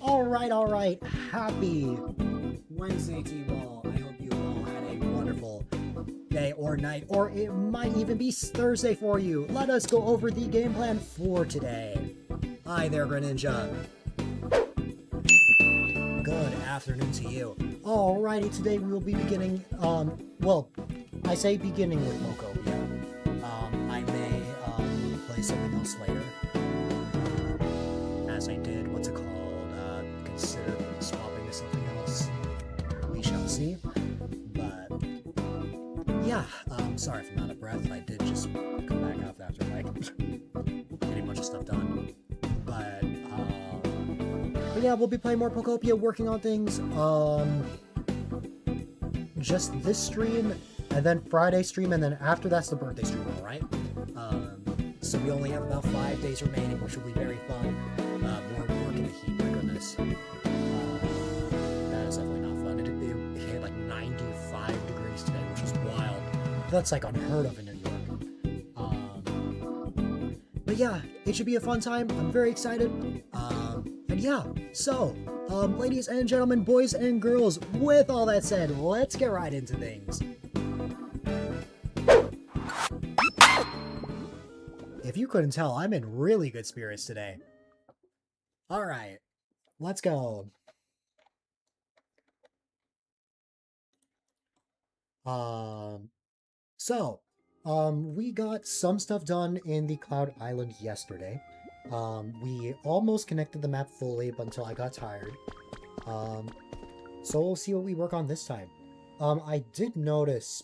Alright. Happy Wednesday to you all. I hope you all had a wonderful day or night, or it might even be Thursday for you. Let us go over the game plan for today. Hi there, Greninja. Good afternoon to you. Alrighty, today we will be beginning, well, I say beginning with Pokopia. I may, play something else later. As I did, what's it called? Consider swapping to something else. We shall see. But, yeah, sorry if I'm out of breath. I did just come back after like, getting a bunch of stuff done. But yeah, we'll be playing more Pokopia, working on things, just this stream, and then Friday stream, and then after that's the birthday stream, alright? So we only have about 5 days remaining, which will be very fun. More work in the heat, my goodness. That is definitely not fun. It hit like 95 degrees today, which is wild. That's like unheard of in New York. But yeah, it should be a fun time. I'm very excited. And yeah, so, ladies and gentlemen, boys and girls, with all that said, let's get right into things. If you couldn't tell, I'm in really good spirits today. Alright, let's go. We got some stuff done in the Cloud Island yesterday. We almost connected the map fully, but until I got tired. So we'll see what we work on this time. I did notice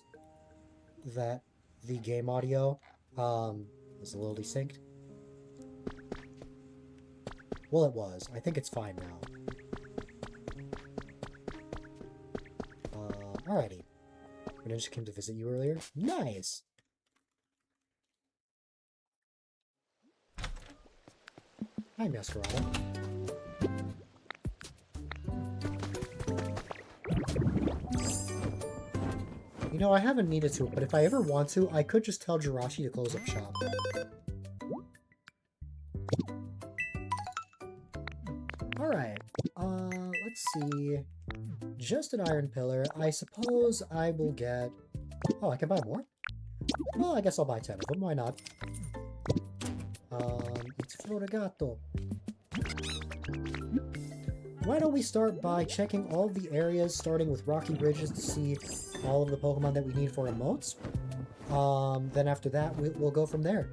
that the game audio, was a little desynced. Well, it was. I think it's fine now. Alrighty. I just came to visit you earlier. Nice! Hi, Masquerada. You know, I haven't needed to, but if I ever want to, I could just tell Jirachi to close up shop. Alright, let's see. Just an iron pillar. I suppose I will get... Oh, I can buy more? Well, I guess I'll buy 10 of them. Why not? It's Florigato. Why don't we start by checking all of the areas, starting with rocky bridges to see all of the Pokemon that we need for emotes. Then after that, we'll go from there.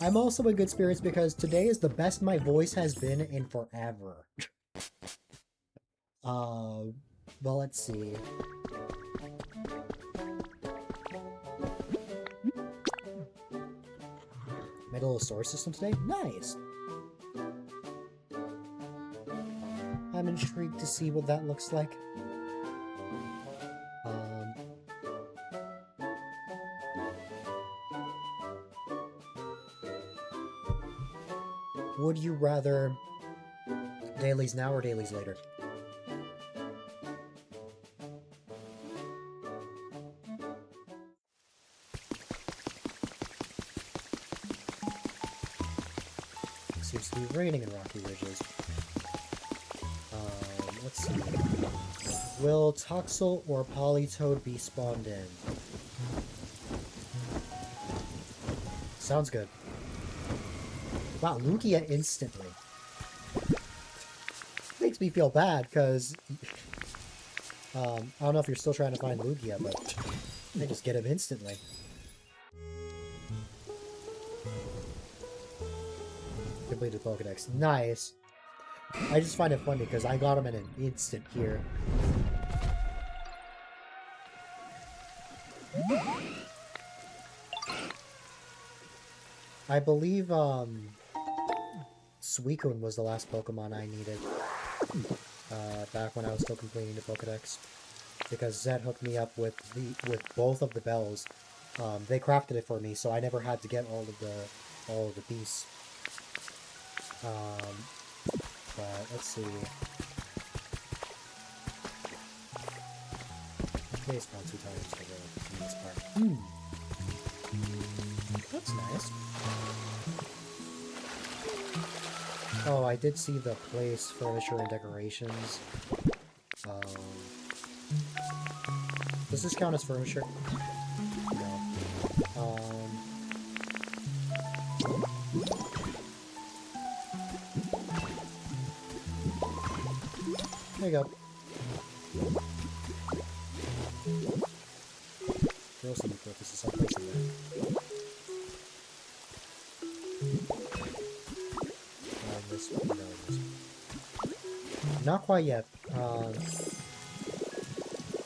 I'm also in good spirits because today is the best my voice has been in forever. Well, let's see. Made a little solar system today? Nice! I'm intrigued to see what that looks like. Would you rather dailies now or dailies later? It seems to be raining in Rocky Ridges. Let's see. Will Toxel or Politoad be spawned in? Sounds good. Wow, Lugia instantly. Makes me feel bad, because... I don't know if you're still trying to find Lugia, but... I just get him instantly. Completed Pokedex. Nice! I just find it funny, because I got him in an instant here. I believe, Suicune was the last Pokemon I needed, back when I was still completing the Pokedex, because Zed hooked me up with both of the bells. They crafted it for me, so I never had to get all of the beasts. But let's see. They spawn 2 times for the most part. That's nice. Oh, I did see the place, furniture, and decorations. Does this count as furniture? No. There you go. There also need purposes someplace in there. This one, no, this one. Not quite yet.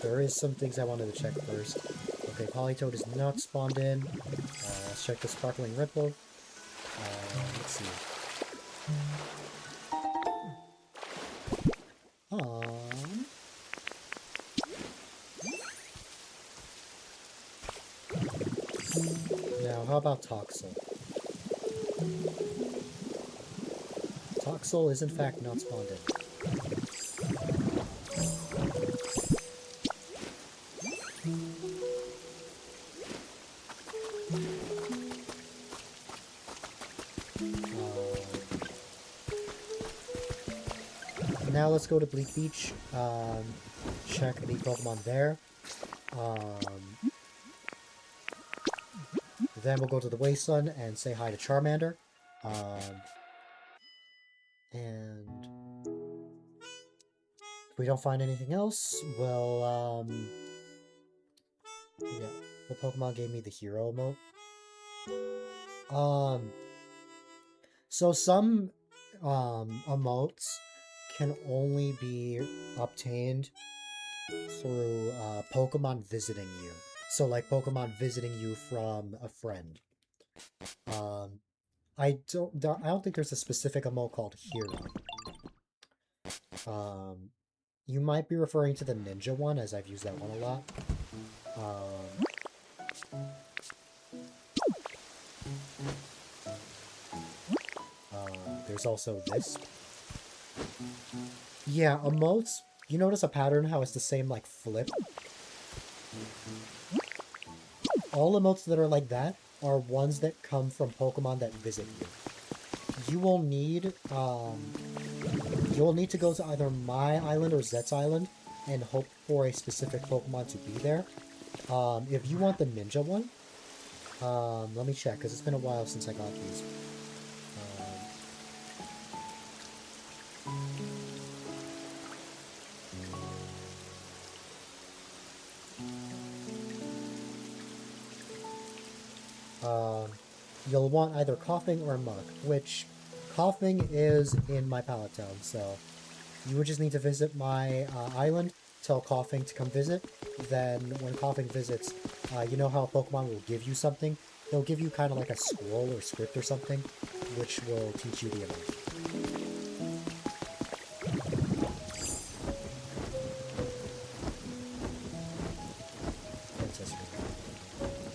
There is some things I wanted to check first. Okay, Polytoad is not spawned in. Let's check the Sparkling Ripple. Let's see. Now, how about Toxel? Toxel is in fact not spawned in. Now let's go to Bleak Beach, check the Pokemon there. Then we'll go to the Wasteland and say hi to Charmander. And if we don't find anything else, we'll, yeah, the Pokemon gave me the hero emote. So some, emotes can only be obtained through, Pokemon visiting you. So, like, Pokemon visiting you from a friend. I don't think there's a specific emote called Hero. You might be referring to the Ninja one, as I've used that one a lot. There's also this. Yeah, emotes, you notice a pattern how it's the same, like, flip? All emotes that are like that are ones that come from Pokemon that visit you. You'll need to go to either my island or Zet's island and hope for a specific Pokemon to be there. If you want the Ninja one, let me check, because it's been a while since I got these. You'll want either Coughing or Mug, which Coughing is in my Pallet Town, so you would just need to visit my island, tell Coughing to come visit, then when Coughing visits, you know how Pokemon will give you something? They'll give you kind of like a scroll or script or something, which will teach you the emote.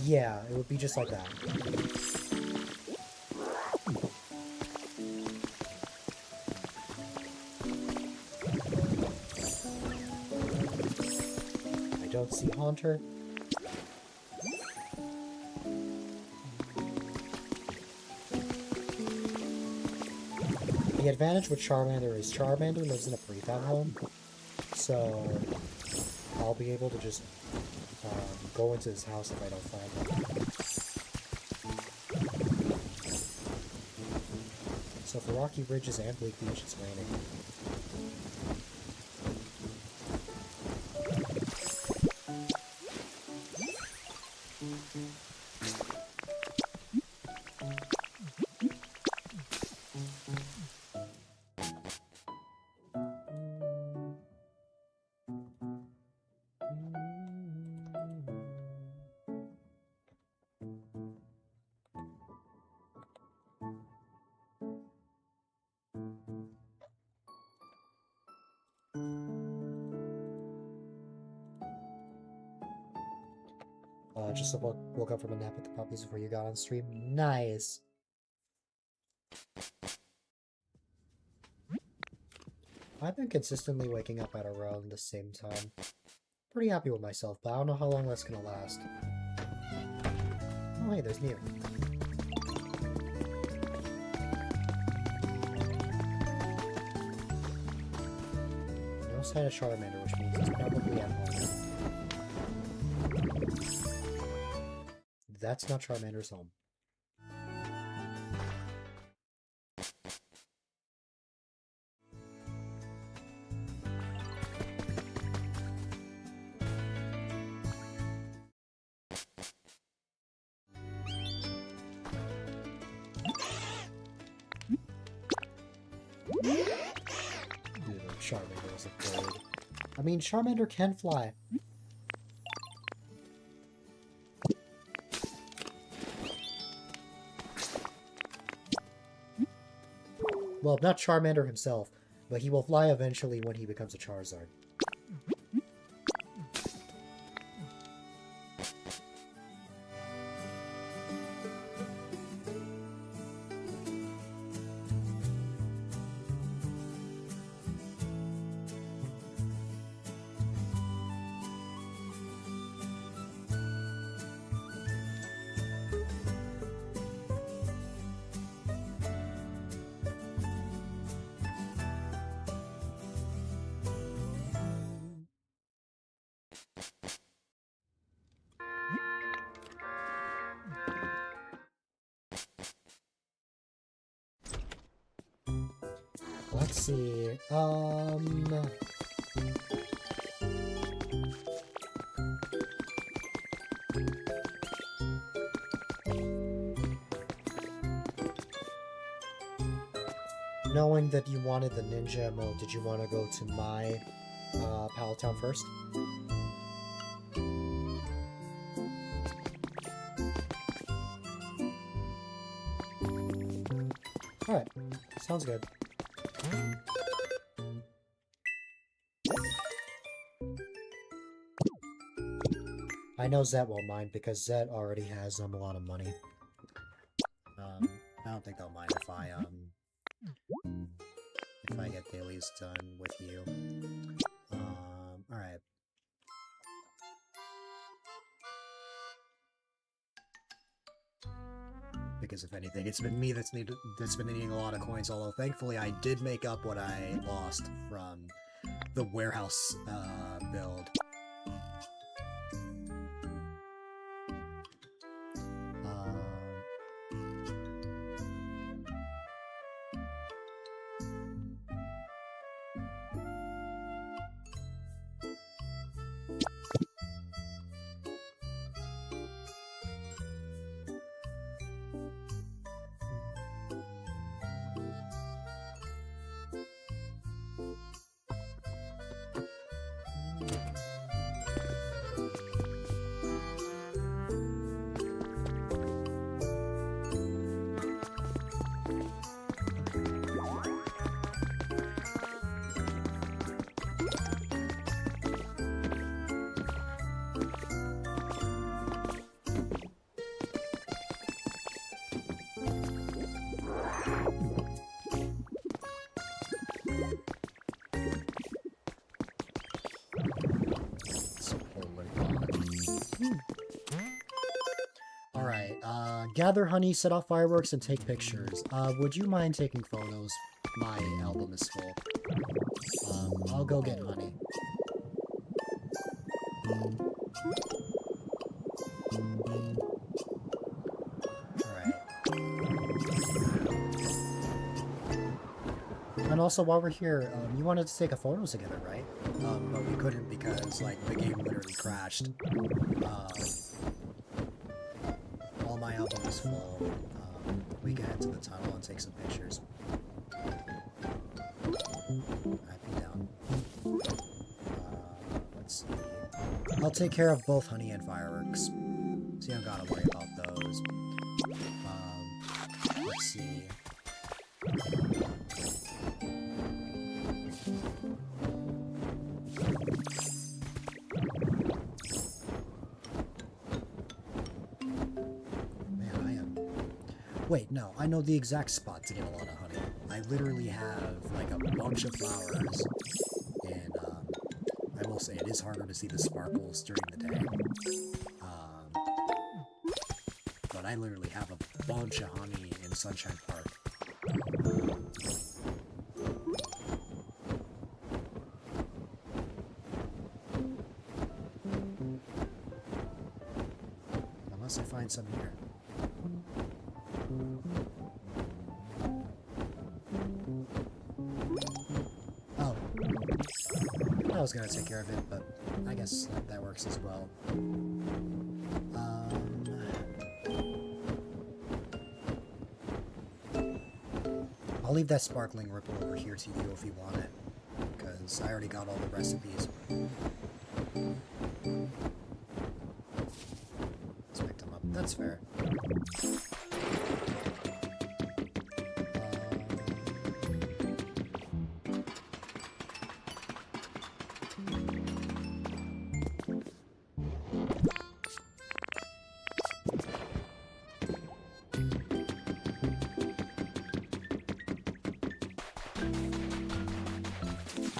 Yeah, it would be just like that. I don't see Haunter. The advantage with Charmander is Charmander lives in a pre-found home, so I'll be able to just go into his house if I don't find him. So for Rocky Ridges and Bleak Beach, it's raining. Just woke up from a nap with the puppies before you got on stream. Nice! I've been consistently waking up at around the same time. Pretty happy with myself, but I don't know how long that's gonna last. Oh hey, there's Mew. outside a Charmander, which means it's probably at home. That's not Charmander's home. Charmander was a bird. I mean, Charmander can fly. Well, not Charmander himself, but he will fly eventually when he becomes a Charizard. Let's see, knowing that you wanted the ninja mode, did you want to go to my, Pallet Town first? Alright, sounds good. I know Zet won't mind because Zet already has a lot of money. I don't think they'll mind if I get dailies done with you. Alright. Because if anything, it's been me that's been needing a lot of coins, although thankfully I did make up what I lost from the warehouse build. Alright, gather honey, set off fireworks, and take pictures. Would you mind taking photos? My album is full. I'll go get honey. Alright. And also, while we're here, you wanted to take a photos together, right? But we couldn't because, like, the game literally crashed. While my album is full, we can head to the tunnel and take some pictures. I'd be down. Let's see. I'll take care of both honey and fireworks, so you don't gotta worry about those. Let's see. Wait, no, I know the exact spot to get a lot of honey. I literally have, like, a bunch of flowers, and, I will say it is harder to see the sparkles during the day. But I literally have a bunch of honey in Sunshine Park. unless I find some here. Oh. I was gonna take care of it, but I guess that works as well. I'll leave that sparkling ripple over here to you if you want it, because I already got all the recipes. Let's pick them up. That's fair.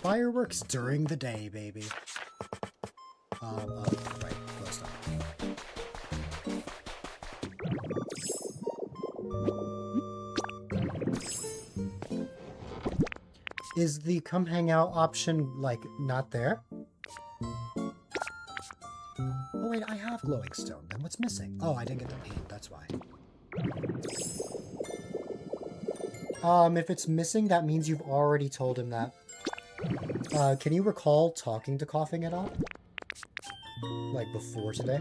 Fireworks during the day, baby. Right, close up. Is the come hang out option, like, not there? Oh wait, I have glowing stone. Then what's missing? Oh, I didn't get the paint, that's why. If it's missing, that means you've already told him that. Can you recall talking to Coughing at all? Like, before today?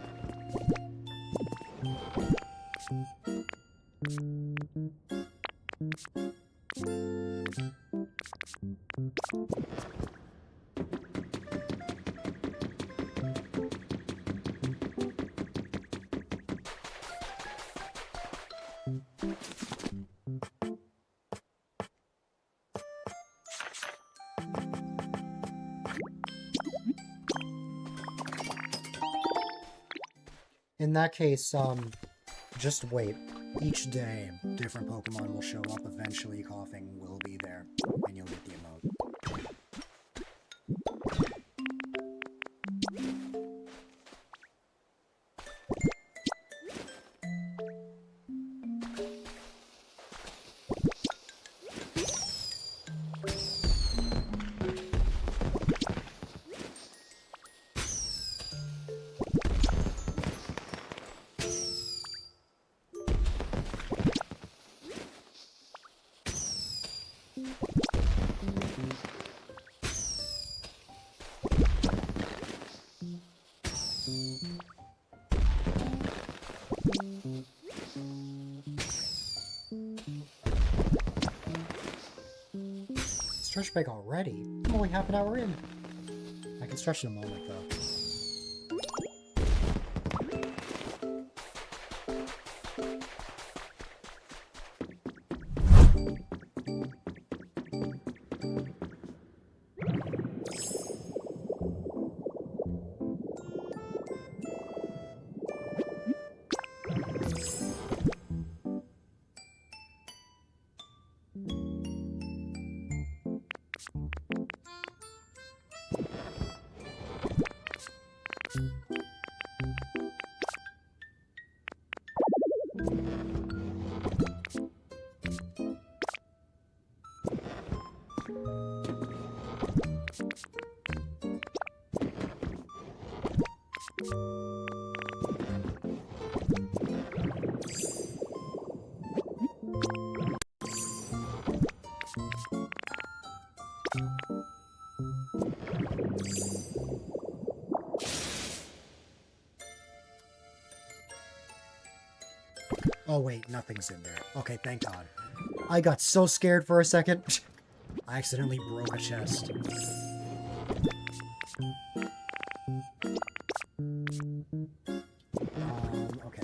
In that case, just wait. Each day, different Pokemon will show up. Eventually, Coughing will be there, and you'll get the emote. Stretch break already? I'm only half an hour in. I can stretch in a moment, though. Oh wait, nothing's in there. Okay, thank God. I got so scared for a second. I accidentally broke a chest. Okay.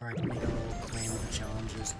Alright, let me go claim the challenges.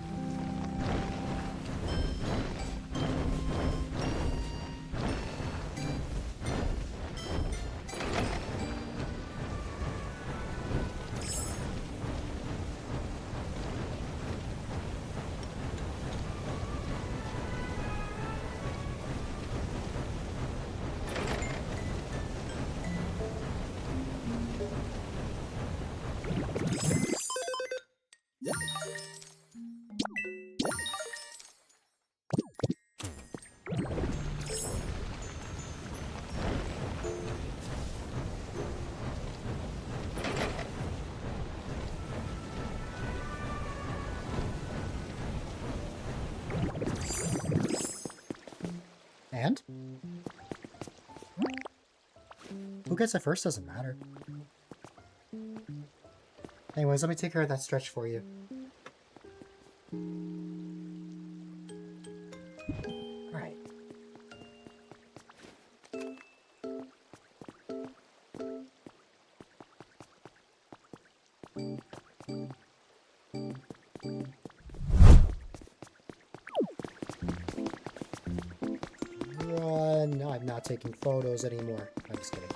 And? Who gets it first doesn't matter. Anyways, let me take care of that stretch for you. Alright. No, I'm not taking photos anymore. I'm just kidding.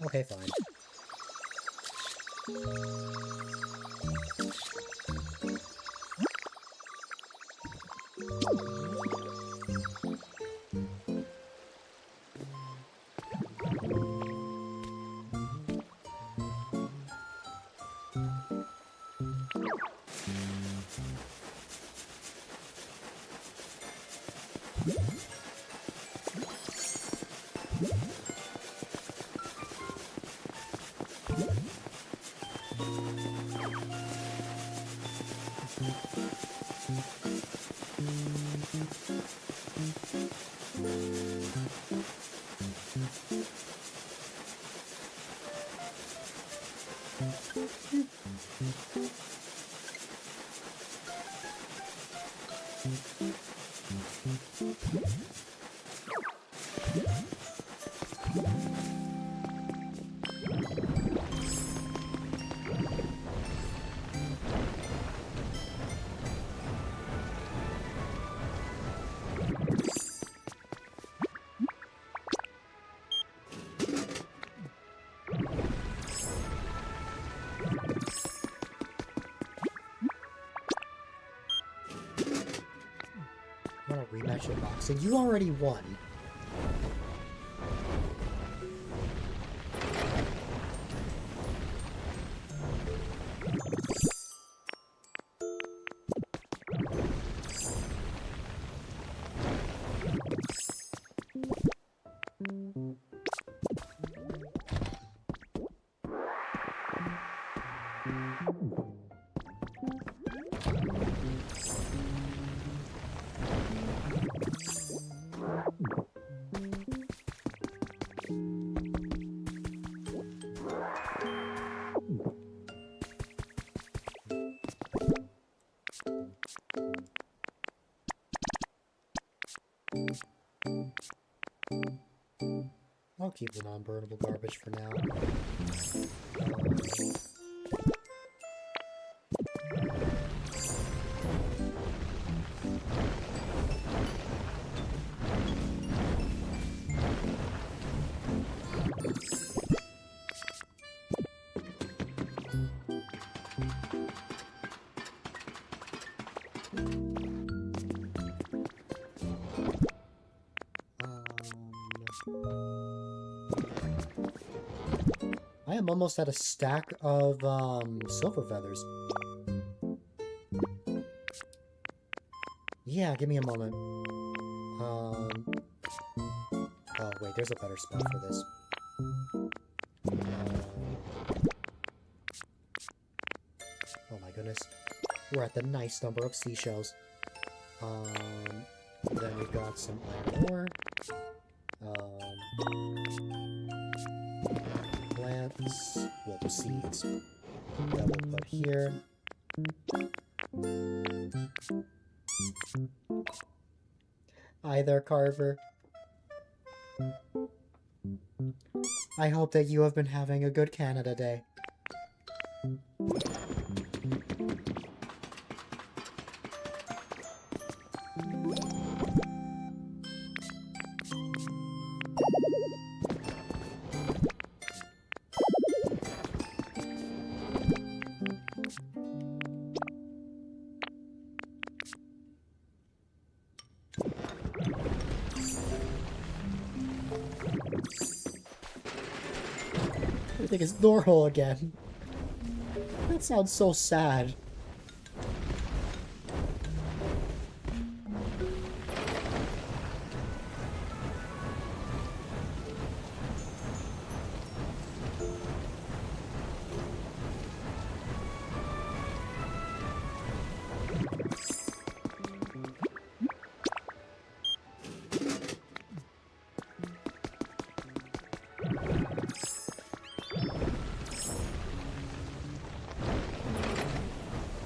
Okay, fine. Want to rematch your boxing? You already won. I'll keep the non-burnable garbage for now. I am almost at a stack of silver feathers. Yeah, give me a moment. Oh wait, there's a better spot for this. Oh my goodness. We're at the nice number of seashells. Then we've got some iron ore. Plants, little seeds that we'll put here. Hi there, Carver. I hope that you have been having a good Canada Day. I think it's normal again. That sounds so sad.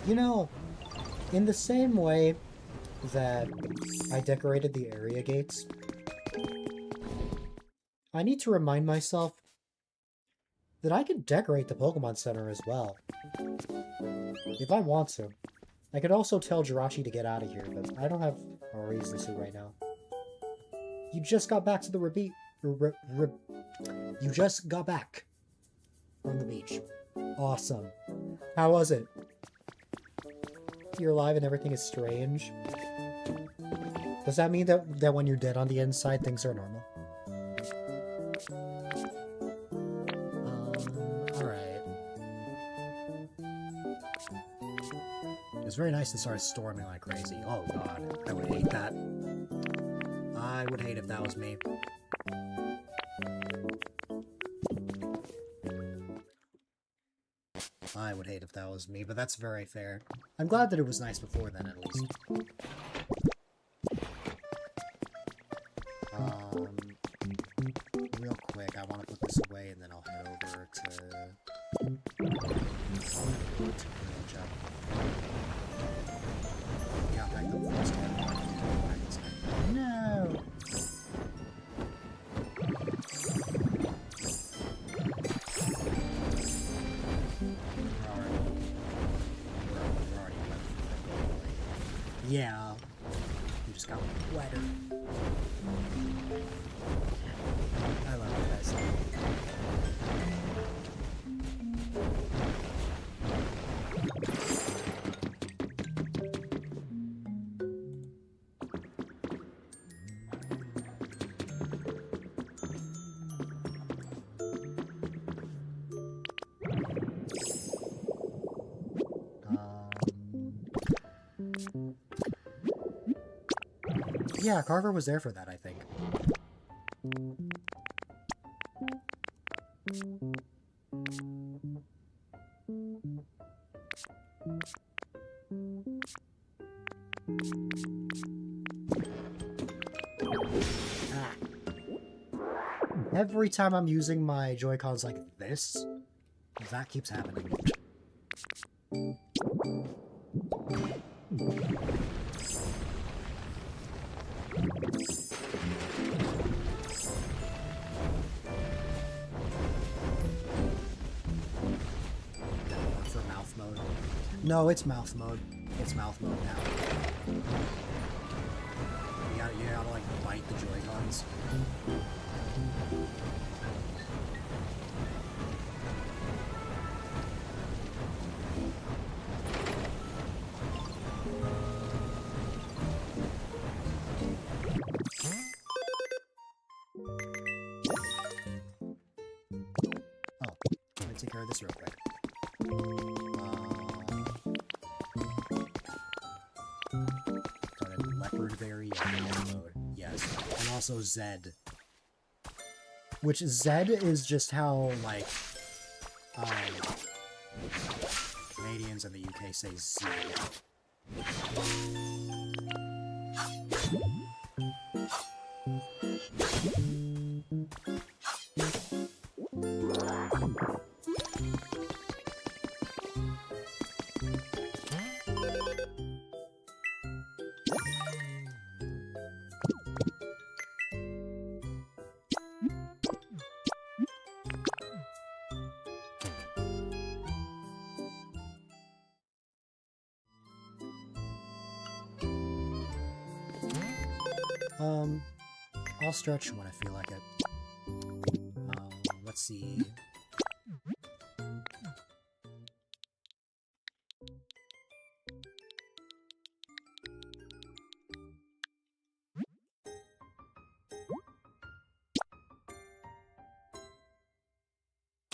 You know, in the same way that I decorated the area gates, I need to remind myself that I can decorate the Pokemon Center as well. If I want to. I could also tell Jirachi to get out of here, but I don't have a reason to right now. You just got back to the You just got back from the beach. Awesome. How was it? You're alive and everything is strange. Does that mean that when you're dead on the inside, things are normal? Alright. It was very nice to start storming like crazy. Oh god, I would hate that. I would hate if that was me. I would hate if that was me, but that's very fair. I'm glad that it was nice before then, at least. Real quick, I want to put this away, and then I'll head over to... Yeah, back the first time. No! Yeah, we just got wetter. I love you guys. Yeah, Carver was there for that, I think. Ah. Every time I'm using my Joy-Cons like this, that keeps happening. No, it's mouth mode. It's mouth mode now. You gotta like bite the Joy-Cons. Oh, let me take care of this real quick. Leopardberry and mode. Yes. And also Zed. Which Zed is just how, like, Canadians in the UK say Z. I'll stretch when I feel like it. Let's see.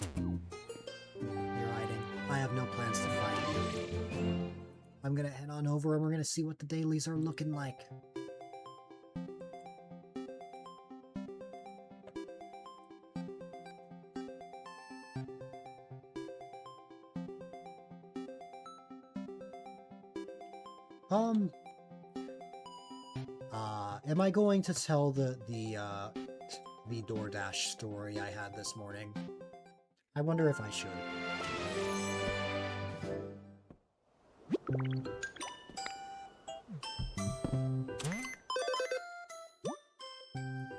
You're hiding. I have no plans to find you. I'm gonna head on over and we're gonna see what the dailies are looking like. Am I going to tell the DoorDash story I had this morning? I wonder if I should.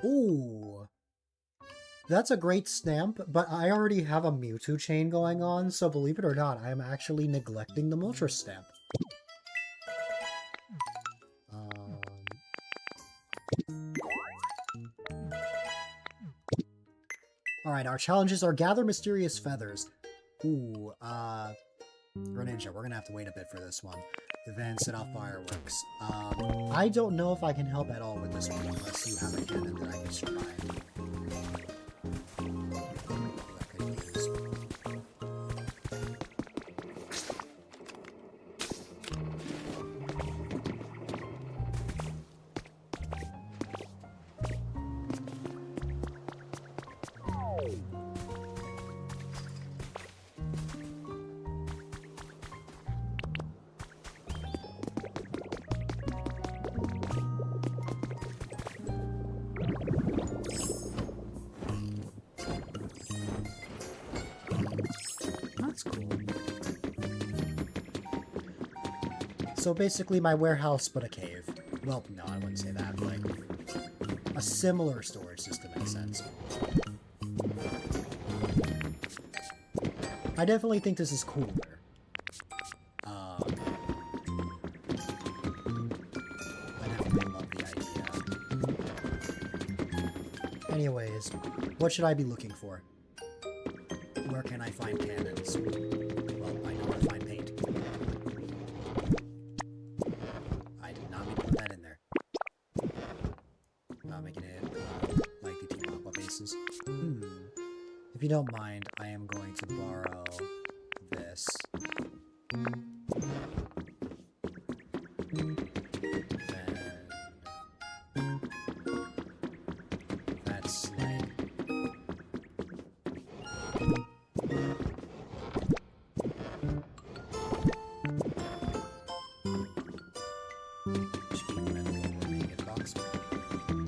Ooh. That's a great stamp, but I already have a Mewtwo chain going on, so believe it or not, I am actually neglecting the Moltres stamp. Alright, our challenges are Gather Mysterious Feathers. Ooh, Greninja, we're gonna have to wait a bit for this one. Then set off fireworks. I don't know if I can help at all with this one unless you have a cannon that I can try. That's cool. So basically my warehouse, but a cave. Well, no, I wouldn't say that, but a similar storage system in a sense. I definitely think this is cooler. I definitely love the idea. Anyways, what should I be looking for? Where can I find cannons? Well, I know where to find paint. I did not mean to put that in there. Not making it like the two pop-up bases. If you don't mind, I am going to borrow this. Then that's like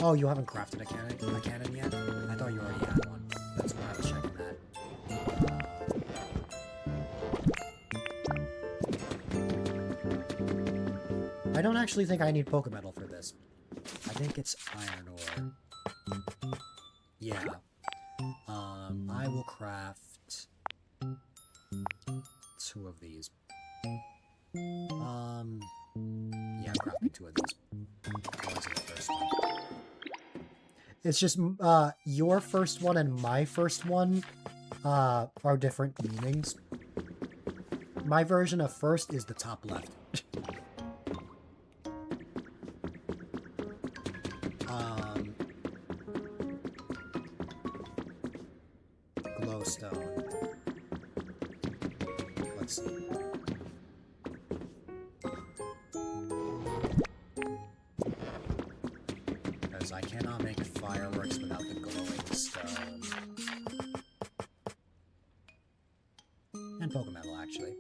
oh, you haven't crafted a cannon yet? I thought you already had one. That's why I was checking that. I don't actually think I need Pokemetal for this. I think it's iron ore. Yeah. I will craft 2 of these. Yeah, I'm crafting 2 of these. That wasn't the first one. It's just, your first one and my first one, are different meanings. My version of first is the top left. Glowstone. Let's see. Because I cannot make fireworks without the glowing stone. And Pokemetal, actually.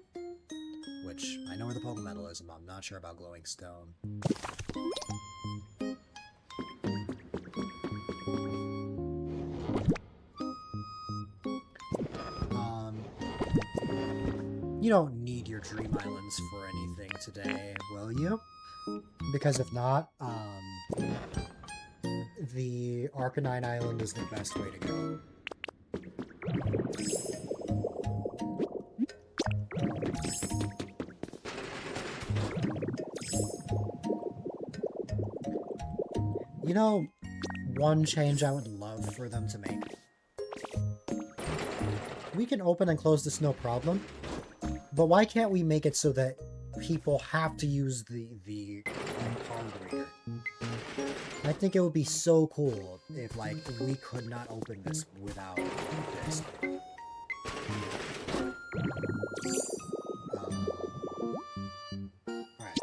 Which, I know where the Pokemetal is, and I'm not sure about glowing stone. You don't need your Dream Islands for anything today, will you? Because if not, the Arcanine Island is the best way to go. You know, one change I would love for them to make. We can open and close this no problem, but why can't we make it so that people have to use the card reader? I think it would be so cool if, like, we could not open this without this. Alright.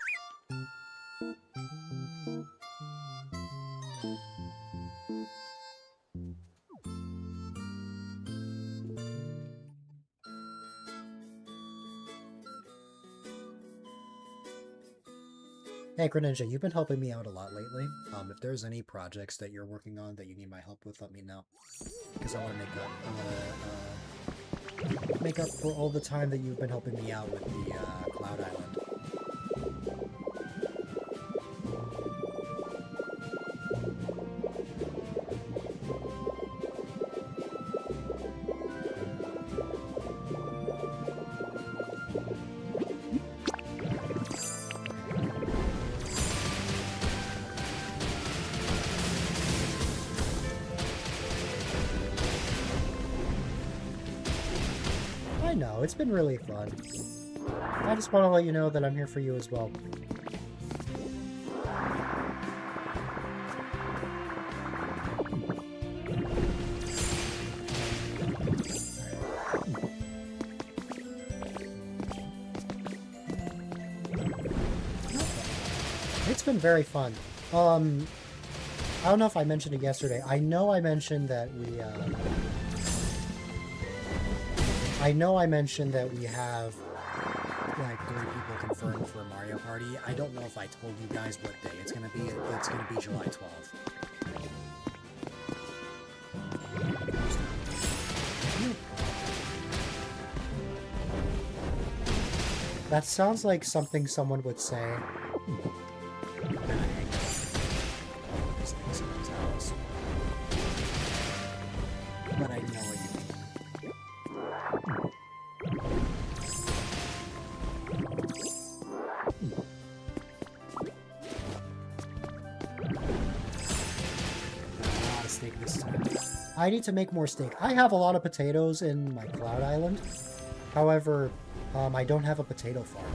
Hey, Greninja, you've been helping me out a lot lately. If there's any projects that you're working on that you need my help with, let me know. Because I want to make up for all the time that you've been helping me out with the Cloud Island. know, it's been really fun. I just want to let you know that I'm here for you as well. It's been very fun. I don't know if I mentioned it yesterday. I know I mentioned that we, have like 3 people confirmed for Mario Party. I don't know if I told you guys what day it's gonna be. It's gonna be July 12th. That sounds like something someone would say. But I know what you mean. A lot of steak this time. I need to make more steak. I have a lot of potatoes in my Cloud Island. However, I don't have a potato farm.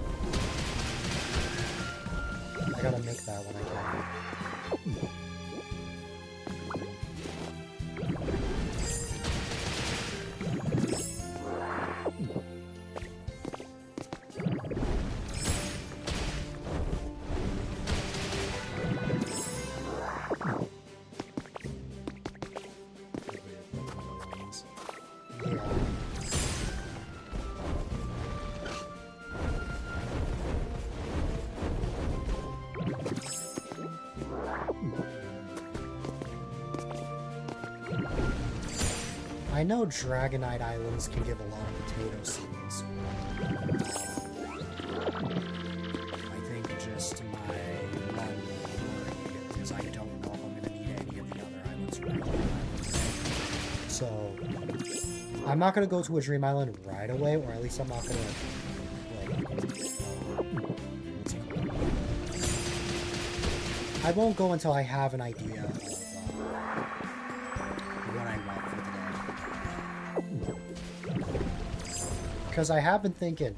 I gotta make that when I can. I know Dragonite Islands can give a lot of potato seeds. I think just my one worry is I don't know if I'm going to need any of the other islands right now. So, I'm not going to go to a Dream Island right away, or at least I'm not going to, like, what's it called? I won't go until I have an idea of what I want for the day. Because I have been thinking,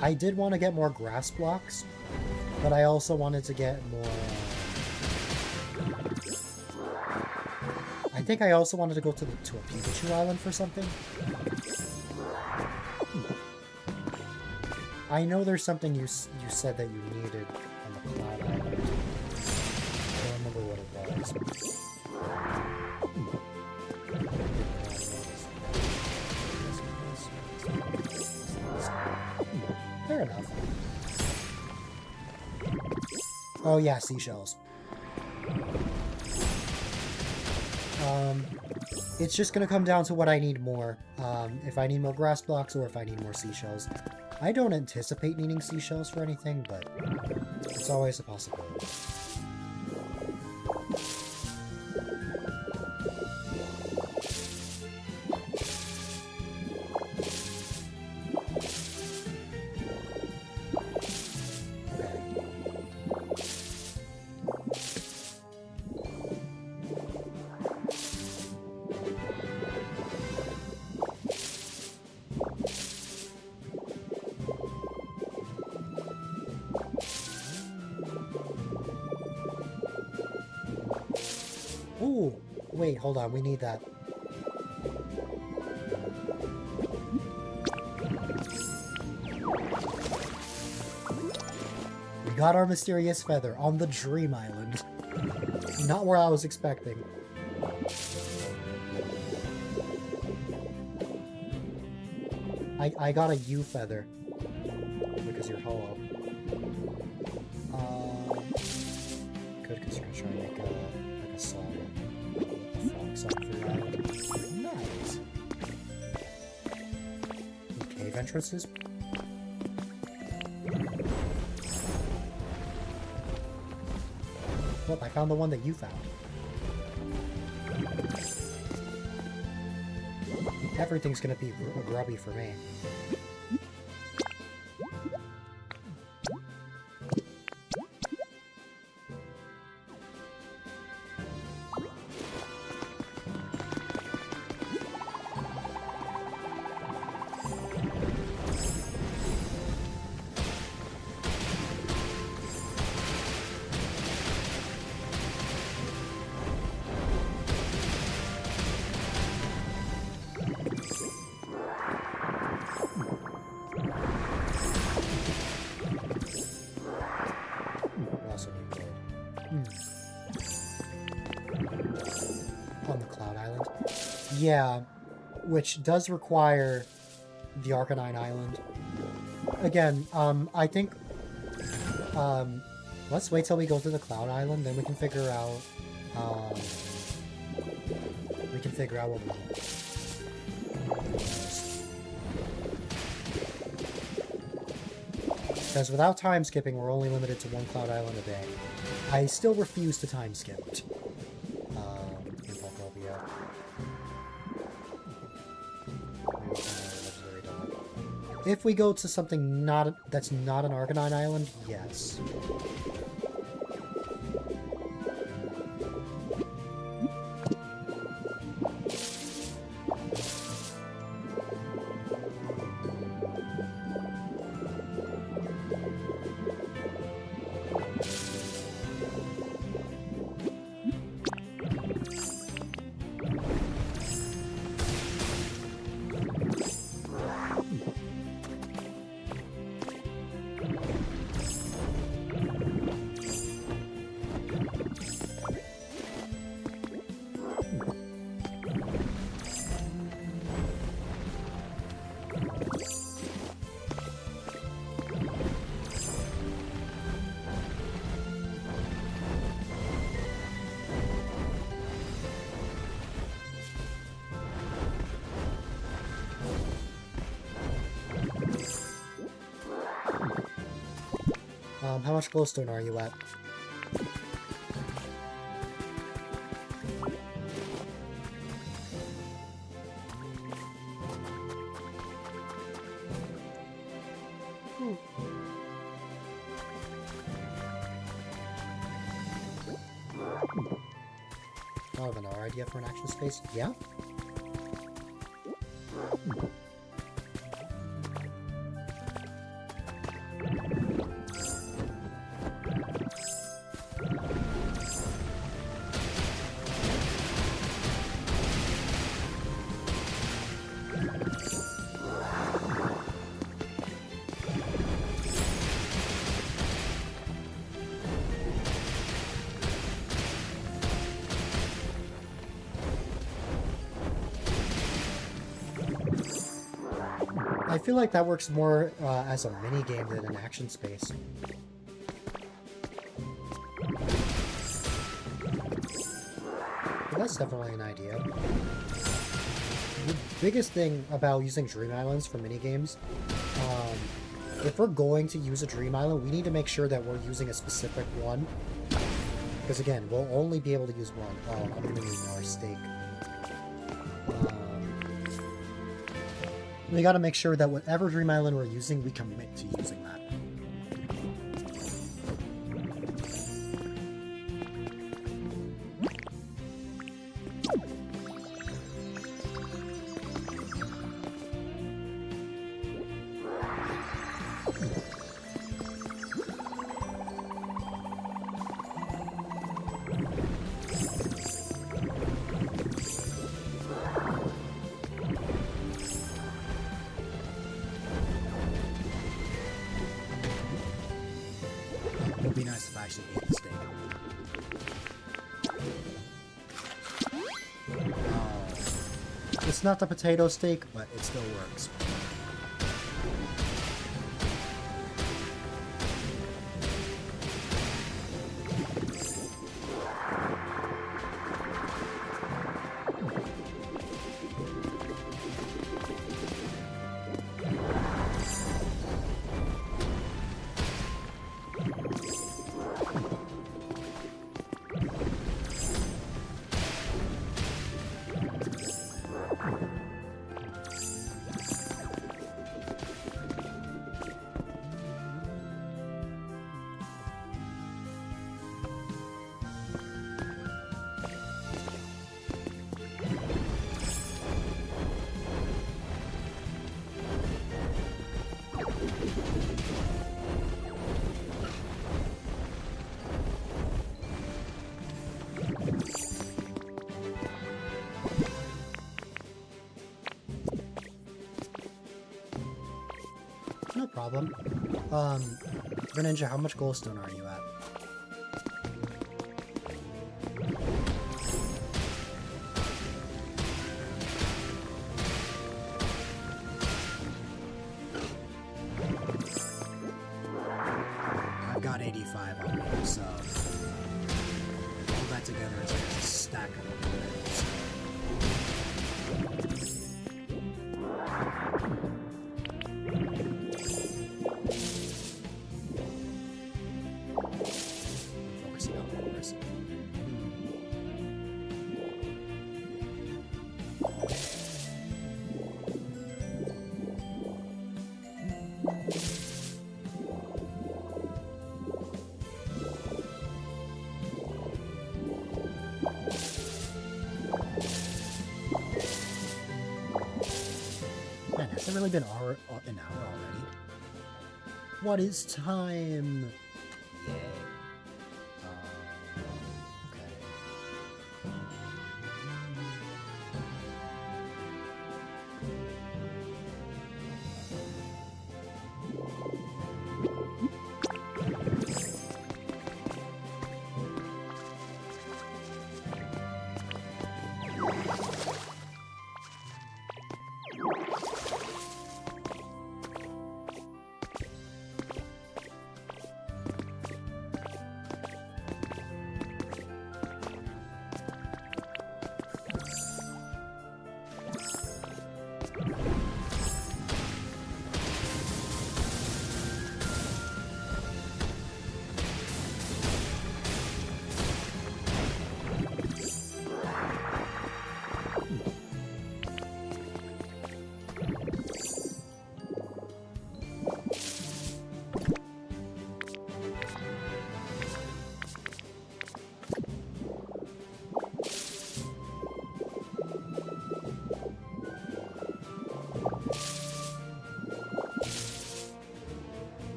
I did want to get more grass blocks, but I also wanted to get more, I think I also wanted to go to a Pikachu Island for something. I know there's something you said that you needed on the Cloud Island. I don't remember what it was. Fair enough. Oh yeah, seashells. It's just gonna come down to what I need more. If I need more grass blocks or if I need more seashells. I don't anticipate needing seashells for anything, but it's always a possibility. Ooh, wait, hold on, we need that. We got our mysterious feather on the Dream Island. Not where I was expecting. I got a U feather. Because you're hollow. Good, because you're gonna try and make a song. A folk song for your island. Nice. Cave entrances. Well, I found the one that you found. Everything's gonna be grubby for me. Yeah, which does require the Arcanine Island. Again, I think, let's wait till we go to the Cloud Island, then we can figure out, what we need. Because without time skipping, we're only limited to one Cloud Island a day. I still refuse to time skip. In Pokopia. If we go to something that's not an Arcanine Island, yes. How much glowstone are you at? I have an idea for an action space. Yeah? I feel like that works more as a mini-game than an action space. But that's definitely an idea. The biggest thing about using Dream Islands for mini-games, if we're going to use a Dream Island, we need to make sure that we're using a specific one. Because again, we'll only be able to use one. Oh, I'm gonna need more steak. We gotta make sure that whatever Dream Island we're using, we commit to using that. It would be nice if I actually ate the steak. Oh. It's not the potato steak, but it still works. No problem. Greninja, how much Goldstone are you at? got 85 on me, so all that together is like a stack of them. So. Focusing on one person. Man, has it really been an hour already? What is time? Yay. Okay.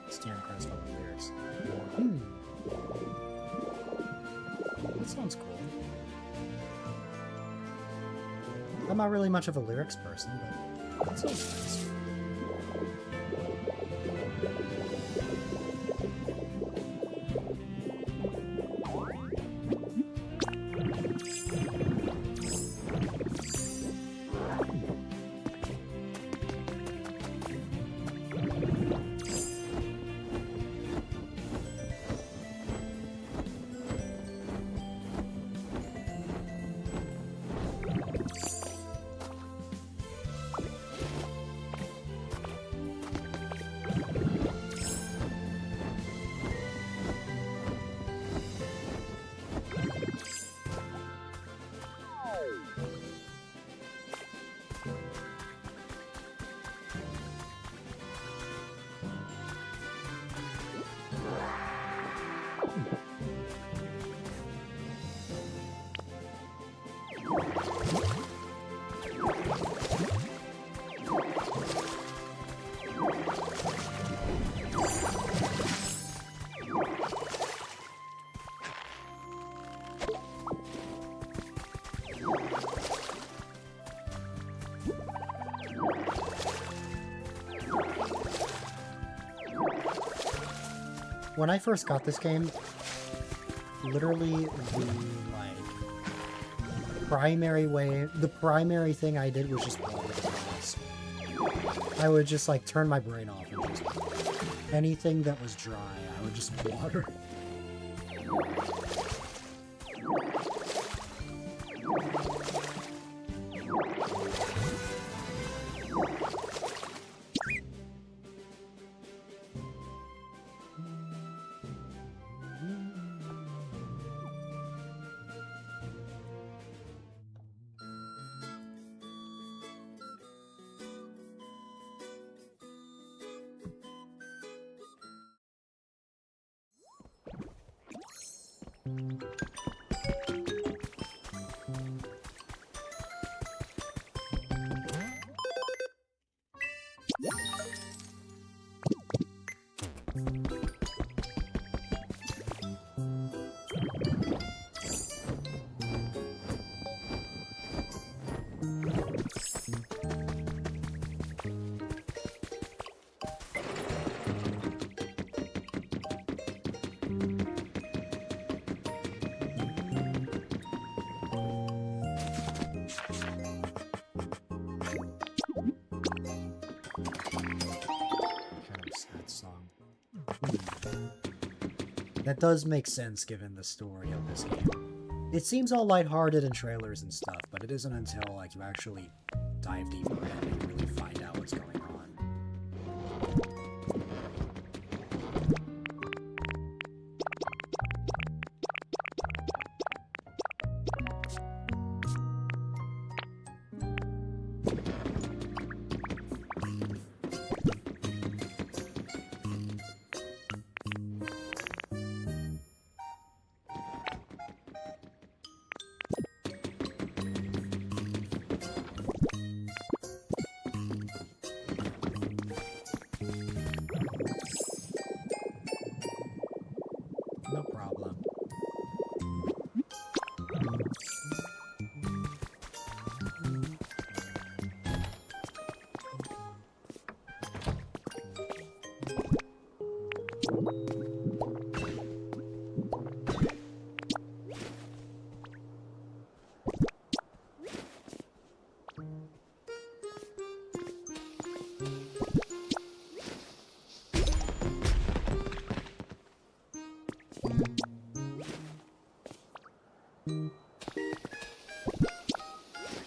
Steering cars full of lyrics. That sounds cool. I'm not really much of a lyrics person, but that sounds nice. When I first got this game, literally the primary thing I did was just water the grass. I would just like turn my brain off and just anything that was dry, I would just water. That does make sense given the story of this game. It seems all lighthearted in trailers and stuff, but it isn't until like you actually dive deeper in and you really find out what's going on. No problem.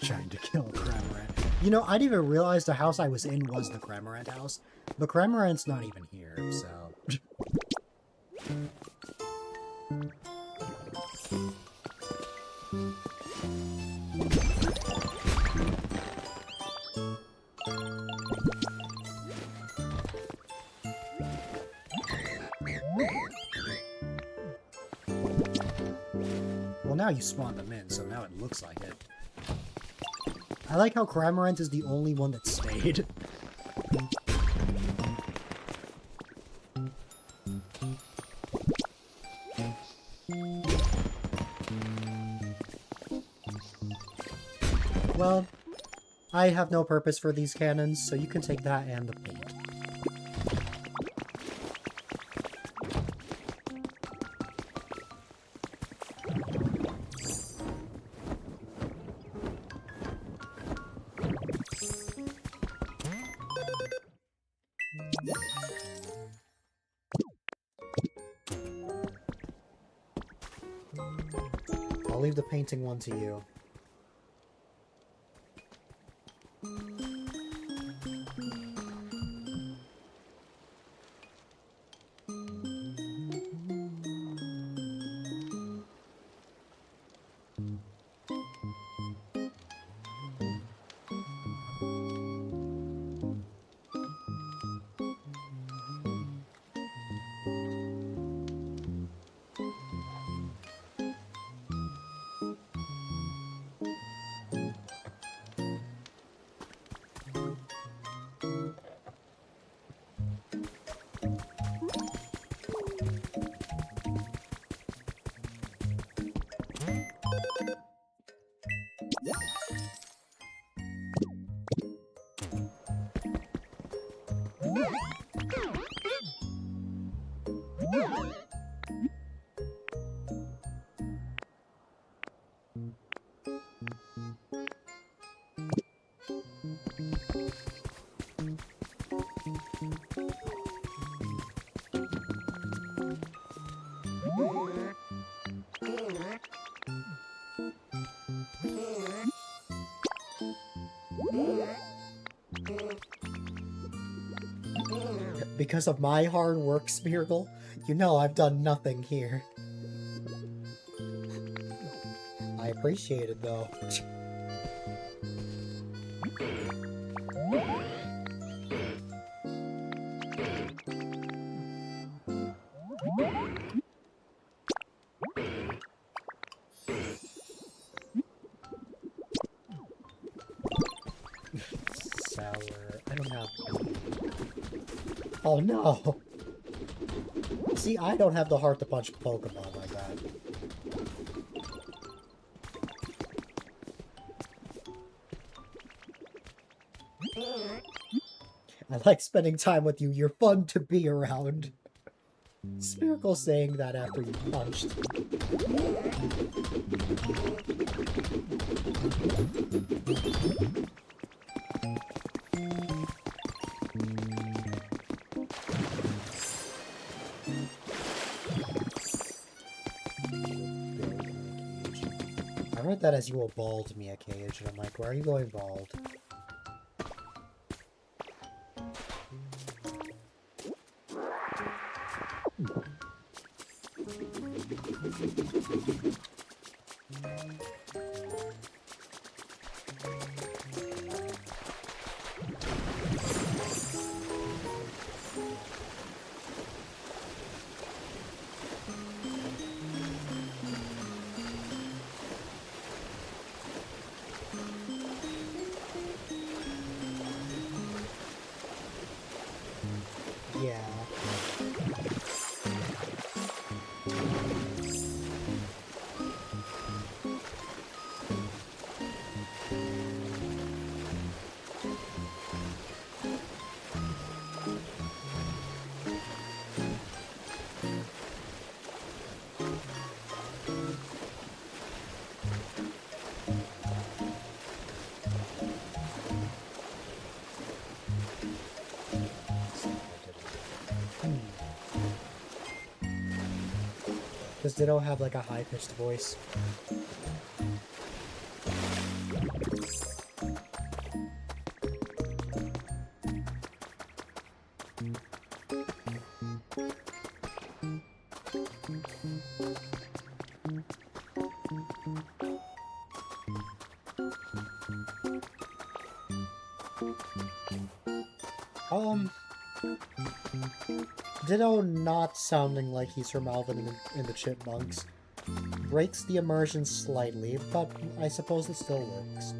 Trying to kill a Cramorant. You know, I didn't even realize the house I was in was the Cramorant house. But Cramorant's not even here, so... Well, now you spawned them in, so now it looks like it. I like how Cramorant is the only one that stayed. Well, I have no purpose for these cannons, so you can take that and the paint. I'll leave the painting one to you. Because of my hard work, Smeargle, you know I've done nothing here. I appreciate it, though. Sour. I don't have... Oh no! See, I don't have the heart to punch Pokemon like that. I like spending time with you. You're fun to be around. Spherical saying that after you punched. I read that as you will bald me a cage, and I'm like, why are you going bald? Yeah. Does Ditto have like a high-pitched voice? Ditto not sounding like he's from Alvin and the Chipmunks breaks the immersion slightly, but I suppose it still works.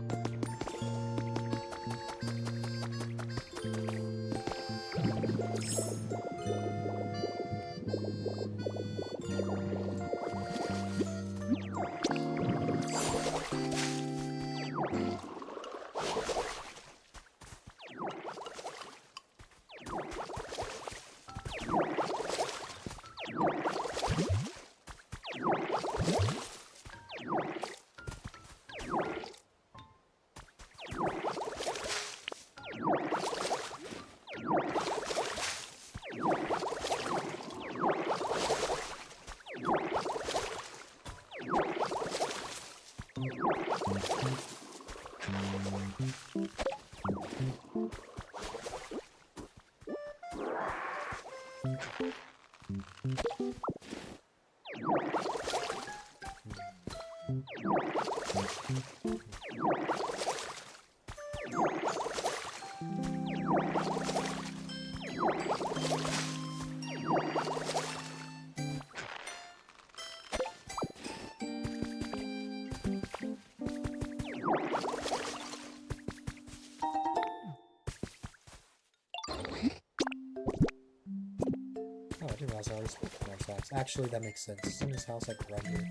Oh, I didn't realize I already spoke to more socks. Actually, that makes sense. Isn't his house like rendered?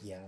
Yeah.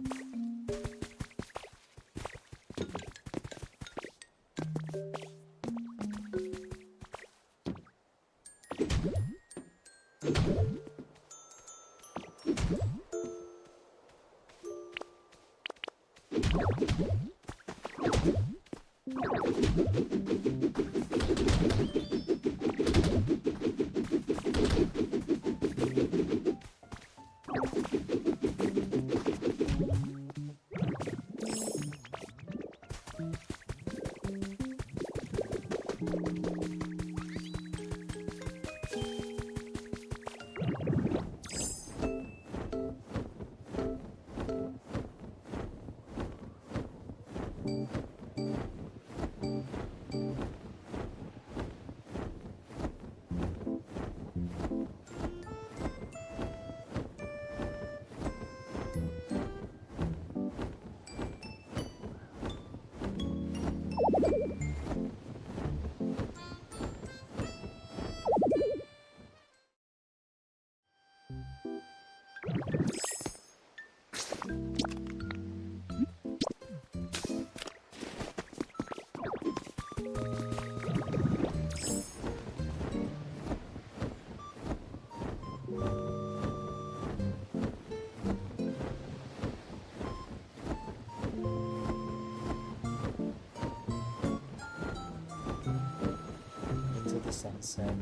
Into the sunset.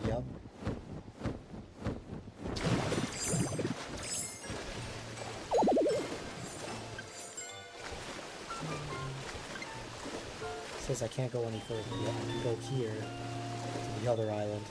Yep. says I can't go any further. Yeah, I can go here to the other island.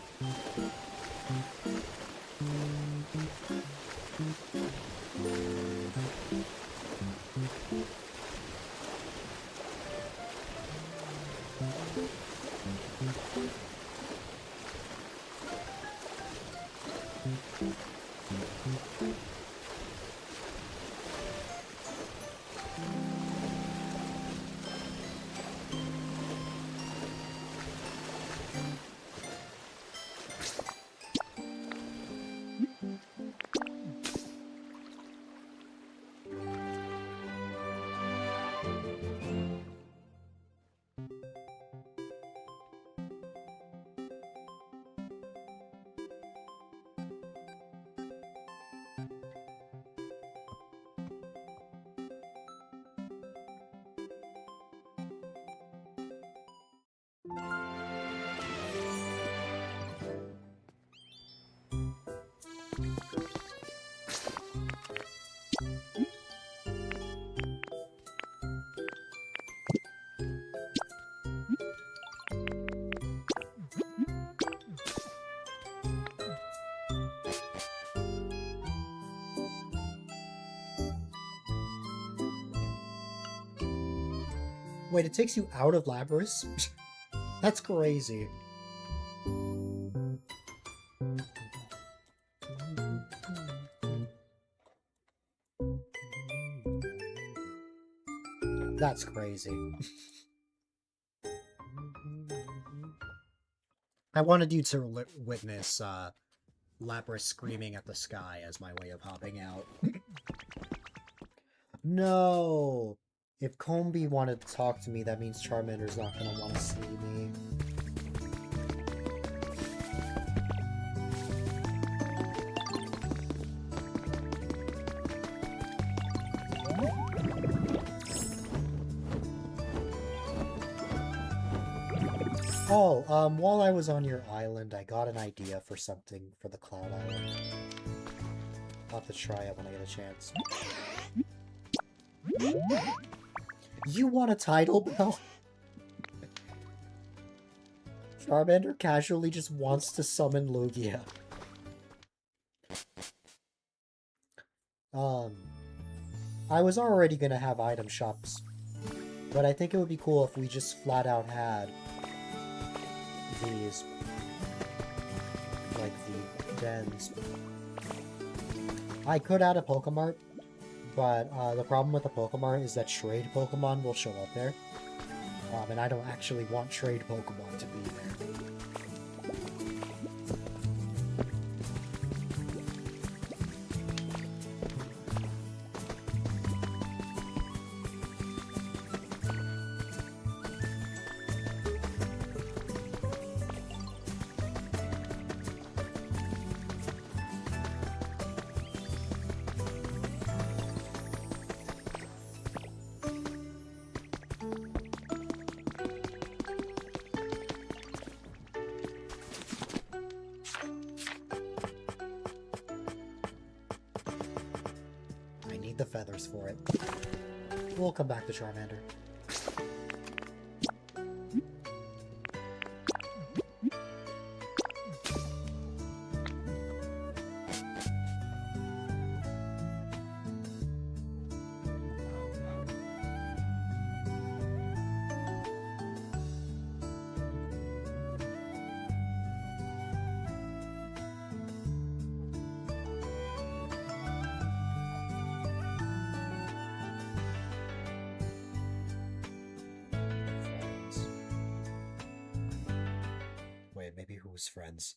Wait, it takes you out of Labrys? That's crazy. That's crazy. I wanted you to witness Lapras screaming at the sky as my way of hopping out. No! If Combi wanted to talk to me, that means Charmander's not gonna want to see me. Oh, while I was on your island, I got an idea for something for the Cloud Island. I'll have to try it when I get a chance. You want a tidal bell? Charmander casually just wants to summon Lugia. I was already gonna have item shops, but I think it would be cool if we just flat out had these, like the dens. I could add a Pokemart, but the problem with the Pokemart is that trade Pokemon will show up there. And I don't actually want trade Pokemon to be there. The feathers for it. We'll come back to Charmander. Maybe who's friends?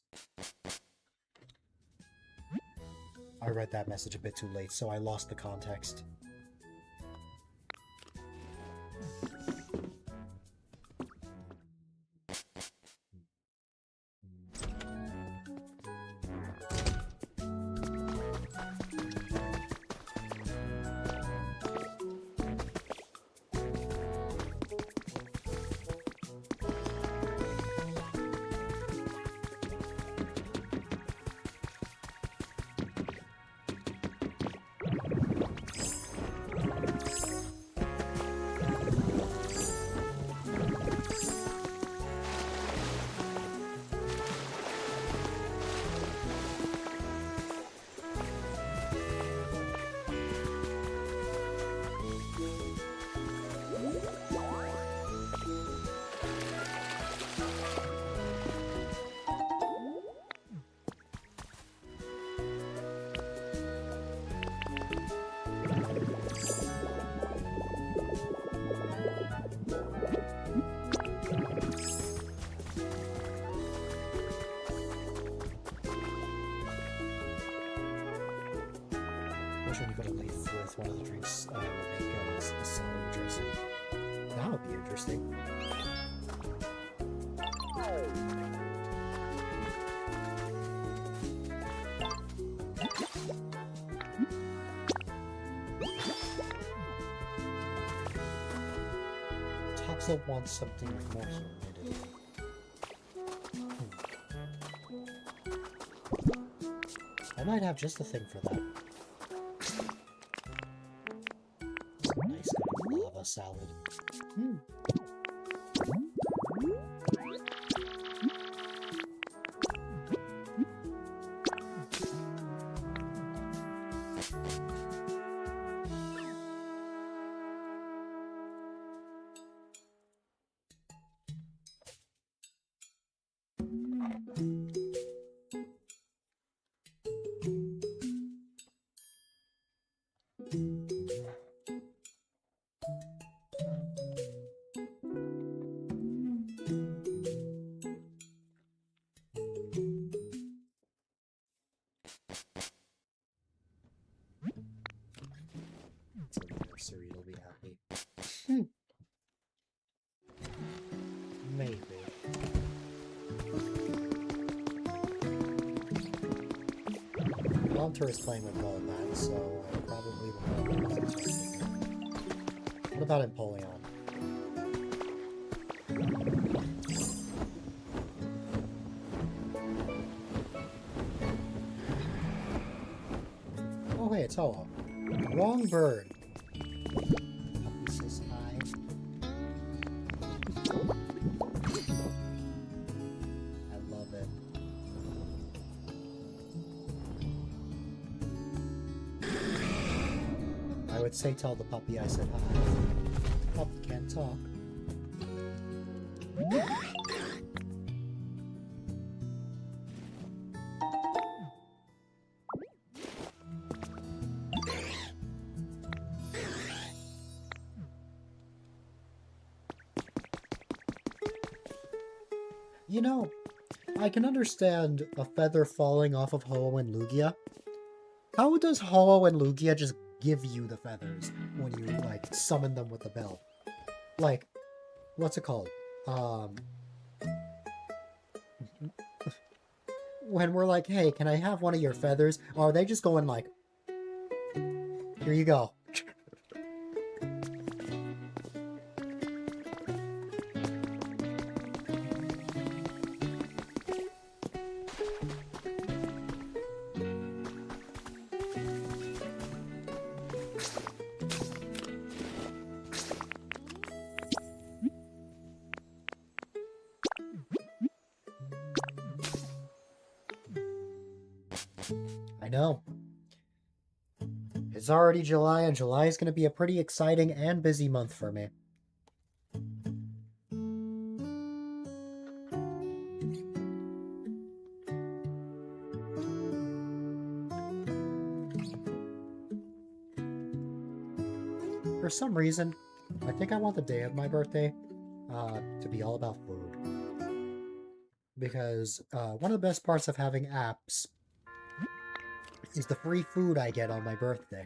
I read that message a bit too late, so I lost the context. wish you could have leaf with one of the drinks I would make a celery dressing. That would be interesting. Toxel wants something more humidity. I might have just the thing for that. Some nice good lava salad. Nursery will be happy. Maybe. Walter is playing with all of that, so I probably will not use it. What about Empoleon? Oh hey, it's Ho-Oh. Wrong bird. Puppy says hi. I love it. I would say tell the puppy I said hi. Puppy can't talk. You know, I can understand a feather falling off of Ho-Oh and Lugia. How does Ho-Oh and Lugia just give you the feathers when you, like, summon them with the bell? Like, what's it called? When we're like, hey, can I have one of your feathers? Or are they just going like, here you go. I know. It's already July, and July is going to be a pretty exciting and busy month for me. For some reason, I think I want the day of my birthday to be all about food. Because one of the best parts of having apps is the free food I get on my birthday.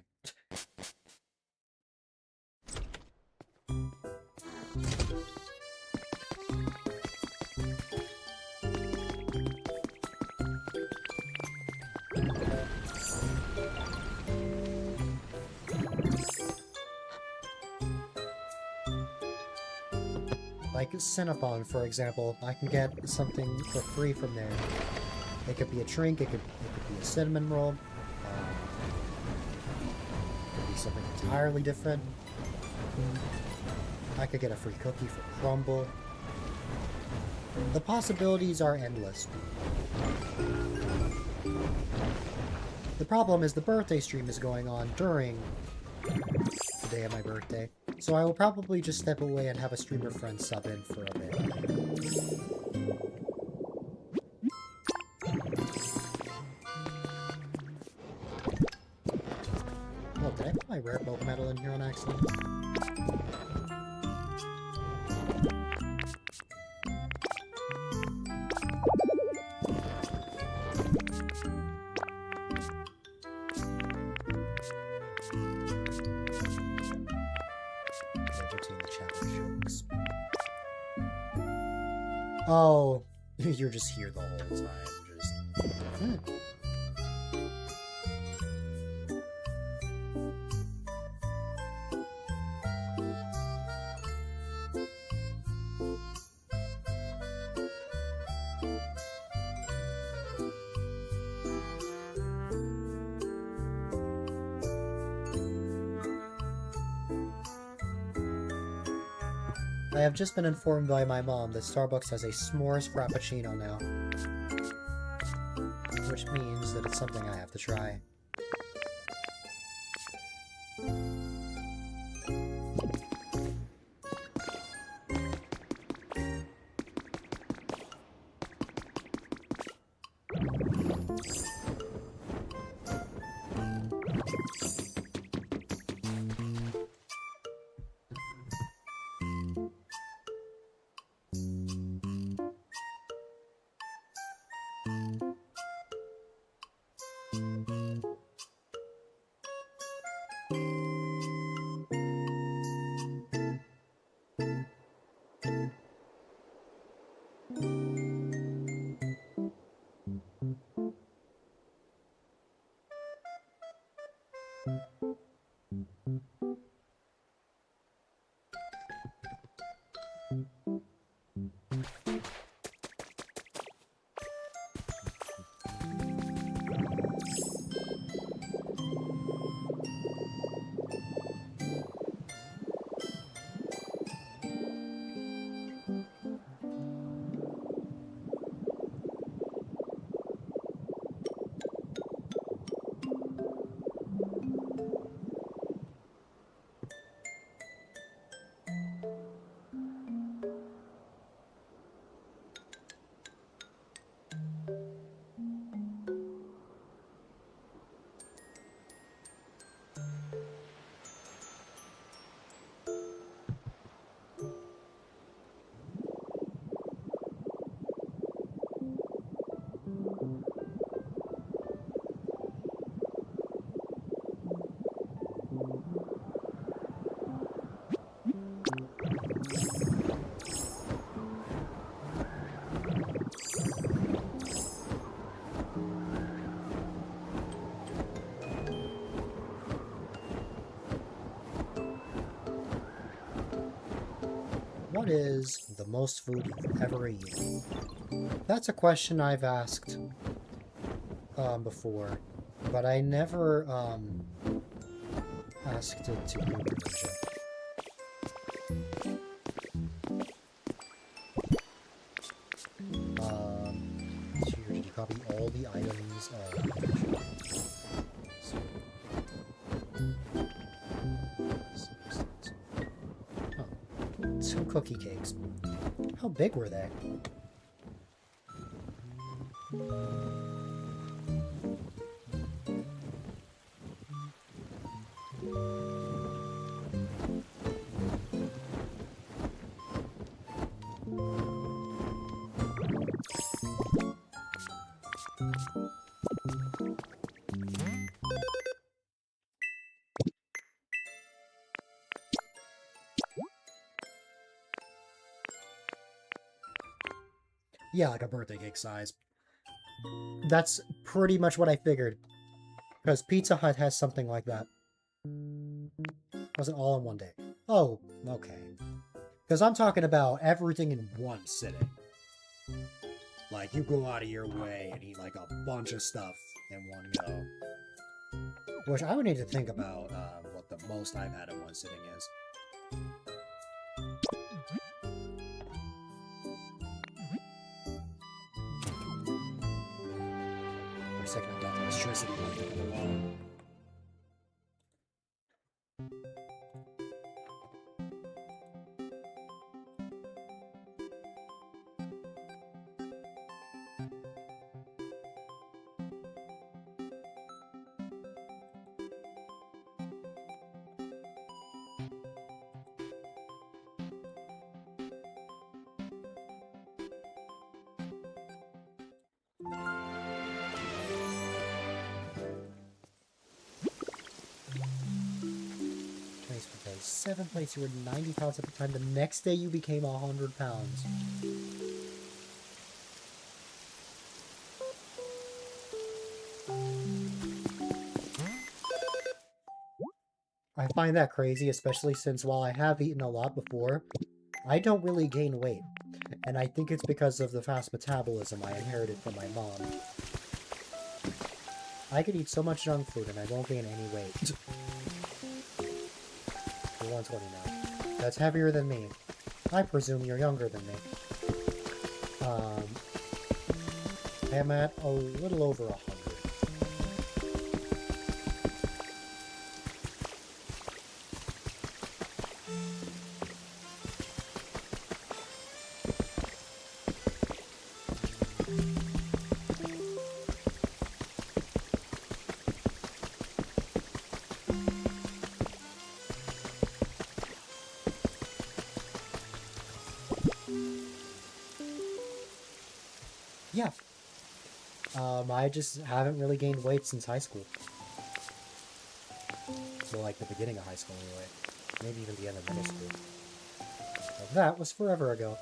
Like Cinnabon, for example, I can get something for free from there. It could be a drink, it could be a cinnamon roll, it could be something entirely different. I could get a free cookie for Crumble. The possibilities are endless. The problem is the birthday stream is going on during the day of my birthday, so I will probably just step away and have a streamer friend sub in for a bit. Oh, did I put my rare bulk metal in here on accident? Oh, you're just here the whole time. Just. I have just been informed by my mom that Starbucks has a s'mores frappuccino now. Which means that it's something I have to try. What is the most food you've ever eaten? That's a question I've asked before, but I never asked it to you, Richard. Here, did you copy all the items? Two cookie cakes. How big were they? Yeah, like a birthday cake size. That's pretty much what I figured. Because Pizza Hut has something like that. Wasn't all in one day. Oh, okay. Because I'm talking about everything in one sitting. Like, you go out of your way and eat like a bunch of stuff in one go. Which I would need to think about what the most I've had in one sitting is. For a second I thought electricity might be the wall. Per day. 7 plates, you were 90 pounds at the time. The next day you became 100 pounds. I find that crazy, especially since while I have eaten a lot before, I don't really gain weight. And I think it's because of the fast metabolism I inherited from my mom. I could eat so much junk food and I won't gain any weight. You're 120 now. That's heavier than me. I presume you're younger than me. I am at a little over 100. Yeah. I just haven't really gained weight since high school. Well, like the beginning of high school anyway. Maybe even the end of middle school. But that was forever ago.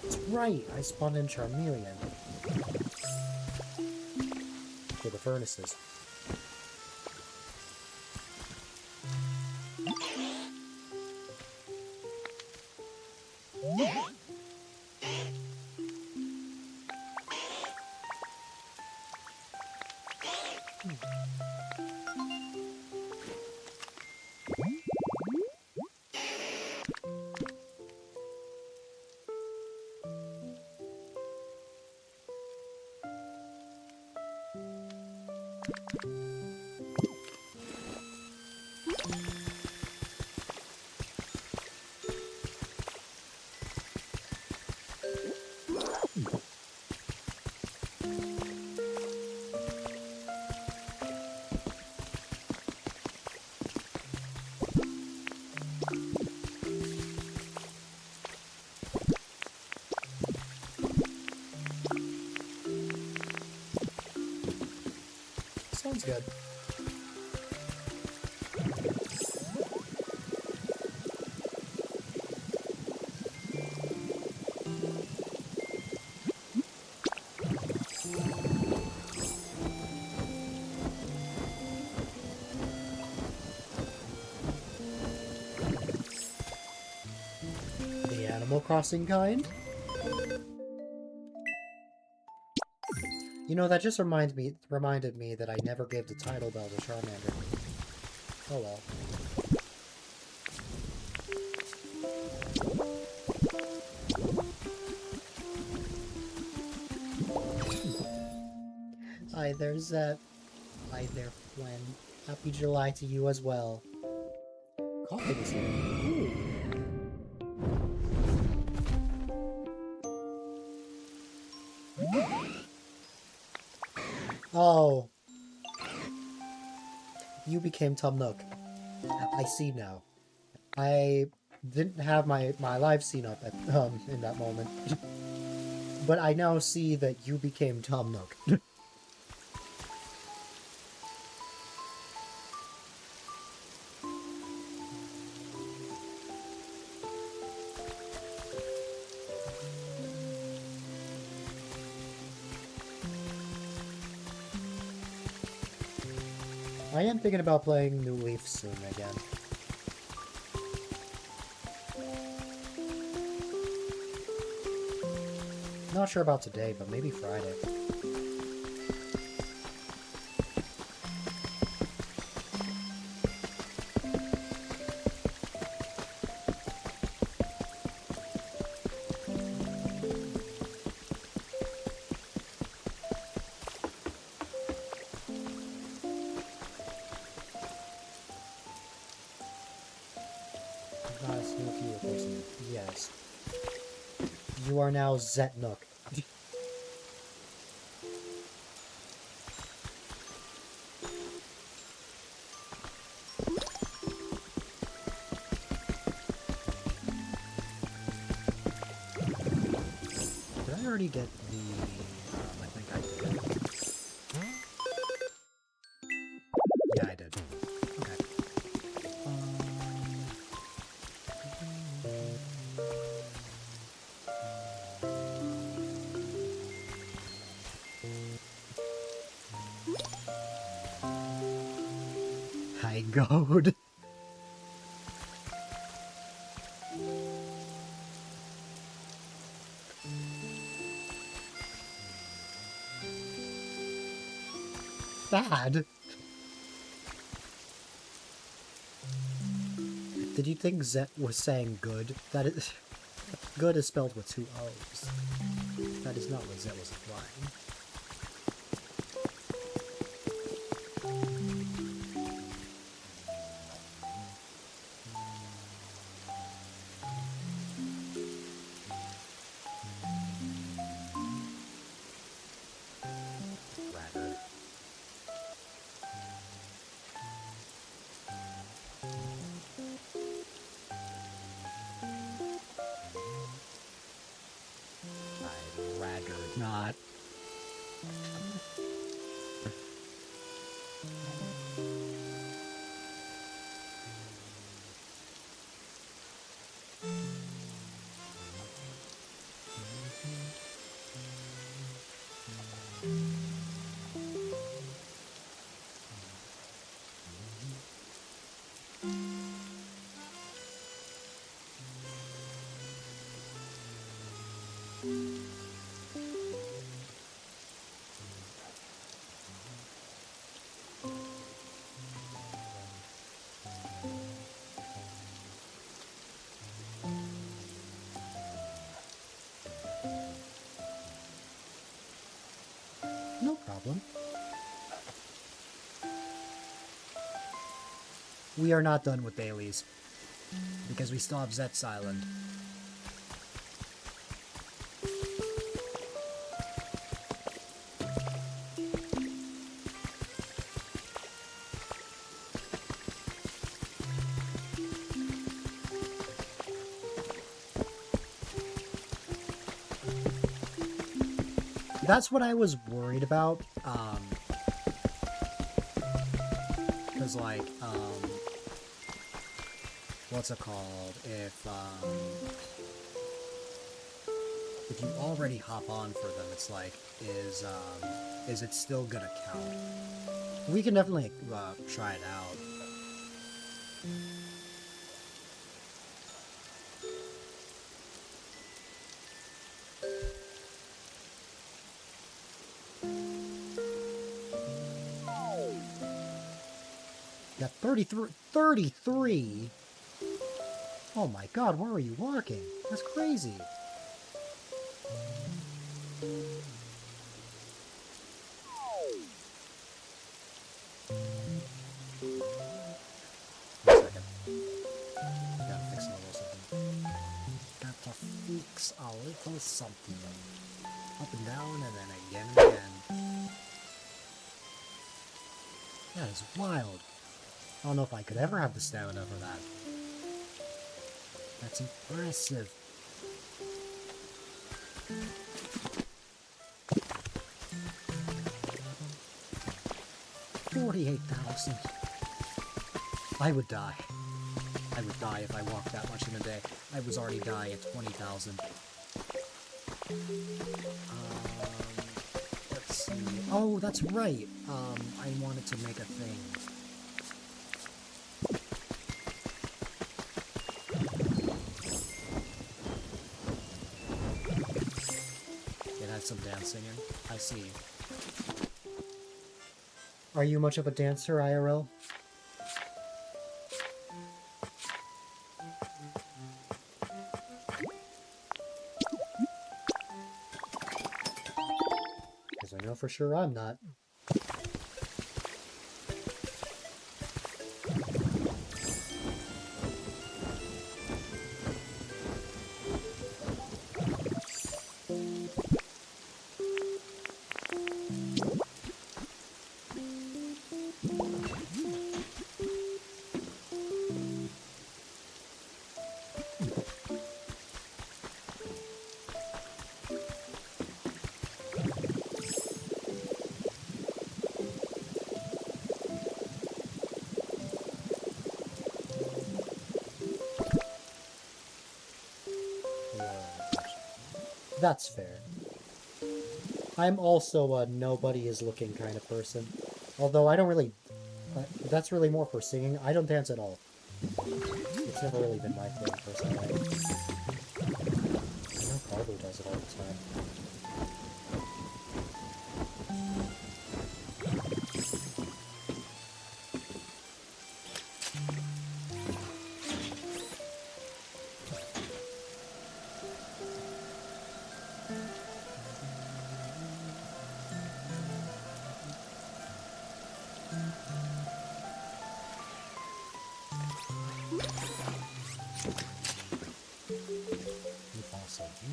That's right, I spawned in Charmeleon. For the furnaces. Sounds good. The Animal Crossing kind? You know, that just reminded me that I never gave the title bell to Charmander. Oh well. Hi there, Zet. Hi there, Flynn. Happy July to you as well. Coffee is here. Ooh. Oh. You became Tom Nook. I see now. I didn't have my live scene up at in that moment. But I now see that you became Tom Nook. I am thinking about playing New Leaf soon again. Not sure about today, but maybe Friday. Yes. You are now Zet Nook. Did I already get the... I think I did. Yeah, I did. Okay. my god. Bad. Did you think Zet was saying good? That is... Good is spelled with 2 O's. That is not what Zet was implying. Rather. I'd rather not. No problem. We are not done with dailies, because we still have Zet's Island. That's what I was worried about, because, like, what's it called? If you already hop on for them, it's like, is it still gonna count? We can definitely, try it out. Got 33? Oh my god, where are you working? That's crazy. One second. Gotta fix a little something. Got to fix a little something. Up and down, and then again and again. That is wild. I don't know if I could ever have the stamina for that. That's impressive. $48,000. I would die. I would die if I walked that much in a day. I was already dying at 20,000. Let's see. Oh, that's right. I wanted to make a thing. It has some dancing in. I see. Are you much of a dancer, IRL? Because I know for sure I'm not. That's fair. I'm also a nobody is looking kind of person. Although I don't really That's really more for singing. I don't dance at all. It's never really been my thing, personally. I know Carver does it all the time.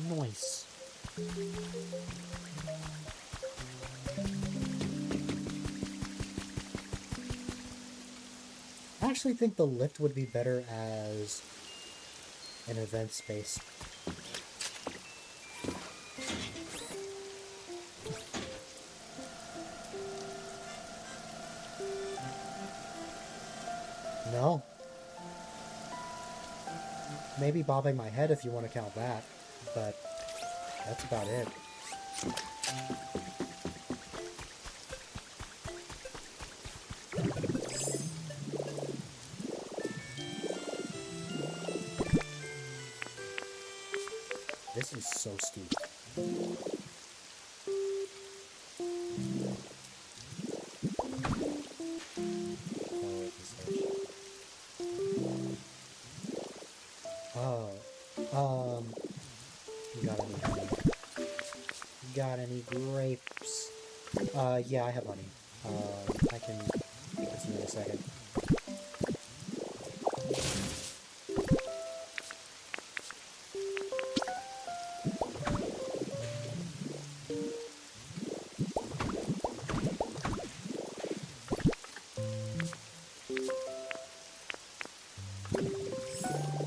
Nice. I actually think the lift would be better as an event space. No. Maybe bobbing my head if you want to count that, but that's about it. This is so steep. Got any grapes? Yeah, I have honey. I can get this in a second.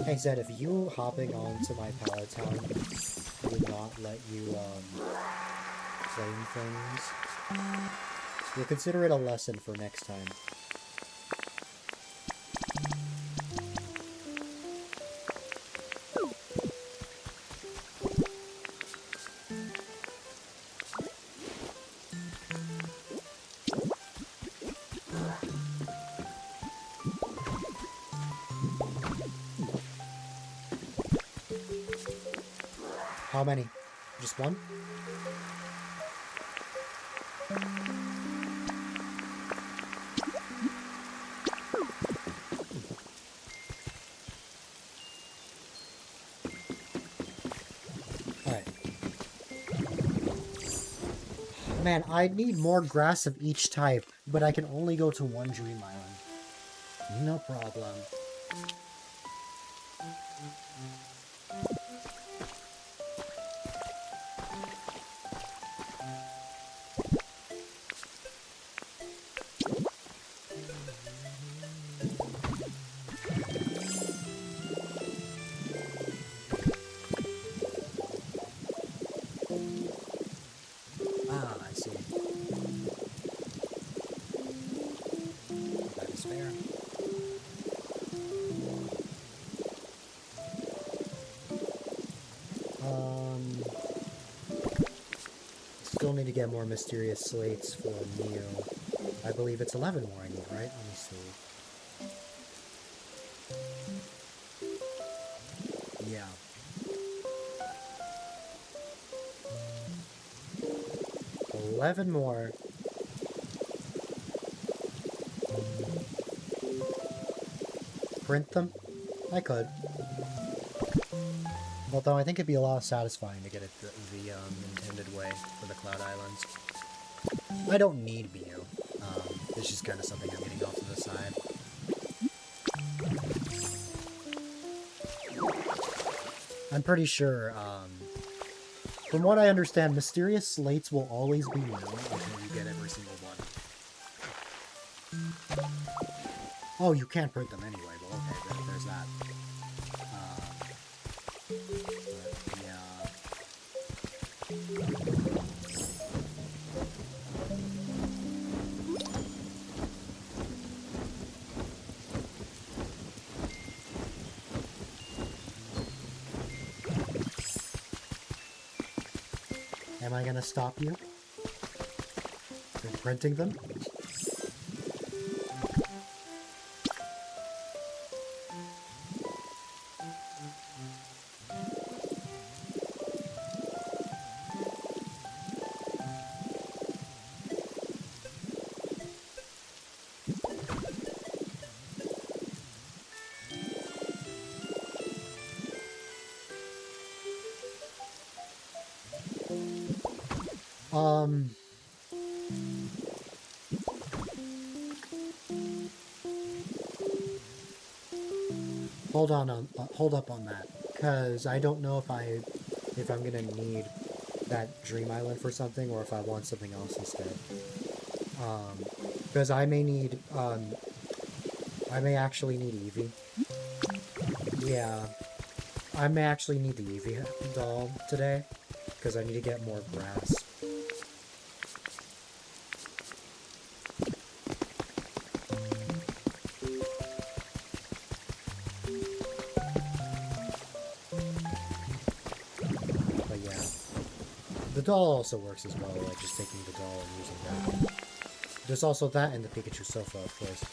Hey Zed, if you hopping onto my pallet town would not let you, claim things, we'll consider it a lesson for next time. How many? Just one? Alright. Man, I need more grass of each type, but I can only go to one dream island. No problem. Still need to get more mysterious slates for Neo. I believe it's 11 more I need, right? Let me see. Yeah. $11 more. Print them? I could. Although I think it'd be a lot satisfying to get it the intended way for the Cloud Islands. I don't need Mew. It's just kind of something I'm getting off to the side. I'm pretty sure, from what I understand, mysterious slates will always be new until you get every single one. Oh, you can't print them anyway, but okay, there's that. Am I gonna stop you from printing them? Um, hold up on that, because I don't know if I'm gonna need that Dream Island for something, or if I want something else instead. Because I may actually need Eevee. Yeah, I may actually need the Eevee doll today, because I need to get more grass. But yeah, the doll also works as well, like just taking the doll and using that. There's also that and the Pikachu sofa, of course.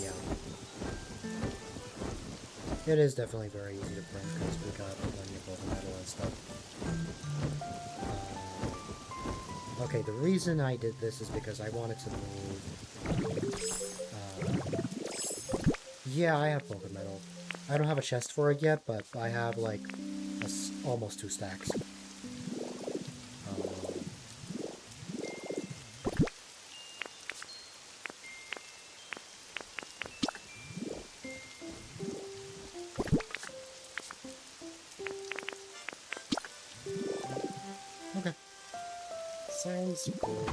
Yeah. It is definitely very easy to print because we got plenty of gold metal and stuff. Okay, the reason I did this is because I wanted to move. Yeah, I have Poke Metal. I don't have a chest for it yet, but I have like almost 2 stacks. Okay. Sounds good.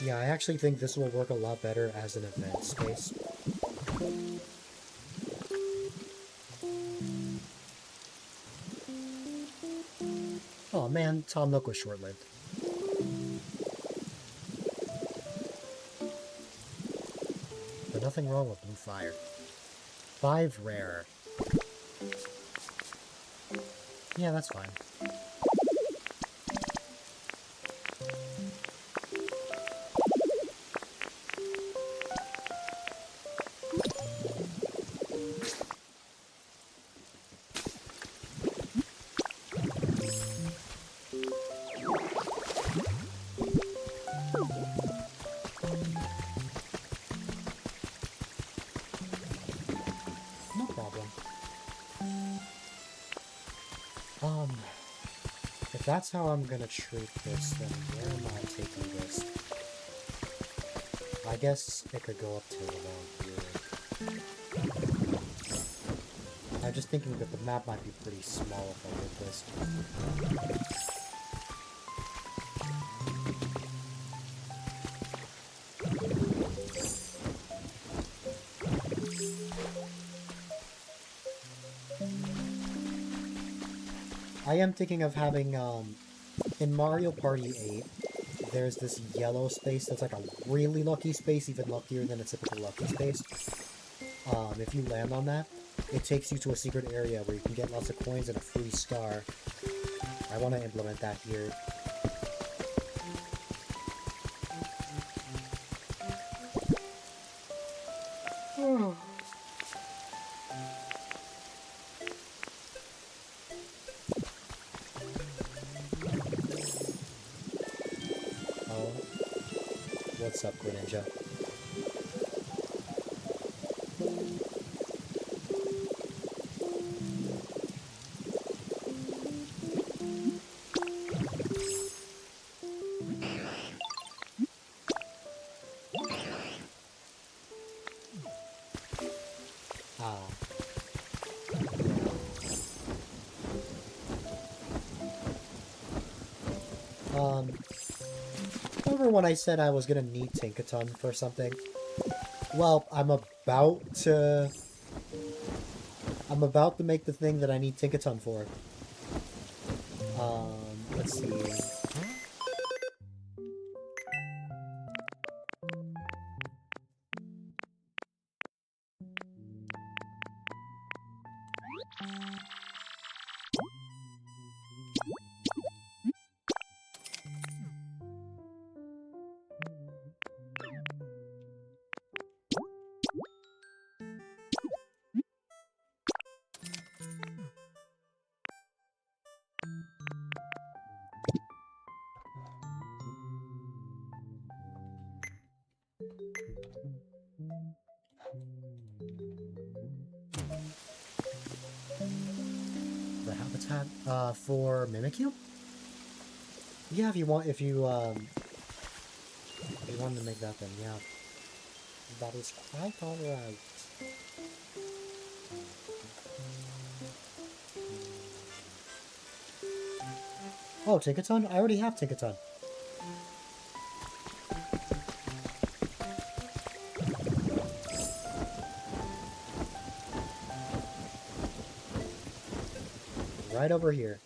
Yeah, I actually think this will work a lot better as an event space. Oh man, Tom Nook was short-lived. But nothing wrong with Blue Fire. 5 rare. Yeah, that's fine. No problem. If that's how I'm gonna treat this, then where am I taking this? I guess it could go up to around here. I'm just thinking that the map might be pretty small if I did this. I am thinking of having, in Mario Party 8, there's this yellow space that's like a really lucky space, even luckier than a typical lucky space. If you land on that, it takes you to a secret area where you can get lots of coins and a free star. I want to implement that here. Oh, what's up, Greninja? Ah. Remember when I said I was gonna need Tinkaton for something? Well, I'm about to make the thing that I need Tinkaton for. Let's see. for Mimikyu? Yeah, if you want to make that, then yeah. That is quite alright. Oh, Tinkaton? I already have Tinkaton. Right over here.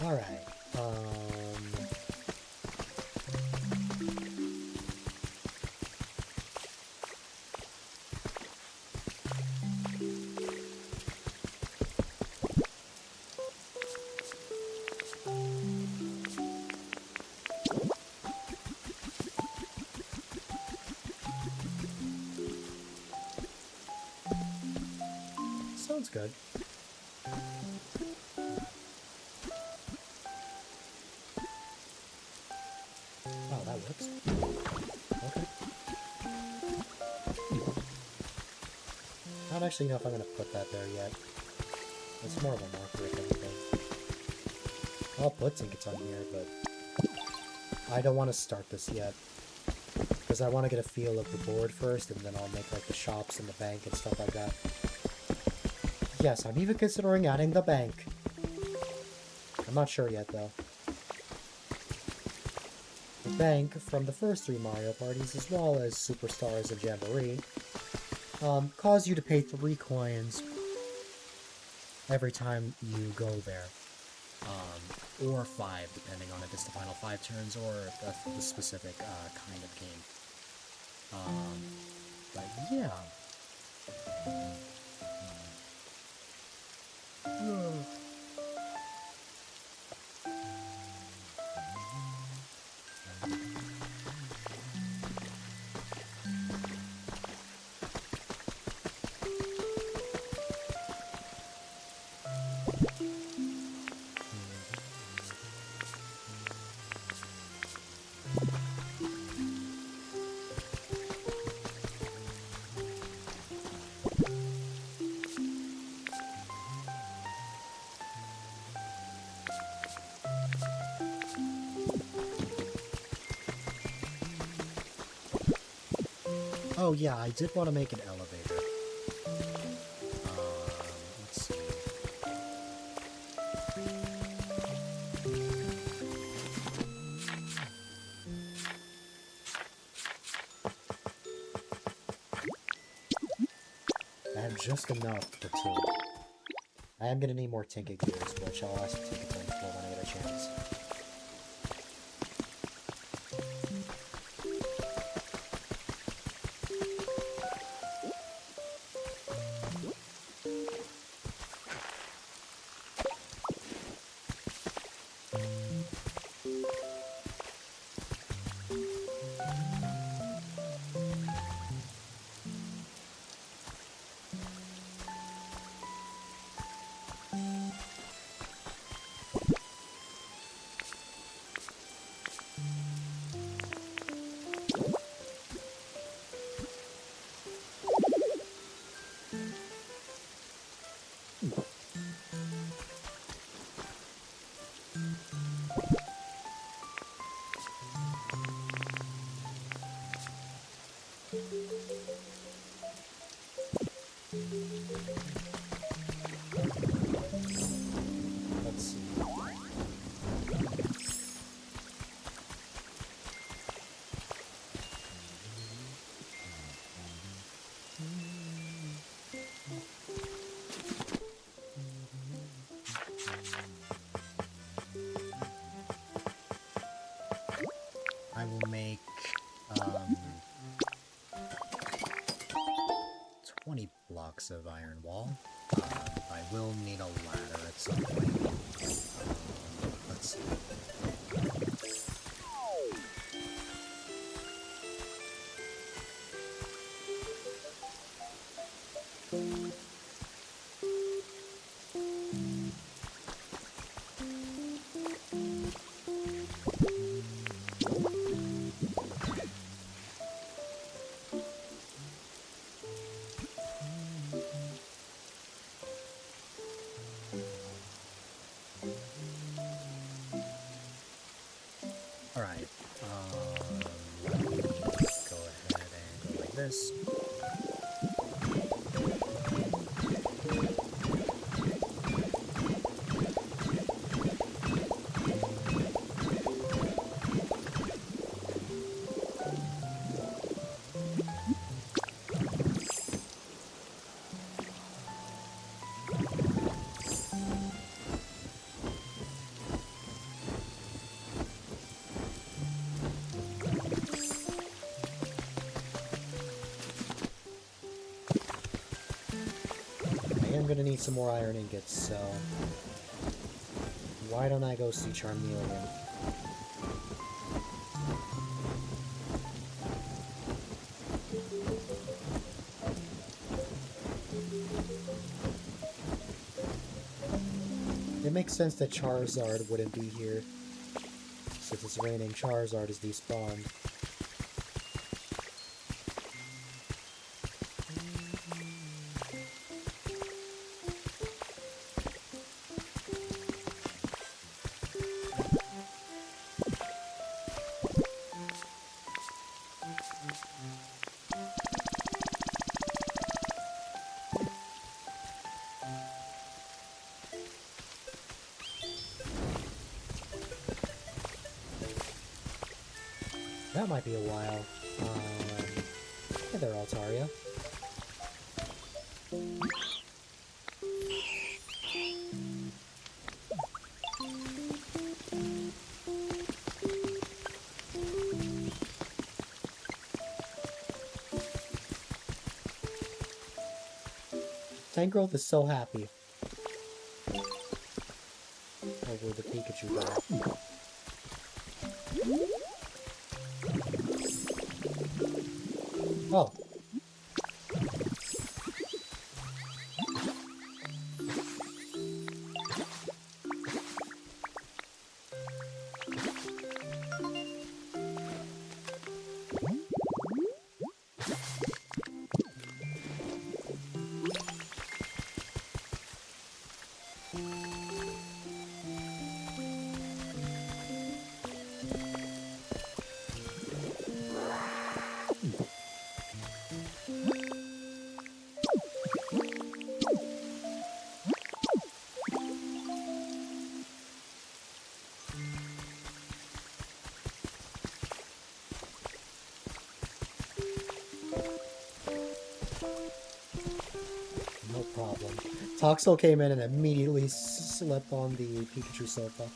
Alright, sounds good. Oh, that works. Okay. I don't actually know if I'm going to put that there yet. It's more of a marker, if anything. I'll put Tinkaton here, but I don't want to start this yet. Because I want to get a feel of the board first, and then I'll make like the shops and the bank and stuff like that. Yes, I'm even considering adding the bank. I'm not sure yet, though. The bank from the first 3 Mario parties, as well as Superstars and Jamboree, cause you to pay 3 coins every time you go there. Or 5, depending on if it's the final 5 turns or the specific kind of game. But yeah. Oh yeah, I did want to make an elevator. Let's see. I have just enough for 2. I am gonna need more Tinka gears, which I'll ask Tinka for when I get a chance. Let's see. I will make 20 blocks of iron wall. I will need a ladder at some point. Let's see. Alright, let me go ahead and go like this. I'm gonna need some more iron ingots, so why don't I go see Charmeleon? It makes sense that Charizard wouldn't be here, since it's raining. Charizard is despawned. That might be a while. Hey there, Altaria. Tangrowth is so happy over the Pikachu guy. Oh. No problem. Toxel came in and immediately slept on the Pikachu sofa.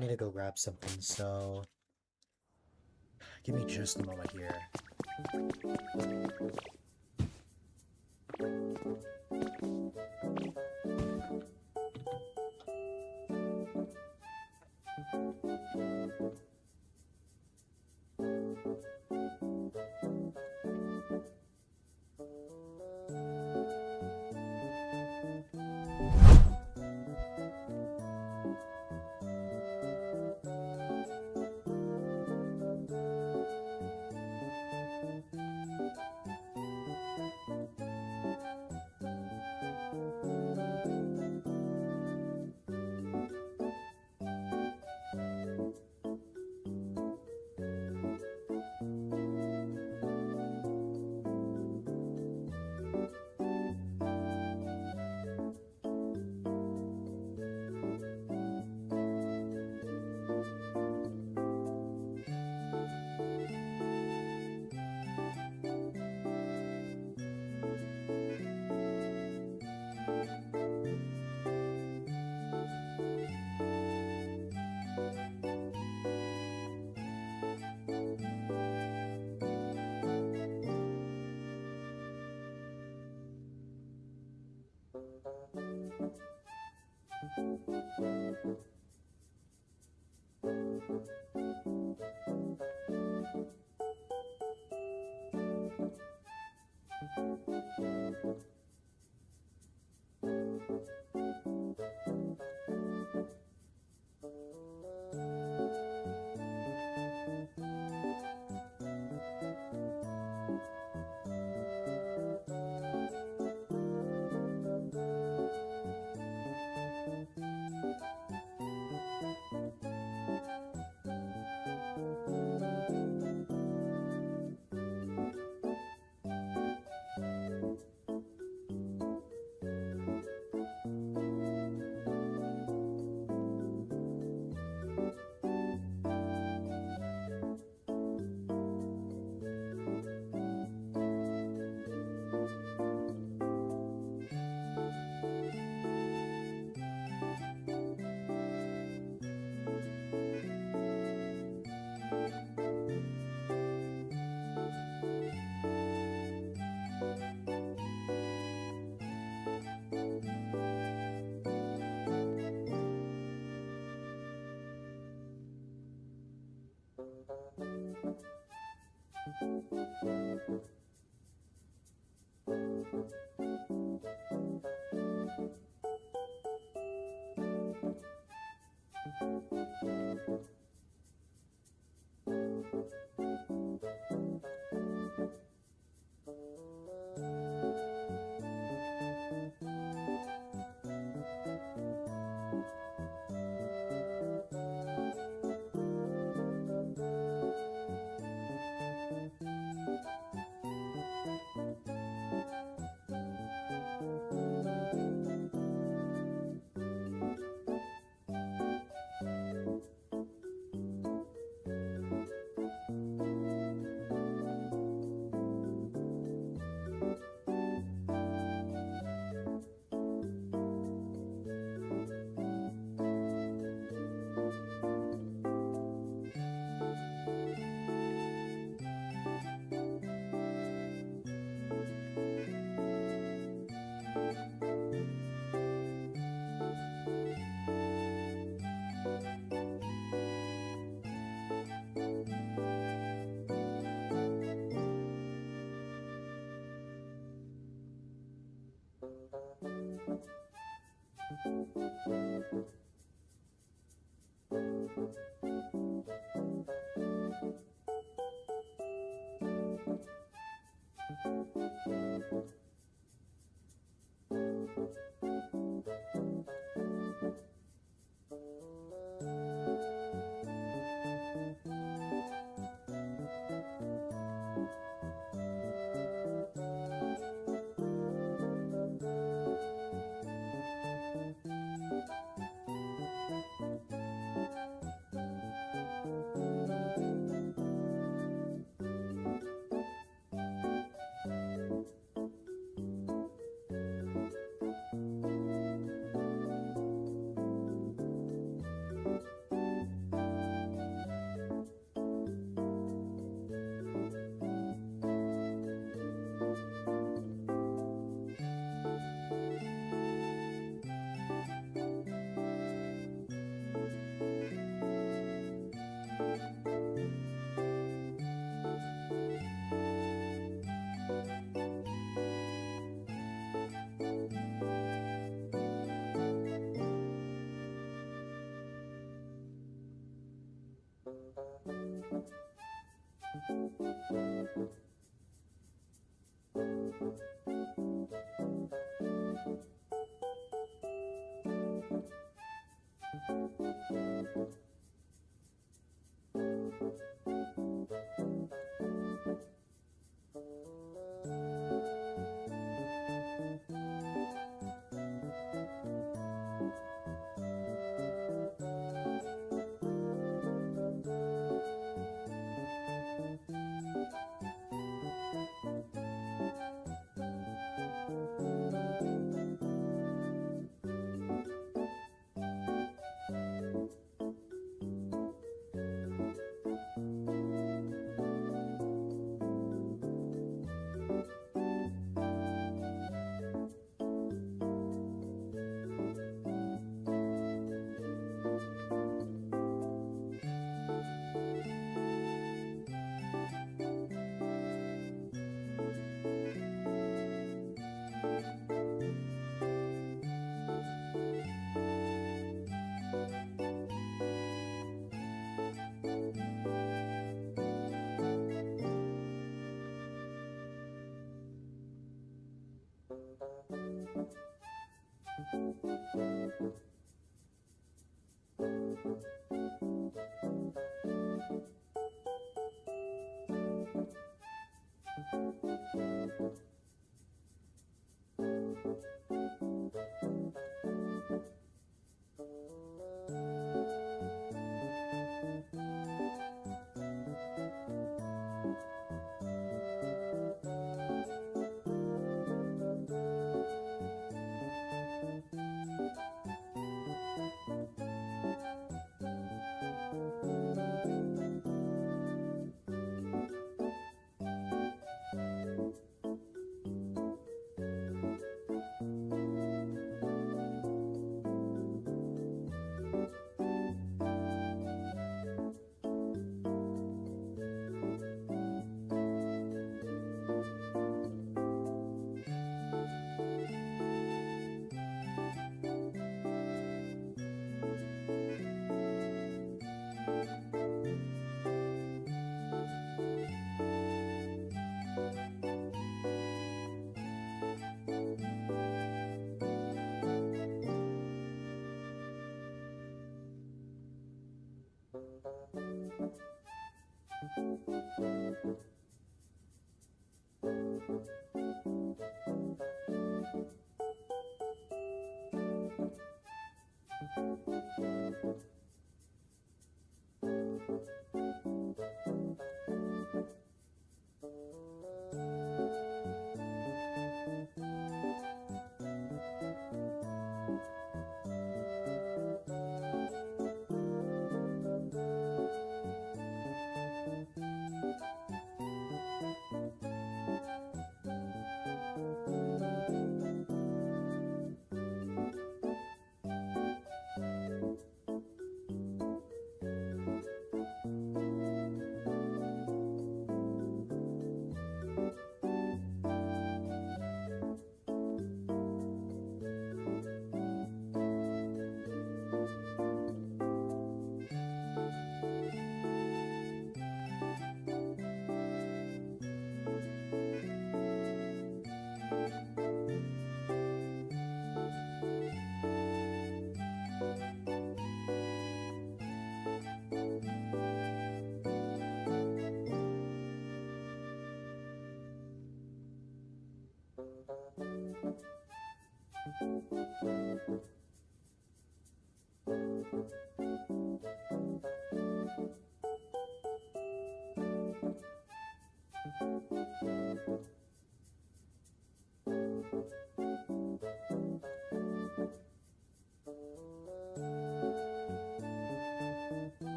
need to go grab something, so give me just a moment here.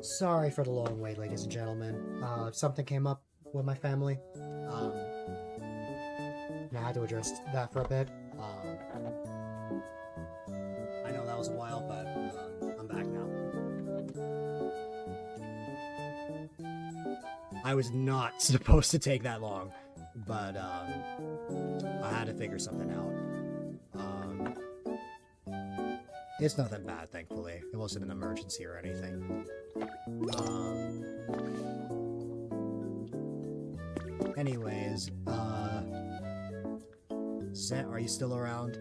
Sorry for the long wait, ladies and gentlemen. Something came up with my family. And I had to address that for a bit. I know that was a while, but I'm back now. I was not supposed to take that long, but I had to figure something out. It's nothing bad, thankfully. It wasn't an emergency or anything. Anyways, Zet, are you still around?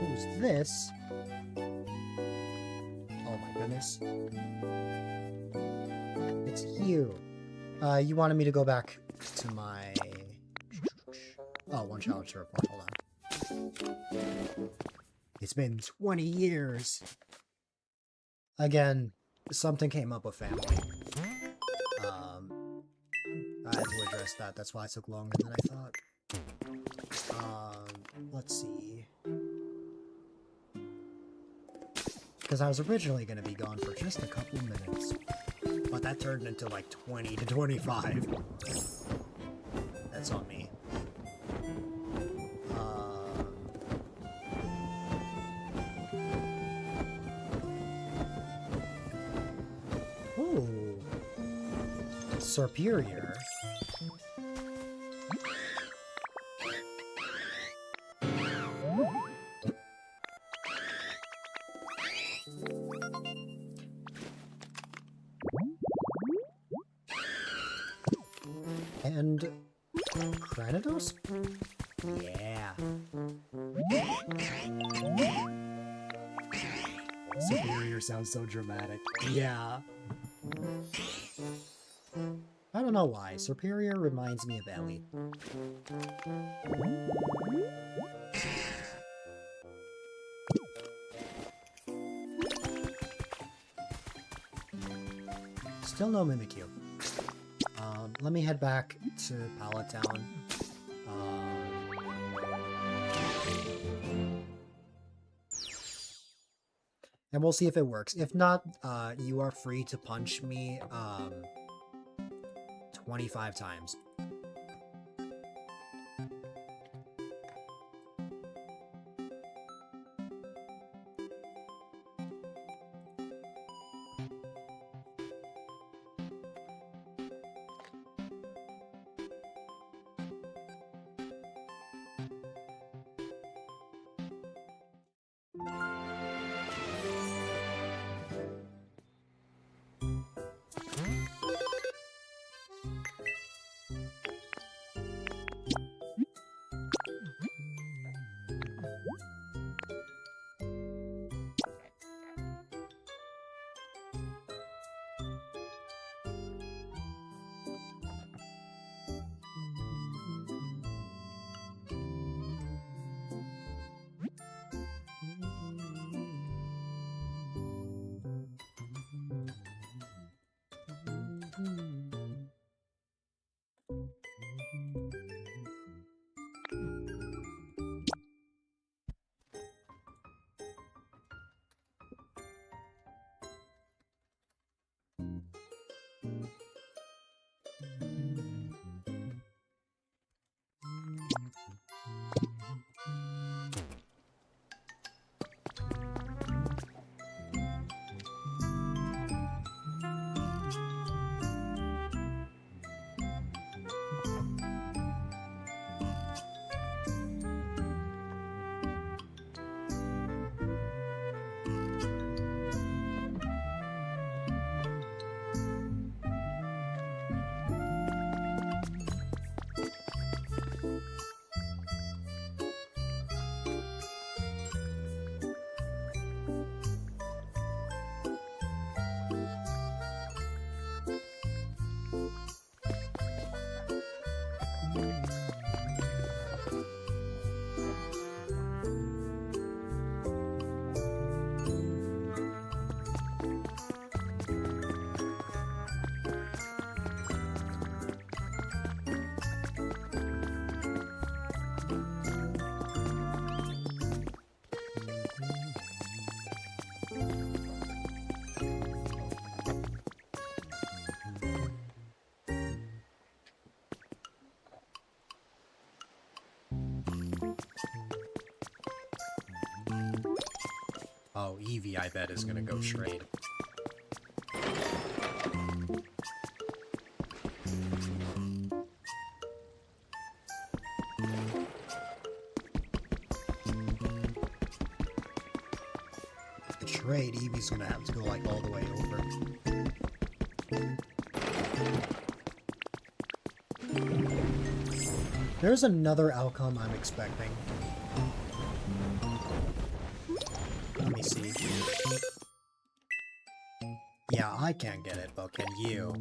Who's this? Oh my goodness. It's you. You wanted me to go back to my... Oh, one challenge to report. Hold on. It's been 20 years. Again, something came up with family. I had to address that. That's why it took longer than I thought. Let's see. Because I was originally going to be gone for just a couple minutes. But that turned into like 20 to 25. That's on me. Ooh. Superior. And Granados? Yeah. Superior sounds so dramatic. Yeah. I don't know why. Superior reminds me of Ellie. Still no Mimikyu. Let me head back to Pallet Town. And we'll see if it works. If not, you are free to punch me 25 times. Oh, Eevee, I bet, is gonna go trade. The trade, Eevee's gonna have to go, like, all the way over. There's another outcome I'm expecting. Let me see. Yeah, I can't get it, but can you?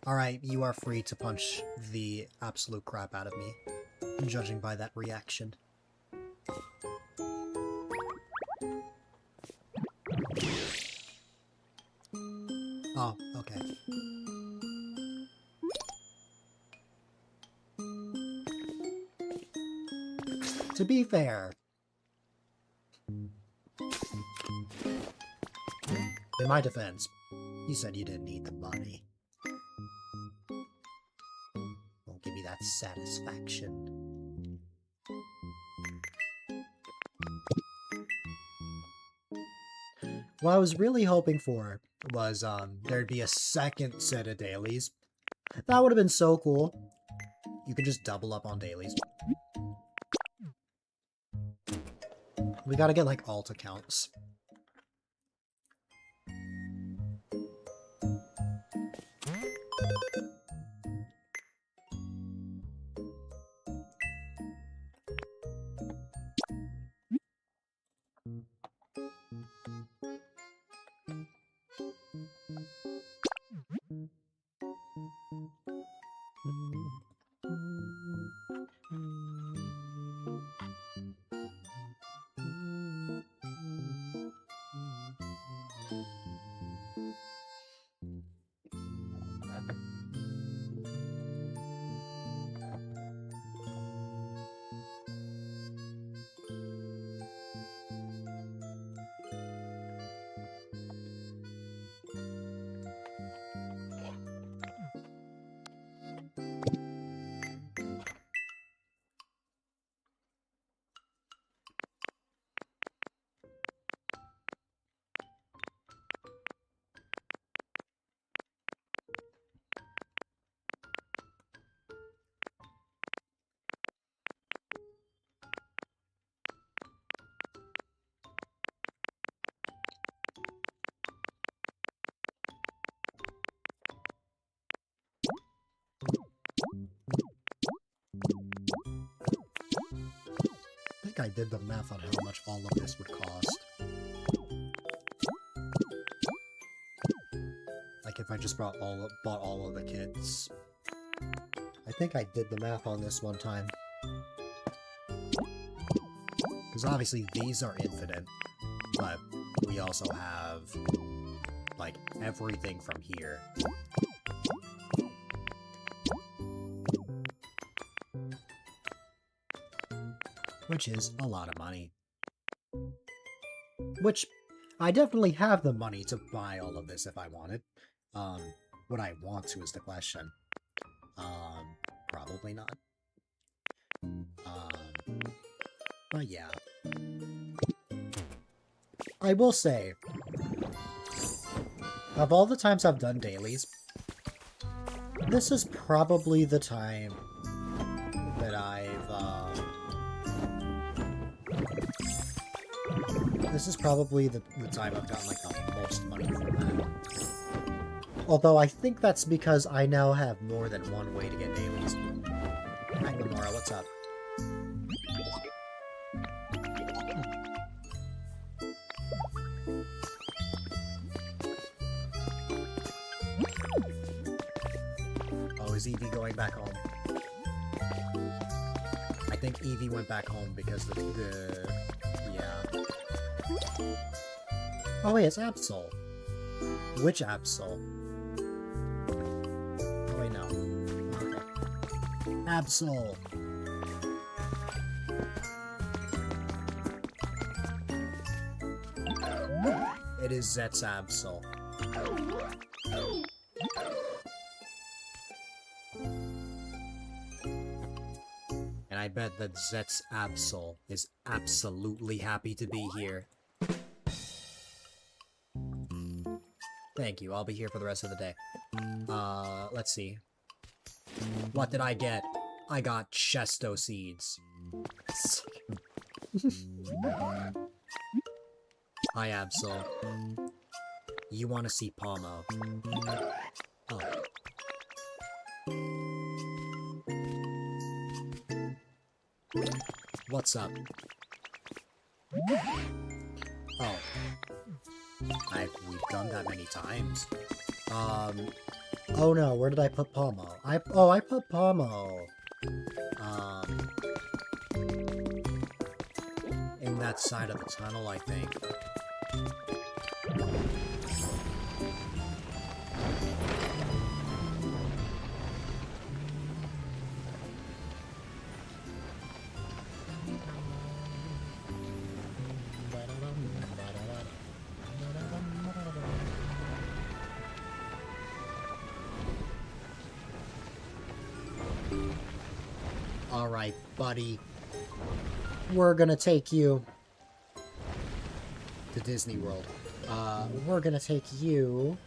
Alright, you are free to punch the absolute crap out of me, judging by that reaction. Oh, okay. To be fair, in my defense, you said you didn't need the money. Won't give me that satisfaction. What I was really hoping for was there'd be a second set of dailies. That would have been so cool. You could just double up on dailies. We gotta get like alt accounts. I think I did the math on how much all of this would cost. Like if I just bought all of the kits. I think I did the math on this one time. Because obviously these are infinite, but we also have like everything from here. Which is a lot of money. Which, I definitely have the money to buy all of this if I wanted. Would I want to is the question. Probably not. But yeah. I will say, of all the times I've done dailies, this is probably the time that this is probably the time I've gotten like the most money from that. Although I think that's because I now have more than one way to get dailies. Hi Gamora, what's up? Oh, is Eevee going back home? I think Eevee went back home because yeah. Oh wait, it's Absol. Which Absol? Oh wait, no. Okay. Absol. It is Zet's Absol. And I bet that Zet's Absol is absolutely happy to be here. Thank you, I'll be here for the rest of the day. Let's see. What did I get? I got Chesto seeds. Hi, Absol. You want to see Palmo? Oh. What's up? Oh. We've done that many times. Oh no, where did I put Palmo? I put Palmo. In that side of the tunnel, I think. Alright, buddy. We're gonna take you. To Disney World. We're gonna take you.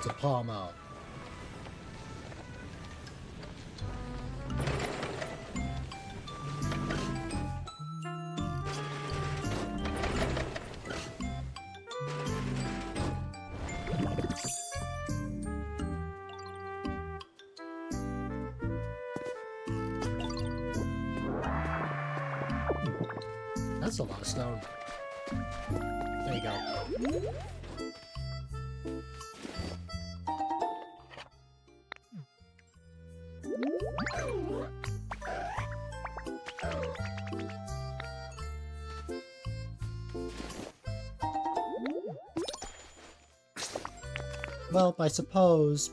To Palmo. That's a lot of stone. There you go. Well, I suppose.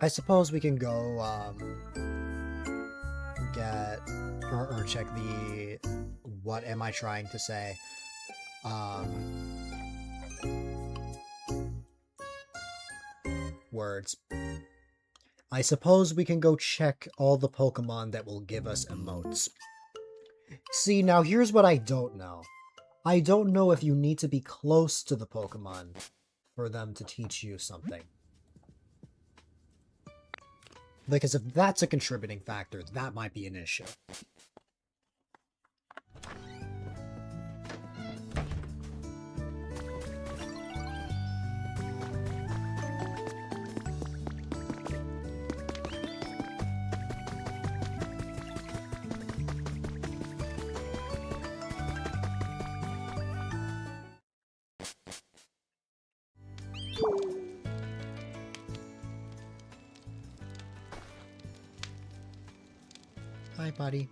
I suppose we can go, get, or check the, what am I trying to say? Words. I suppose we can go check all the Pokemon that will give us emotes. See, now here's what I don't know. I don't know if you need to be close to the Pokemon for them to teach you something. Because if that's a contributing factor, that might be an issue. Hi, buddy.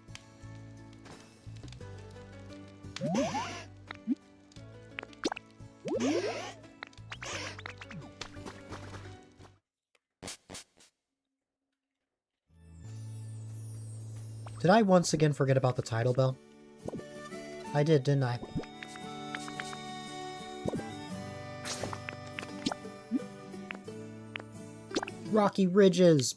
Did I once again forget about the title bell? I did, didn't I? Rocky Ridges!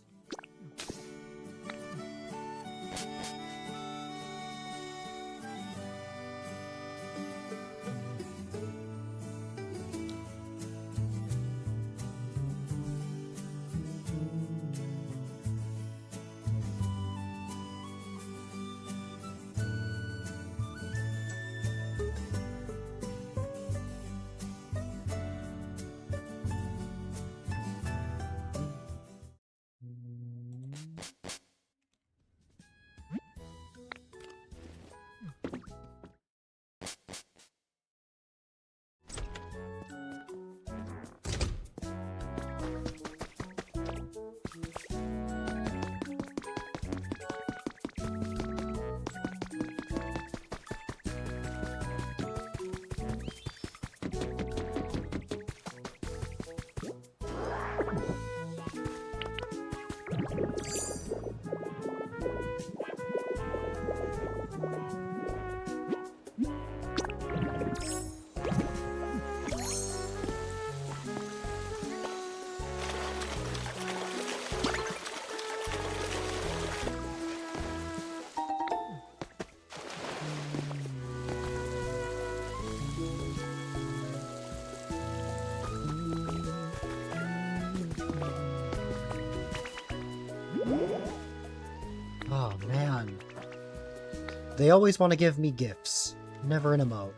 They always want to give me gifts, never an emote.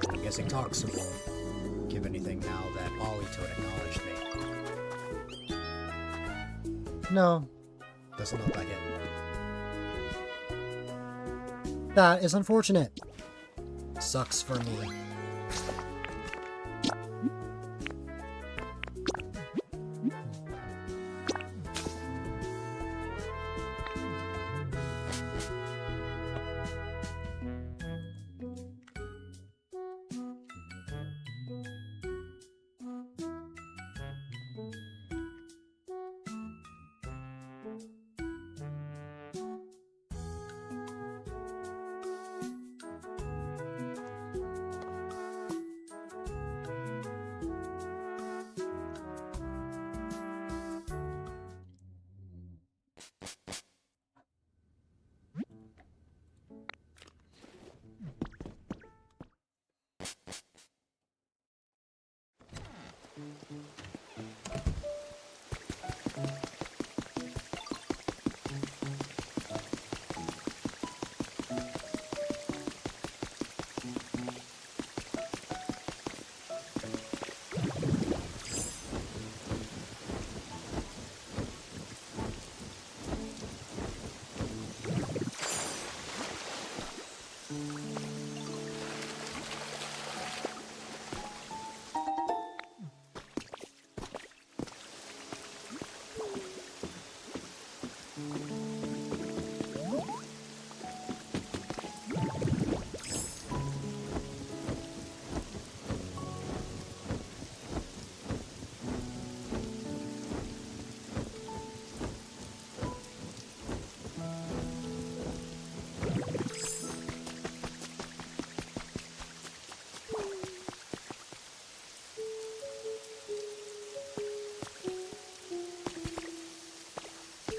I'm guessing Toxin won't give anything now that Politoad acknowledged me. No, doesn't look like it. That is unfortunate. Sucks for me.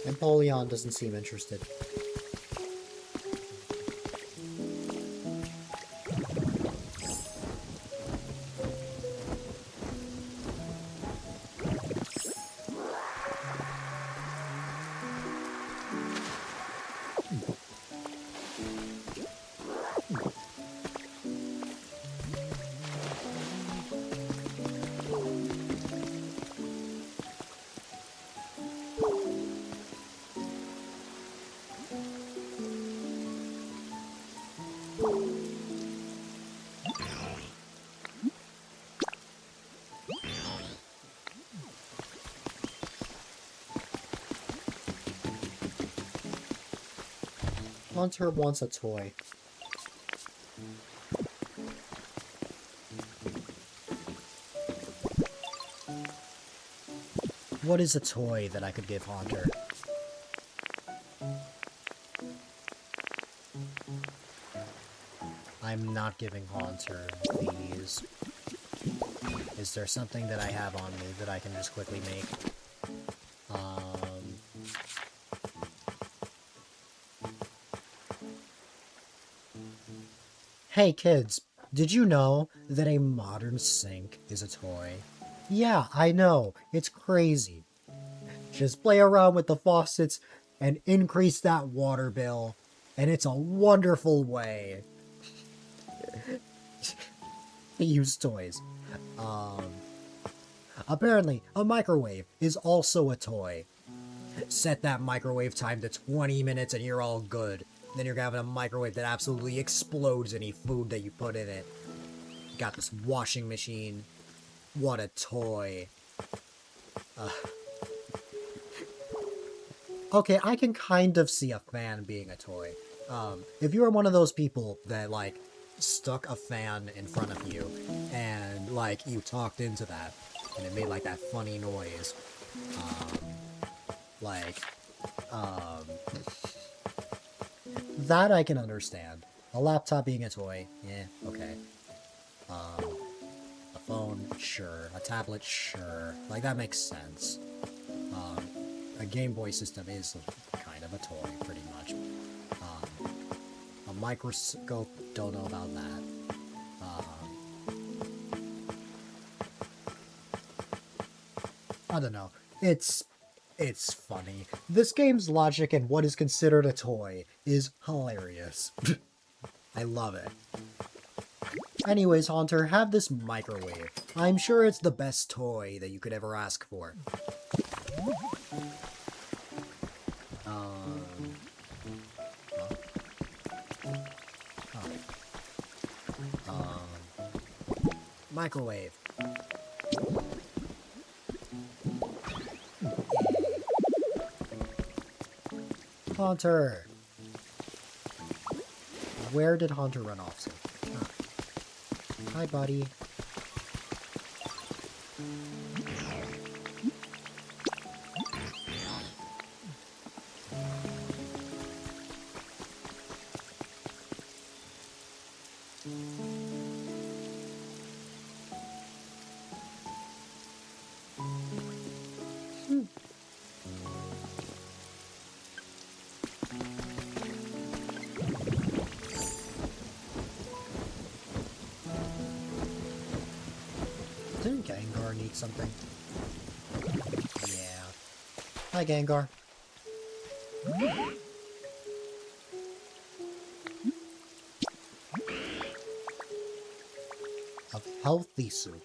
Empoleon doesn't seem interested. Hunter wants a toy. What is a toy that I could give Haunter? I'm not giving Haunter these. Is there something that I have on me that I can just quickly make? Hey kids, did you know that a modern sink is a toy? Yeah, I know, it's crazy. Just play around with the faucets and increase that water bill, and it's a wonderful way to use toys. Apparently, a microwave is also a toy. Set that microwave time to 20 minutes and you're all good. Then you're gonna have a microwave that absolutely explodes any food that you put in it. Got this washing machine. What a toy. Okay, I can kind of see a fan being a toy. If you are one of those people that, like, stuck a fan in front of you, and, like, you talked into that, and it made, like, that funny noise, that I can understand. A laptop being a toy, yeah, okay. A phone, sure. A tablet, sure. Like, that makes sense. A Game Boy system is kind of a toy, pretty much. A microscope, don't know about that. I don't know. It's funny. This game's logic and what is considered a toy is hilarious. I love it. Anyways, Haunter, have this microwave. I'm sure it's the best toy that you could ever ask for. Microwave. Haunter! Where did Haunter run off to? Ah. Hi, buddy. Didn't Gengar need something? Yeah. Hi, Gengar. A healthy soup.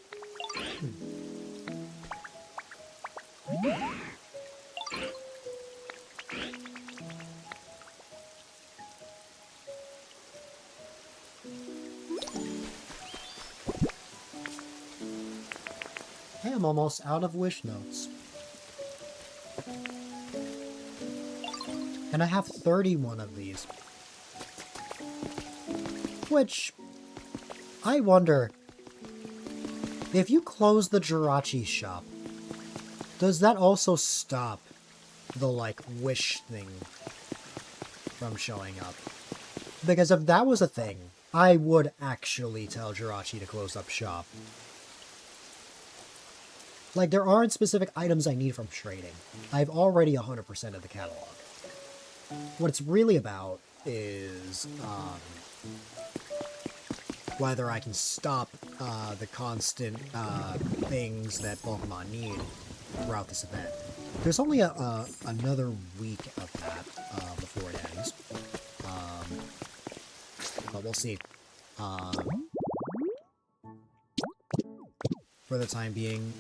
Hey, I'm almost out of wish notes. And I have 31 of these. Which, I wonder, if you close the Jirachi shop, does that also stop the, like, wish thing from showing up? Because if that was a thing, I would actually tell Jirachi to close up shop. Like, there aren't specific items I need from trading. I've already 100% of the catalog. What it's really about is, whether I can stop, the constant, things that Pokemon need throughout this event. There's only another week of that, before it ends. But we'll see. For the time being,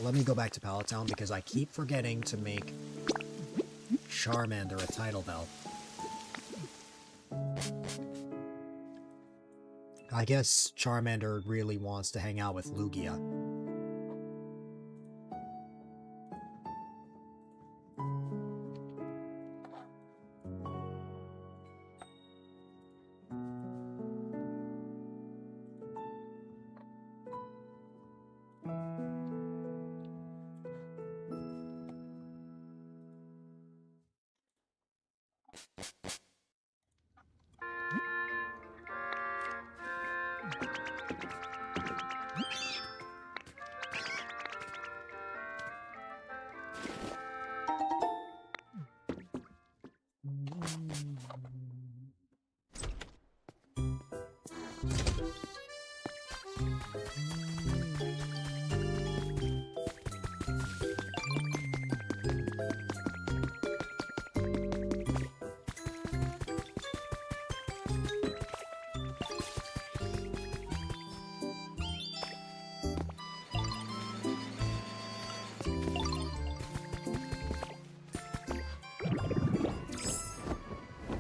let me go back to Pallet Town because I keep forgetting to make Charmander a title belt. I guess Charmander really wants to hang out with Lugia.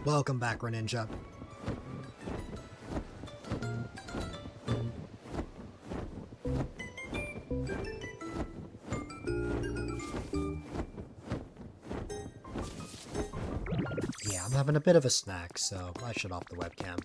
Welcome back, Greninja. Yeah, I'm having a bit of a snack, so I shut off the webcam.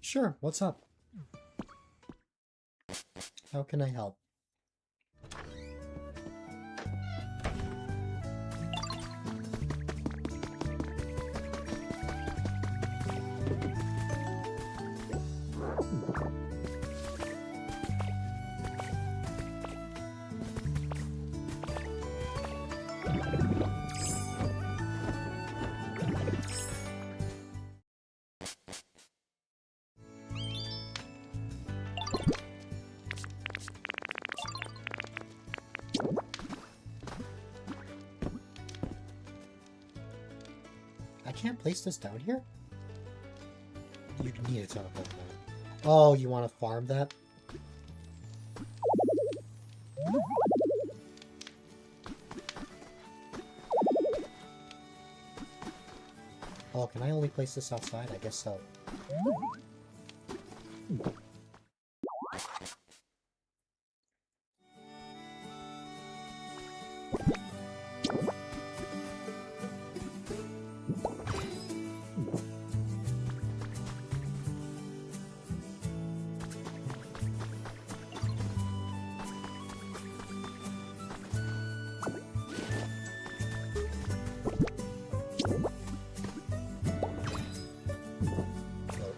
Sure, what's up? How can I help? I can't place this down here? You need a ton of Pokemon. Oh, you want to farm that? Oh, can I only place this outside? I guess so.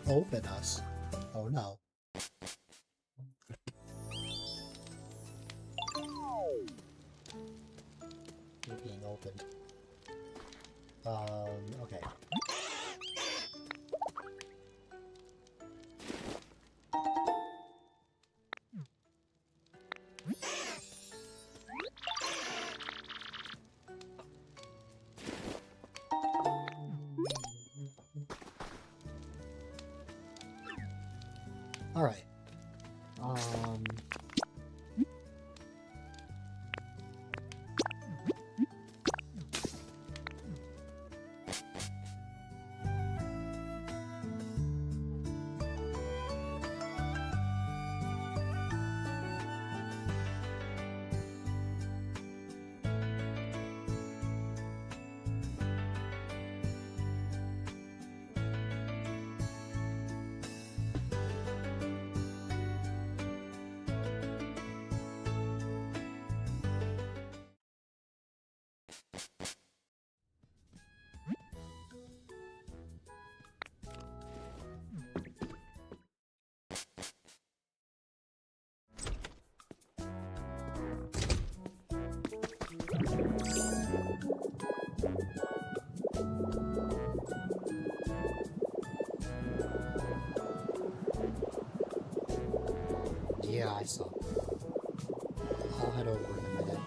They'll open us. Oh no. You're being opened. Okay. Alright. Yeah, I saw. I'll head over in a minute.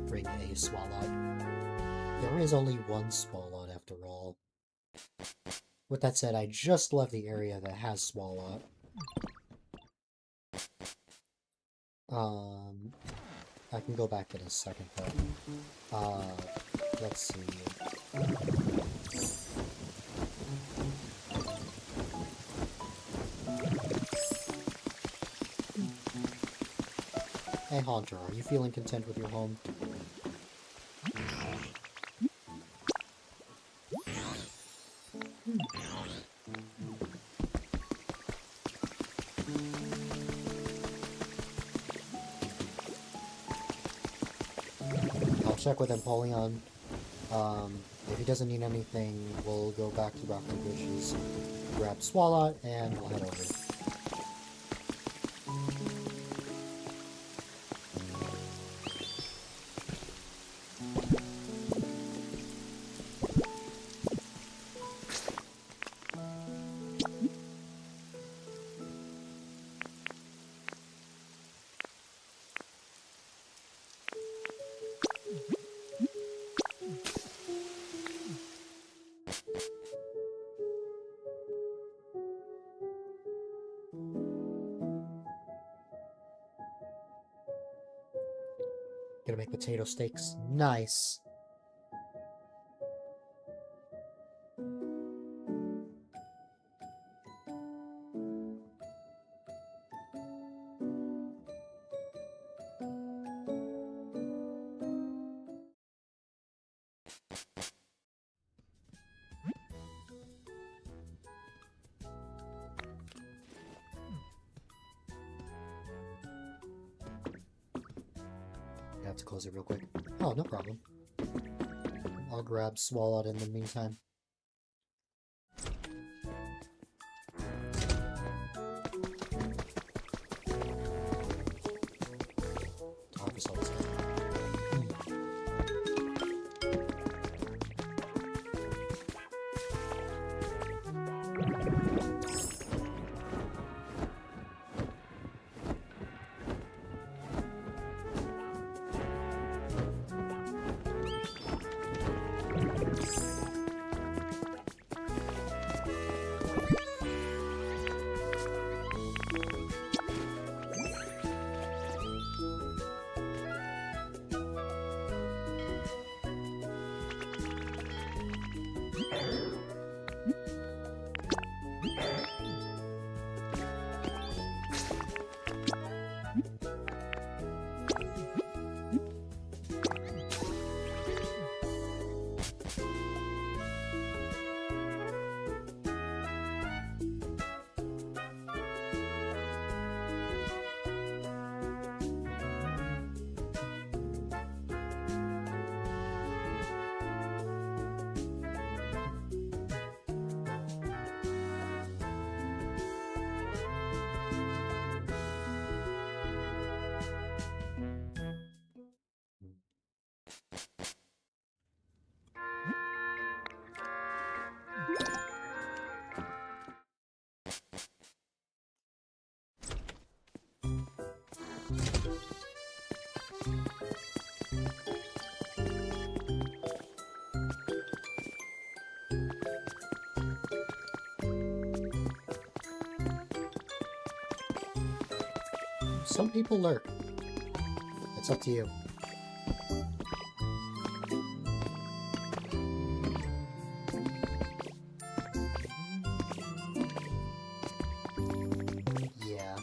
Bring a Swallow. There is only one Swallow after all. With that said, I just left the area that has Swallow. I can go back in a second though. Let's see. Hey Haunter, are you feeling content with your home? I'll check with Empoleon. If he doesn't need anything, we'll go back to Rocky Bushes, grab Swalot, and we'll head over. Gonna make potato steaks. Nice. I have to close it real quick. Oh, no problem. I'll grab Swalot in the meantime. Harvest all this stuff. Some people lurk. It's up to you. Yeah.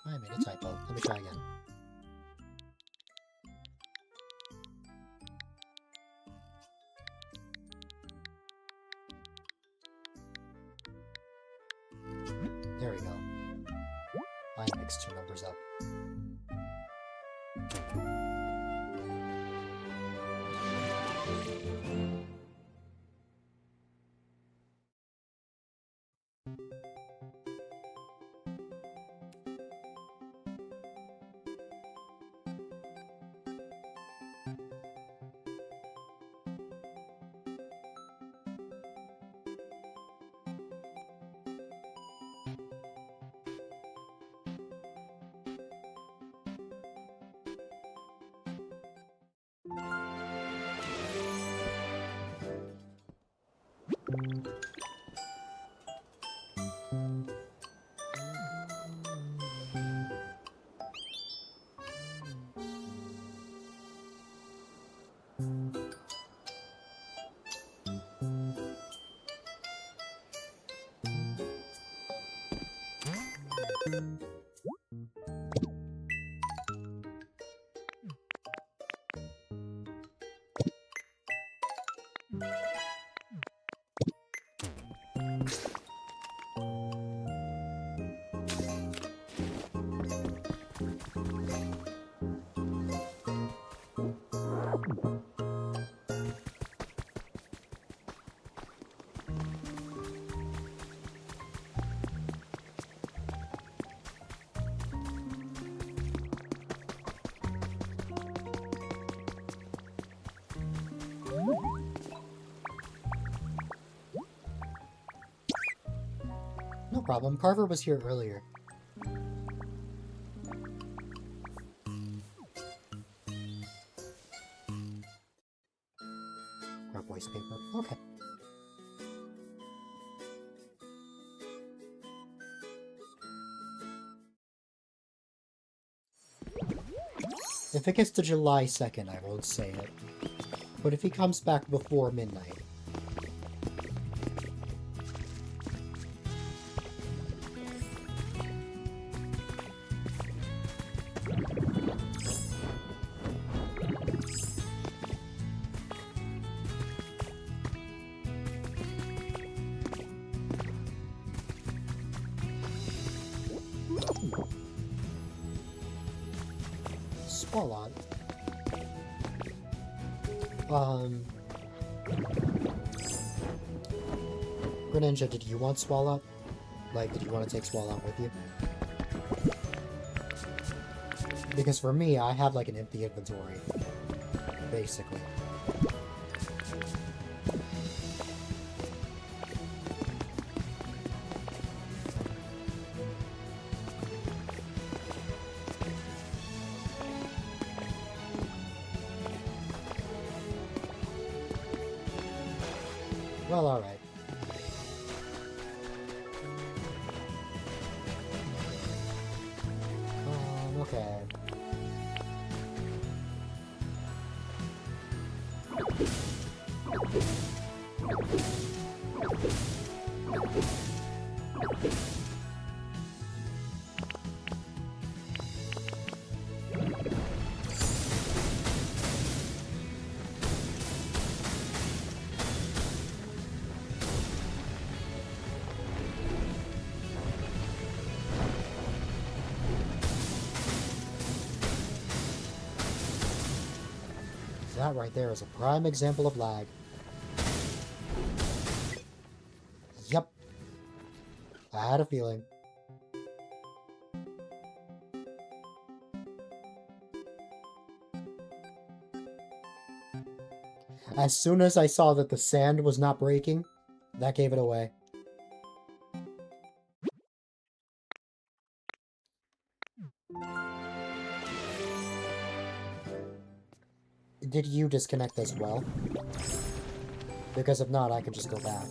I made a typo. Let me try again. There we go. I mixed two numbers up. No problem. Carver was here earlier. Grab waste paper. Okay. If it gets to July 2nd, I won't say it. But if he comes back before midnight... Swalot. Greninja, did you want Swalot? Like, did you want to take Swalot with you? Because for me, I have like an empty inventory. Basically. Well, alright. Okay. That right there is a prime example of lag. Yep. I had a feeling. As soon as I saw that the sand was not breaking, that gave it away. Did you disconnect as well? Because if not, I could just go back.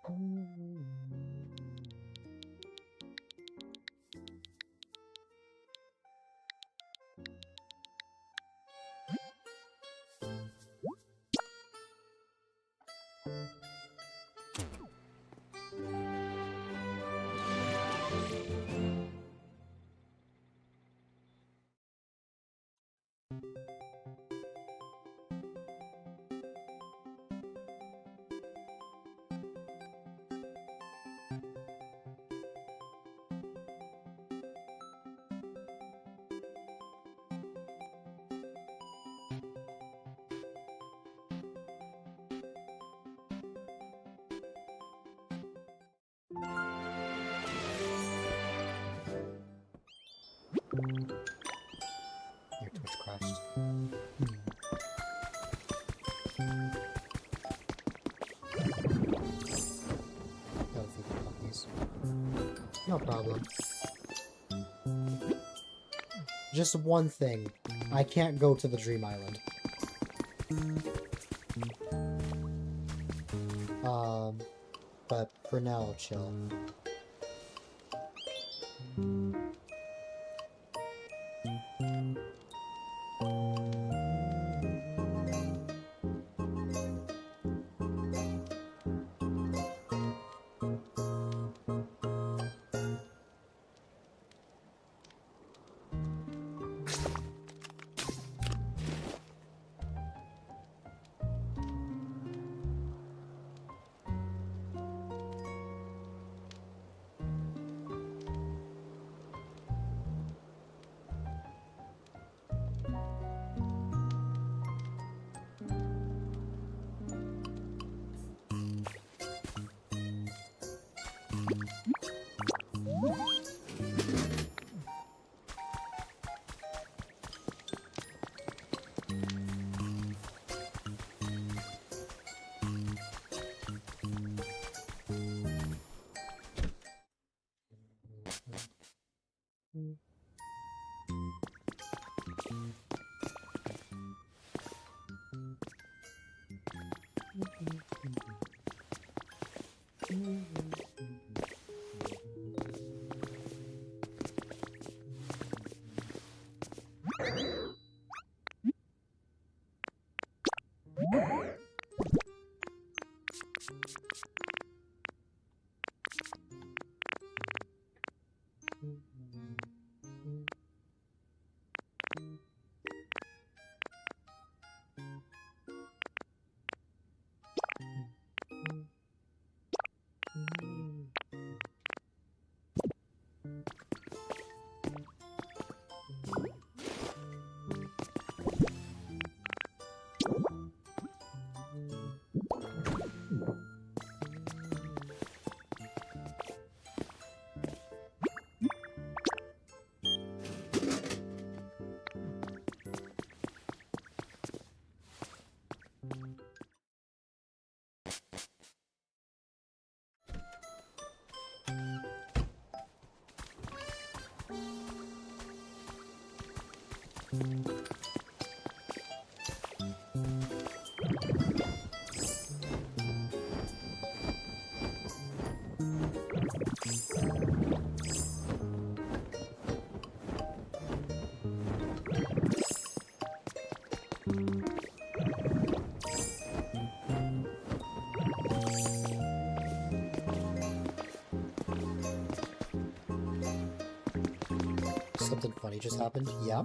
Okay. No problem. Just one thing. I can't go to the Dream Island. But for now, I'll chill. Something funny just happened. Yeah.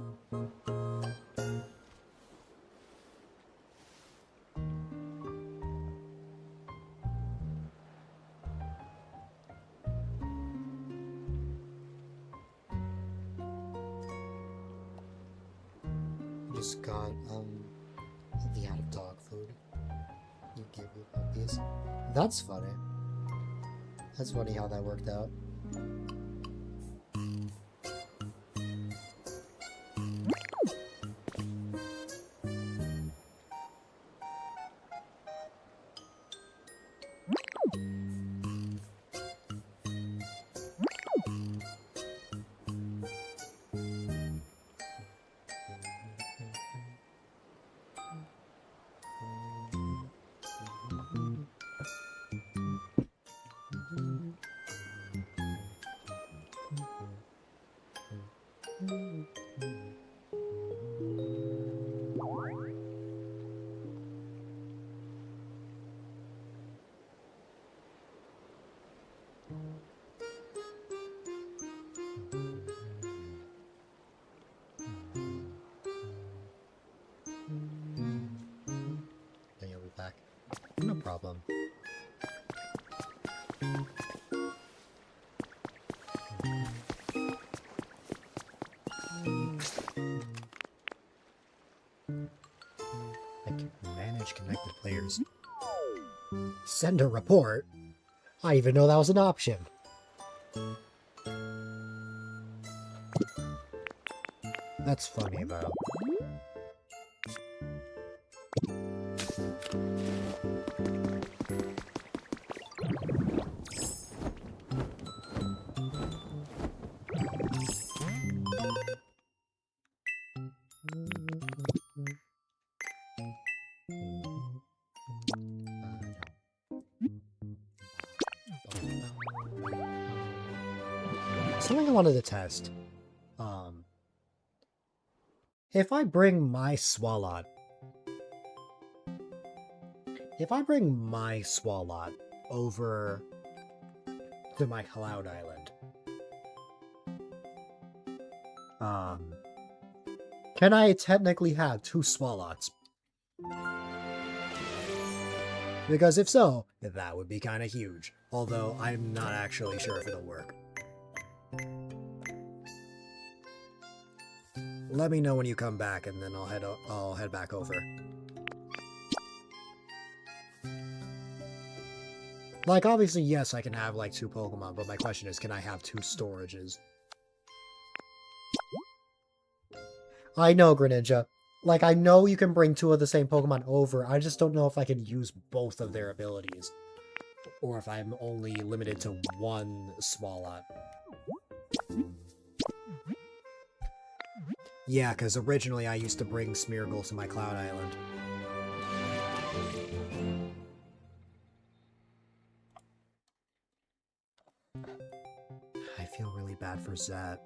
Just got the out of dog food. You give me puppies. That's funny. That's funny how that worked out. Then you'll be back. No problem. I can manage connected players. Send a report? I didn't even know that was an option. That's funny, though. something I wanted to test. If I bring my Swalot over to my Cloud Island, can I technically have 2 Swalots? Because if so, that would be kind of huge. Although I'm not actually sure if it'll work. Let me know when you come back, and then I'll head back over. Like, obviously, yes, I can have, like, 2 Pokemon, but my question is, can I have 2 storages? I know, Greninja. Like, I know you can bring 2 of the same Pokemon over, I just don't know if I can use both of their abilities. Or if I'm only limited to 1 Swalot. Yeah, because originally I used to bring Smeargle to my Cloud Island. I feel really bad for Zat.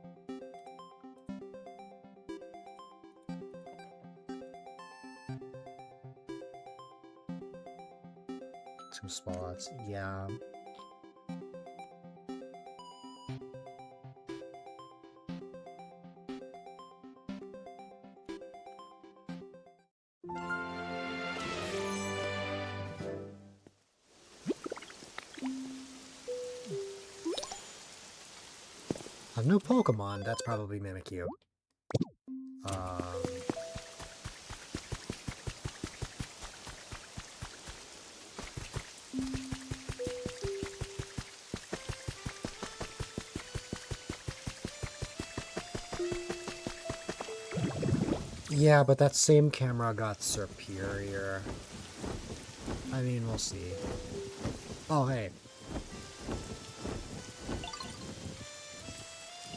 Two spots, yeah. A new Pokemon, that's probably Mimikyu. Yeah, but that same camera got superior. I mean, we'll see. Oh, hey.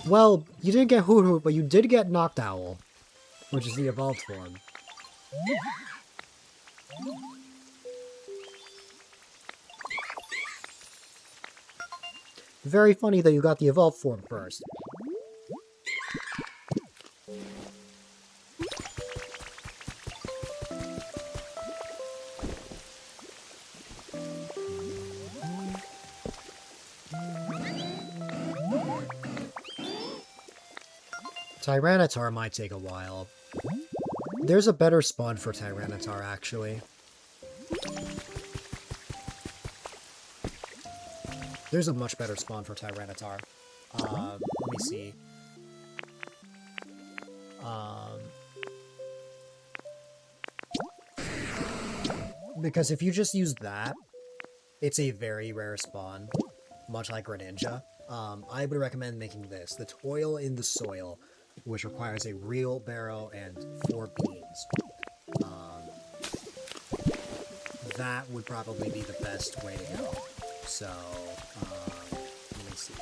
Well, you didn't get Hoot Hoot, but you did get Noctowl, which is the evolved form. Very funny that you got the evolved form first. Tyranitar might take a while. There's a better spawn for Tyranitar, actually. There's a much better spawn for Tyranitar. Let me see. Because if you just use that, it's a very rare spawn, much like Greninja. I would recommend making this, the Toil in the Soil, which requires a real barrow and 4 beans. That would probably be the best way to go. So, let me see.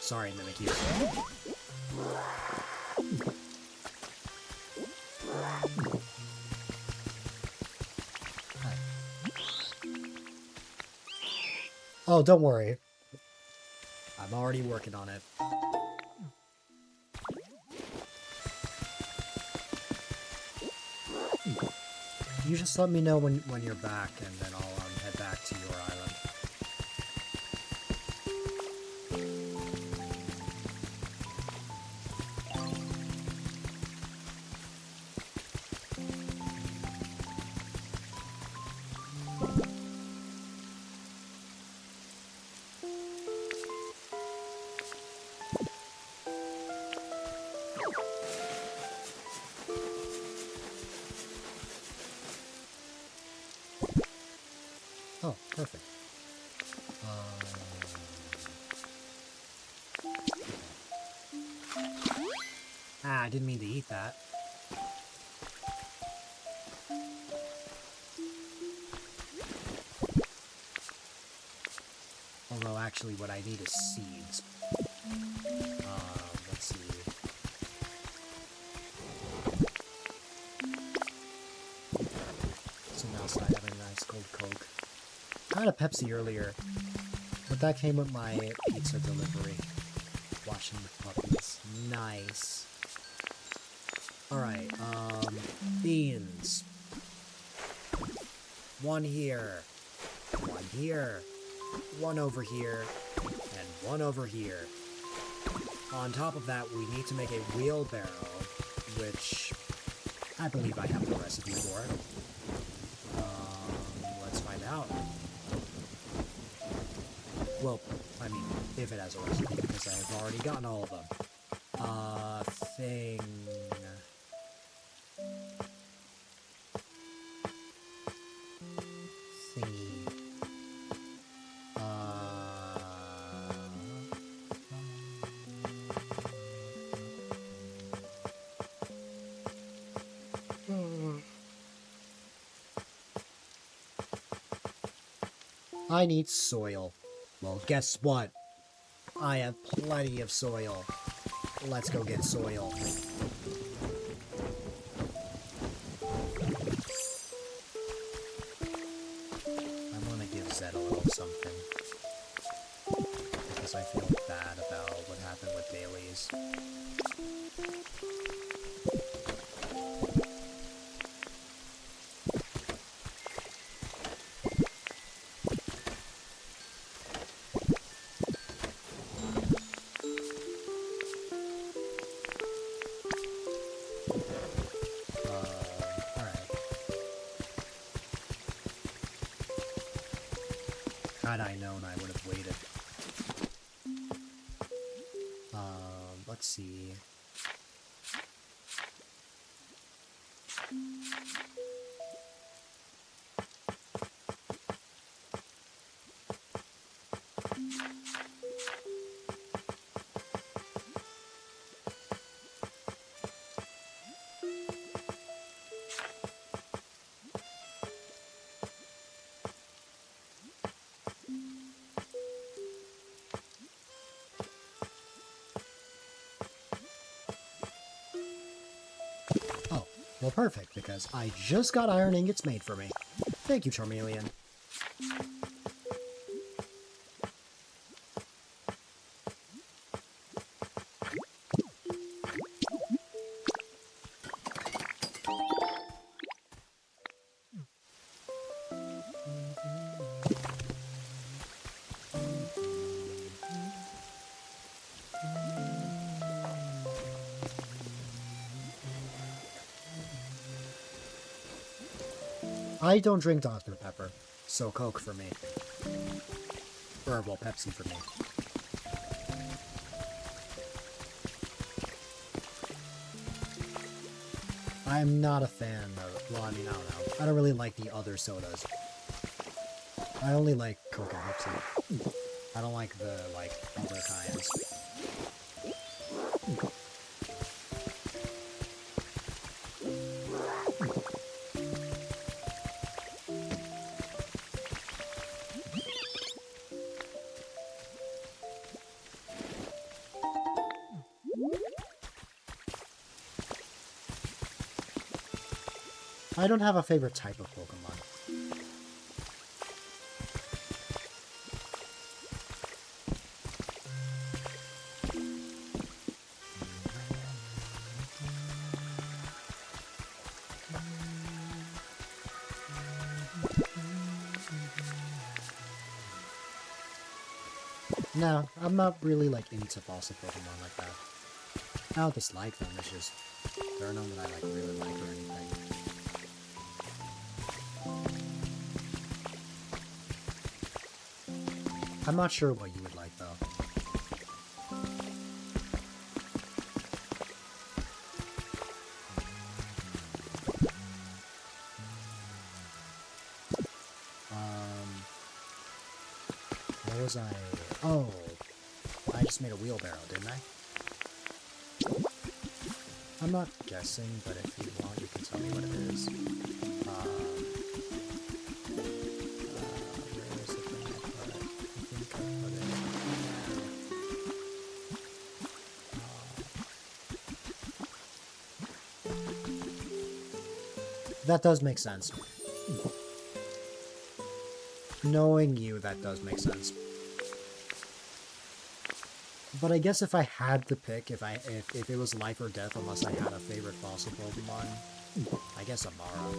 Sorry, Mimikyu. Oh, don't worry. I'm already working on it. You just let me know when you're back, and then I'll head back to your island. Oh, perfect. I didn't mean to eat that. Although, actually, what I need is seeds. Let's see. Some outside having a nice cold Coke. I had a Pepsi earlier. But that came with my pizza delivery. Watching the puppies. Nice. Alright, beans. One here. One here. One over here. And one over here. On top of that, we need to make a wheelbarrow, which I believe I have the recipe for. Let's find out. Well, I mean, if it has a recipe, because I've already gotten all of them. Thing... Thingy. I need soil. Well, guess what? I have plenty of soil. Let's go get soil. I want to give Zed a little something. Because I feel bad about what happened with Bailey's. Had I known, I would have waited. Let's see. Well, perfect, because I just got iron ingots made for me. Thank you, Charmeleon. I don't drink Dr. Pepper, so Coke for me. Or, well, Pepsi for me. I'm not a fan of, well, I mean, I don't know. I don't really like the other sodas. I only like Coke and Pepsi. I don't like the, like, other kinds. I don't have a favorite type of Pokemon. No, I'm not really like into fossil Pokemon like that. I don't dislike them, it's just there are none that I like really like or anything. I'm not sure what you would like, though. What was I... Oh, I just made a wheelbarrow, didn't I? I'm not guessing, but if you want, you can tell me what it is. That does make sense. Knowing you, that does make sense. But I guess if I had to pick, if it was life or death, unless I had a favorite fossil Pokemon, I guess Amara.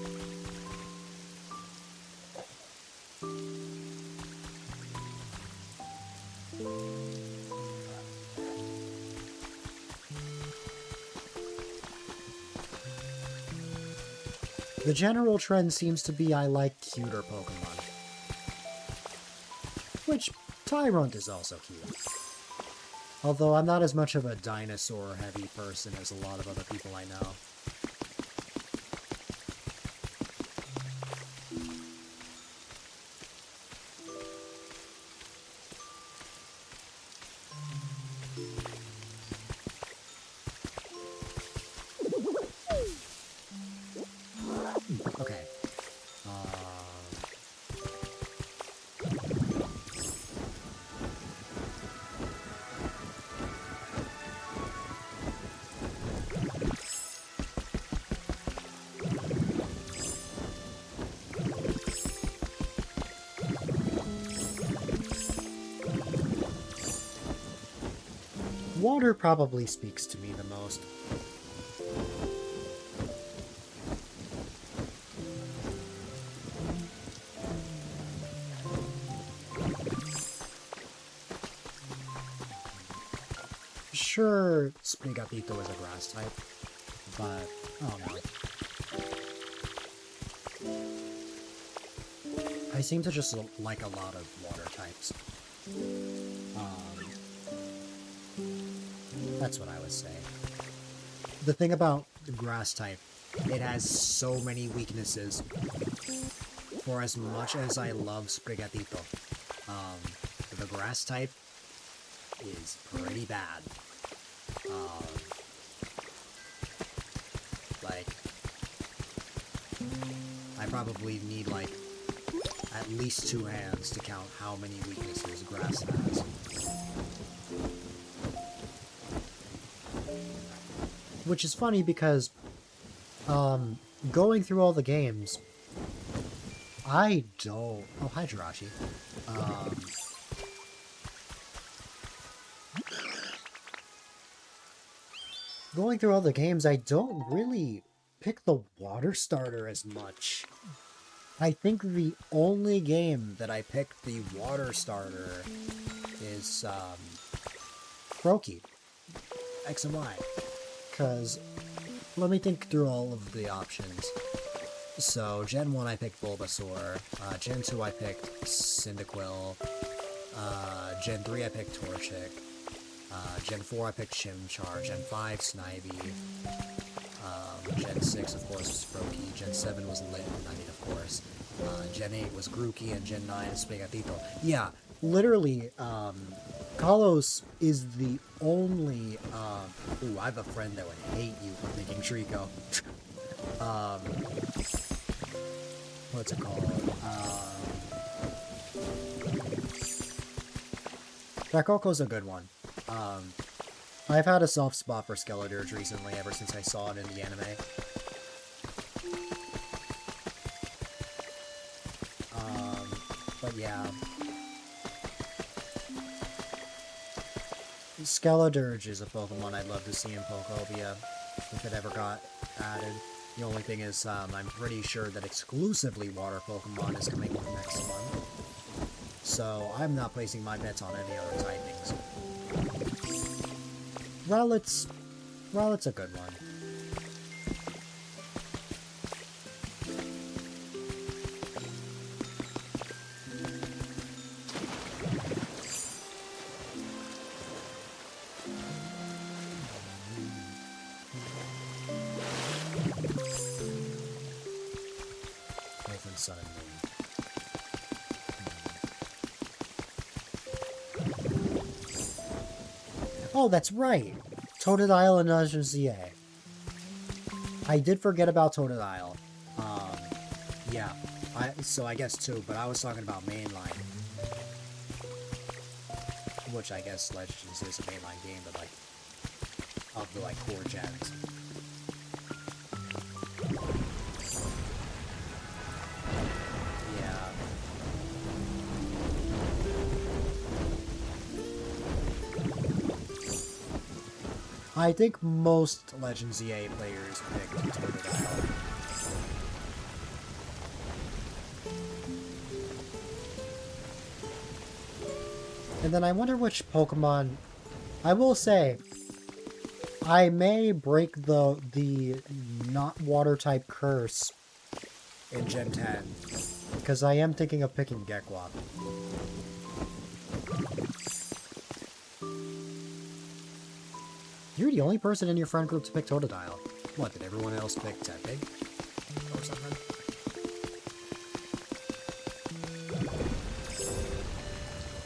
The general trend seems to be I like cuter Pokemon. Which, Tyrunt is also cute. Although I'm not as much of a dinosaur-heavy person as a lot of other people I know. Okay. Water probably speaks to me the most. Sure, Sprigatito is a grass type, but I don't know. I seem to just like a lot of water types. That's what I would say. The thing about the grass type, it has so many weaknesses. For as much as I love Sprigatito, the grass type is pretty bad. Like, I probably need like at least 2 hands to count how many weaknesses grass has. Which is funny because, going through all the games, I don't... Oh, hi, Jirachi. Going through all the games, I don't really pick the water starter as much. I think the only game that I picked the water starter is, Froakie. X and Y. Because, let me think through all of the options. So, Gen 1 I picked Bulbasaur, Gen 2 I picked Cyndaquil, Gen 3 I picked Torchic, Gen 4 I picked Chimchar, Gen 5 Snivy, Gen 6 of course was Froakie, Gen 7 was Little, of course, Gen 8 was Grookey, and Gen 9 is Sprigatito. Yeah, literally, Kalos is the only, ooh, I have a friend that would hate you for picking Trico. What's it called? Rakoko's a good one. I've had a soft spot for Skeledirge recently, ever since I saw it in the anime. But yeah. Skeledirge is a Pokemon I'd love to see in Pokopia, if it ever got added. The only thing is, I'm pretty sure that exclusively water Pokemon is coming next month. So, I'm not placing my bets on any other typings. Rowlet's a good one. Sun and Moon. Oh, that's right! Totodile and Najazier. I did forget about Totodile. Yeah. So I guess 2, but I was talking about mainline. Which I guess Legends is a mainline game, but like, of the like core gens. I think most Legends EA players pick Totodile. And then I wonder which Pokemon... I will say, I may break the not water type curse in Gen 10, because I am thinking of picking Gekwa. You're the only person in your friend group to pick Totodile. What, did everyone else pick Tepig? Or something?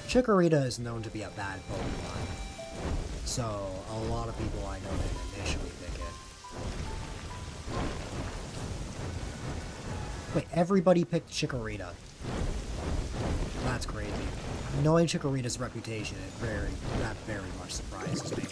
Chikorita is known to be a bad Pokemon, so a lot of people I know didn't initially pick it. Wait, everybody picked Chikorita. That's crazy. Knowing Chikorita's reputation, that very much surprises me.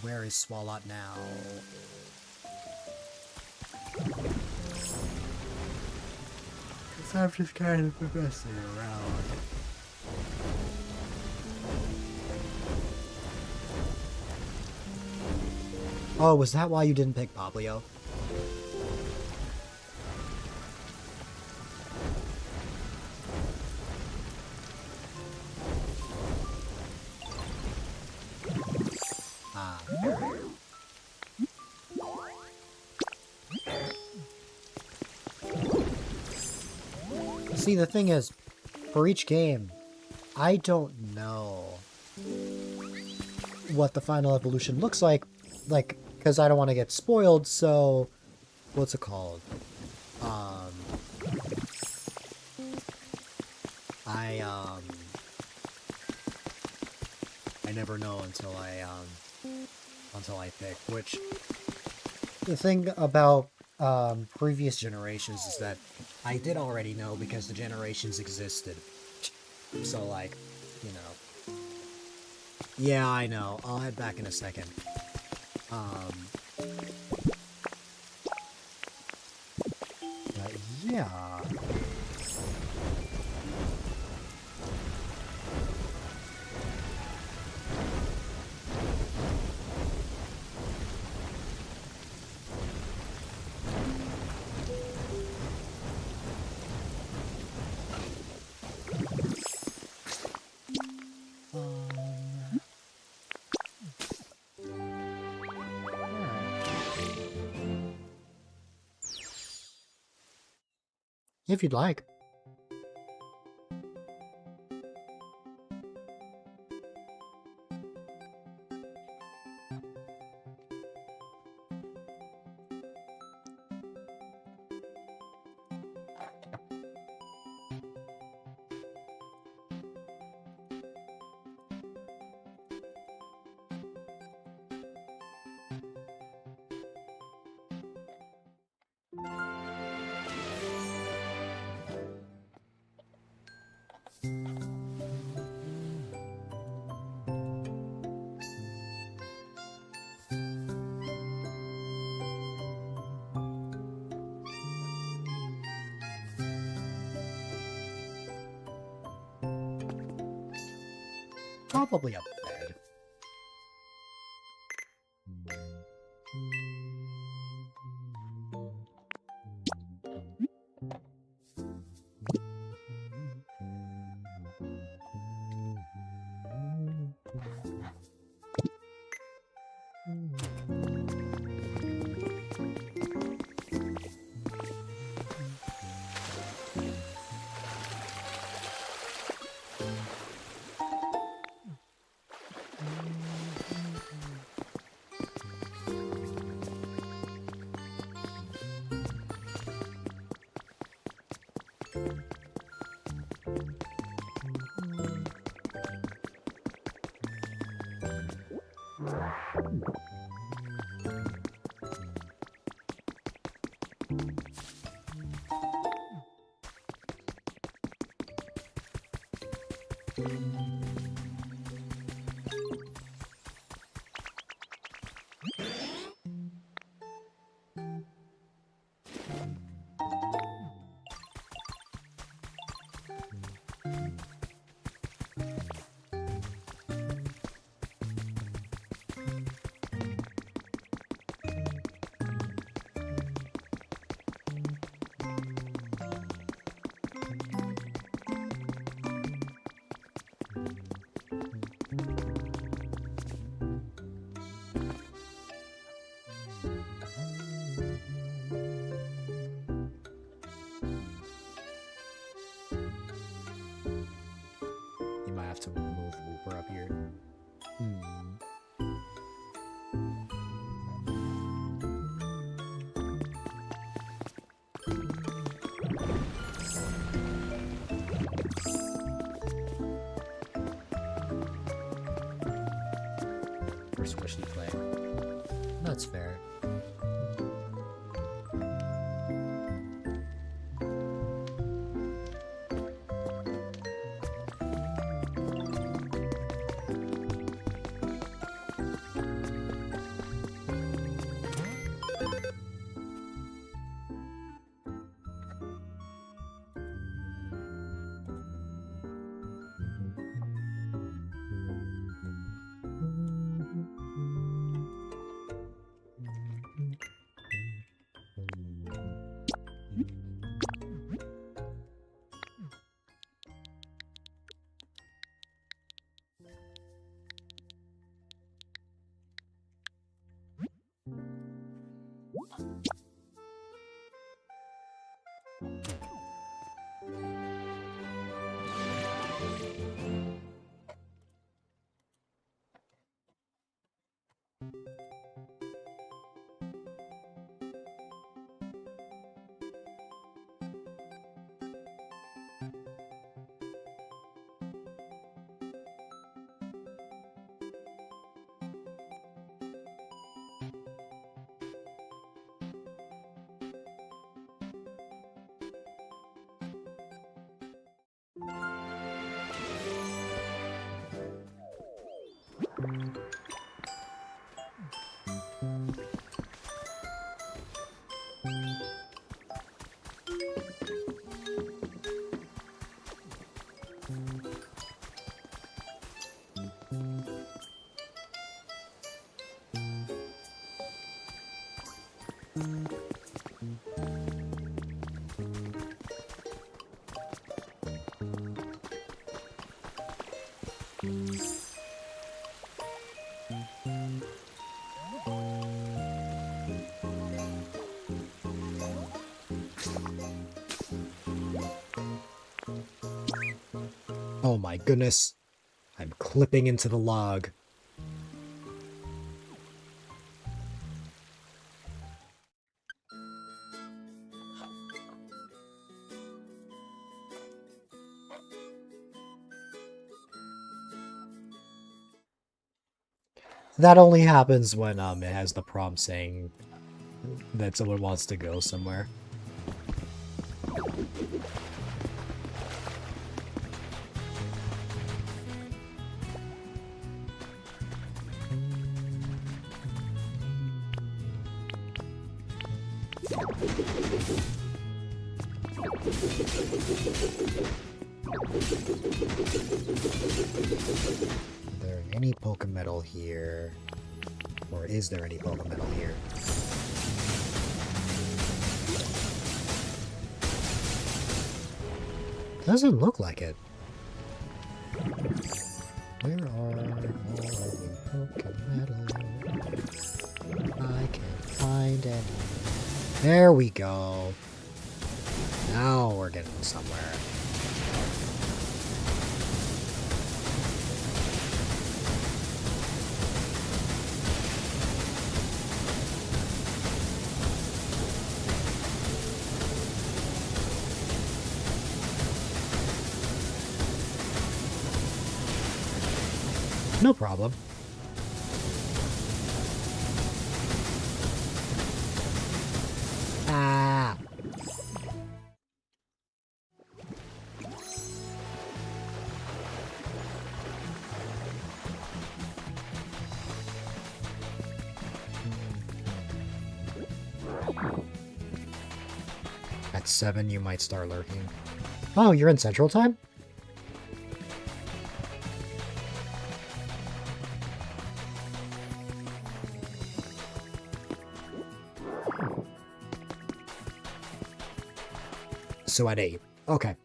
Where is Swalot now? I'm just kind of messing around. Oh, was that why you didn't pick Poplio? Ah. See, the thing is, for each game, I don't know what the final evolution looks like, because I don't want to get spoiled, so, what's it called? I never know until I pick, which, the thing about, previous generations is that I did already know because the generations existed. So, like, you know. Yeah, I know. I'll head back in a second. But yeah. If you'd like. Probably a bed. have to move Wooper up here. For squishy play. That's fair. Oh my goodness. I'm clipping into the log. That only happens when it has the prompt saying that someone wants to go somewhere. Any Pokemetal here? Or is there any Pokemetal here? Doesn't look like it. Where are all the Pokemetal? I can't find any. There we go. Now we're getting somewhere. No problem. Ah. At 7, you might start lurking. Oh, you're in Central Time? So at 8. Okay.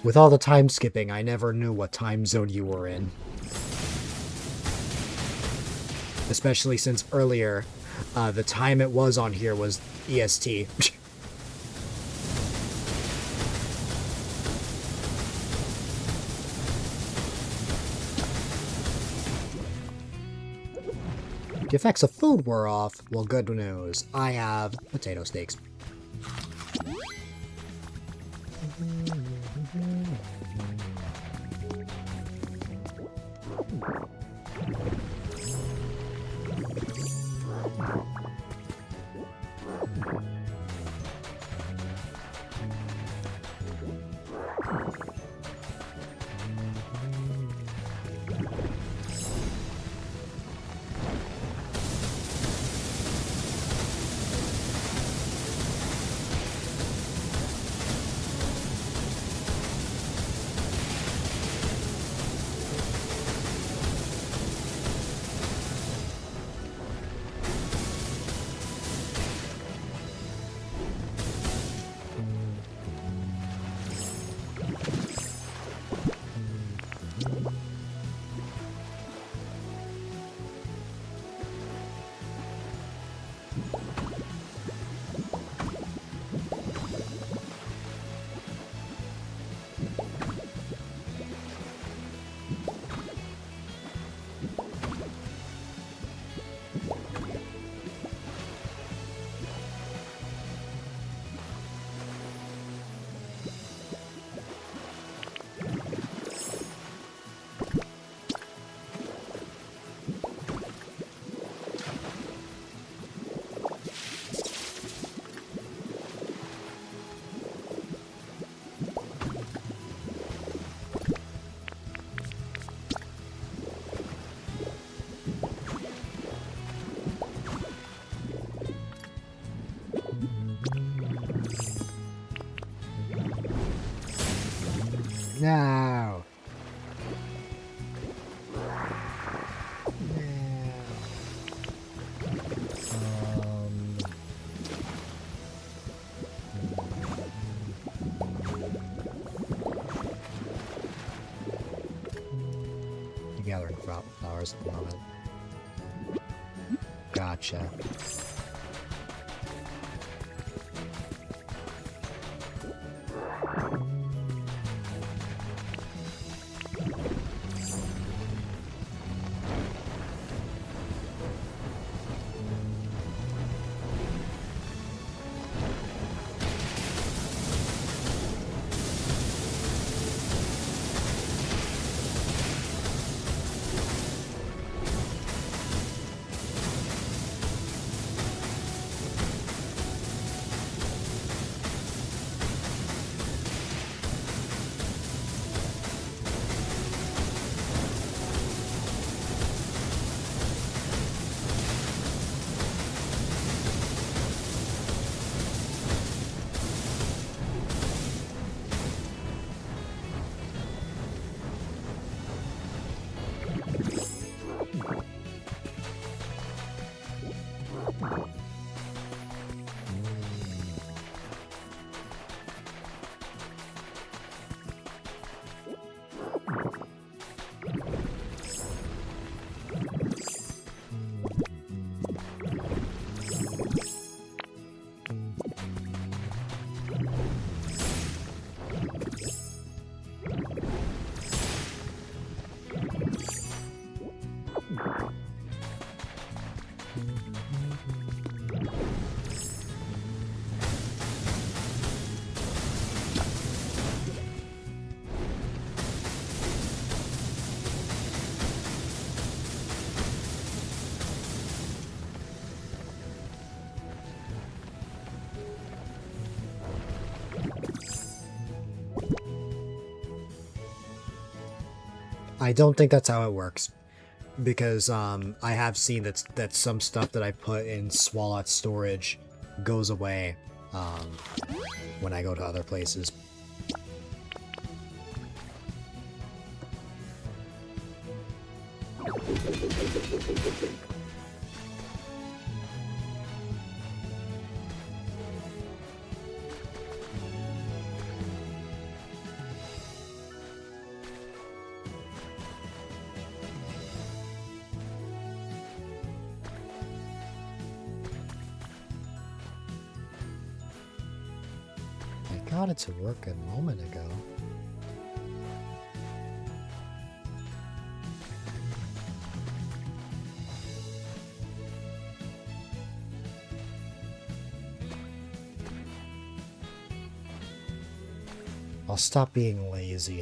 With all the time skipping, I never knew what time zone you were in. Especially since earlier, the time it was on here was EST. The effects of food wore off. Well, good news. I have potato steaks. No. Gathering flowers at the moment. Gotcha. I don't think that's how it works, because I have seen that some stuff that I put in Swalot storage goes away when I go to other places. I got it to work a moment ago. I'll stop being lazy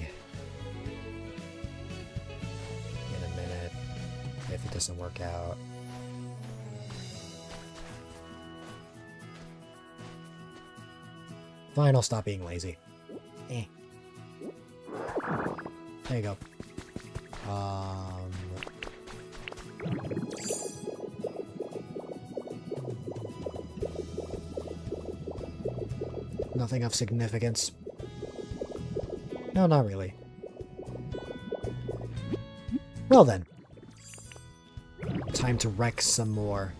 in a minute if it doesn't work out. Fine, I'll stop being lazy. Eh. There you go. Nothing of significance. No, not really. Well then. Time to wreck some more.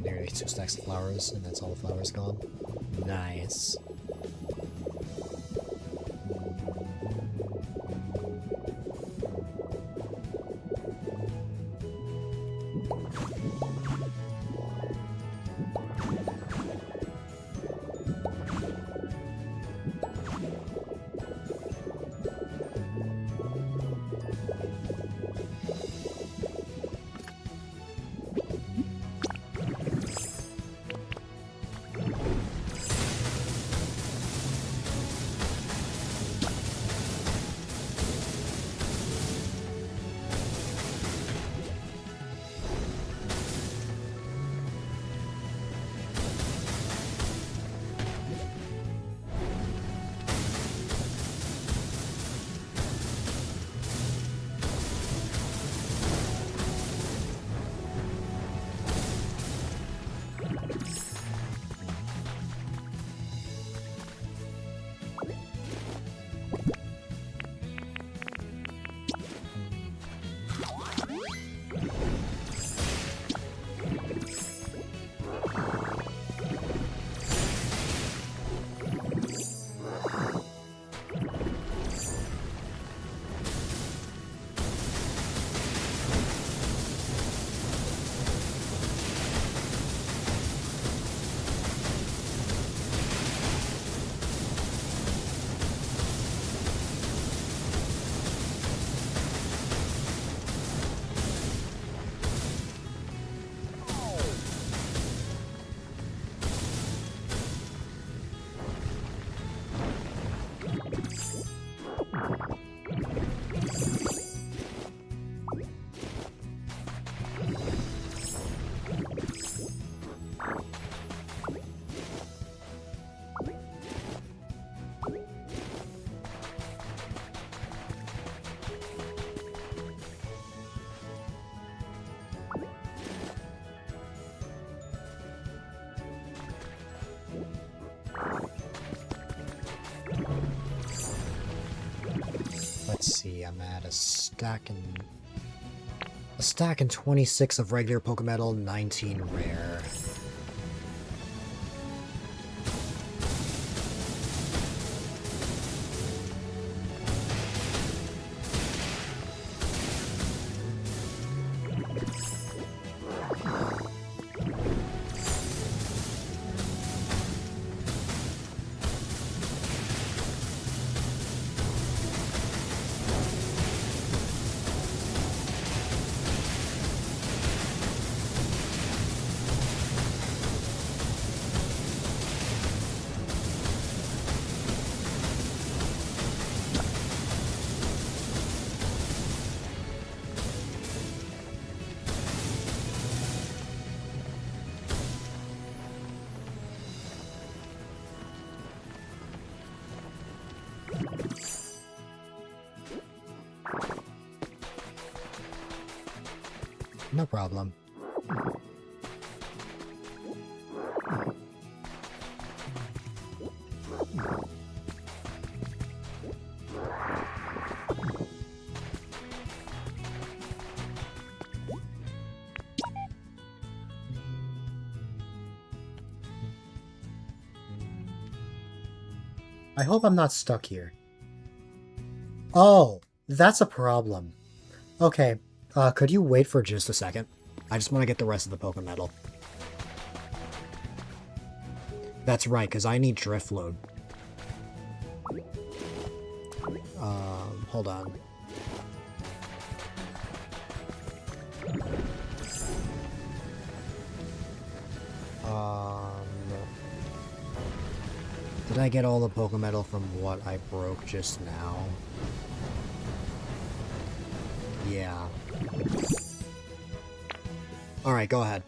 Nearly 2 stacks of flowers, and that's all the flowers gone. Nice. let's see, I'm at a stack and 26 of regular Pokemetal, 19 rare. No problem. I hope I'm not stuck here. Oh, that's a problem. Okay, could you wait for just a second? I just want to get the rest of the Pokemetal. That's right, because I need Drift Load. Hold on. Did I get all the Pokemetal from what I broke just now? Yeah. Alright, go ahead.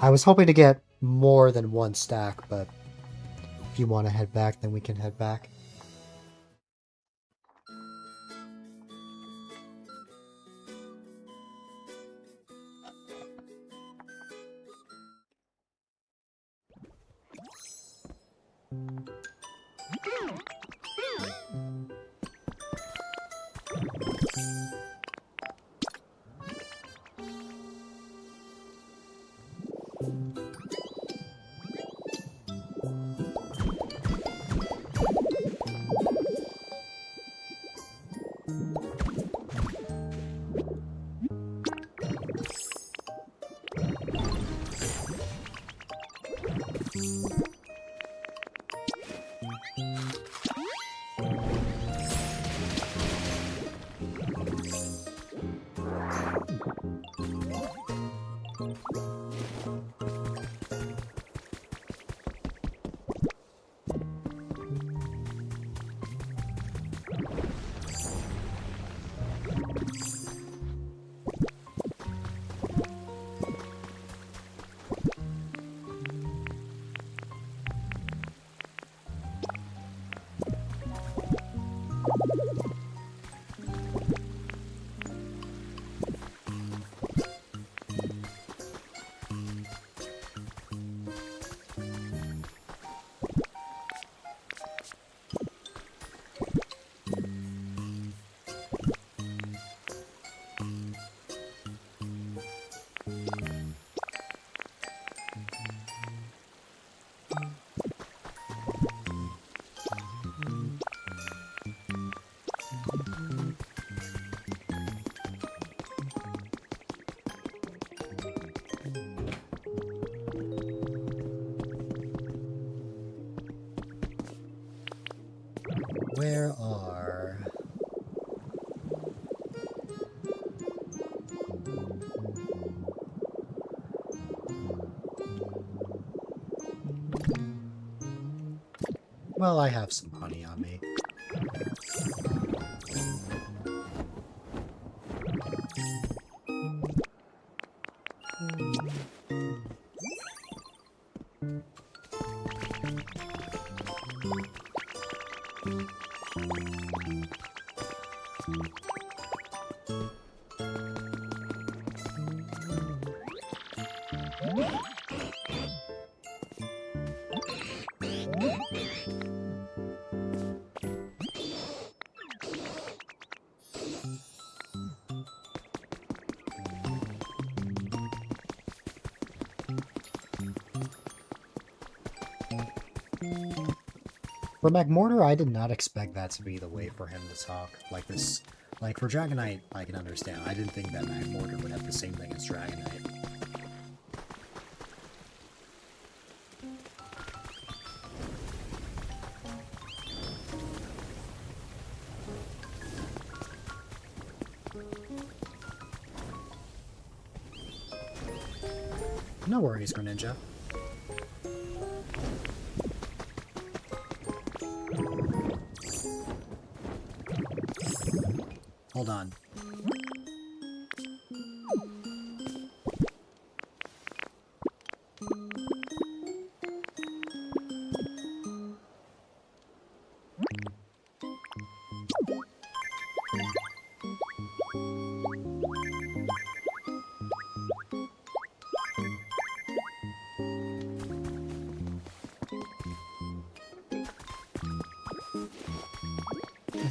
I was hoping to get more than one stack, but if you want to head back, then we can head back. Where are... Well, I have some honey on me. For McMortar, I did not expect that to be the way for him to talk. Like this, like for Dragonite, I can understand. I didn't think that McMortar would have the same thing as Dragonite. No worries, Greninja. Hold on.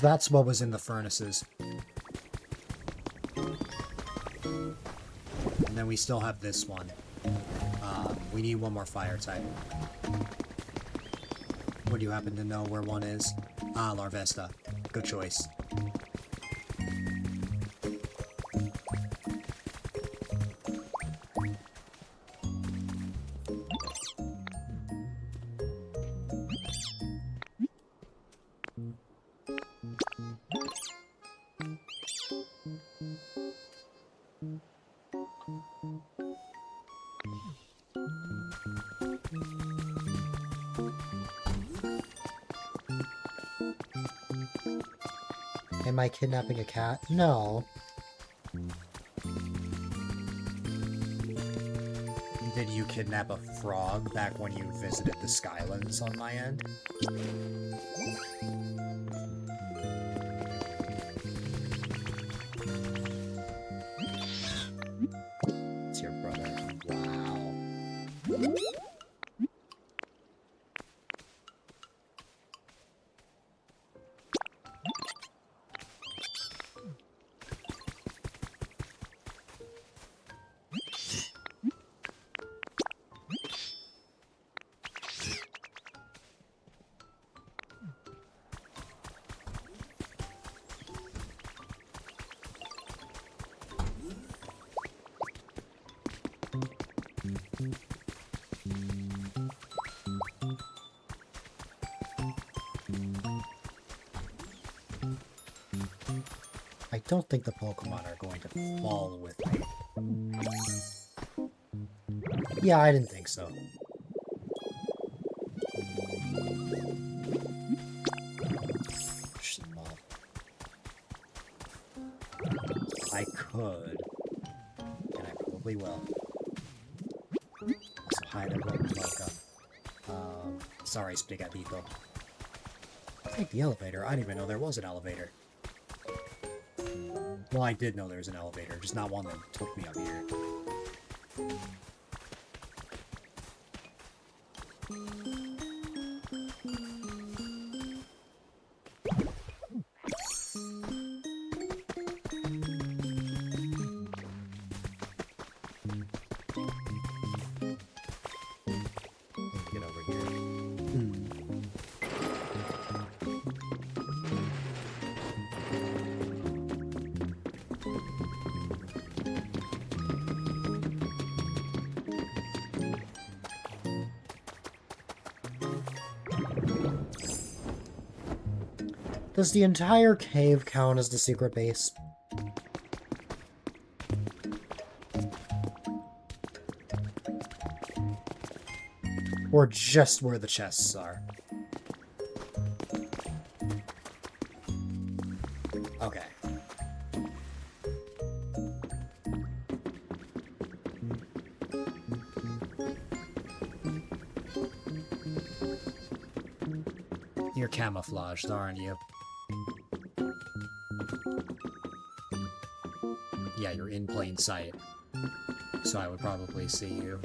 That's what was in the furnaces. And then we still have this one. We need one more fire type. Would you happen to know where one is? Ah, Larvesta. Good choice. Am I kidnapping a cat? No. Did you kidnap a frog back when you visited the Skylands on my end? It's your brother. Wow. I don't think the Pokemon are going to fall with me. Yeah, I didn't think so. I could, and I probably will. Also, hi there, welcome. Sorry, Spaghettito. Take the elevator. I didn't even know there was an elevator. Well, I did know there was an elevator, just not one that took me up here. Get over here. Does the entire cave count as the secret base? Or just where the chests are? Okay. You're camouflaged, aren't you? Yeah, you're in plain sight. So I would probably see you.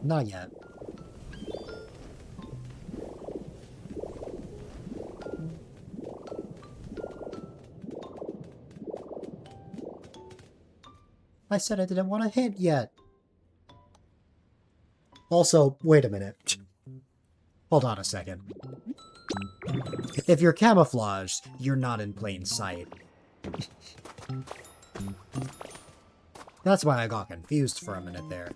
Not yet. I said I didn't want to hint yet. Also, wait a minute. Hold on a second. If you're camouflaged, you're not in plain sight. That's why I got confused for a minute there.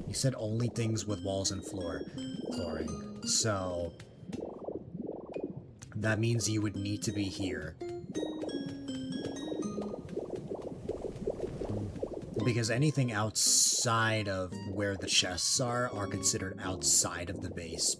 You said only things with walls and flooring. So that means you would need to be here. Because anything outside of where the chests are considered outside of the base.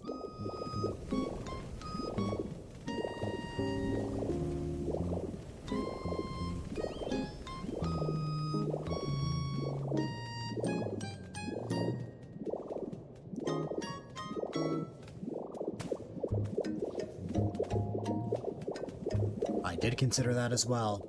I did consider that as well.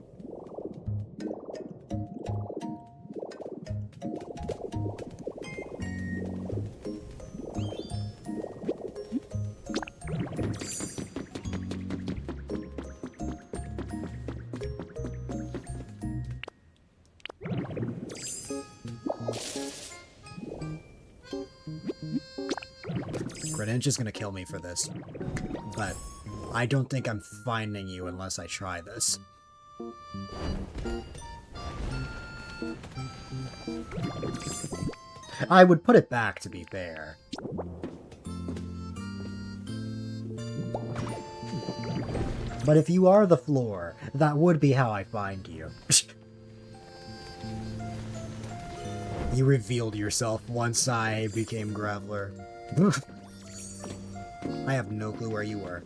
Greninja is gonna kill me for this, but I don't think I'm finding you unless I try this. I would put it back, to be fair. But if you are the floor, that would be how I find you. You revealed yourself once I became Graveler. I have no clue where you were.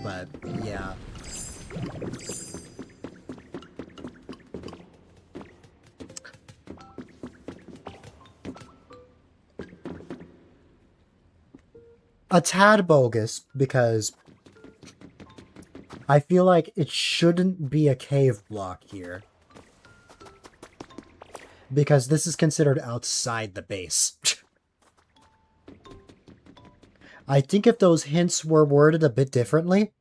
But, yeah. A tad bogus, because I feel like it shouldn't be a cave block here. Because this is considered outside the base. I think if those hints were worded a bit differently,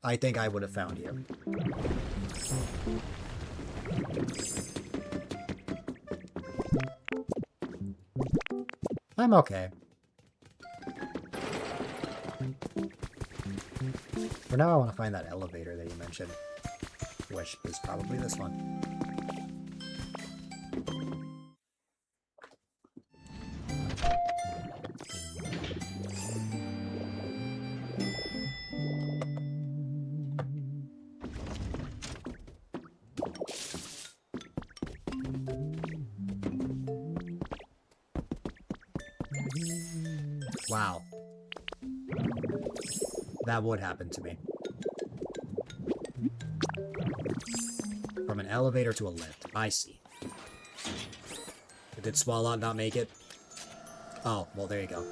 I think I would have found you. I'm okay. For now, I want to find that elevator that you mentioned, which is probably this one. Wow. That would happen to me. From an elevator to a lift. I see. Did Swalot not make it? Oh, well, there you go.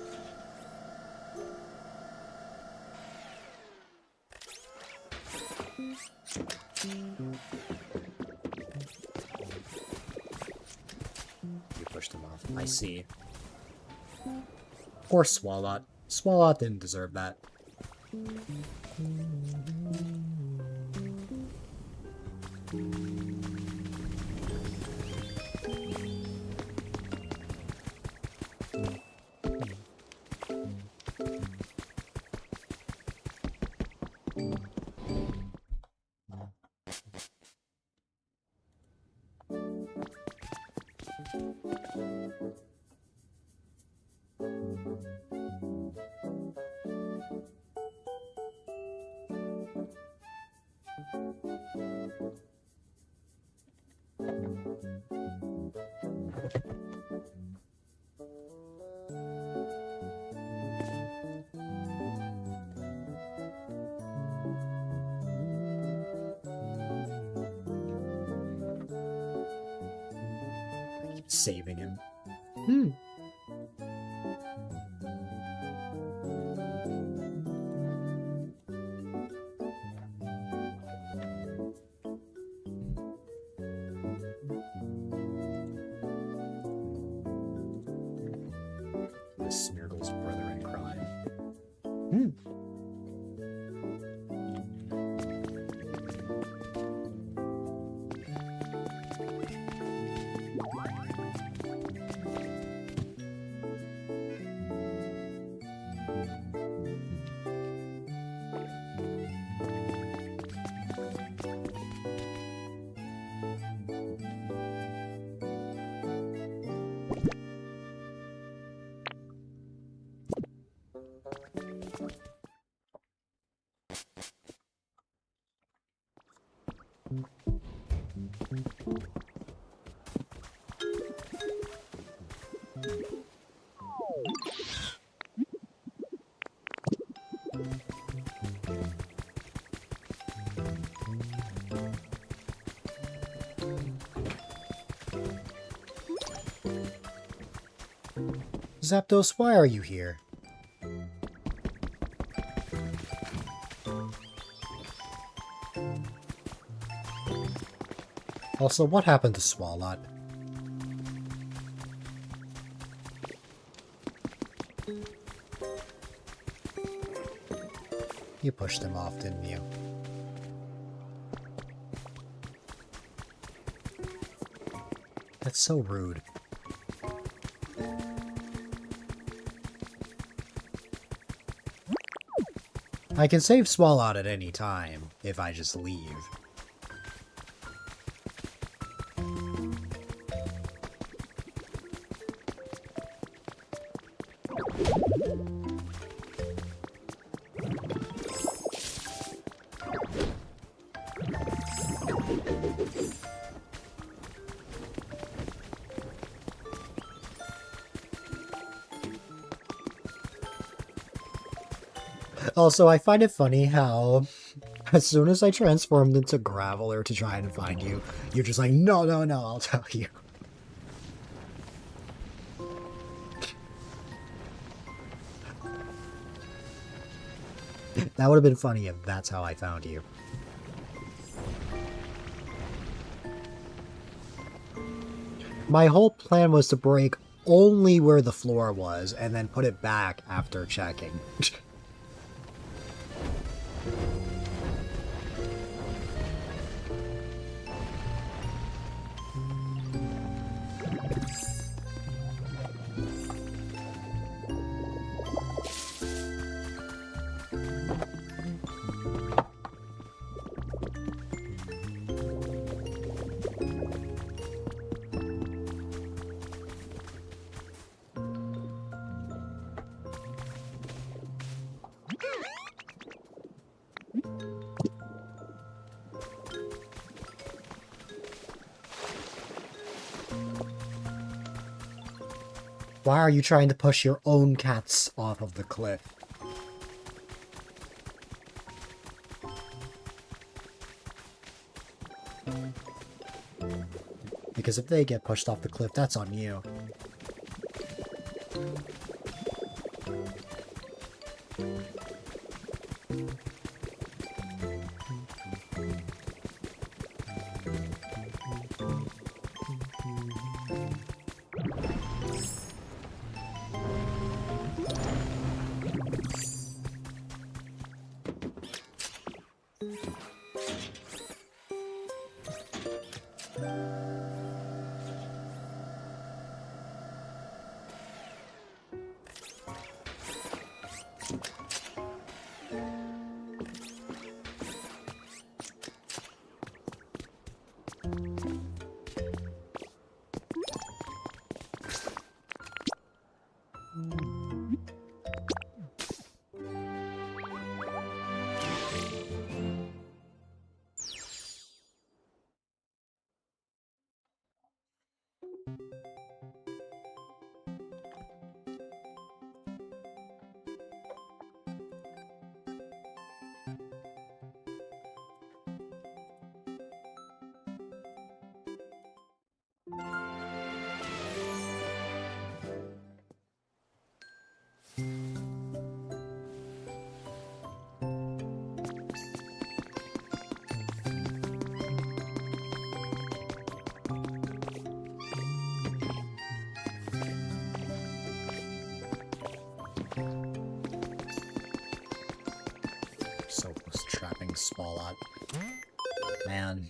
You pushed him off. I see. Poor Swalot. Swalot didn't deserve that. Saving him. The Snurgle's brother in crime. Zapdos, why are you here? Also, what happened to Swalot? You pushed him off, didn't you? That's so rude. I can save Swalot at any time, if I just leave. Also, I find it funny how as soon as I transformed into Graveler to try and find you, you're just like, no, no, no, I'll tell you. That would have been funny if that's how I found you. My whole plan was to break only where the floor was and then put it back after checking. Why are you trying to push your own cats off of the cliff? Because if they get pushed off the cliff, that's on you. So close to trapping Spalot. Man.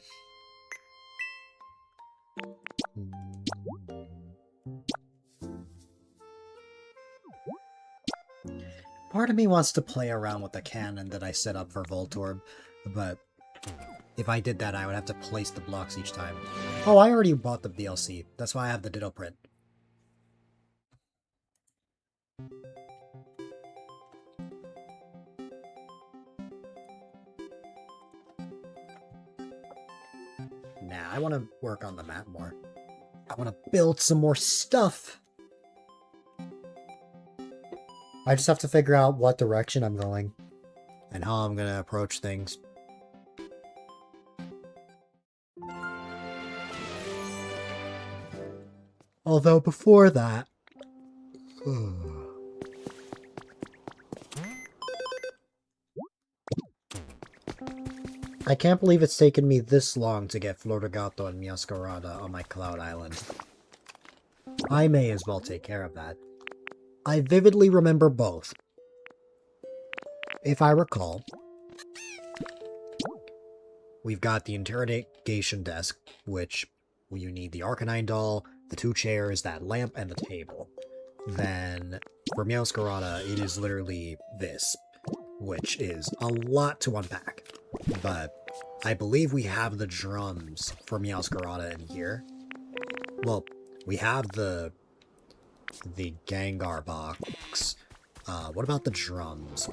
Part of me wants to play around with the cannon that I set up for Voltorb, but if I did that, I would have to place the blocks each time. Oh, I already bought the DLC. That's why I have the Ditto print. Nah, I want to work on the map more. I want to build some more stuff. I just have to figure out what direction I'm going and how I'm going to approach things. Although before that... I can't believe it's taken me this long to get Flordegato and Miascarada on my Cloud Island. I may as well take care of that. I vividly remember both. If I recall, we've got the interrogation desk, which you need the Arcanine doll, the 2 chairs, that lamp, and the table. Then, for Meowscarada, it is literally this, which is a lot to unpack. But I believe we have the drums for Meowscarada in here. Well, we have the Gengar box. What about the drums?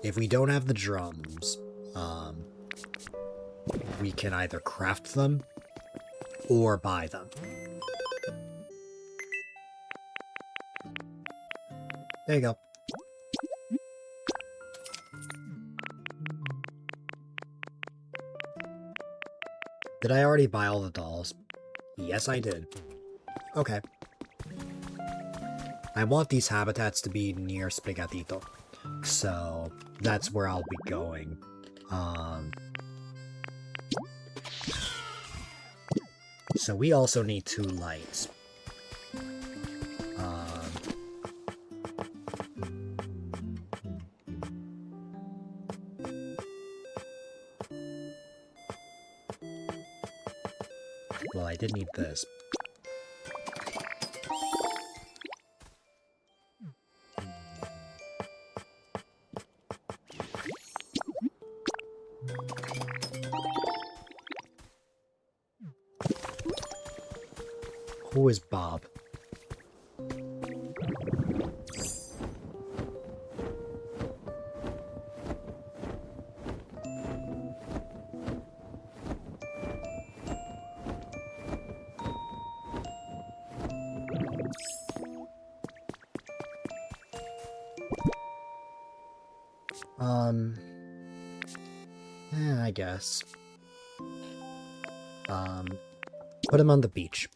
If we don't have the drums, we can either craft them or buy them. There you go. Did I already buy all the dolls? Yes, I did. Okay. I want these habitats to be near Sprigatito, so that's where I'll be going. So we also need 2 lights. Well, I did need this. Who is Bob? I guess. Put him on the beach.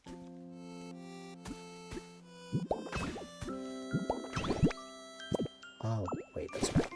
Oh, wait, that's right.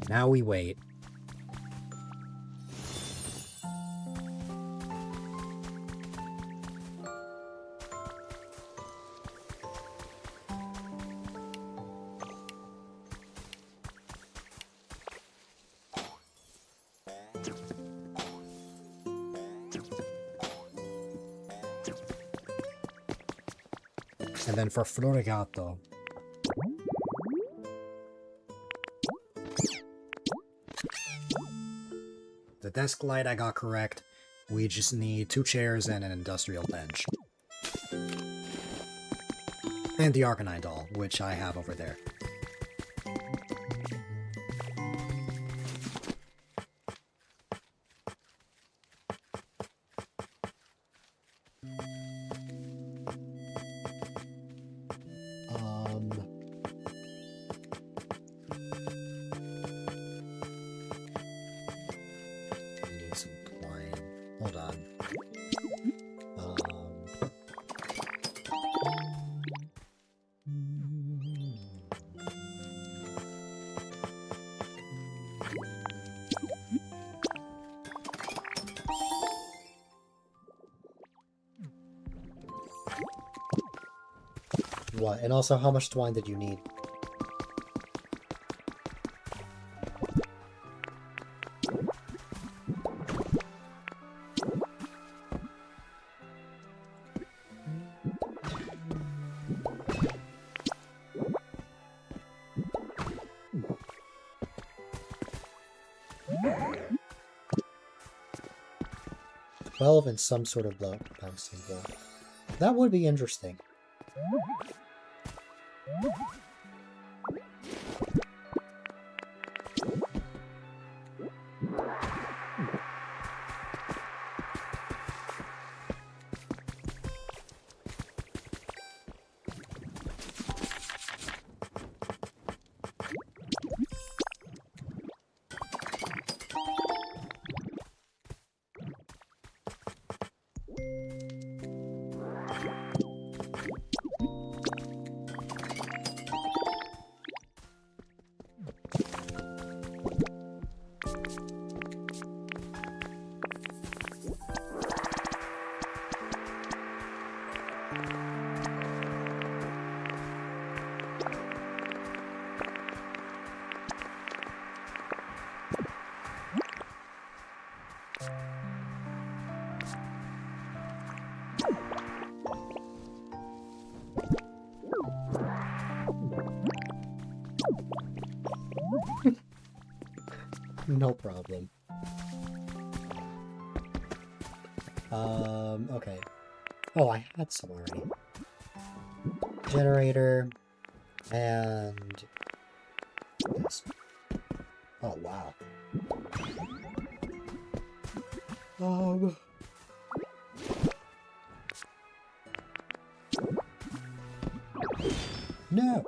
Now we wait. And then for Florigato, the desk light I got correct. We just need 2 chairs and an industrial bench. And the Arcanine doll, which I have over there. Need some twine. Hold on. What? And also, how much twine did you need? $12 and some sort of bouncing block. That would be interesting. No problem. Okay. Oh, I had some already. Generator. And... this. Oh, wow. No!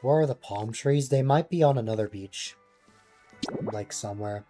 Where are the palm trees? They might be on another beach. Like somewhere.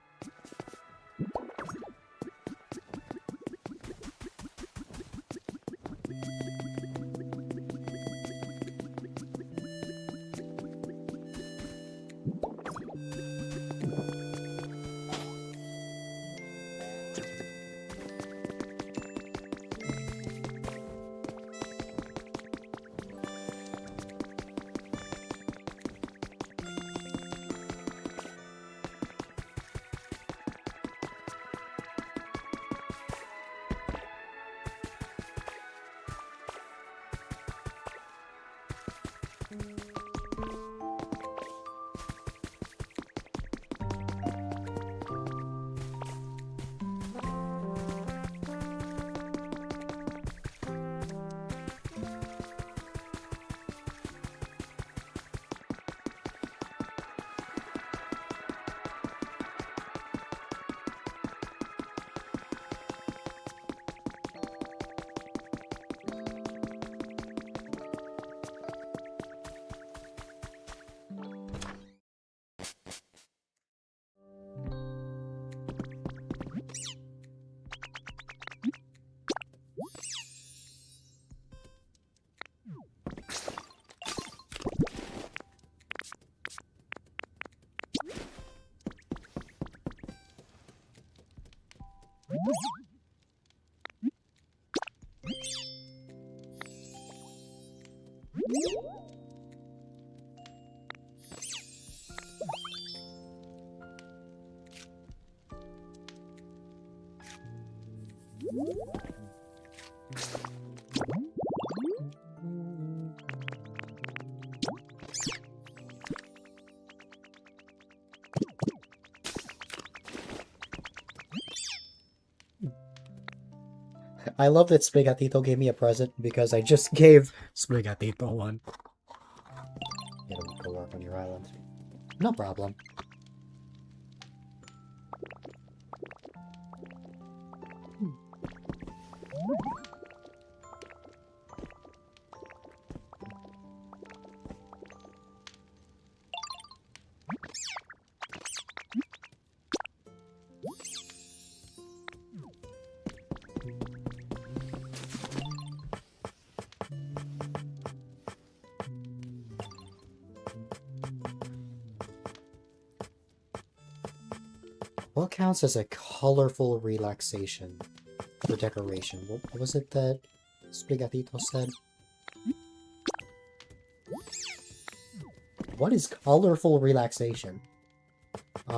I love that Spigatito gave me a present because I just gave Spigatito one. Get him to go work on your island. No problem. What counts as a colorful relaxation for decoration? What was it that Spigatito said? What is colorful relaxation? I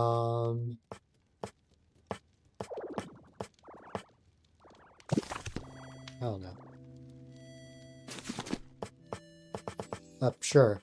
don't know. Sure.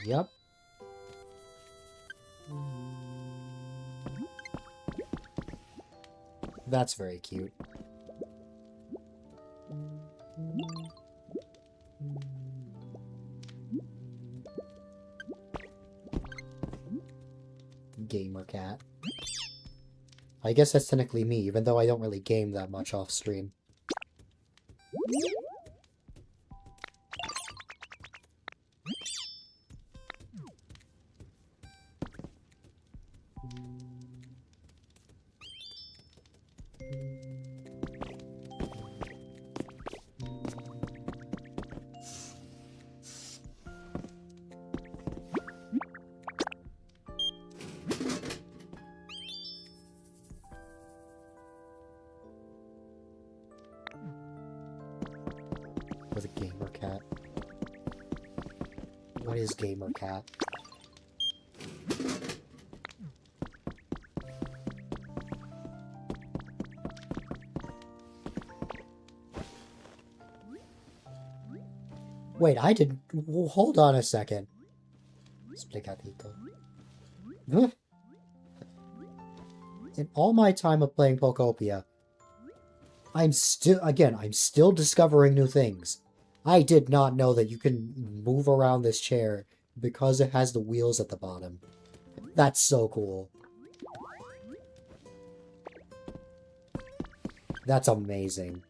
Yep. That's very cute. Gamer cat. I guess that's technically me, even though I don't really game that much off stream. With a gamer cat. What is gamer cat? Wait, I didn't. Hold on a second. Spigatito. Huh? In all my time of playing Pokopia, I'm still discovering new things. I did not know that you can move around this chair because it has the wheels at the bottom. That's so cool. That's amazing.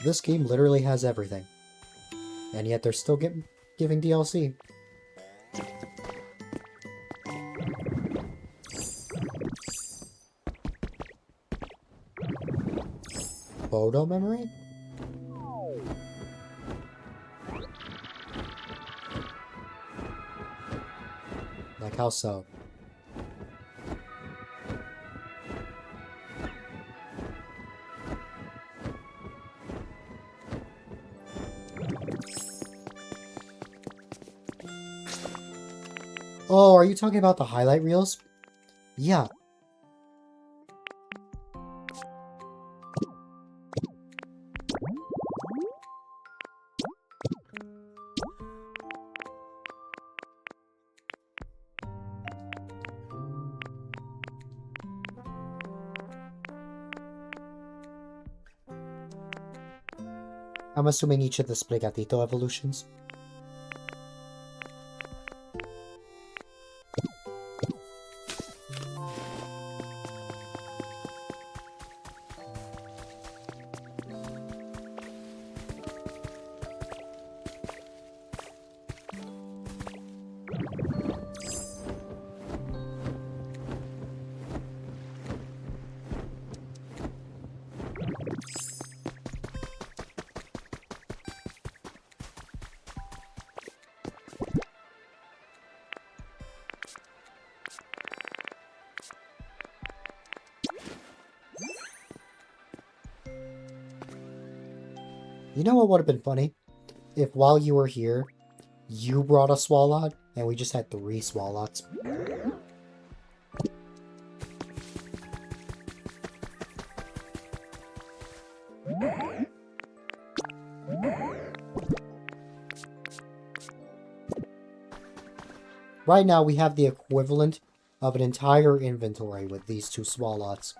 This game literally has everything. And yet they're still giving DLC. Photo memory? Like how so? Oh, are you talking about the highlight reels? Yeah. I'm assuming each of the Sprigatito evolutions. You know what would have been funny? If while you were here, you brought a Swalot, and we just had 3 Swalots. Right now, we have the equivalent of an entire inventory with these 2 Swalots.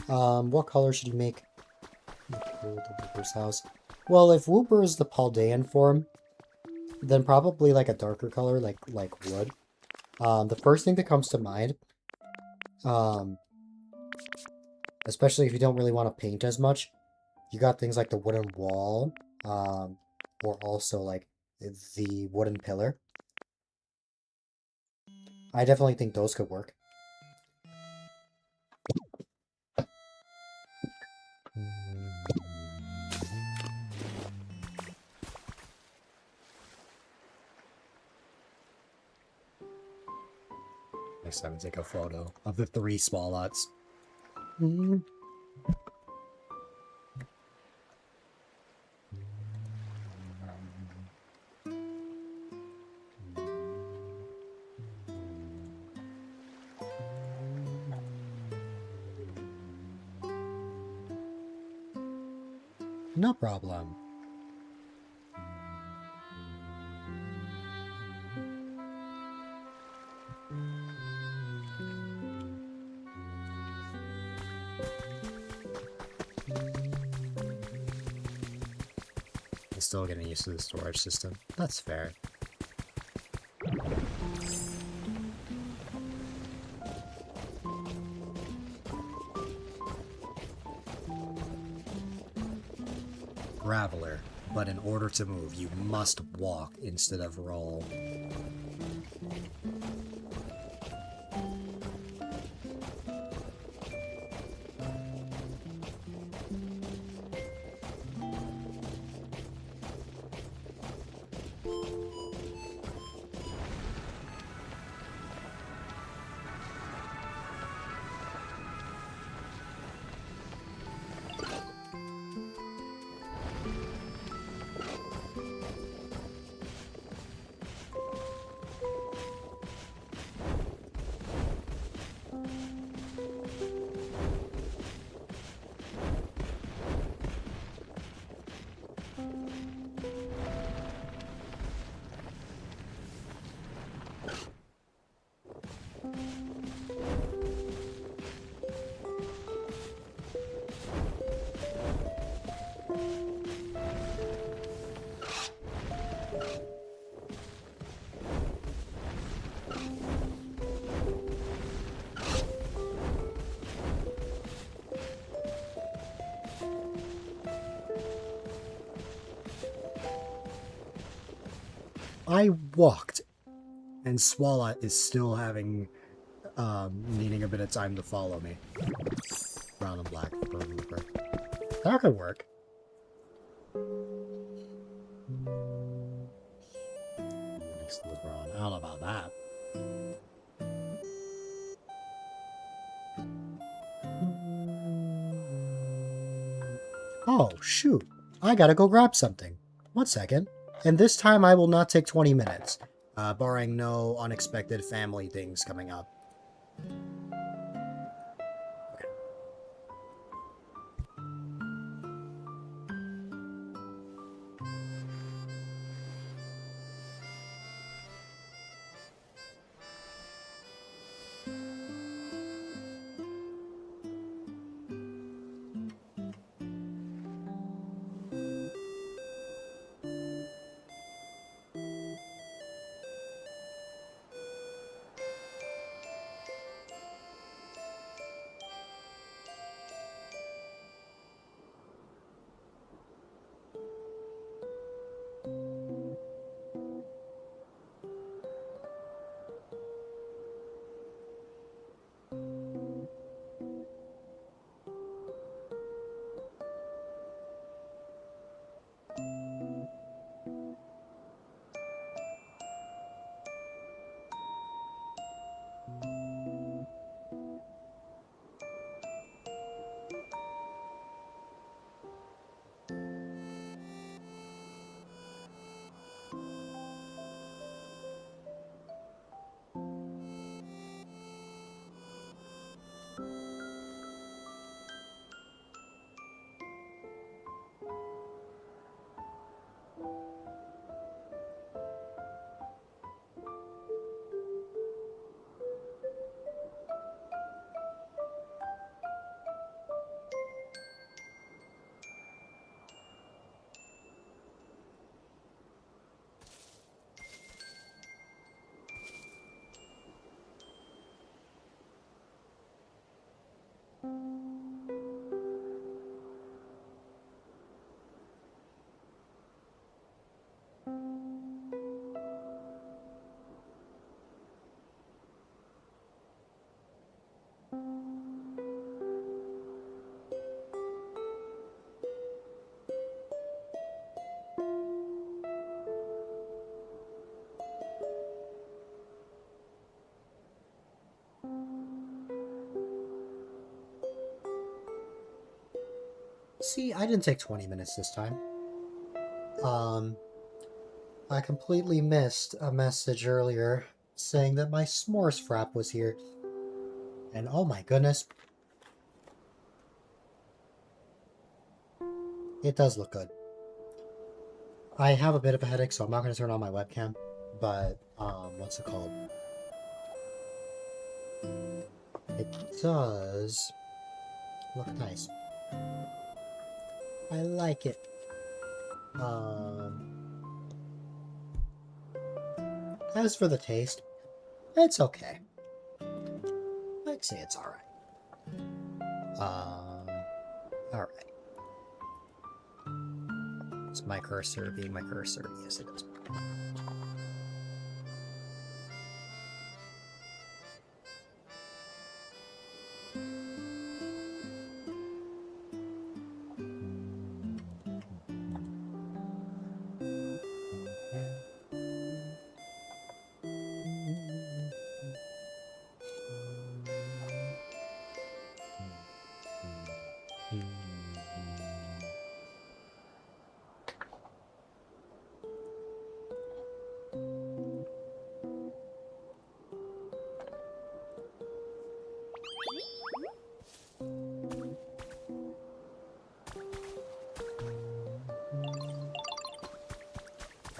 What color should you make? The Wooper's house. Well, if Wooper is the Paldean form, then probably like a darker color, like wood. The first thing that comes to mind, especially if you don't really want to paint as much, you got things like the wooden wall, or also like the wooden pillar. I definitely think those could work. Next time, take a photo of the 3 Swalots. No problem. I'm still getting used to the storage system. That's fair. Graveler, but in order to move, you must walk instead of roll. I walked, and Swalot is still having, needing a bit of time to follow me. Brown and black for Reaper. That could work. Next to LeBron. I don't know about that. Oh, shoot. I gotta go grab something. 1 second. And this time I will not take 20 minutes, barring no unexpected family things coming up. See, I didn't take 20 minutes this time. I completely missed a message earlier saying that my s'mores frap was here. And oh my goodness. It does look good. I have a bit of a headache, so I'm not going to turn on my webcam. But, what's it called? It does look nice. I like it. As for the taste, it's okay. I'd say it's alright. Alright. Is my cursor being my cursor? Yes, it is.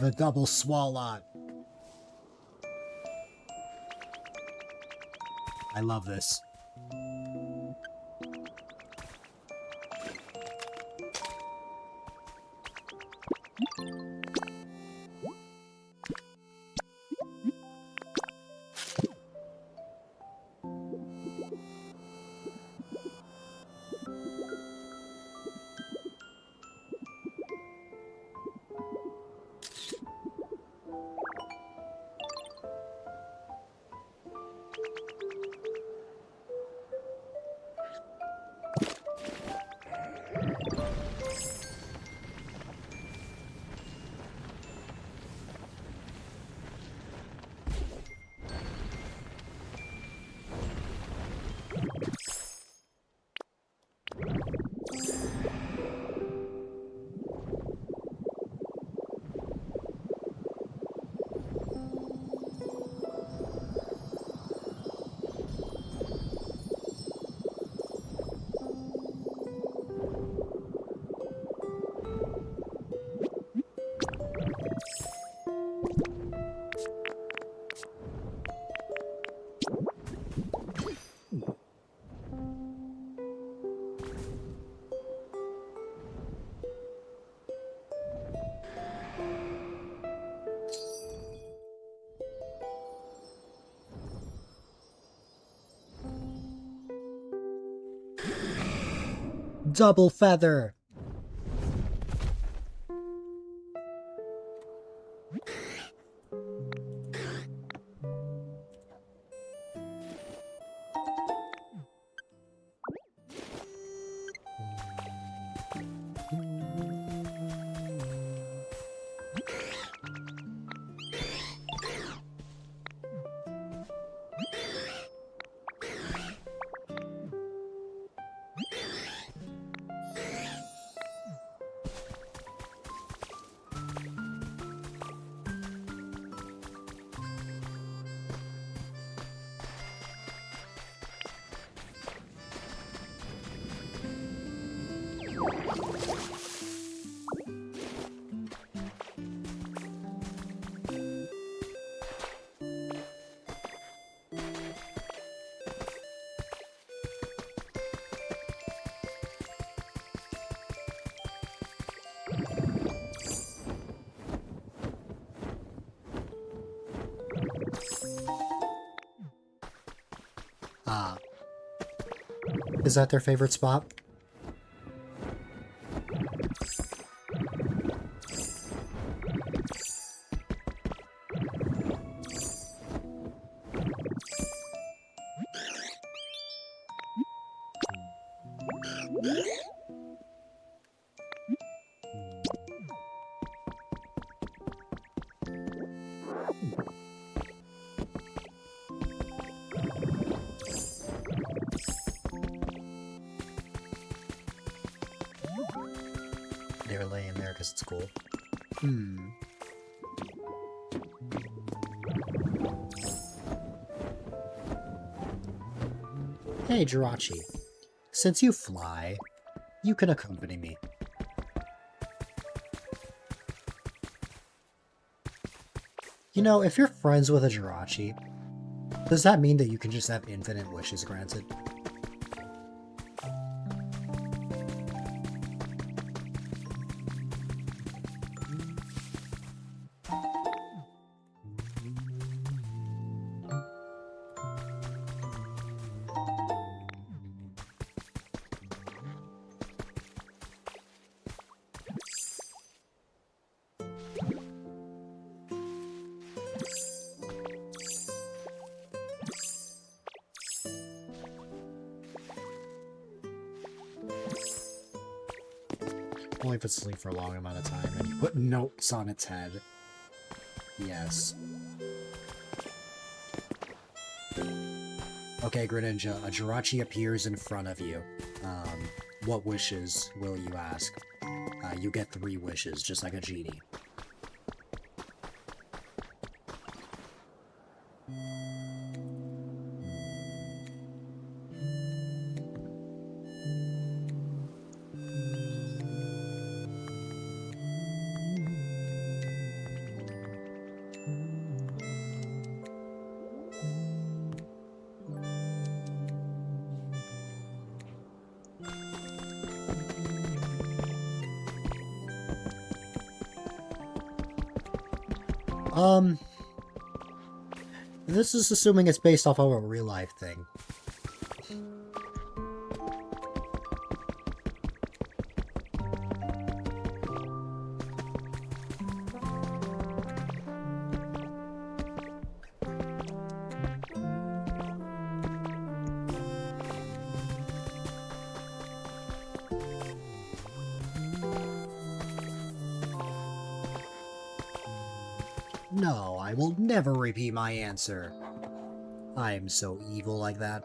The double swallow. I love this. Double feather! Is that their favorite spot? They were laying there because it's cool. Hey, Jirachi. Since you fly, you can accompany me. You know, if you're friends with a Jirachi, does that mean that you can just have infinite wishes granted? Only if it's asleep for a long amount of time and you put notes on its head. Yes. Okay, Greninja, a Jirachi appears in front of you. What wishes will you ask? You get 3 wishes, just like a genie. This is assuming it's based off of a real life thing. No, I will never repeat my answer. I am so evil like that.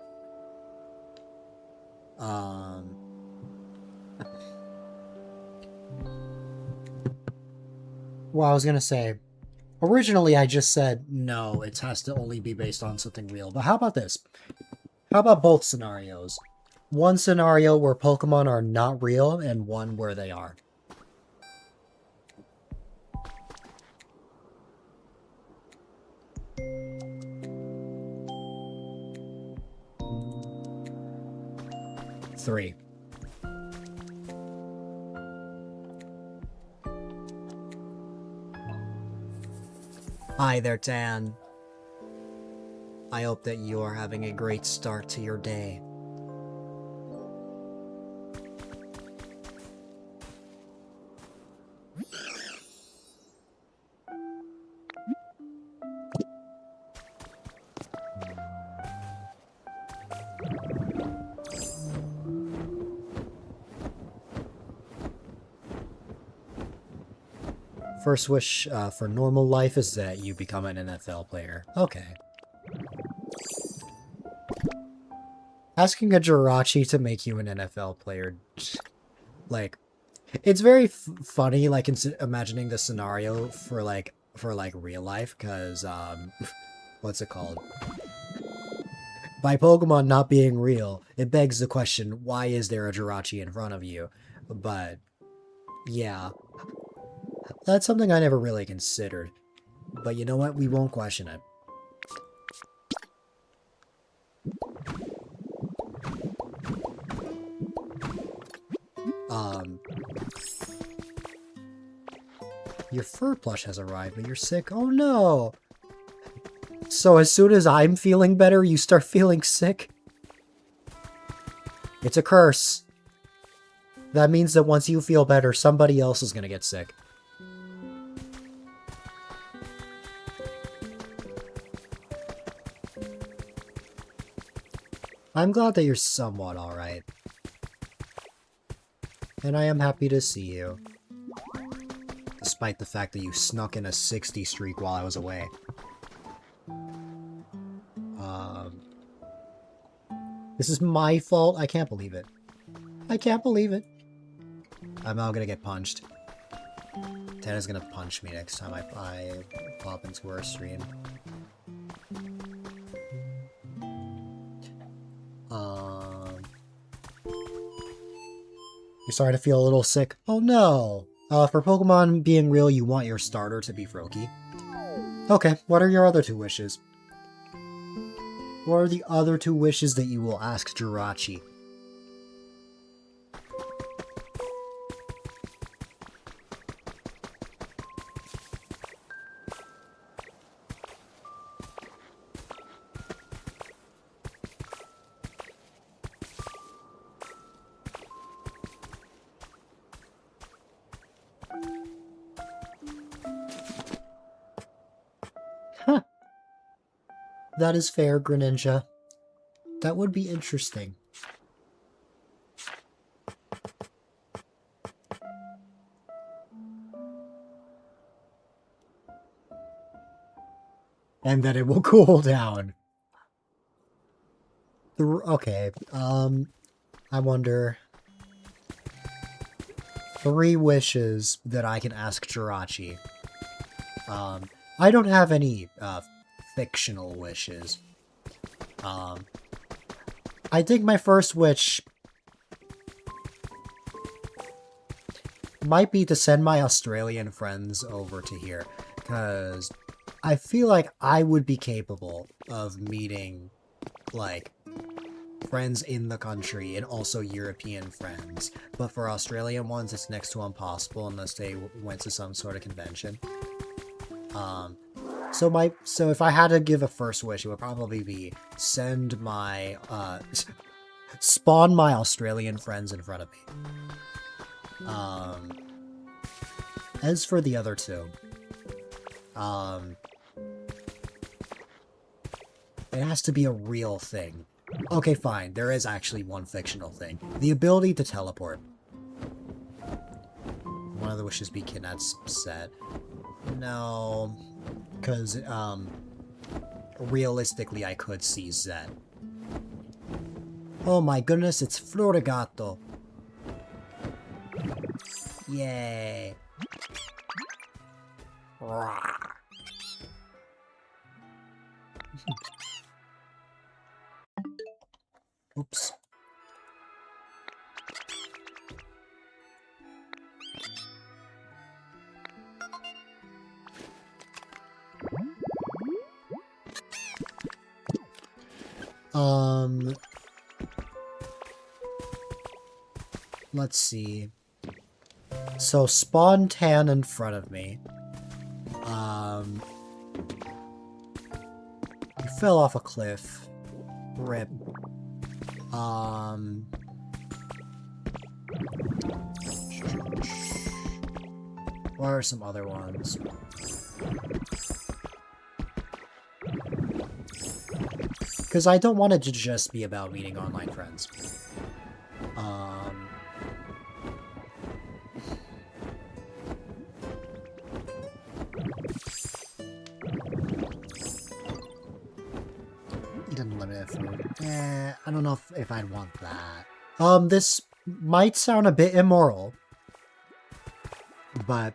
Well, I was gonna say, originally I just said, no, it has to only be based on something real. But how about this? How about both scenarios? One scenario where Pokemon are not real, and one where they are. Three. Hi there, Tan. I hope that you are having a great start to your day. First wish for normal life is that you become an NFL player. Okay. Asking a Jirachi to make you an NFL player, like, it's very funny, like, imagining the scenario for real life, because, what's it called? By Pokemon not being real, it begs the question, why is there a Jirachi in front of you? But, yeah. That's something I never really considered. But you know what? We won't question it. Your fur plush has arrived, but you're sick. Oh no! So as soon as I'm feeling better, you start feeling sick? It's a curse. That means that once you feel better, somebody else is gonna get sick. I'm glad that you're somewhat alright. And I am happy to see you. Despite the fact that you snuck in a 60 streak while I was away. This is my fault? I can't believe it. I can't believe it. I'm now gonna get punched. Tana's gonna punch me next time I pop into her stream. You're starting to feel a little sick. Oh no! For Pokemon being real, you want your starter to be Froakie. Okay, what are your other two wishes? What are the other two wishes that you will ask Jirachi? Huh. That is fair, Greninja. That would be interesting. And that it will cool down. Okay, I wonder... 3 wishes that I can ask Jirachi. I don't have any, fictional wishes. I think my first wish might be to send my Australian friends over to here, because I feel like I would be capable of meeting, like, friends in the country and also European friends. But for Australian ones, it's next to impossible unless they went to some sort of convention. So if I had to give a first wish, it would probably be send my, spawn my Australian friends in front of me. As for the other two, it has to be a real thing. Okay, fine, there is actually one fictional thing. The ability to teleport. One of the wishes be Kinet's set. No, because, realistically, I could see Zed. Oh my goodness, it's Florigato. Yay. Oops. Let's see. So spawn Tan in front of me. You fell off a cliff. Rip. What are some other ones? Because I don't want it to just be about meeting online friends. Unlimited food. I don't know if I'd want that. This might sound a bit immoral, but,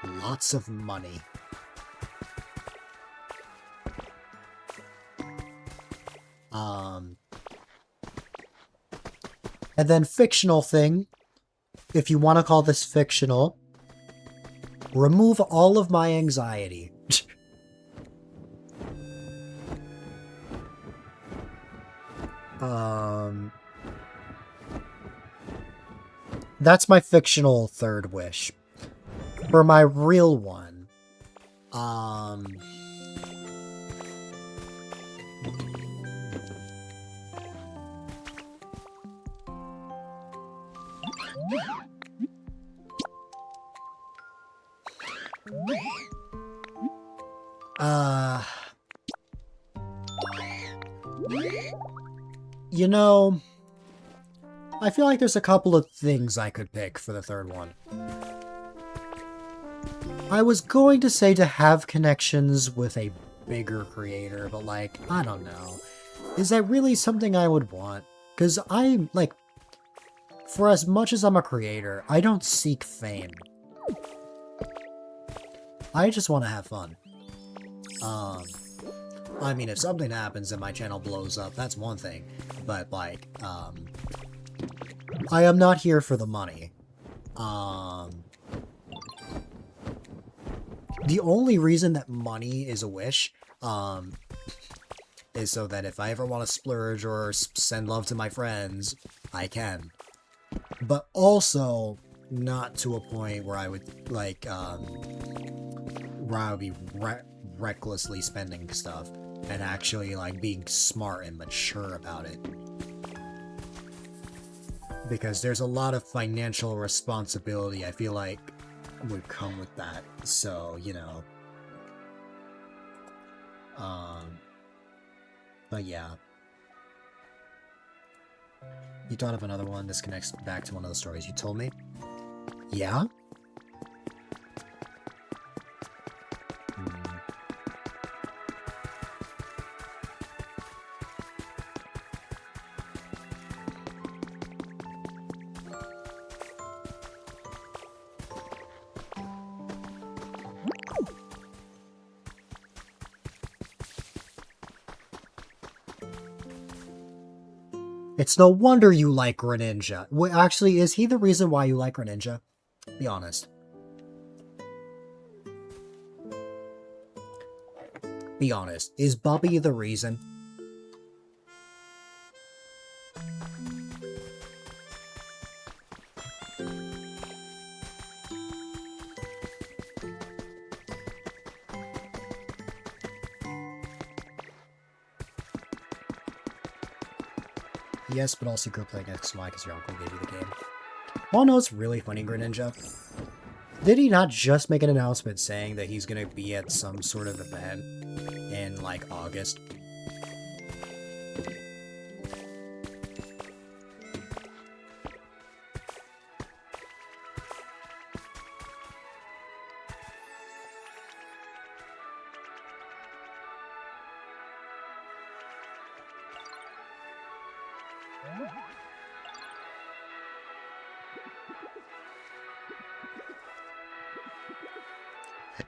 lots of money. And then fictional thing, if you want to call this fictional, remove all of my anxiety. That's my fictional third wish. For my real one, you know, I feel like there's a couple of things I could pick for the third one. I was going to say to have connections with a bigger creator, but like, I don't know. Is that really something I would want? Because I'm, like, for as much as I'm a creator, I don't seek fame. I just want to have fun. I mean, if something happens and my channel blows up, that's one thing. But, like, I am not here for the money. The only reason that money is a wish, is so that if I ever want to splurge or send love to my friends, I can. But also, not to a point where I would, like, where I would be recklessly spending stuff, and actually, like, being smart and mature about it. Because there's a lot of financial responsibility, I feel like, would come with that. So, you know. But yeah. You thought of another one. This connects back to one of the stories you told me. Yeah? It's no wonder you like Greninja. Wait, actually, is he the reason why you like Greninja? Be honest. Be honest. Is Bubby the reason? Yes, but also go play next Y because your uncle gave you the game. Oh no, it's really funny, Greninja. Did he not just make an announcement saying that he's gonna be at some sort of event in, like, August?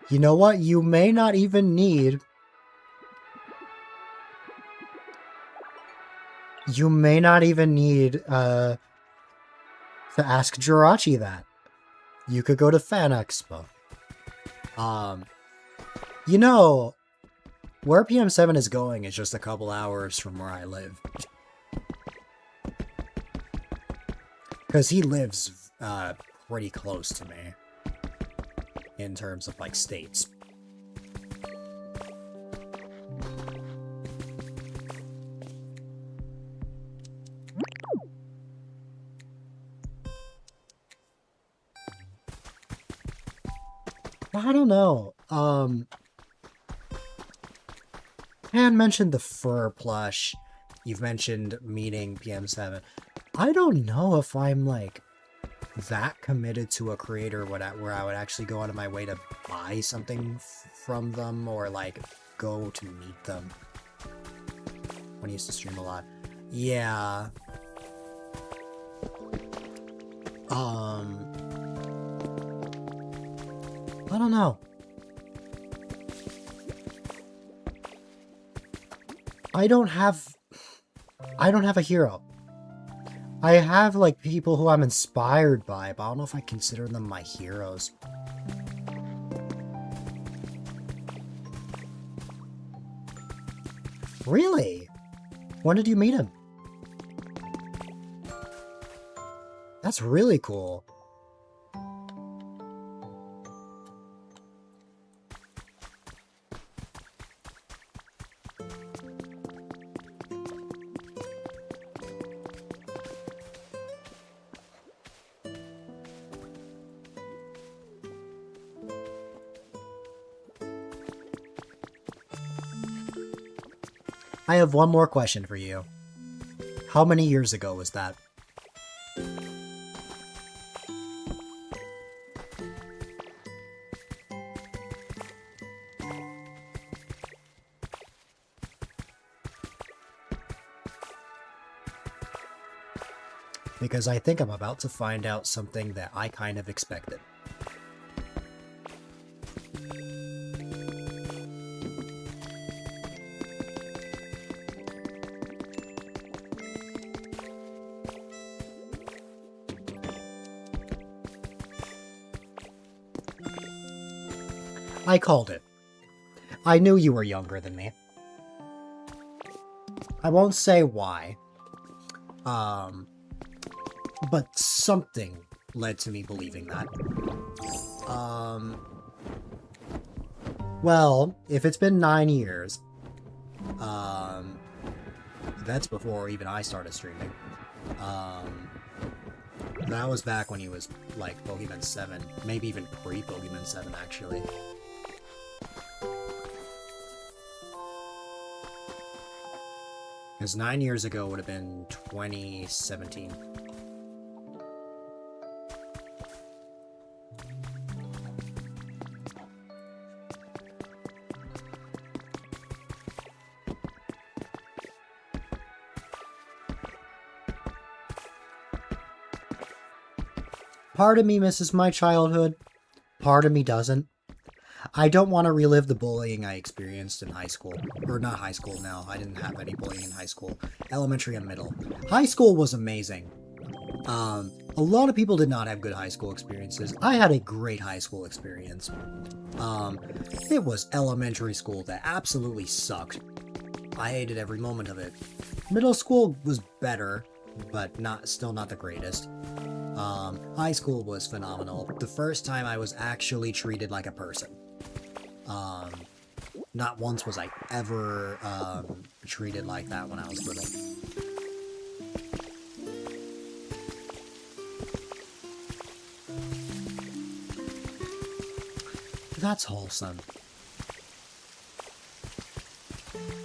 You know what? You may not even need... You may not even need, to ask Jirachi that. You could go to Fan Expo. You know, where PM7 is going is just a couple hours from where I live. Because he lives, pretty close to me. In terms of, like, states. I don't know. Han mentioned the fur plush. You've mentioned meeting PM7. I don't know if I'm, like, that committed to a creator where I would actually go out of my way to buy something from them or, like, go to meet them. When he used to stream a lot. Yeah. I don't know. I don't have a hero. I have, like, people who I'm inspired by, but I don't know if I consider them my heroes. Really? When did you meet him? That's really cool. I have one more question for you. How many years ago was that? because I think I'm about to find out something that I kind of expected. I called it. I knew you were younger than me. I won't say why. But something led to me believing that. Well, if it's been 9 years, that's before even I started streaming. That was back when he was, like, Pokemon 7. Maybe even pre-Pokemon 7, actually. Because 9 years ago would have been 2017. Part of me misses my childhood. Part of me doesn't. I don't want to relive the bullying I experienced in high school. Or not high school now. I didn't have any bullying in high school. Elementary and middle. High school was amazing. A lot of people did not have good high school experiences. I had a great high school experience. It was elementary school that absolutely sucked. I hated every moment of it. Middle school was better, but still not the greatest. High school was phenomenal. The first time I was actually treated like a person. Not once was I ever treated like that when I was little. That's wholesome.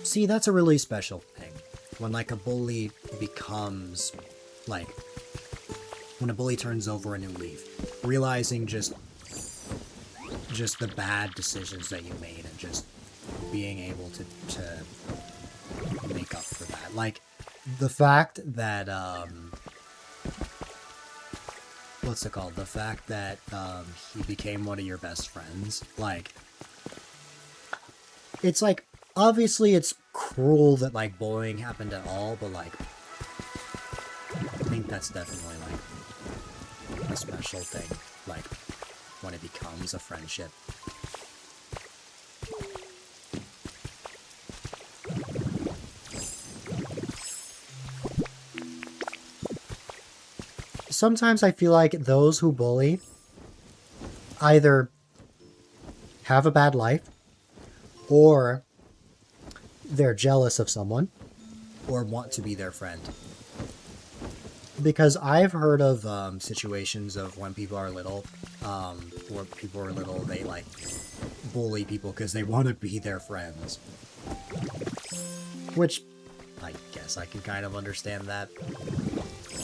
See, that's a really special thing. When, like, a bully becomes, like, when a bully turns over a new leaf. Realizing just the bad decisions that you made and just being able to make up for that. Like, the fact that, what's it called? The fact that, he became one of your best friends. Like, it's like, obviously it's cruel that, like, bullying happened at all, but, like, I think that's definitely, like, a special thing. Like, when it becomes a friendship. Sometimes I feel like those who bully either have a bad life, or they're jealous of someone, or want to be their friend. Because I've heard of situations of when people are little, they, like, bully people because they want to be their friends. Which, I guess I can kind of understand that.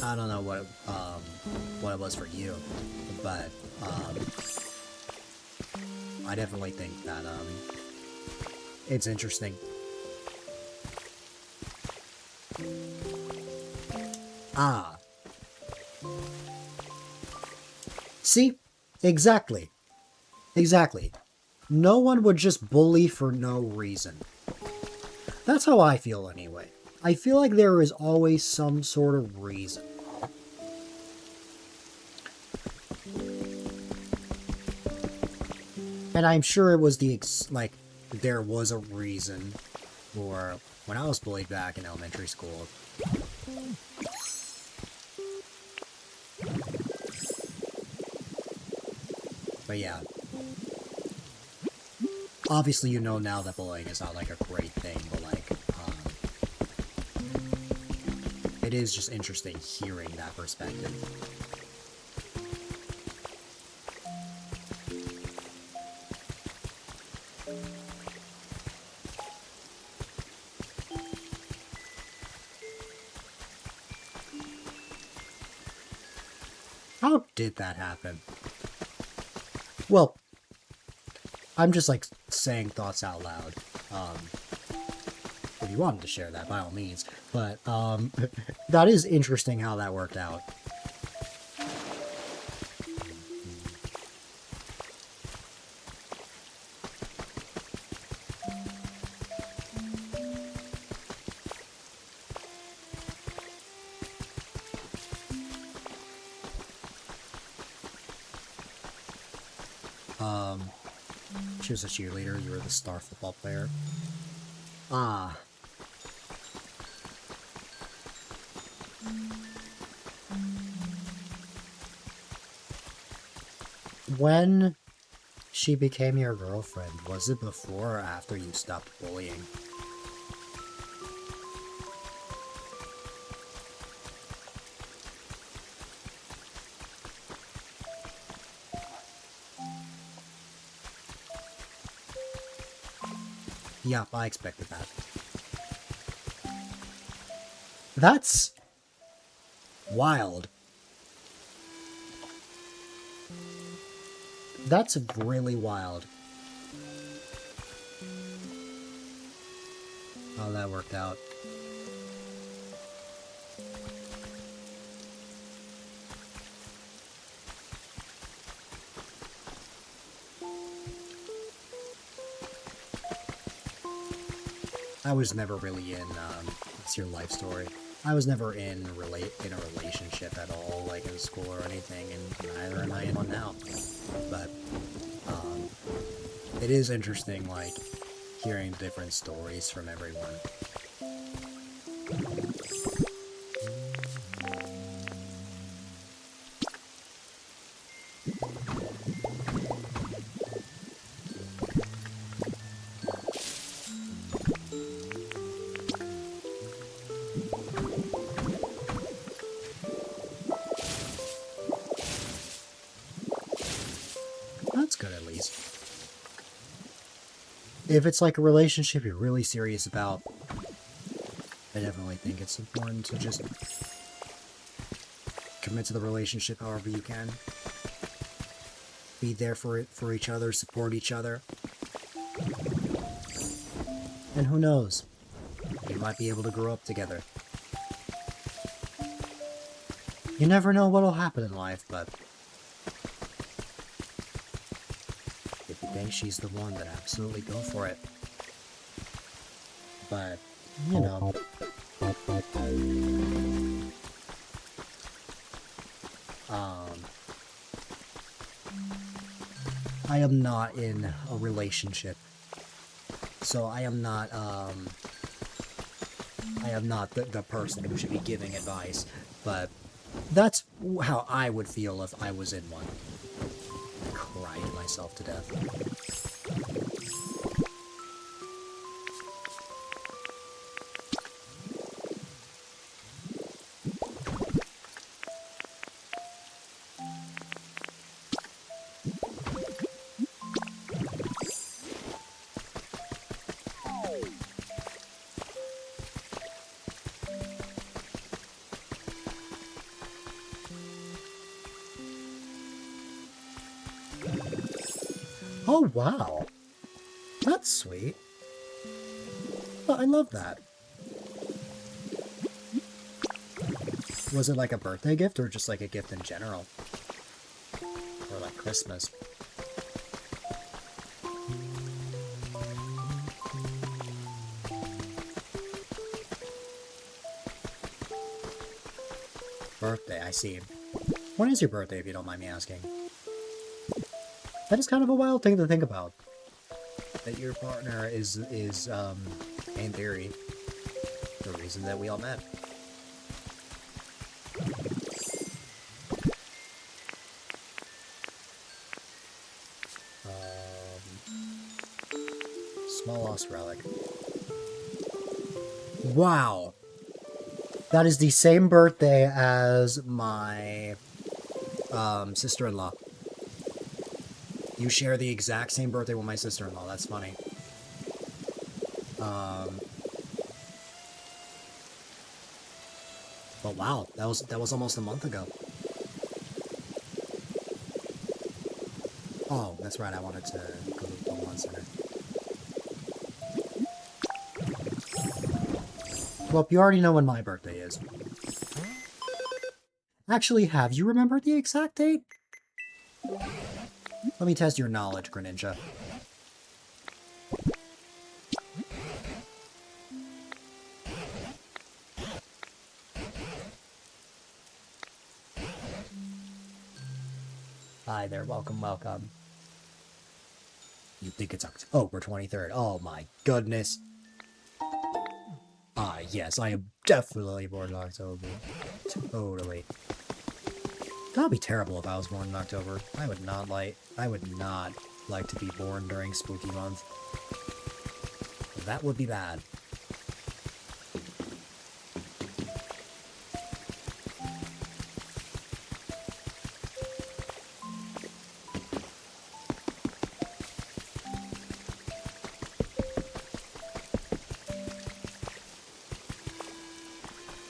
I don't know what it was for you, but, I definitely think that, it's interesting. Ah. See? Exactly. Exactly. No one would just bully for no reason. That's how I feel anyway. I feel like there is always some sort of reason. And I'm sure it was there was a reason for when I was bullied back in elementary school. But yeah. Obviously you know now that bullying is not, like, a great thing, but, like, it is just interesting hearing that perspective. How did that happen? Well, I'm just, like, saying thoughts out loud. If you wanted to share that, by all means. But that is interesting how that worked out. She was a cheerleader, you were the star football player. Ah. When she became your girlfriend, was it before or after you stopped bullying? Yeah, I expected that. That's wild. That's really wild. How that worked out. I was never really in, what's your life story? I was never in a relationship at all, like in school or anything, and neither am I in one now. But, it is interesting, like, hearing different stories from everyone. That's good, at least. If it's like a relationship you're really serious about, I definitely think it's important to just commit to the relationship however you can. Be there for each other, support each other. And who knows? You might be able to grow up together. You never know what'll happen in life, but if you think she's the one, then absolutely go for it. But, you know. I am not in a relationship. So I am not the person who should be giving advice, but that's how I would feel if I was in one. I cried myself to death. Oh, wow. That's sweet. Oh, I love that. Was it like a birthday gift or just like a gift in general? Or like Christmas? Birthday, I see. When is your birthday, if you don't mind me asking? That is kind of a wild thing to think about. That your partner is in theory, the reason that we all met. Small lost relic. Wow! That is the same birthday as my sister-in-law. You share the exact same birthday with my sister-in-law. That's funny. But wow, that was almost a month ago. Oh, that's right. I wanted to go to the Pokemon Center. Well, you already know when my birthday is. Actually, have you remembered the exact date? Let me test your knowledge, Greninja. Hi there, welcome, welcome. You think it's October 23rd? Oh my goodness. Ah, yes, I am definitely born in October. Totally. That would be terrible if I was born in October. I would not like to be born during spooky month. That would be bad.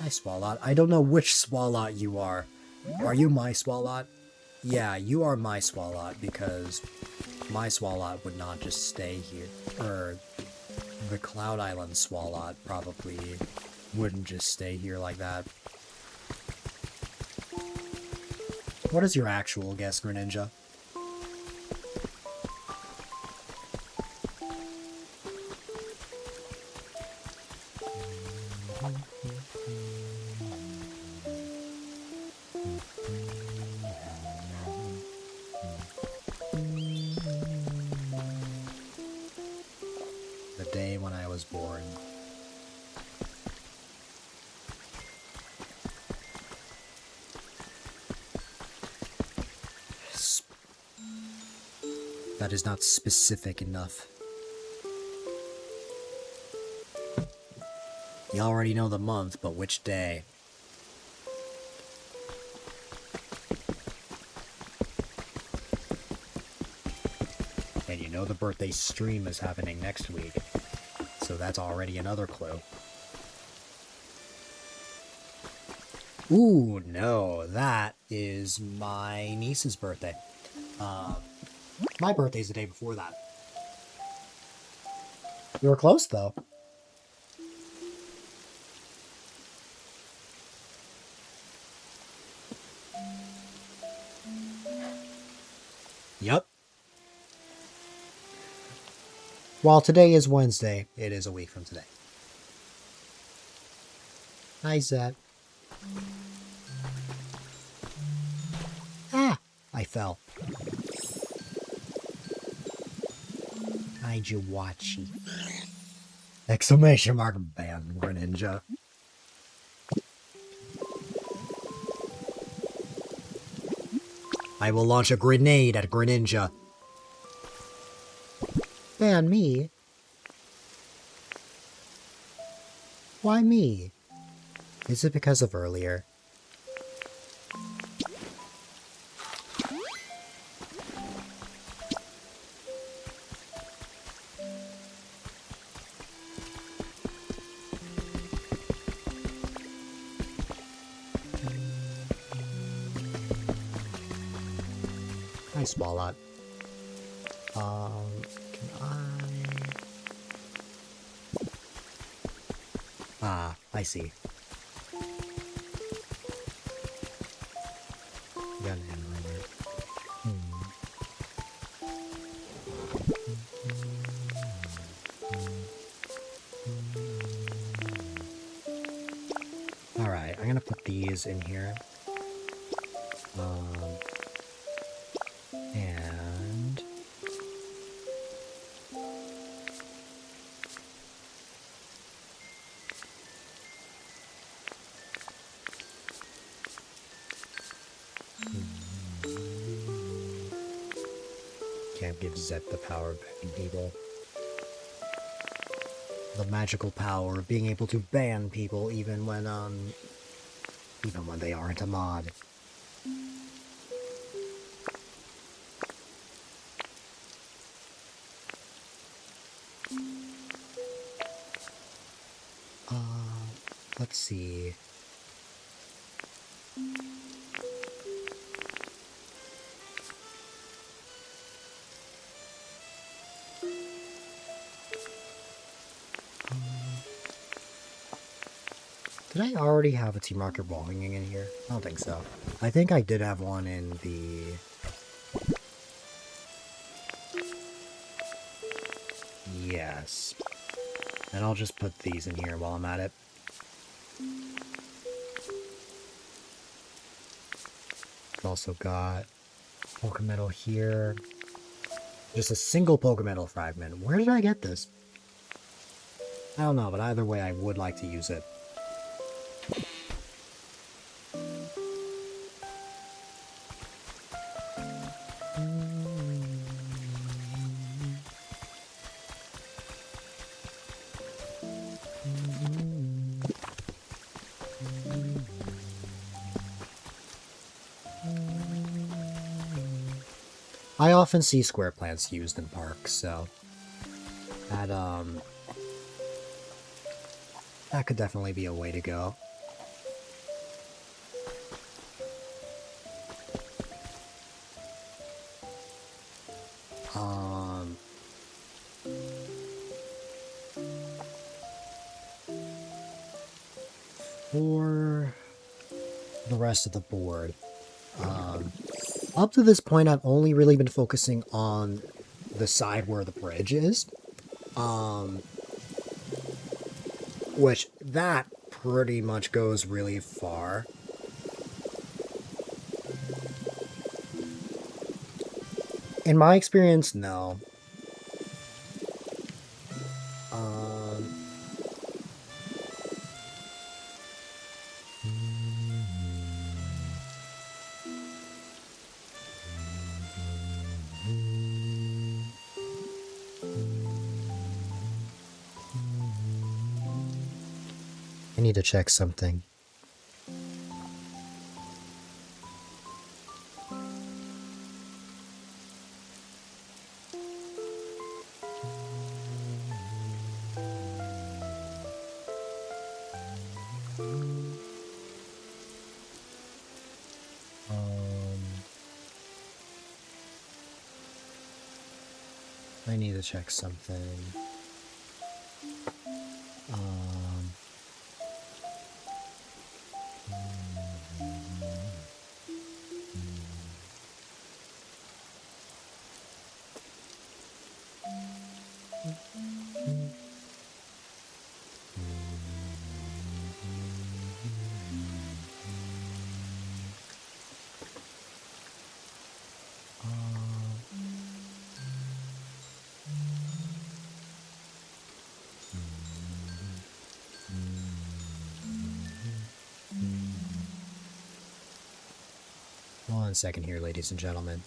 Hi, Swalot. I don't know which Swalot you are. Are you my Swalot? Yeah, you are my Swalot, because my Swalot would not just stay here. Or, the Cloud Island Swalot probably wouldn't just stay here like that. What is your actual guess, Greninja? The day when I was born. That is not specific enough. You already know the month, but which day? And you know the birthday stream is happening next week, so that's already another clue. Ooh, no, that is my niece's birthday. My birthday's the day before that. You were close, though. Yup. While today is Wednesday, it is a week from today. Hi, Zed. Ah! I fell. Hi, Jawachi. Exclamation mark ban, Greninja. I will launch a grenade at Greninja. Ban me? Why me? Is it because of earlier? Hi, Swalot. Can I... Ah, I see. Got an animator. Alright, I'm gonna put these in here. And... Can't give Zet the power of banning people. The magical power of being able to ban people even when they aren't a mod. Let's see. Did I already have a Team Rocket wall hanging in here? I don't think so. I think I did have one in the... Yes. And I'll just put these in here while I'm at it. I've also got Pokemetal here. Just a single Pokemetal fragment. Where did I get this? I don't know, but either way, I would like to use it. I often see square plants used in parks, so that could definitely be a way to go. For the rest of the board, up to this point, I've only really been focusing on the side where the bridge is, which that pretty much goes really far. In my experience, no. I need to check something. I need to check something. One second here, ladies and gentlemen.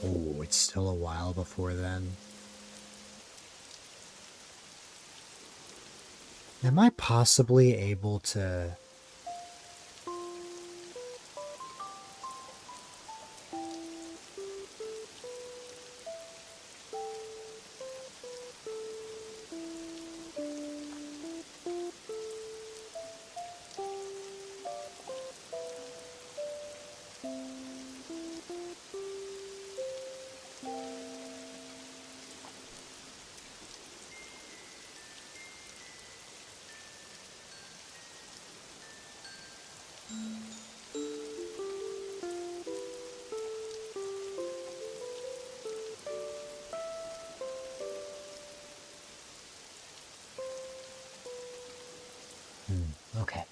Oh, it's still a while before then. Am I possibly able to... Okay.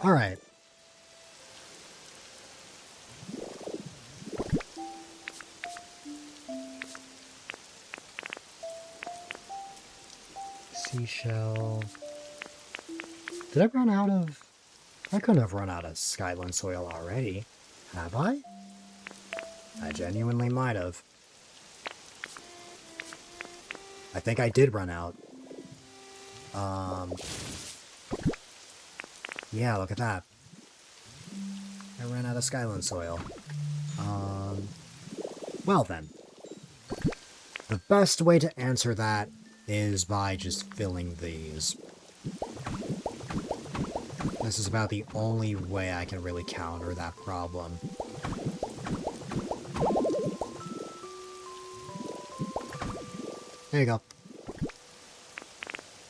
All right. Seashell. Did I run out of... I couldn't have run out of Skyland soil already. Have I? I genuinely might have. I think I did run out. Yeah, look at that. I ran out of Skyland soil. Well then. The best way to answer that is by just filling these. This is about the only way I can really counter that problem. There you go.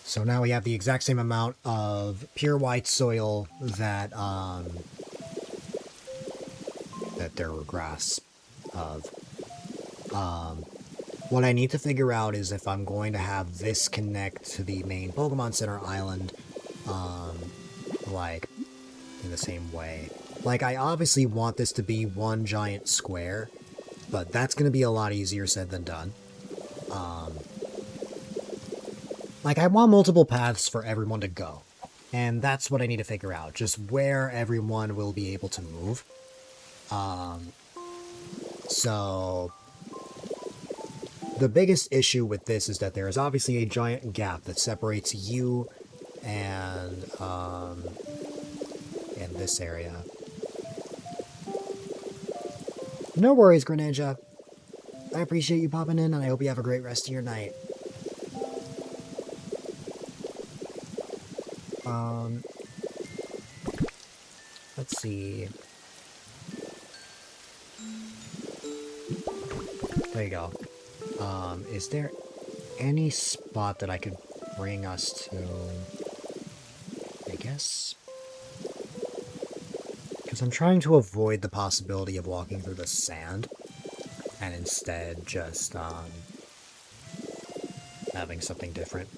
So now we have the exact same amount of pure white soil that, that there were grass of. What I need to figure out is if I'm going to have this connect to the main Pokemon Center Island, like, in the same way. Like, I obviously want this to be one giant square, but that's going to be a lot easier said than done. Like, I want multiple paths for everyone to go, and that's what I need to figure out, just where everyone will be able to move. So, the biggest issue with this is that there is obviously a giant gap that separates you and this area. No worries, Greninja. I appreciate you popping in, and I hope you have a great rest of your night. Let's see. There you go. Is there any spot that I could bring us to? I guess. Because I'm trying to avoid the possibility of walking through the sand, and instead just, having something different.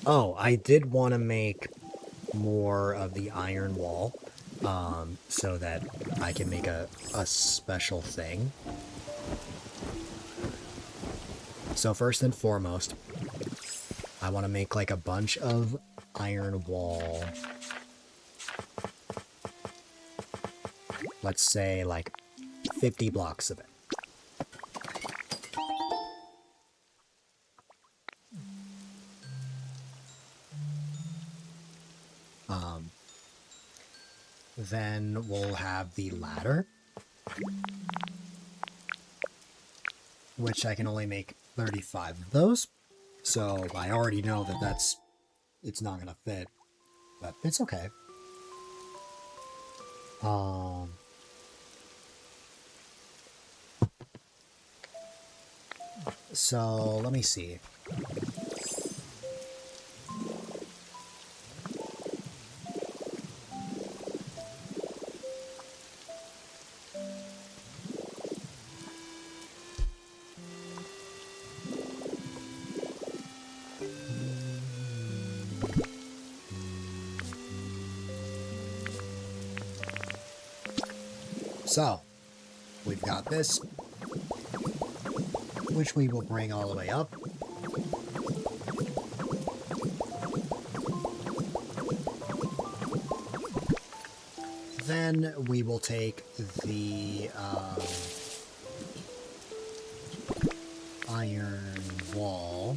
Oh, I did want to make more of the iron wall, so that I can make a special thing. So first and foremost, I want to make like a bunch of iron wall. Let's say like 50 blocks of it. Then we'll have the ladder, which I can only make 35 of those. So I already know that it's not gonna fit, but it's okay. So let me see. So, we've got this, which we will bring all the way up. Then we will take the iron wall,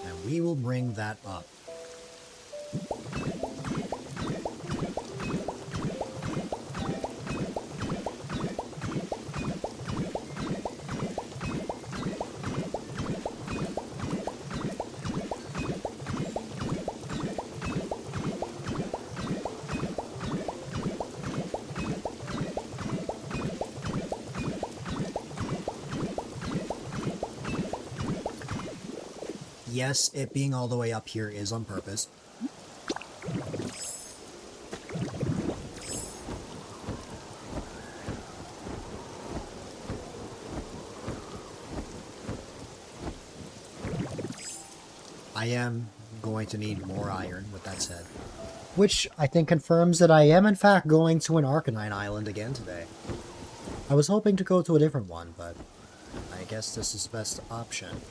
and we will bring that up. Yes, it being all the way up here is on purpose. I am going to need more iron, with that said. Which I think confirms that I am in fact going to an Arcanine Island again today. I was hoping to go to a different one, but I guess this is the best option.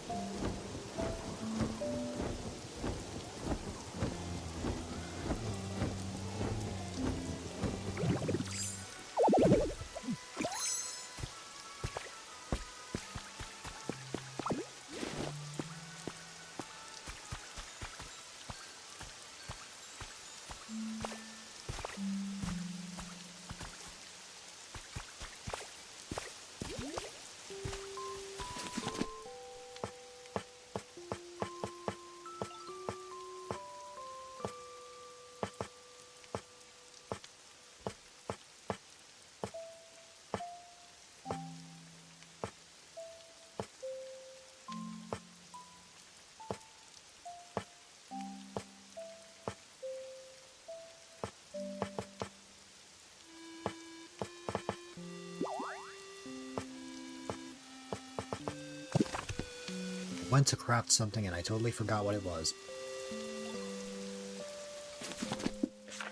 Went to craft something and I totally forgot what it was.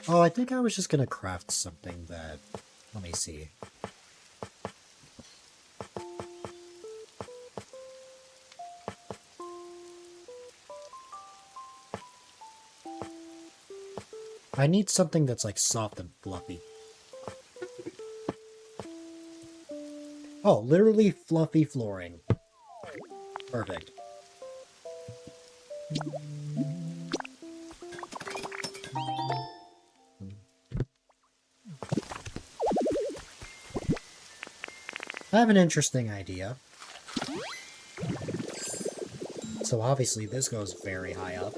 Oh, I think I was just gonna craft something that... Let me see. I need something that's like soft and fluffy. Oh, literally fluffy flooring. Perfect. I have an interesting idea. So obviously this goes very high up.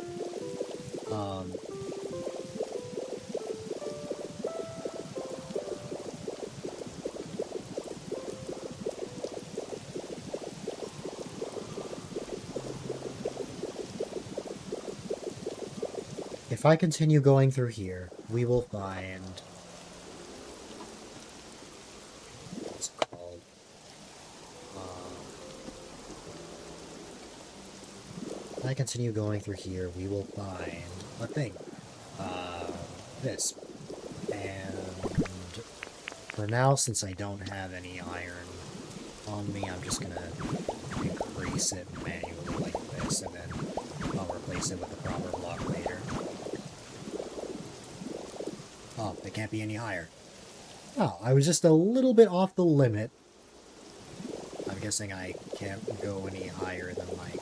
If I continue going through here, we will find... What's it called? If I continue going through here, we will find a thing. This. And for now, since I don't have any iron on me, I'm just gonna increase it manually like this, and then I'll replace it with the proper block later. Oh, it can't be any higher. Oh, I was just a little bit off the limit. I'm guessing I can't go any higher than, like...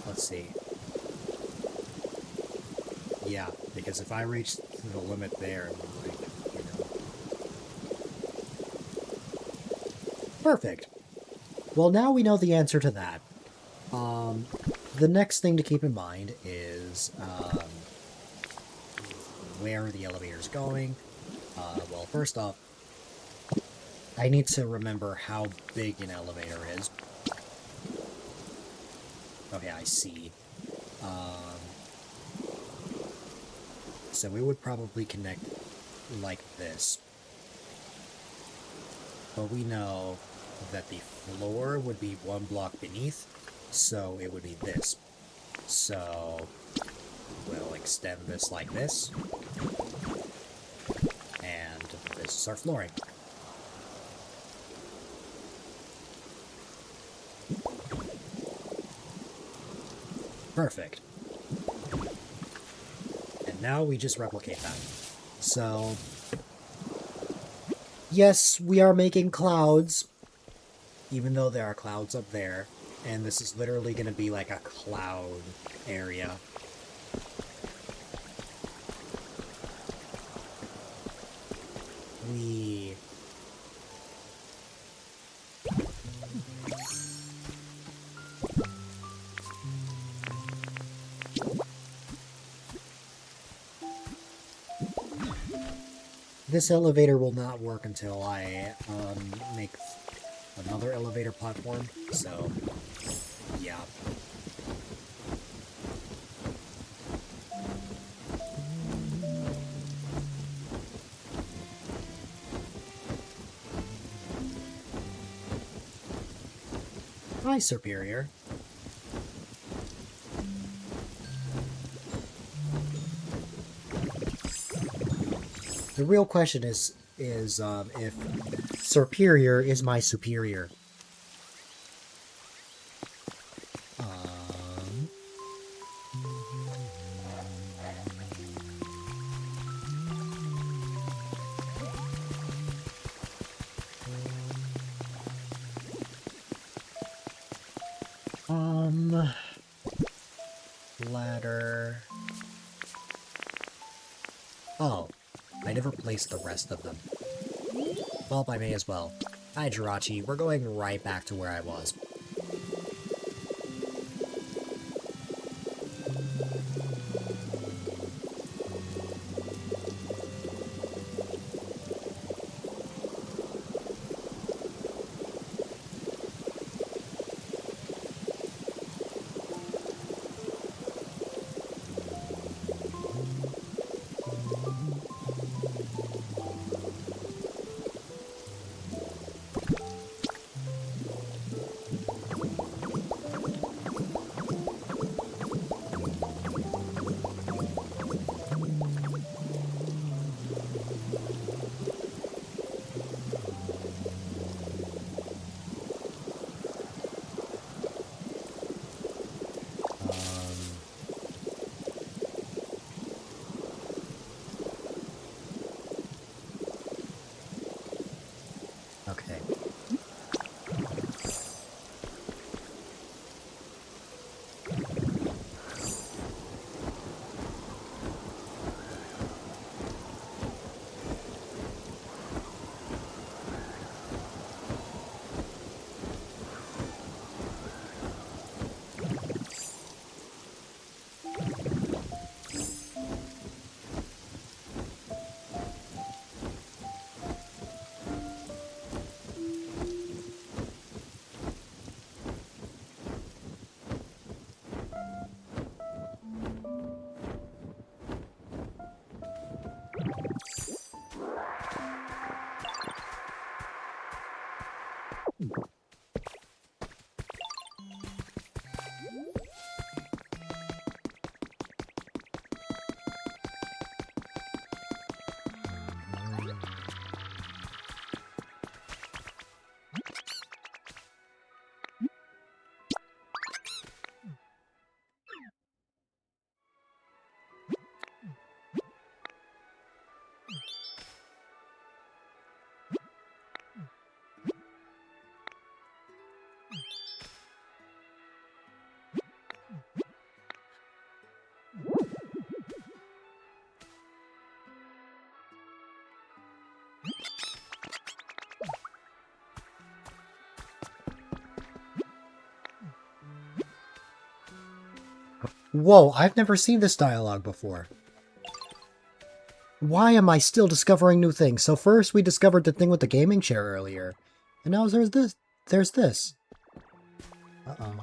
Let's see. Yeah, because if I reach the limit there, like, you know... Perfect! Well, now we know the answer to that. The next thing to keep in mind is, where the elevator's going. Well, first off, I need to remember how big an elevator is. Okay, I see. So we would probably connect like this. But we know that the floor would be one block beneath, so it would be this. So we'll extend this like this. And this is our flooring. Perfect. And now we just replicate that. So, yes, we are making clouds, even though there are clouds up there, and this is literally going to be like a cloud area. This elevator will not work until I make another elevator platform, so yeah. Hi, Superior. The real question is if Superior is my superior. Ladder. Oh, I never placed the rest of them. Well, I may as well. Hi, Jirachi. We're going right back to where I was. Okay. Whoa, I've never seen this dialogue before. Why am I still discovering new things? So first we discovered the thing with the gaming chair earlier. And now there's this. There's this. Uh-oh.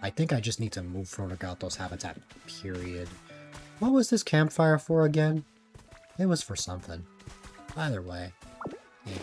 I think I just need to move Fronogato's habitat, period. What was this campfire for again? It was for something. Either way. Yeah.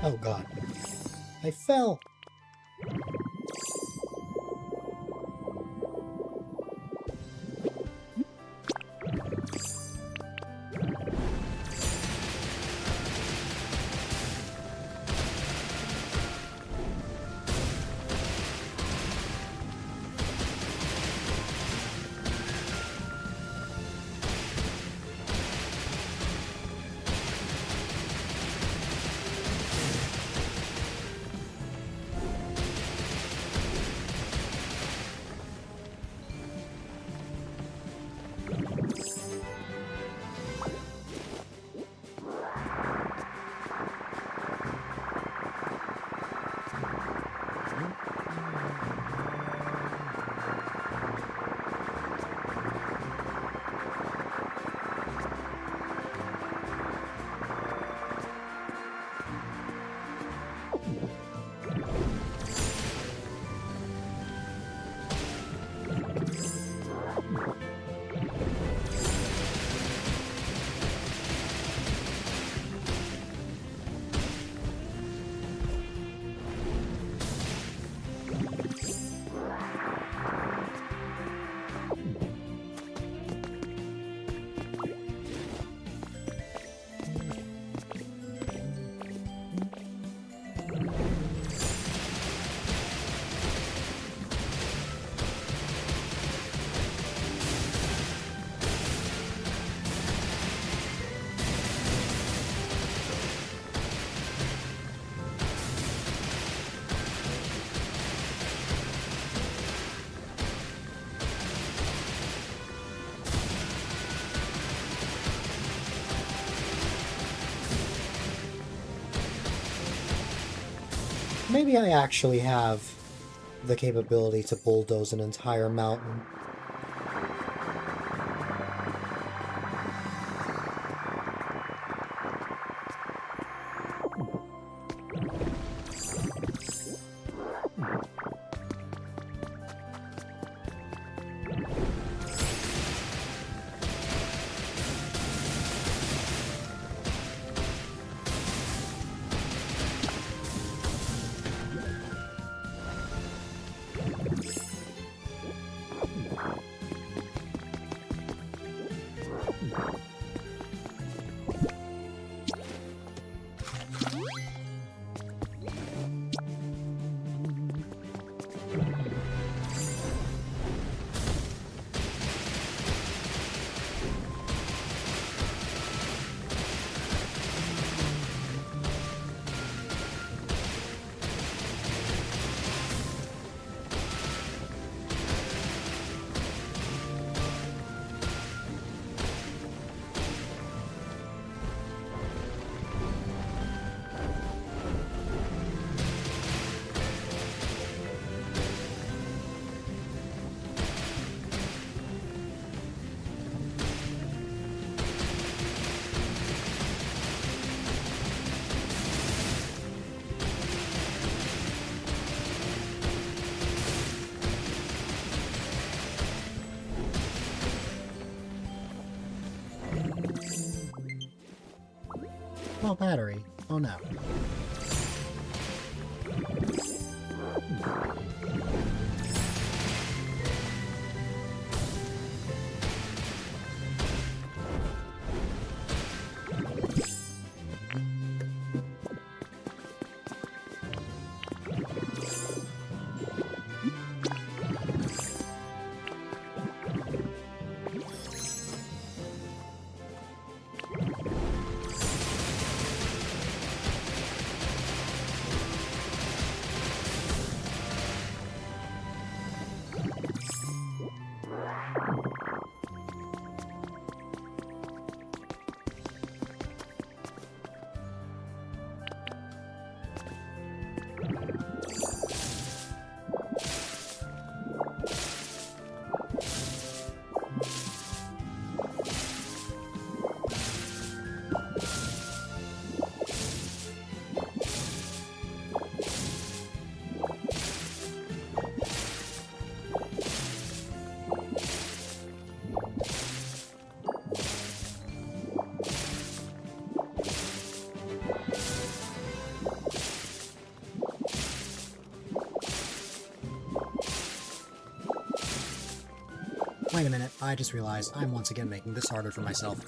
Oh god. I fell! Maybe I actually have the capability to bulldoze an entire mountain. Oh, battery. Oh no. wait a minute, I just realized I'm once again making this harder for myself.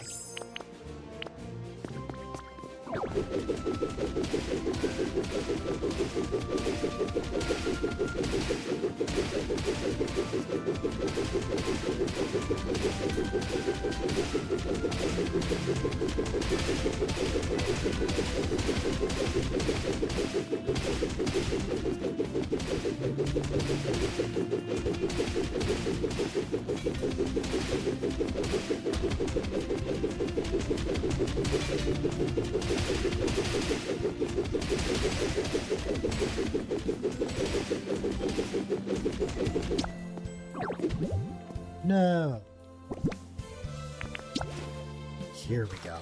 No! Here we go.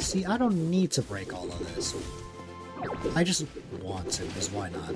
See, I don't need to break all of this. I just want to, because why not?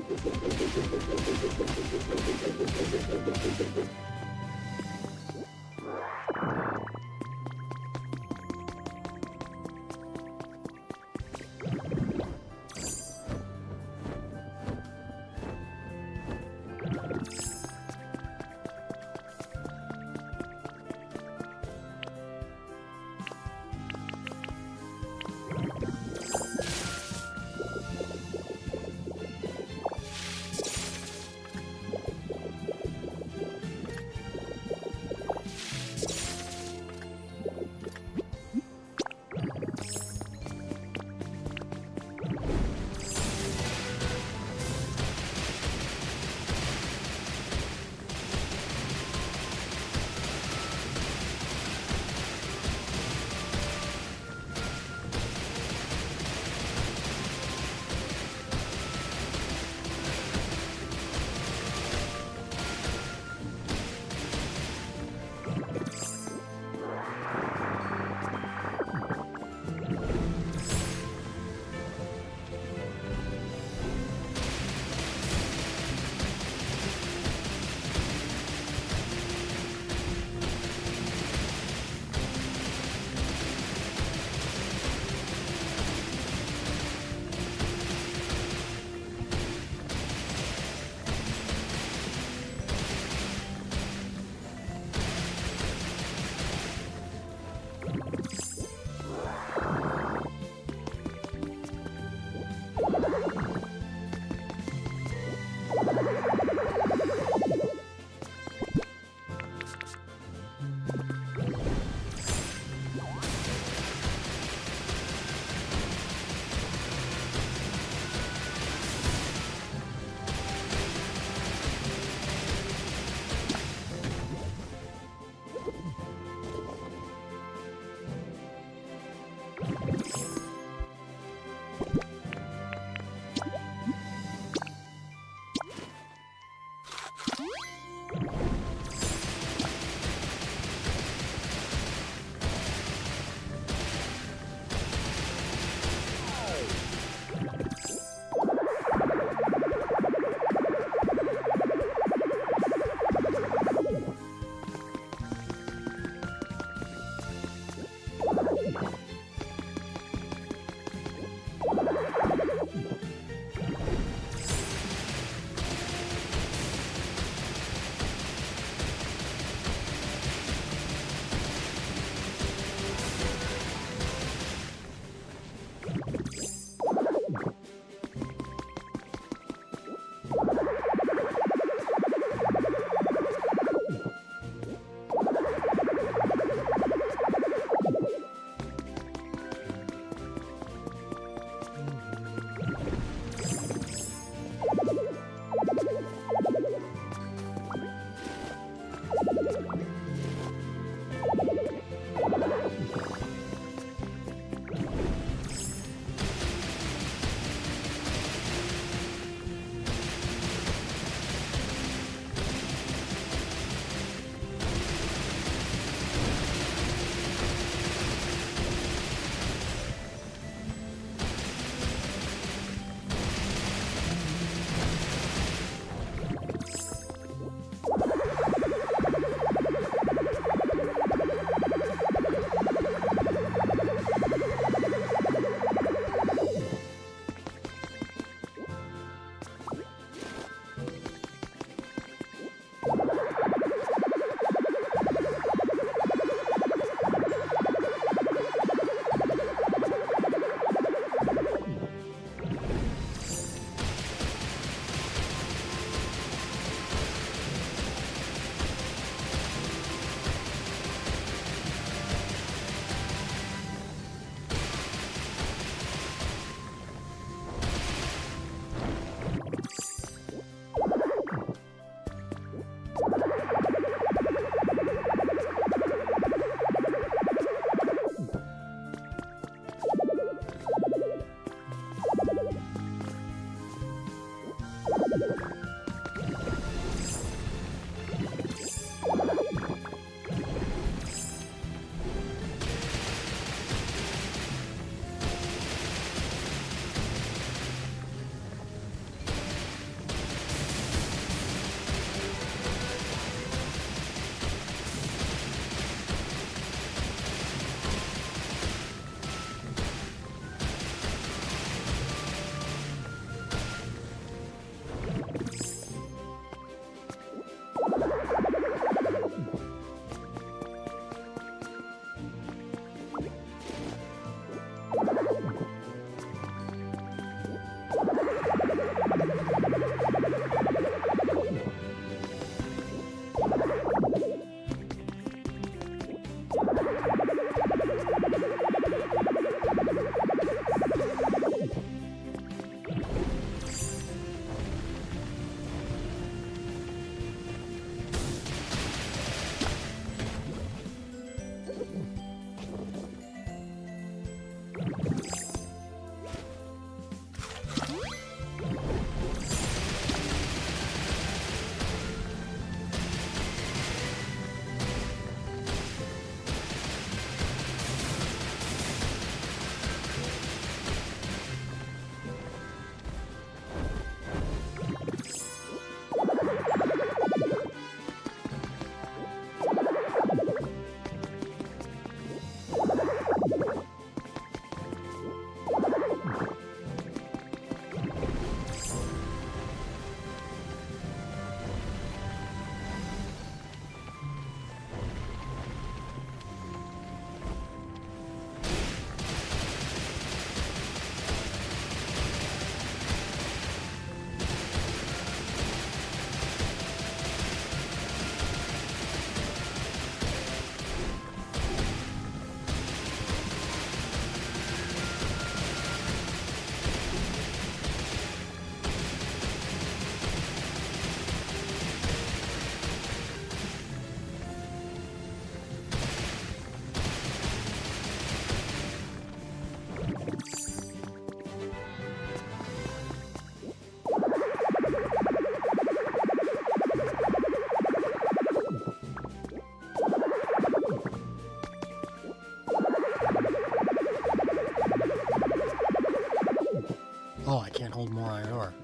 Oh, I can't hold more iron ore.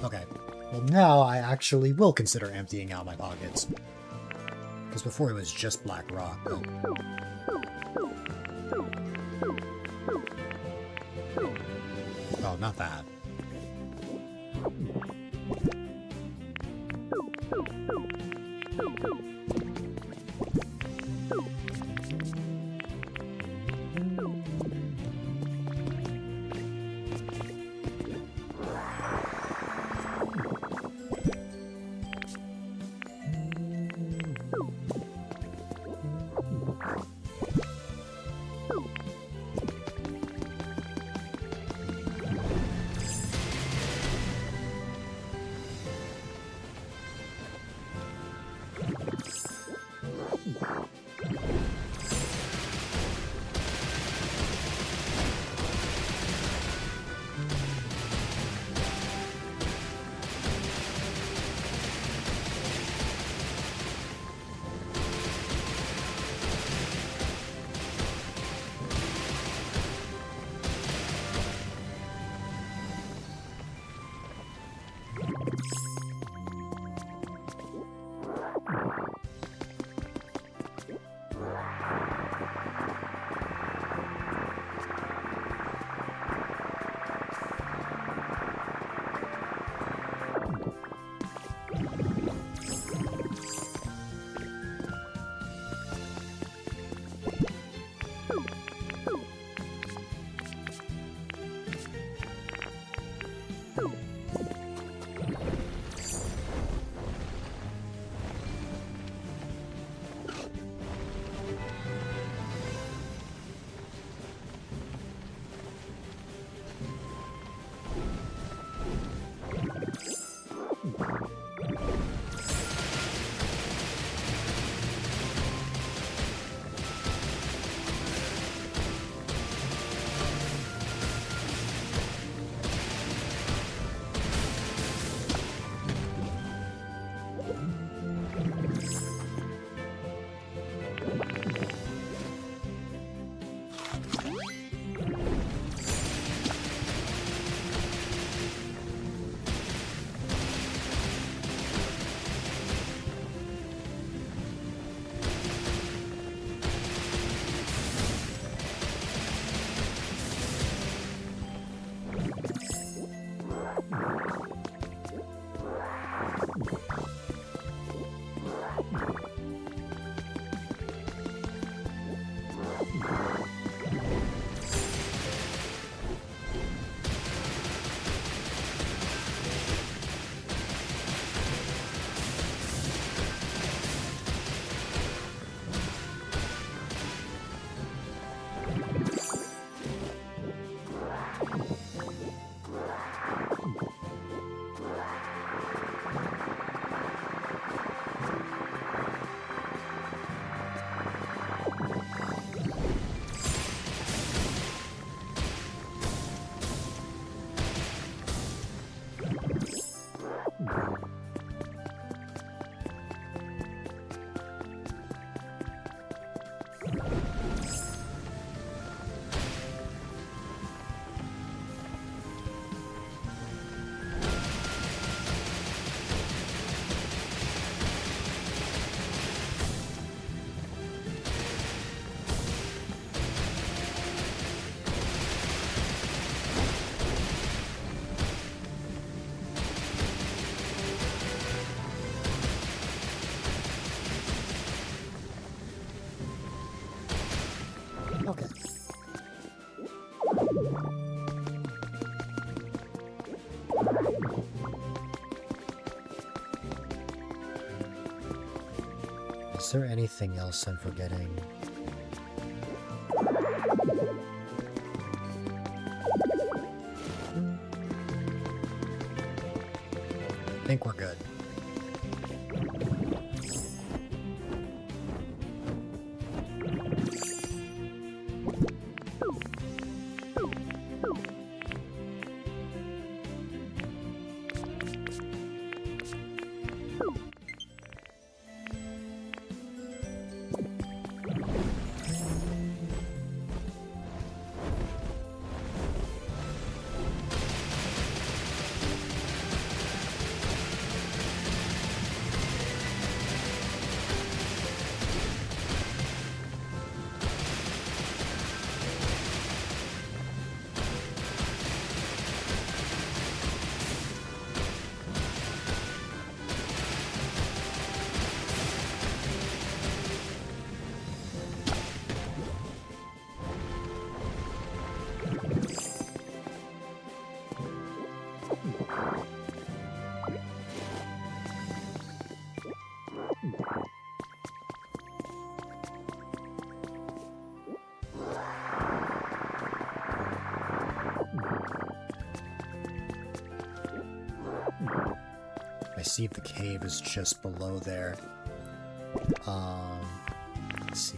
Okay. Well, now I actually will consider emptying out my pockets. Because before it was just black rock. Oh. Oh, not that. Okay. Is there anything else I'm forgetting? I think we're good. see if the cave is just below there. Let's see.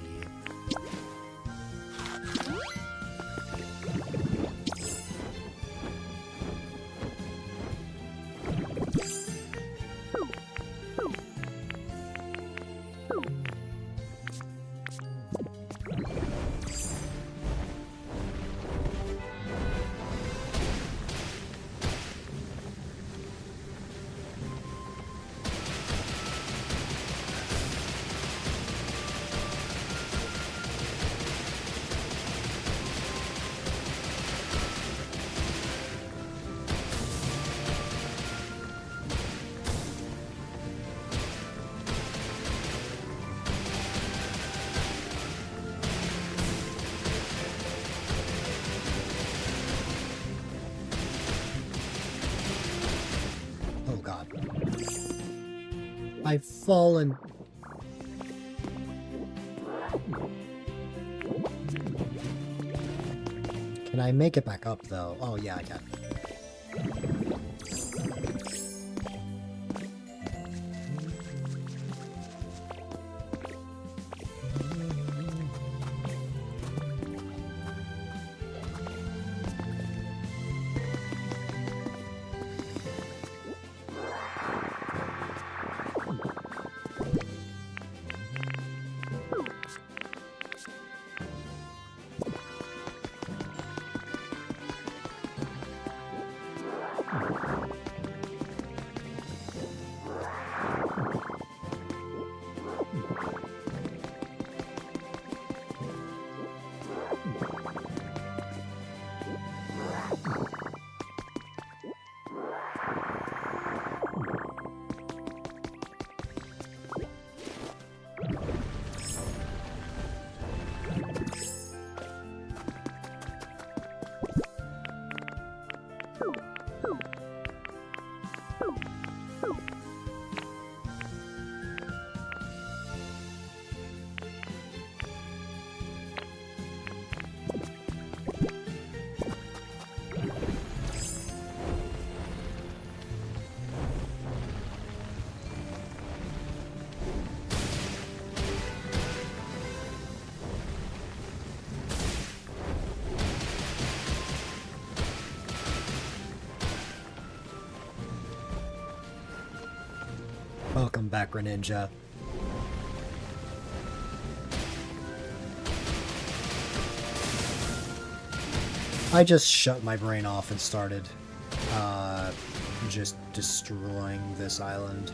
I've fallen. Can I make it back up, though? Oh, yeah, I can. Welcome back, Greninja. I just shut my brain off and started just destroying this island.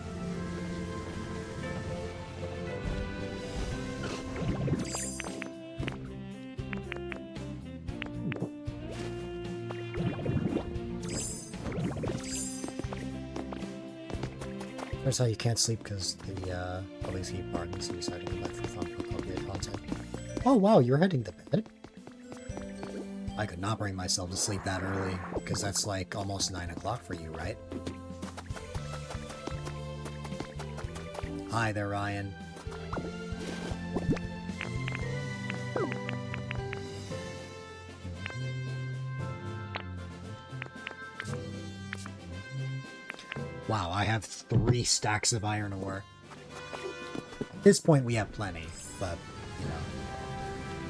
That's how you can't sleep because the police keep barking, so you decided to go back for fun Pokopia content. Oh wow, you're heading to bed? I could not bring myself to sleep that early, because that's like almost 9 o'clock for you, right? Hi there, Ryan. Wow, I have 3 stacks of iron ore. At this point, we have plenty, but, you know.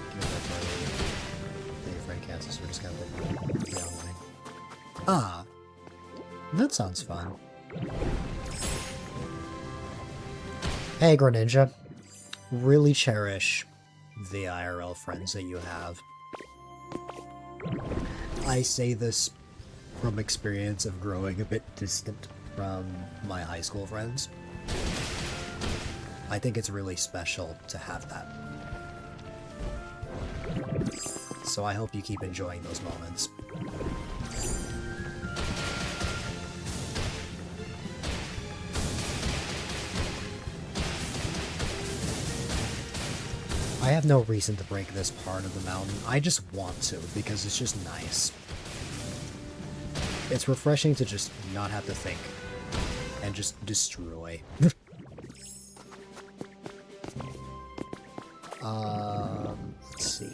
Give it up Day afraid Kansas, we're just gonna be online. Ah, that sounds fun. Hey, Greninja. Really cherish the IRL friends that you have. I say this from experience of growing a bit distant from my high school friends. I think it's really special to have that. So I hope you keep enjoying those moments. I have no reason to break this part of the mountain. I just want to, because it's just nice. It's refreshing to just not have to think and just destroy. Let's see.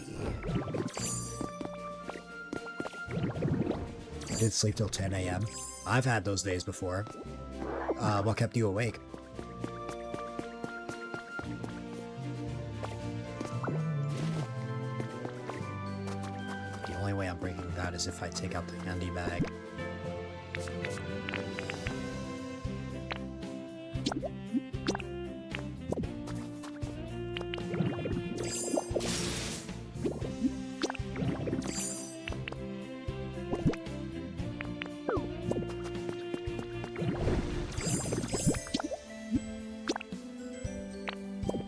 I did sleep till 10 a.m. I've had those days before. What kept you awake? The only way I'm breaking that is if I take out the candy bag.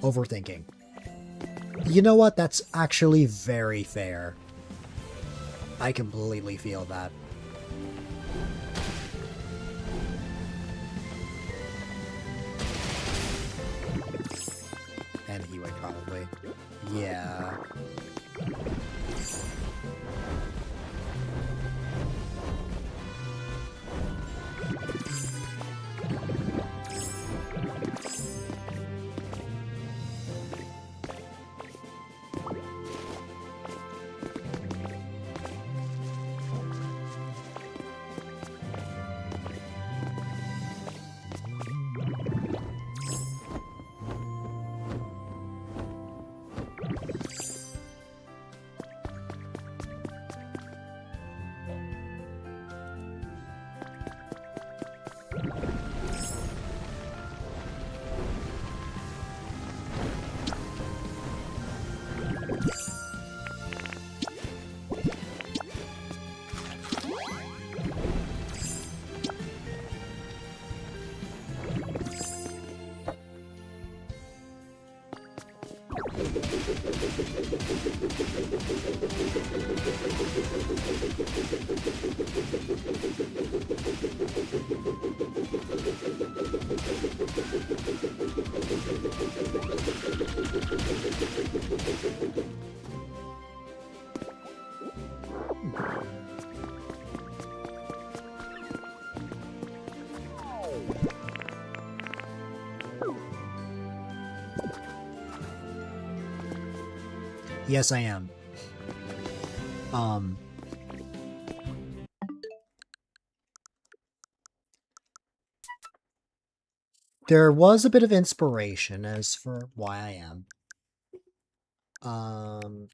Overthinking. You know what? That's actually very fair. I completely feel that. And he would probably. Yeah. Yes, I am. There was a bit of inspiration as for why I am.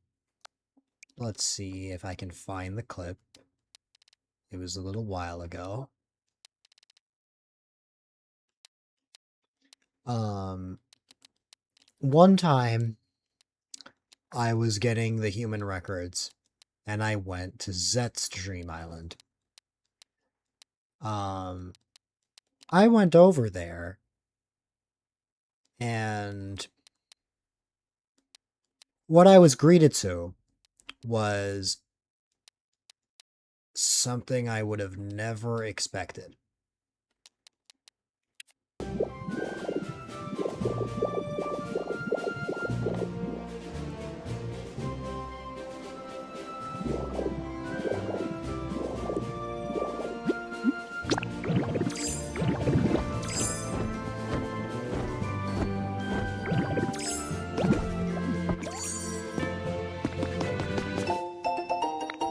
Let's see if I can find the clip. It was a little while ago. One time, I was getting the human records, and I went to Zet's Dream Island. I went over there, and what I was greeted to was something I would have never expected.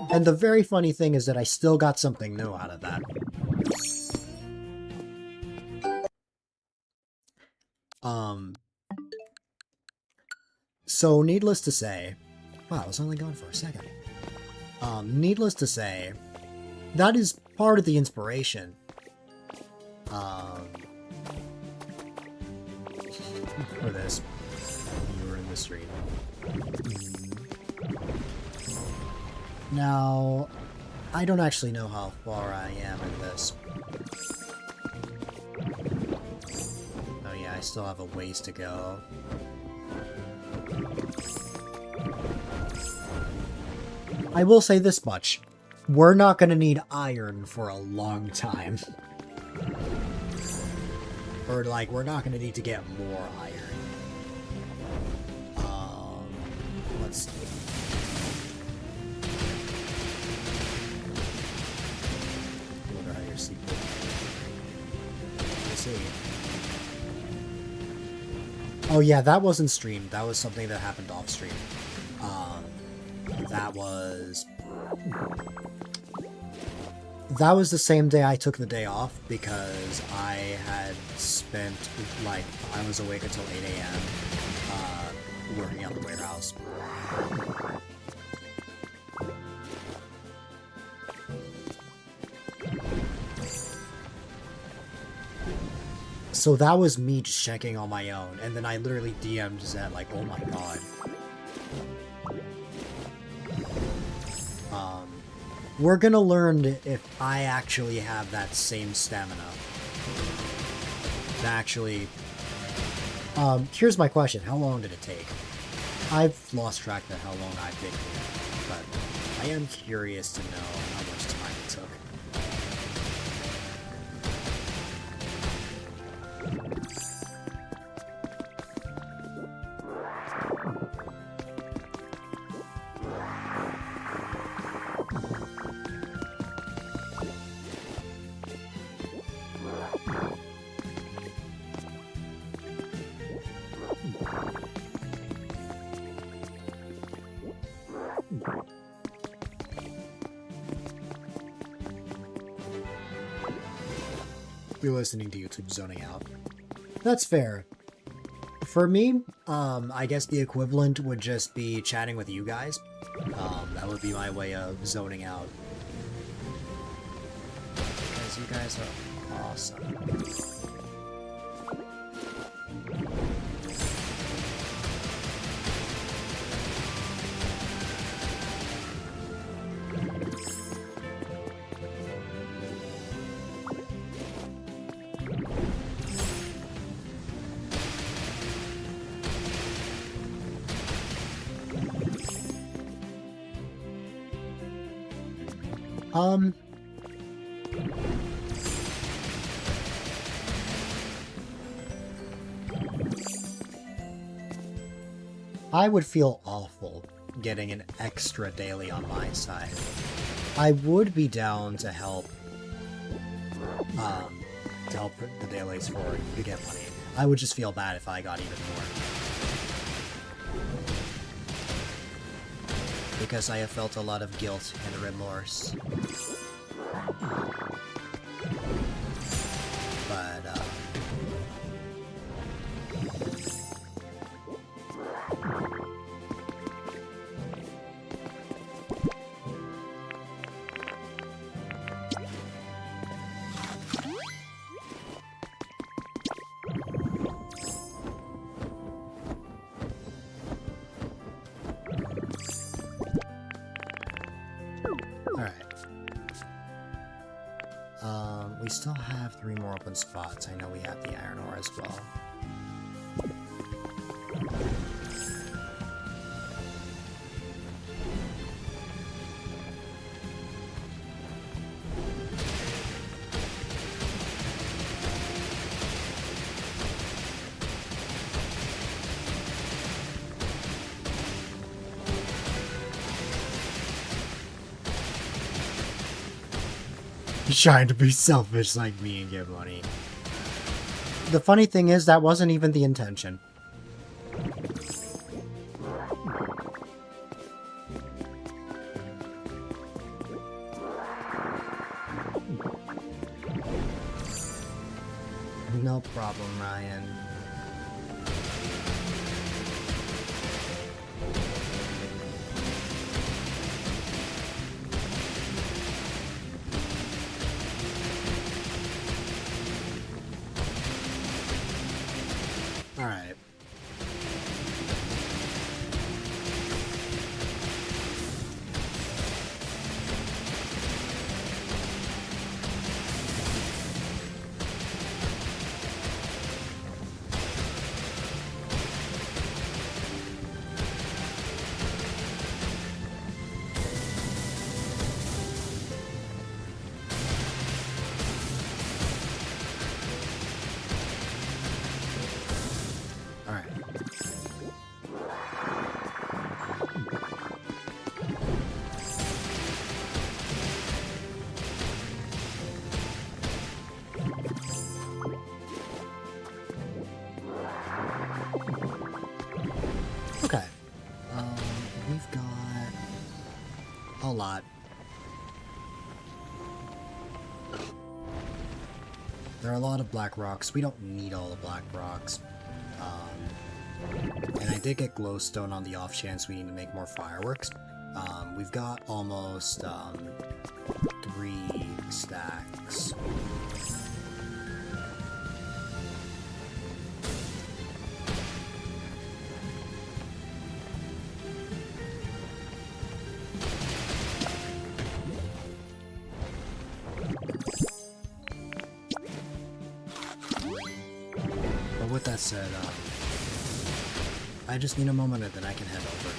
And the very funny thing is that I still got something new out of that. So needless to say, wow, I was only gone for a second. Needless to say, that is part of the inspiration. For this, you were in the stream. Now, I don't actually know how far I am in this. Oh yeah, I still have a ways to go. I will say this much. We're not going to need iron for a long time. Or, like, we're not going to need to get more iron. Let's see. I wonder how you're sleeping. Let's see. Oh yeah, that wasn't streamed. That was something that happened off stream. that was the same day I took the day off because I had spent, like, I was awake until 8 a.m. Working on the warehouse. So that was me just checking on my own, and then I literally DM'd Zed like, oh my god. We're gonna learn if I actually have that same stamina. Actually, here's my question. How long did it take? I've lost track of how long I've been here, but I am curious to know how much time it took. You're listening to YouTube zoning out. That's fair. For me, I guess the equivalent would just be chatting with you guys. That would be my way of zoning out. Because you guys are awesome. I would feel awful getting an extra daily on my side. I would be down to help the dailies for you to get money. I would just feel bad if I got even more. Because I have felt a lot of guilt and remorse. But, we still have 3 more open spots. I know we have the iron ore as well. Trying to be selfish like me and get money. The funny thing is, that wasn't even the intention. No problem, Ryan. Alright. Okay. We've got a lot. There are a lot of black rocks. We don't need all the black rocks. And I did get glowstone on the off chance we need to make more fireworks. We've got almost 3 stacks. But with that said, I just need a moment and then I can head over.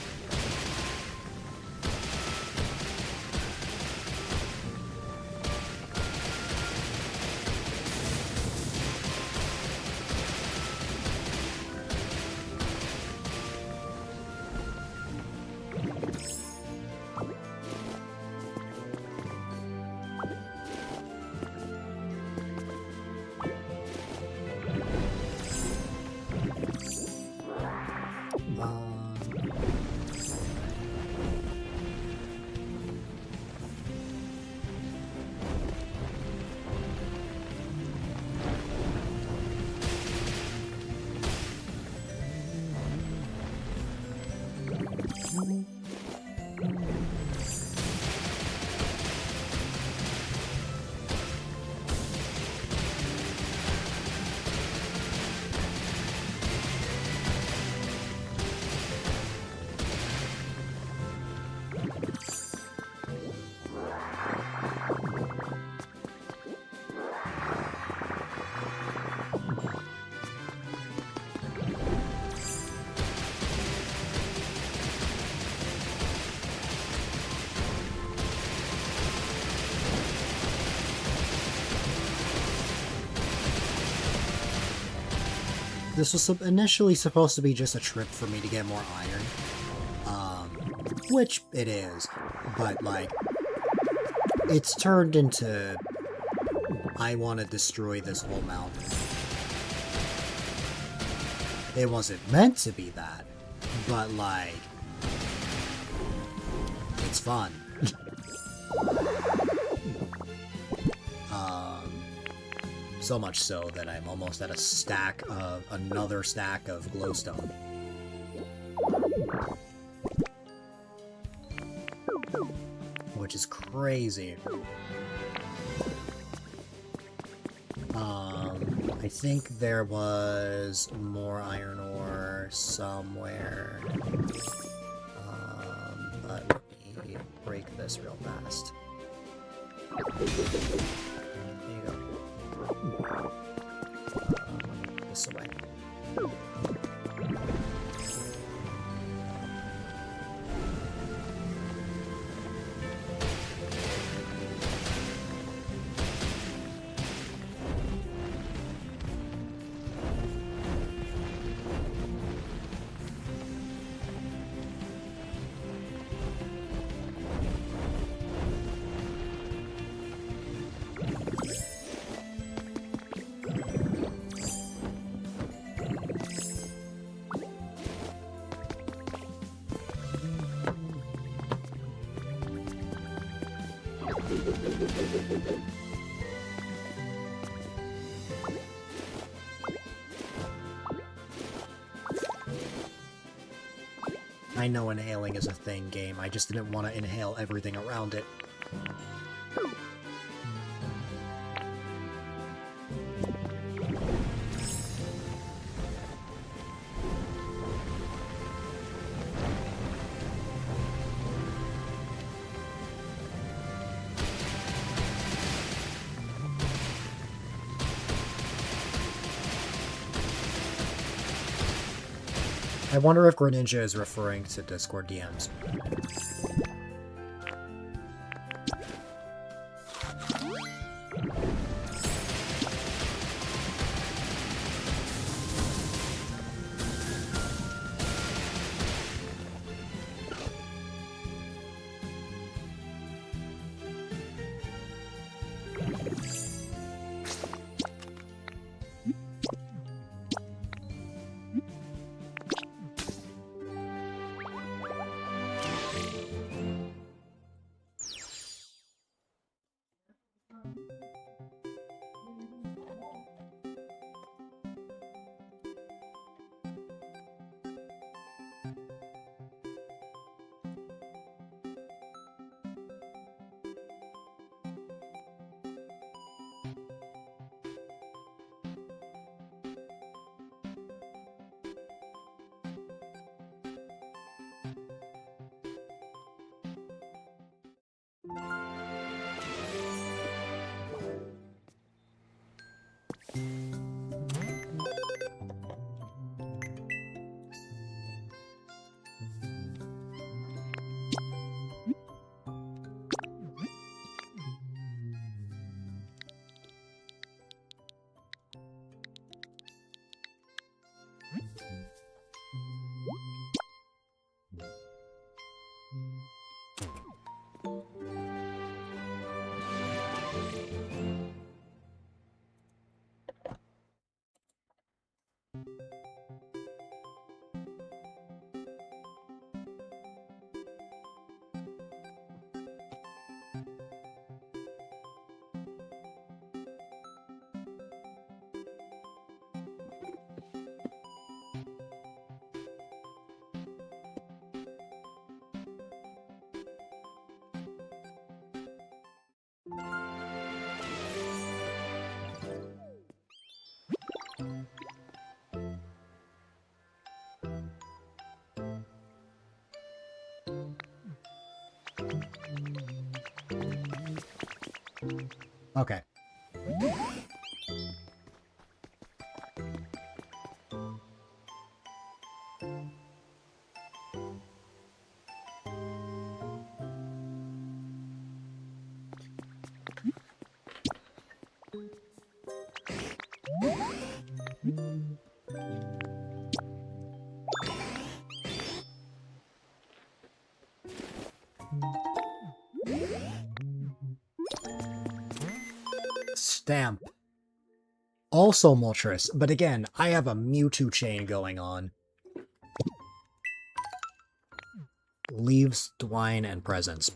This was initially supposed to be just a trip for me to get more iron. Which it is. But, like, it's turned into I want to destroy this whole mountain. It wasn't meant to be that, but, like, it's fun. So much so that I'm almost at another stack of glowstone. Which is crazy. I think there was more iron ore somewhere. But let me break this real fast. There you go. This way. I know inhaling is a thing, game. I just didn't want to inhale everything around it. I wonder if Greninja is referring to Discord DMs. Okay. Stamp. Also Moltres, but again, I have a Mewtwo chain going on. Leaves, Twine, and Presents.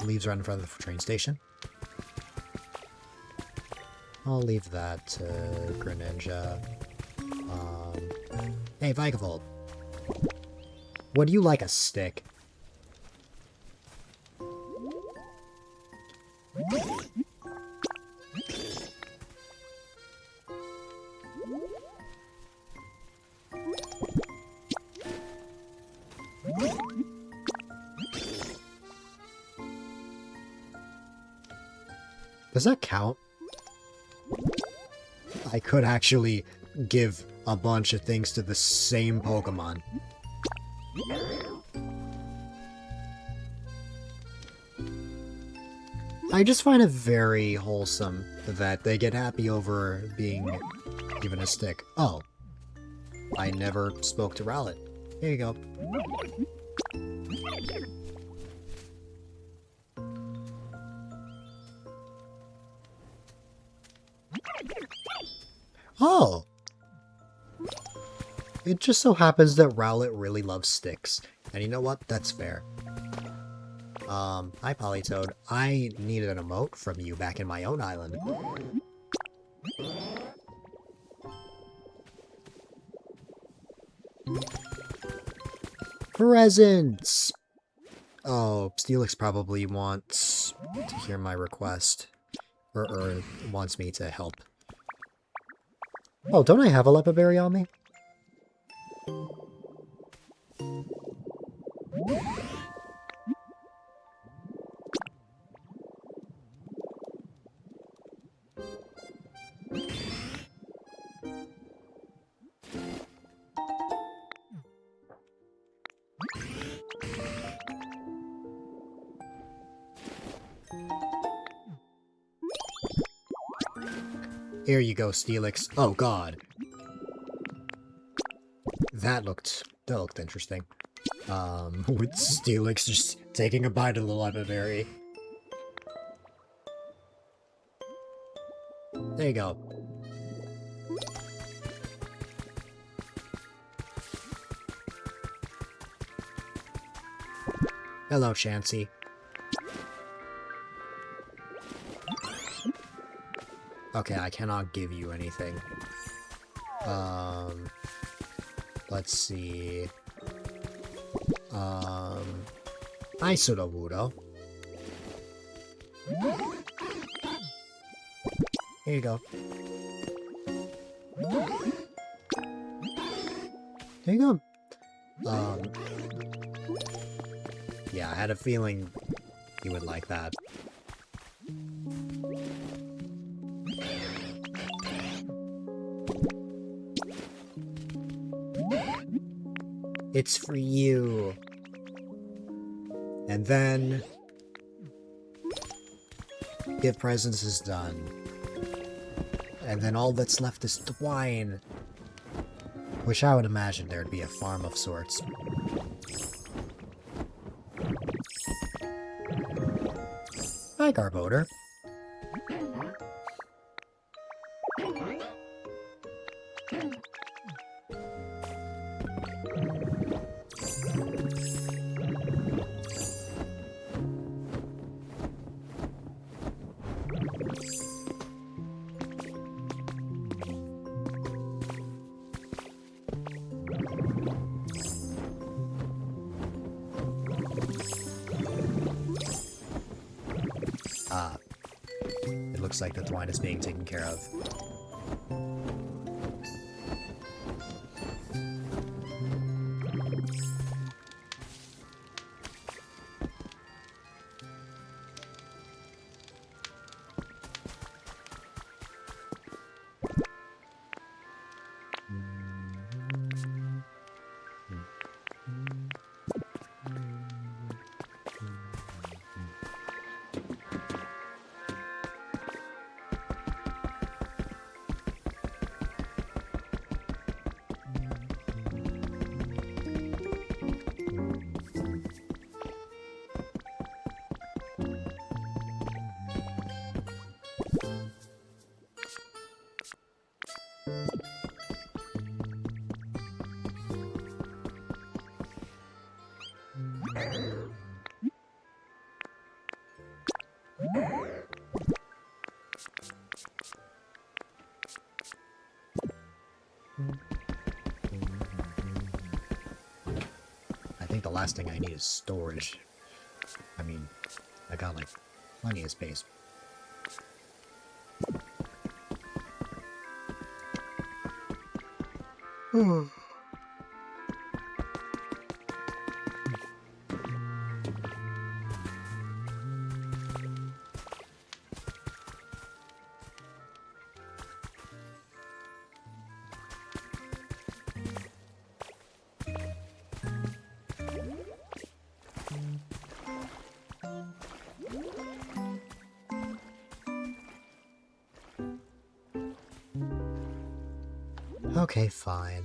Leaves right in front of the train station. I'll leave that to Greninja. Hey, Vikavolt. Would you like a stick? Does that count? I could actually give a bunch of things to the same Pokemon. I just find it very wholesome that they get happy over being given a stick. Oh. I never spoke to Rowlet. Here you go. Oh! It just so happens that Rowlet really loves sticks. And you know what? That's fair. Hi Politoed. I needed an emote from you back in my own island. Presents! Oh, Steelix probably wants to hear my request. Or wants me to help. Oh, don't I have a Leopard Berry on me? Here you go, Steelix. Oh god. That looked interesting. With Steelix just taking a bite of the Leopard Berry. There you go. Hello, Chansey. Okay, I cannot give you anything. Let's see. Isodowudo. Here you go. There you go. Yeah, I had a feeling you would like that. It's for you. And then... give presents is done. And then all that's left is twine. Which I would imagine there'd be a farm of sorts. Hi, Garbodor. looks like the twine is being taken care of. I think the last thing I need is storage. I mean, I got like plenty of space. Okay, fine.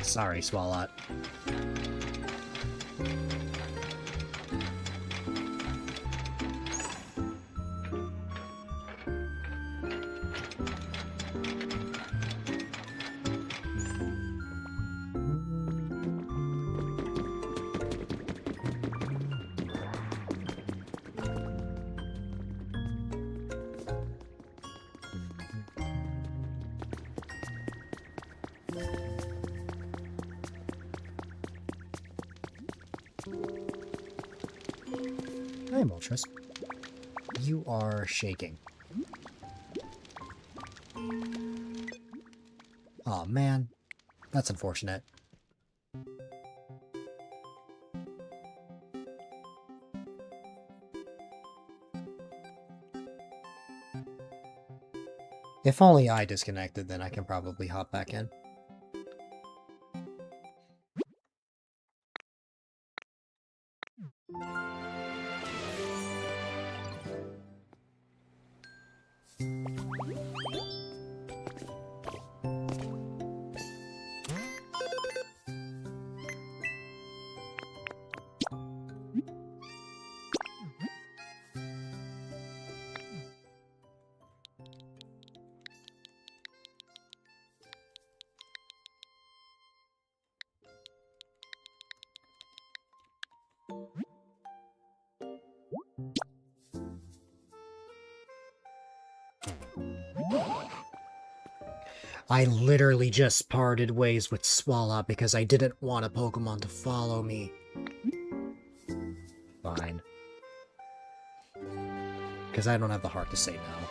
Sorry, Swalot. Hi, Moltres. You are shaking. Aw, man. That's unfortunate. If only I disconnected, then I can probably hop back in. I literally just parted ways with Swallow because I didn't want a Pokemon to follow me. Fine. Because I don't have the heart to say no.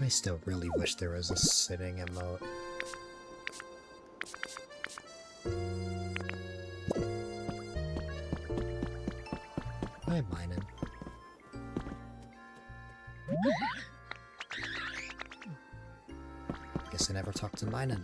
I still really wish there was a sitting emote. Hi, Minen. Guess I never talked to Minen.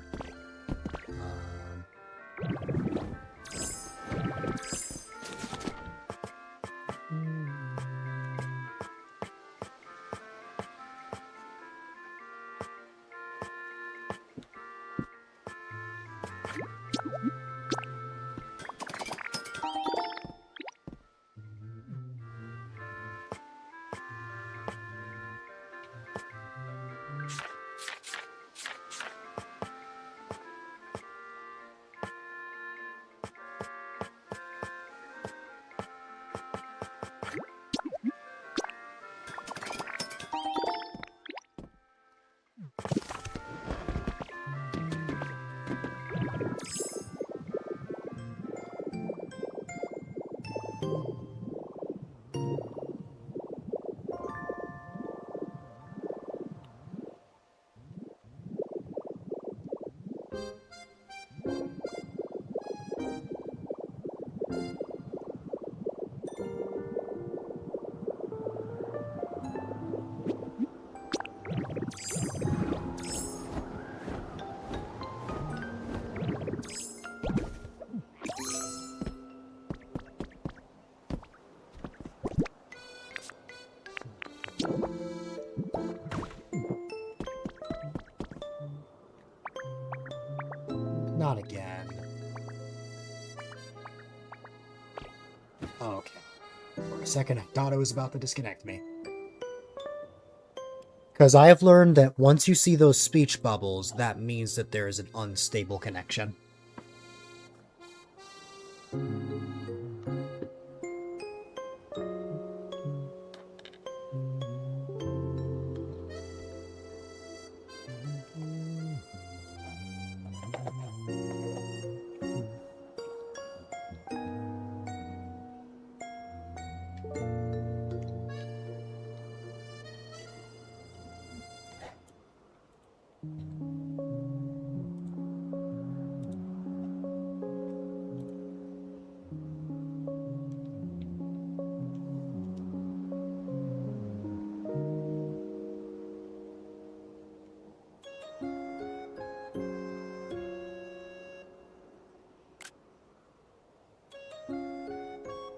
Not again. Oh, okay. For a second, I thought it was about to disconnect me. Because I have learned that once you see those speech bubbles, that means that there is an unstable connection.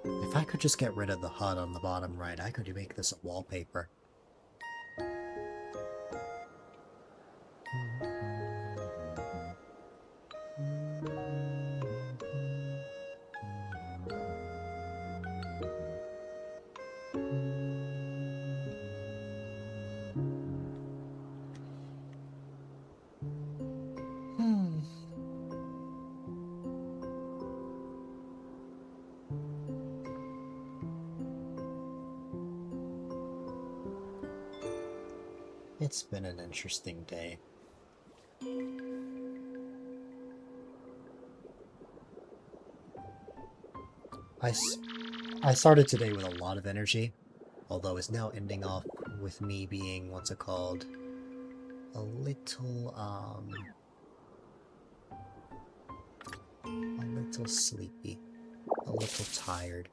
If I could just get rid of the HUD on the bottom right, I could make this a wallpaper. It's been an interesting day. I started today with a lot of energy, although it's now ending off with me being, what's it called, a little sleepy, a little tired.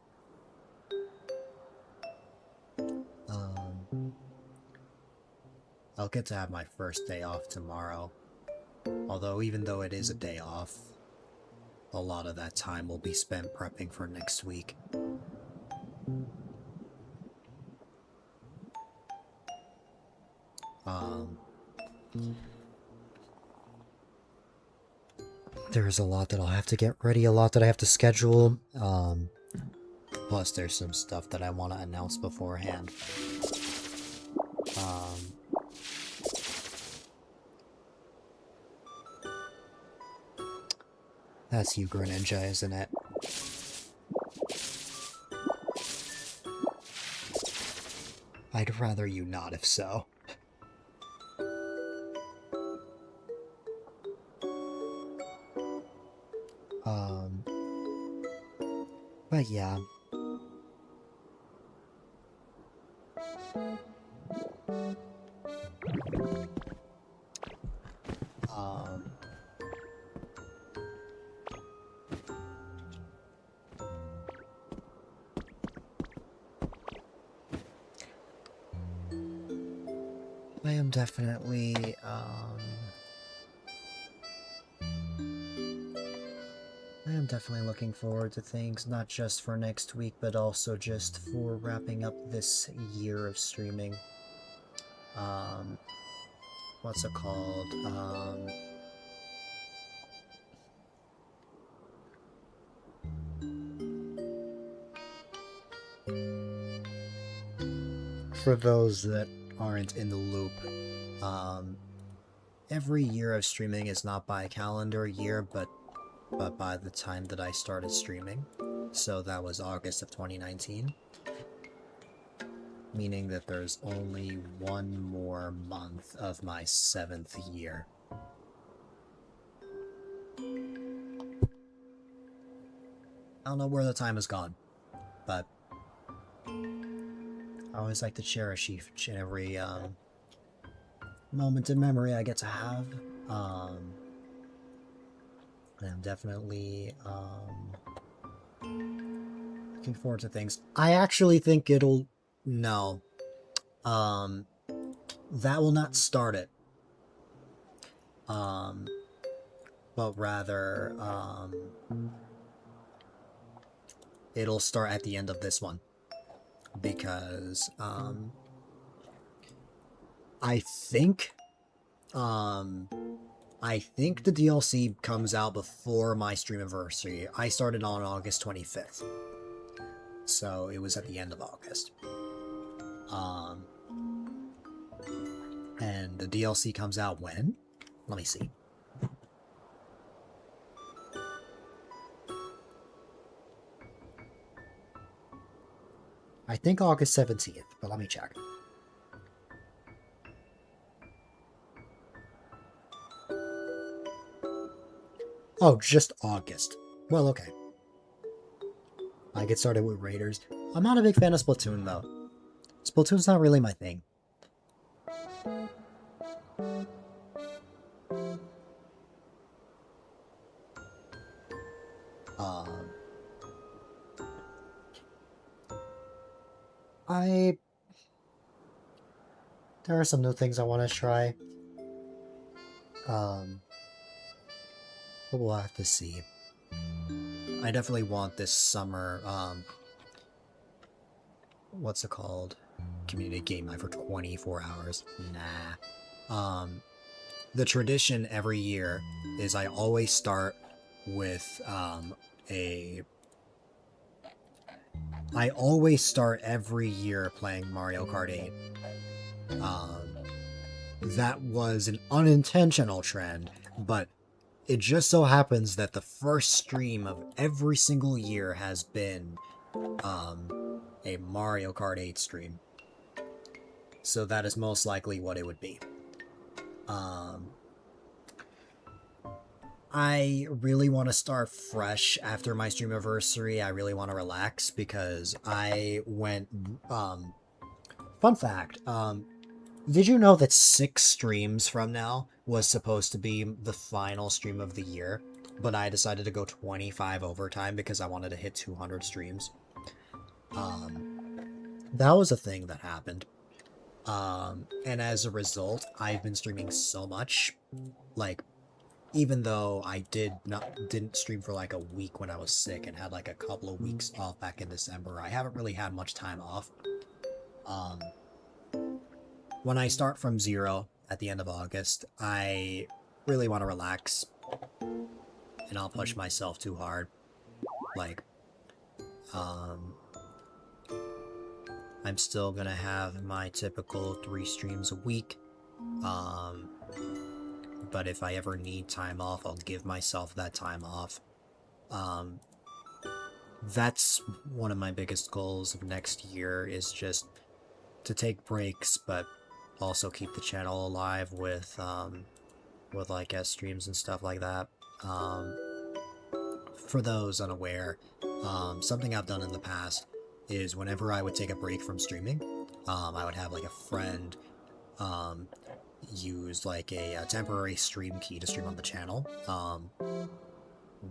I'll get to have my first day off tomorrow, although even though it is a day off, a lot of that time will be spent prepping for next week. There's a lot that I'll have to get ready, a lot that I have to schedule. Plus there's some stuff that I want to announce beforehand. That's you, Greninja, isn't it? I'd rather you not if so. But yeah. I am definitely, looking forward to things, not just for next week, but also just for wrapping up this year of streaming. What's it called? For those that aren't in the loop, every year of streaming is not by calendar year, but by the time that I started streaming. So that was August of 2019. Meaning that there's only one more month of my 7th year. I don't know where the time has gone, but I always like to cherish each and every moment in memory I get to have. And I'm definitely looking forward to things. I actually think it'll... No. That will not start it. But rather, it'll start at the end of this one. Because, I think the DLC comes out before my stream anniversary. I started on August 25th. So it was at the end of August. And the DLC comes out when? Let me see. I think August 17th, but let me check. Oh, just August. Well, okay. I get started with Raiders. I'm not a big fan of Splatoon, though. Splatoon's not really my thing. There are some new things I want to try. But we'll have to see. I definitely want this summer, what's it called? Community game night for 24 hours. Nah. The tradition every year is I always start with, I always start every year playing Mario Kart 8. That was an unintentional trend, but it just so happens that the first stream of every single year has been, a Mario Kart 8 stream. So that is most likely what it would be. I really want to start fresh after my stream anniversary. I really want to relax because I went, fun fact, did you know that 6 streams from now was supposed to be the final stream of the year? But I decided to go 25 overtime because I wanted to hit 200 streams. That was a thing that happened. And as a result, I've been streaming so much, like, even though I didn't stream for like a week when I was sick and had like a couple of weeks off back in December, I haven't really had much time off. When I start from 0 at the end of August, I really want to relax, and I'll push myself too hard. Like, I'm still gonna have my typical 3 streams a week. But if I ever need time off, I'll give myself that time off. That's one of my biggest goals of next year, is just to take breaks, but also keep the channel alive with like guest streams and stuff like that. For those unaware, something I've done in the past is whenever I would take a break from streaming, I would have like a friend use like a temporary stream key to stream on the channel.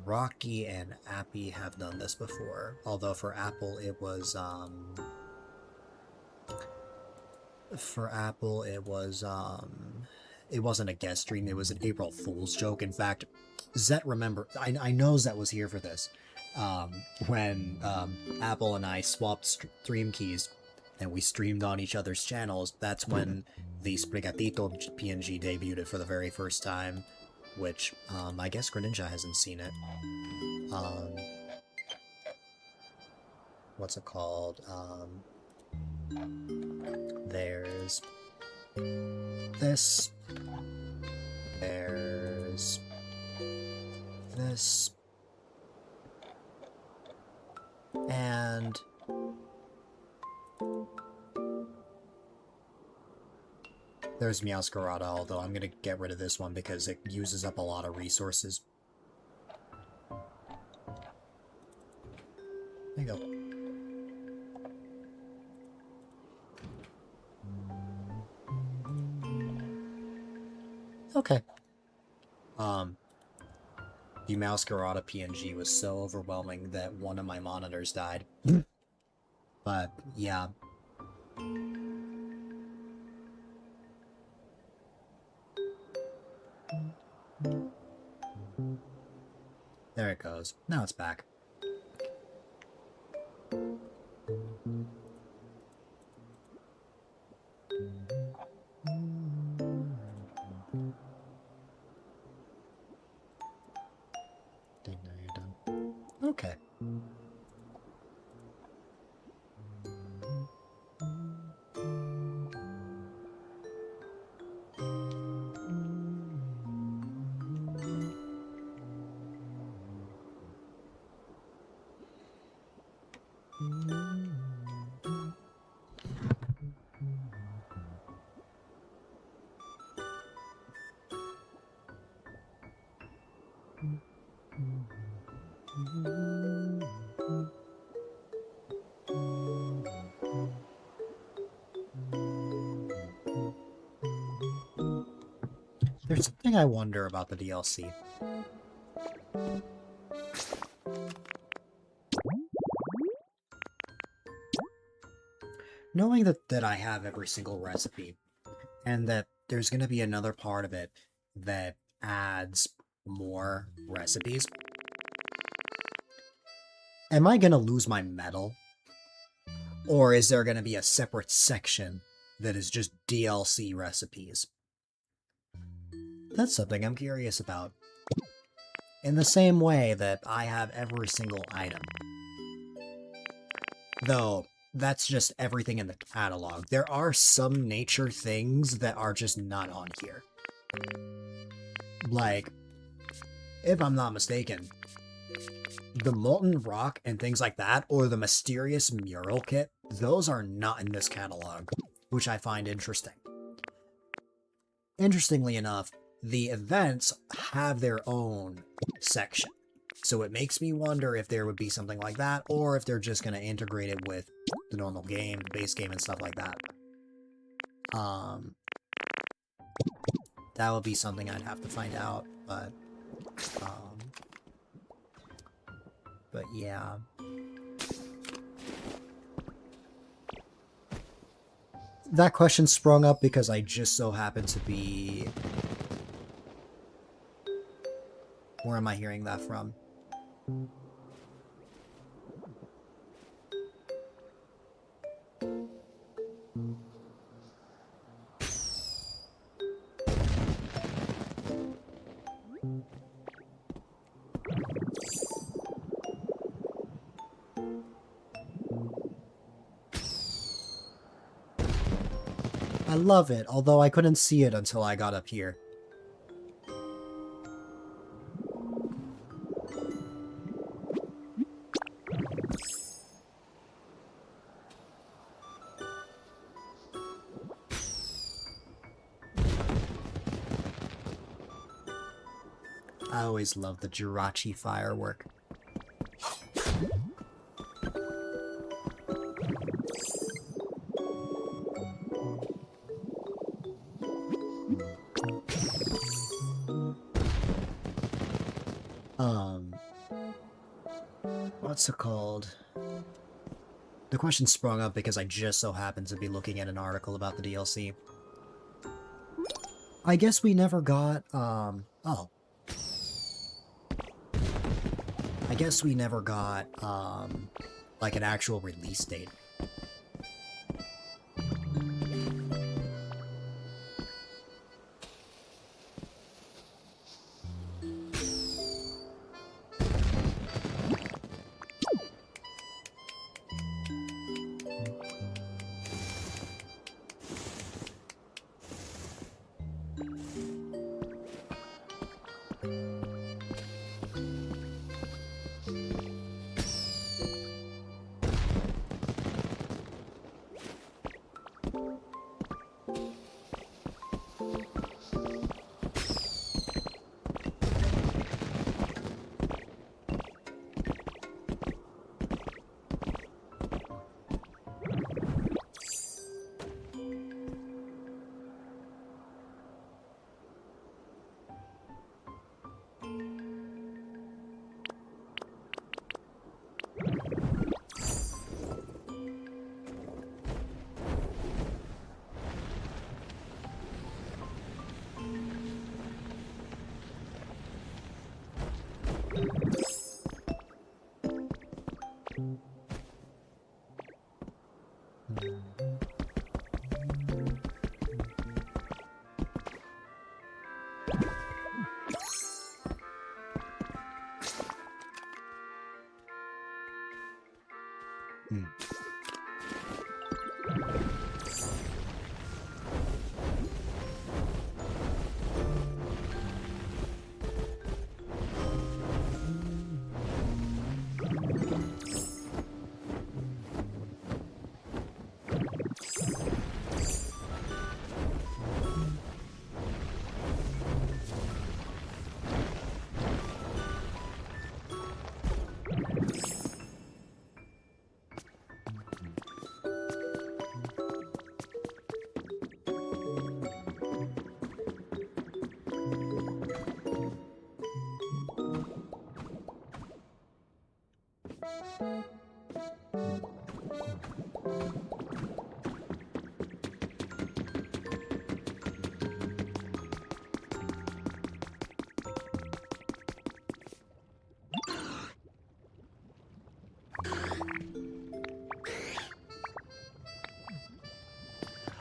Rocky and Appy have done this before, although for Apple it was it wasn't a guest stream, it was an April Fool's joke. In fact, Zet I know Zet was here for this, when Apple and I swapped stream keys and we streamed on each other's channels. That's when the Sprigatito PNG debuted for the very first time, which I guess Greninja hasn't seen it. What's it called? There's this. There's this. And there's Meowscarada, although I'm gonna get rid of this one because it uses up a lot of resources. There you go. Okay. The Meowscarada PNG was so overwhelming that one of my monitors died. But, yeah. There it goes. Now it's back. Now you're done. Okay. There's something I wonder about the DLC. Knowing that I have every single recipe, and that there's going to be another part of it that adds more recipes, am I going to lose my medal? Or is there going to be a separate section that is just DLC recipes? That's something I'm curious about. In the same way that I have every single item. Though, that's just everything in the catalog. There are some nature things that are just not on here. Like, if I'm not mistaken, the Molten Rock and things like that, or the Mysterious Mural Kit, those are not in this catalog. which I find interesting. Interestingly enough, the events have their own section. So it makes me wonder if there would be something like that, or if they're just going to integrate it with the normal game, the base game, and stuff like that. That would be something I'd have to find out, but yeah. That question sprung up because I just so happen to be... Where am I hearing that from? I love it, although I couldn't see it until I got up here. I always love the Jirachi firework. What's it called? The question sprung up because I just so happened to be looking at an article about the DLC. I guess we never got, oh. I guess we never got, like an actual release date.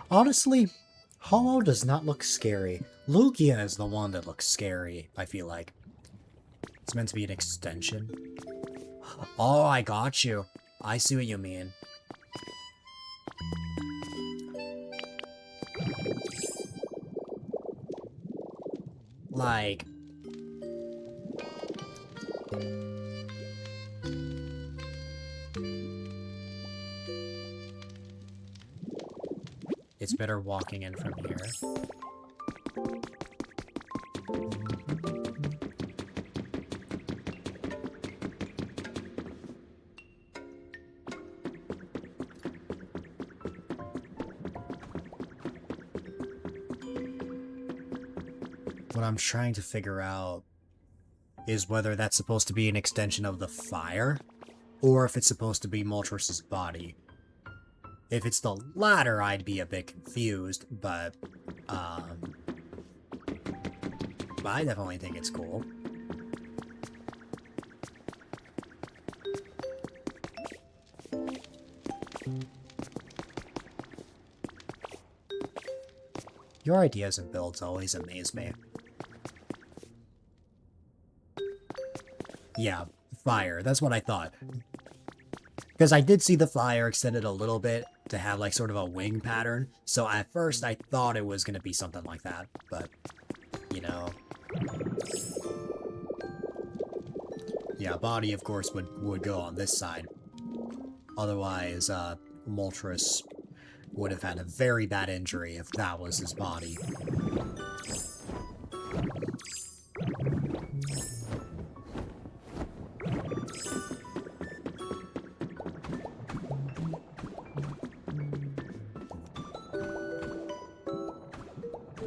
Honestly, Ho-Oh does not look scary. Lugia is the one that looks scary, I feel like. It's meant to be an extension. Oh, I got you. I see what you mean. Like... It's better walking in from here. What I'm trying to figure out is whether that's supposed to be an extension of the fire, or if it's supposed to be Moltres' body. If it's the latter, I'd be a bit confused, but I definitely think it's cool. Your ideas and builds always amaze me. Yeah, fire. That's what I thought. Because I did see the fire extended a little bit to have like sort of a wing pattern. So at first I thought it was going to be something like that. But, you know. Yeah, body of course would go on this side. Otherwise, Moltres would have had a very bad injury if that was his body.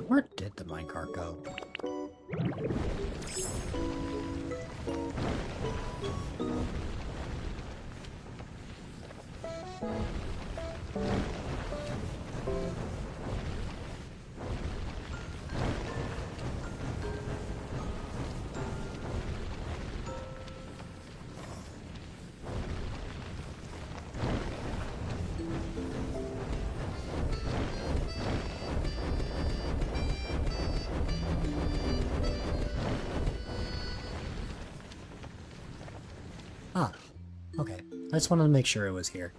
Where did the minecart go? Ah, okay. I just wanted to make sure it was here.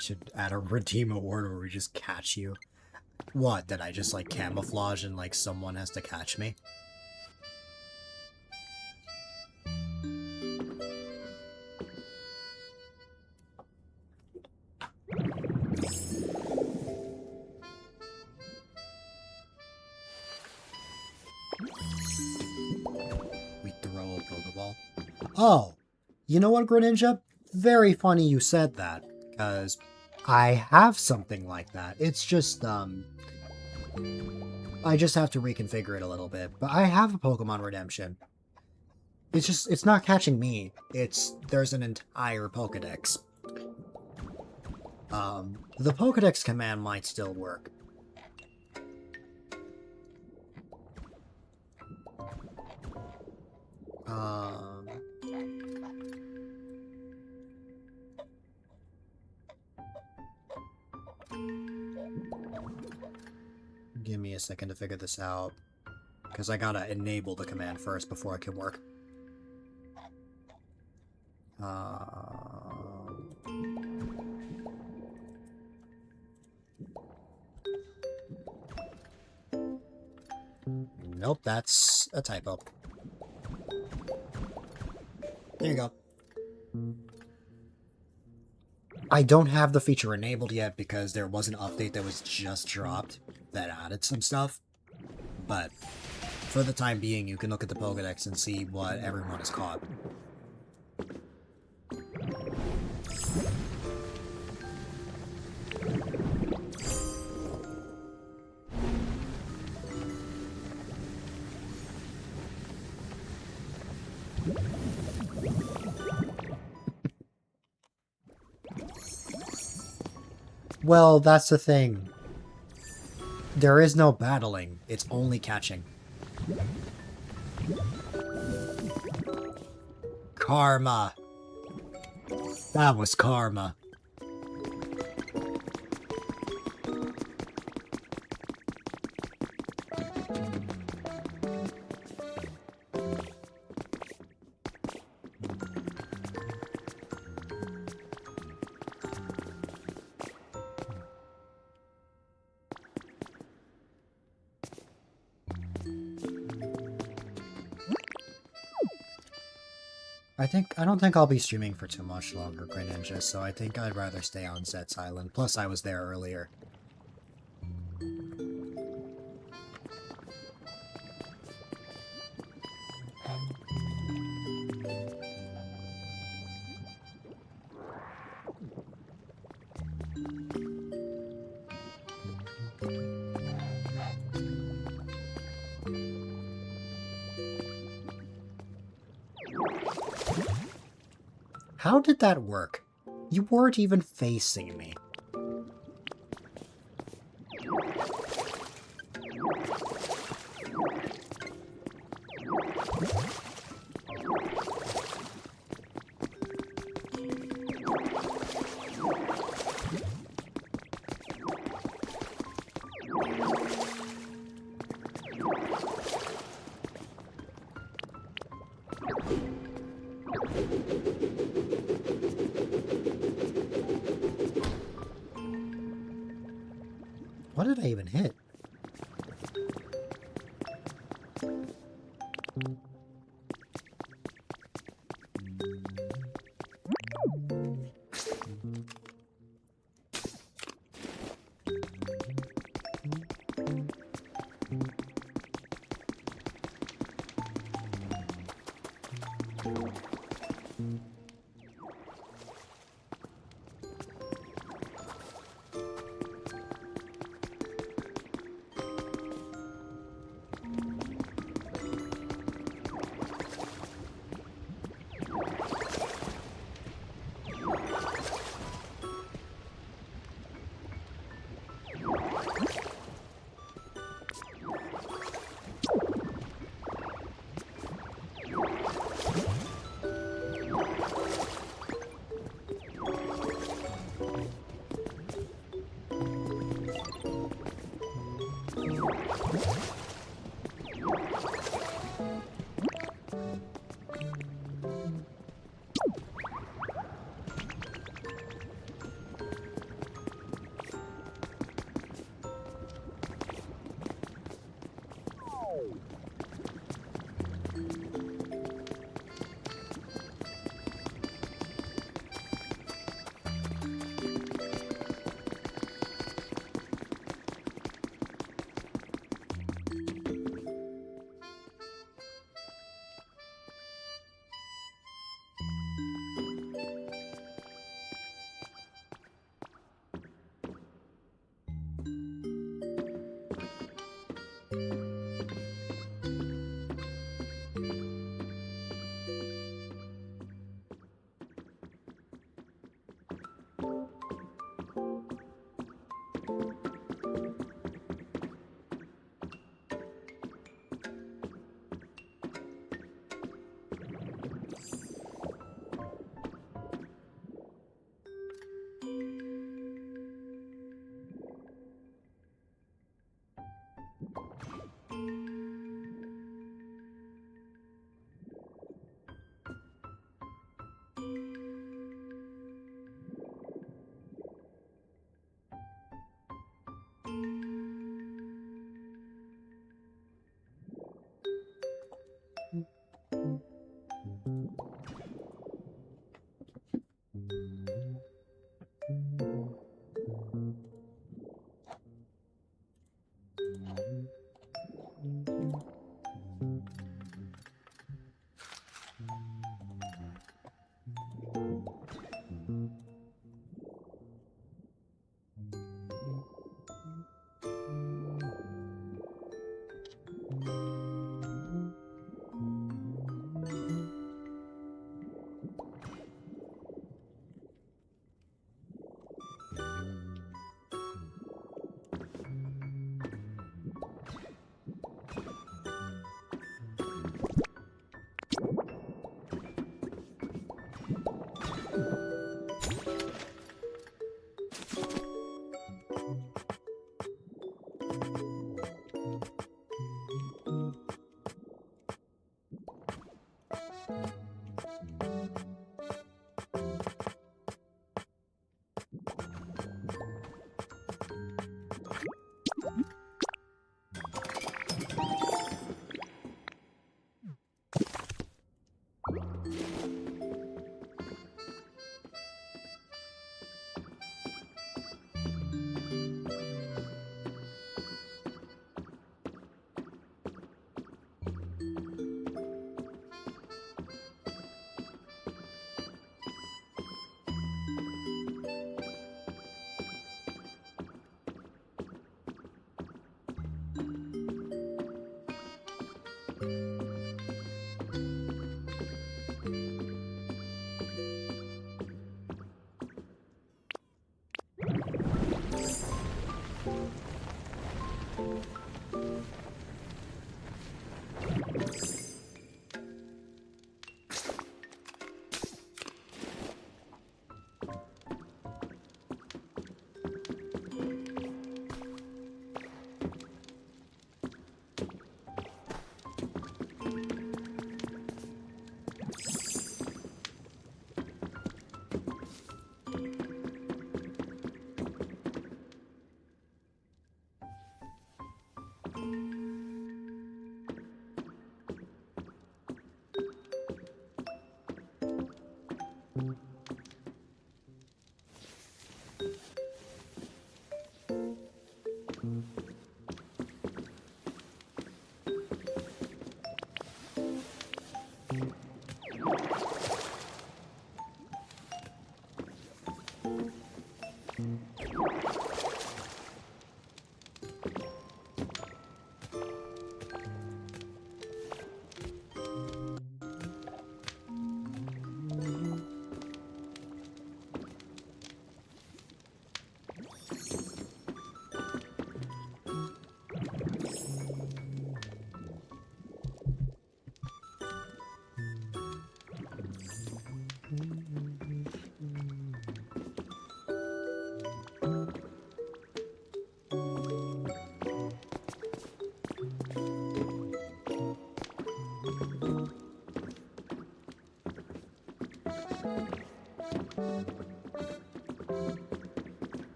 Should add a redeem award where we just catch you. What, did I just like camouflage and like someone has to catch me? We throw a Pokeball. Oh, you know what, Greninja? Very funny you said that, because I have something like that. It's just, I just have to reconfigure it a little bit. But I have a Pokemon Redemption. It's not catching me. There's an entire Pokedex. The Pokedex command might still work. Give me a second to figure this out. Because I gotta enable the command first before it can work. Nope, that's a typo. There you go. I don't have the feature enabled yet because there was an update that was just dropped that added some stuff. But for the time being, you can look at the Pokedex and see what everyone has caught. Well, that's the thing. There is no battling, it's only catching. Karma. That was karma. I don't think I'll be streaming for too much longer, Greninja, so I think I'd rather stay on Zet's Island. Plus, I was there earlier. How did that work? You weren't even facing me. What did I even hit?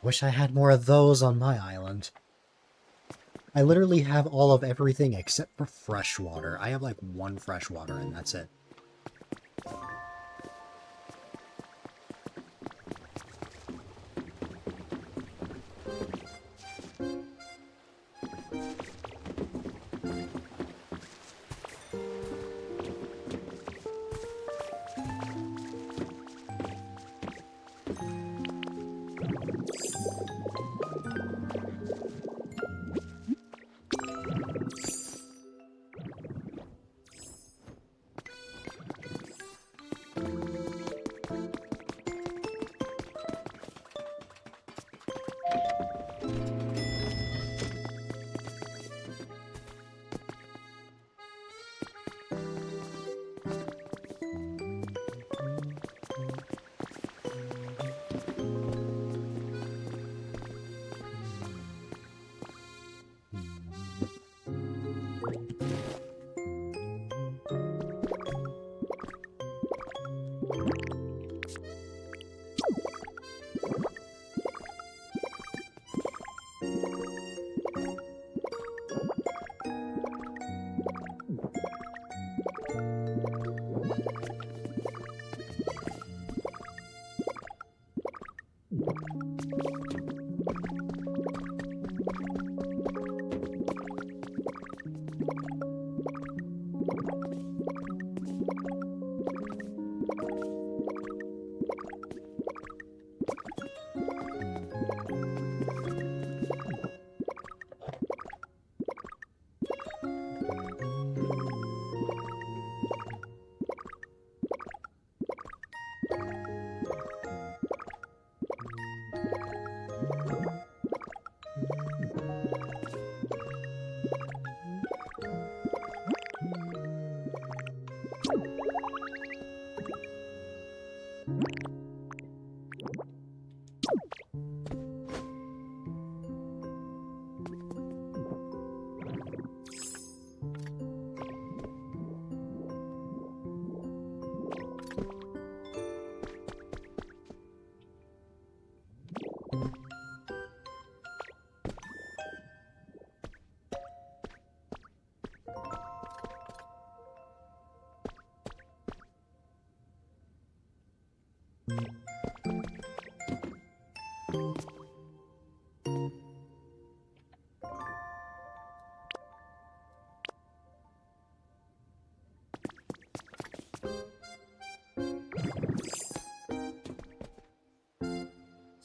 Wish I had more of those on my island. I literally have all of everything except for freshwater. I have like one freshwater and that's it.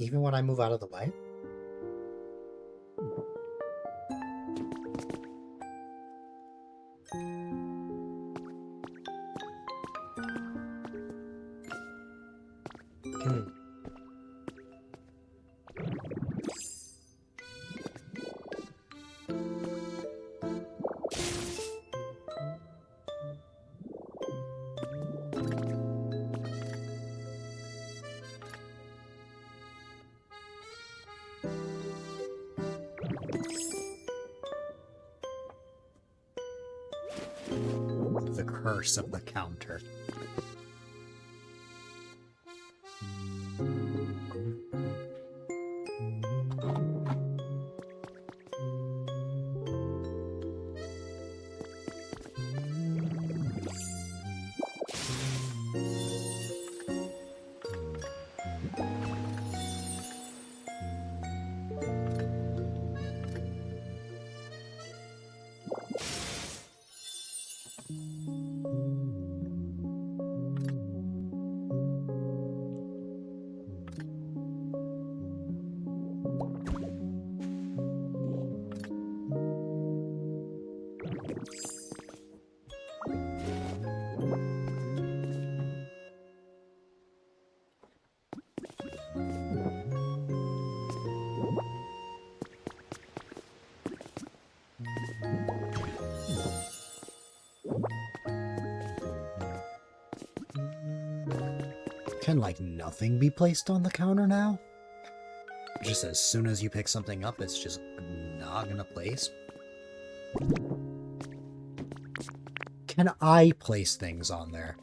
Even when I move out of the way? Hmm. The curse of the counter. Can, like, nothing be placed on the counter now? Just as soon as you pick something up, it's just not gonna place? Can I place things on there?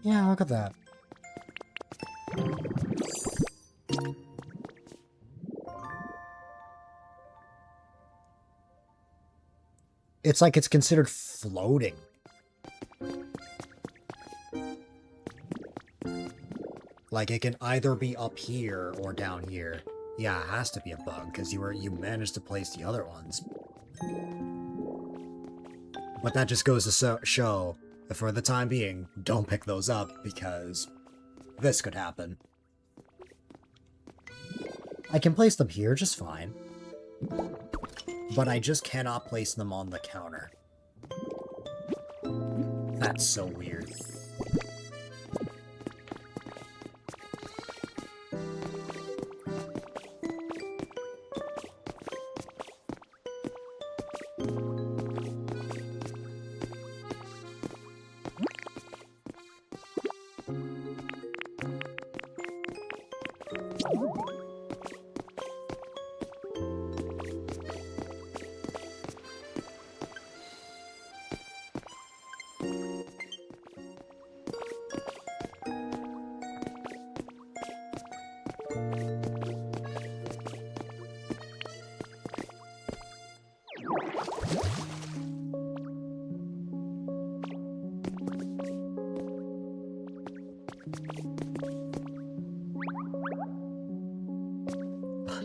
Yeah, look at that. It's like it's considered floating. Like it can either be up here or down here. Yeah, it has to be a bug because you managed to place the other ones. But that just goes to show that for the time being, don't pick those up because this could happen. I can place them here just fine. But I just cannot place them on the counter. That's so weird.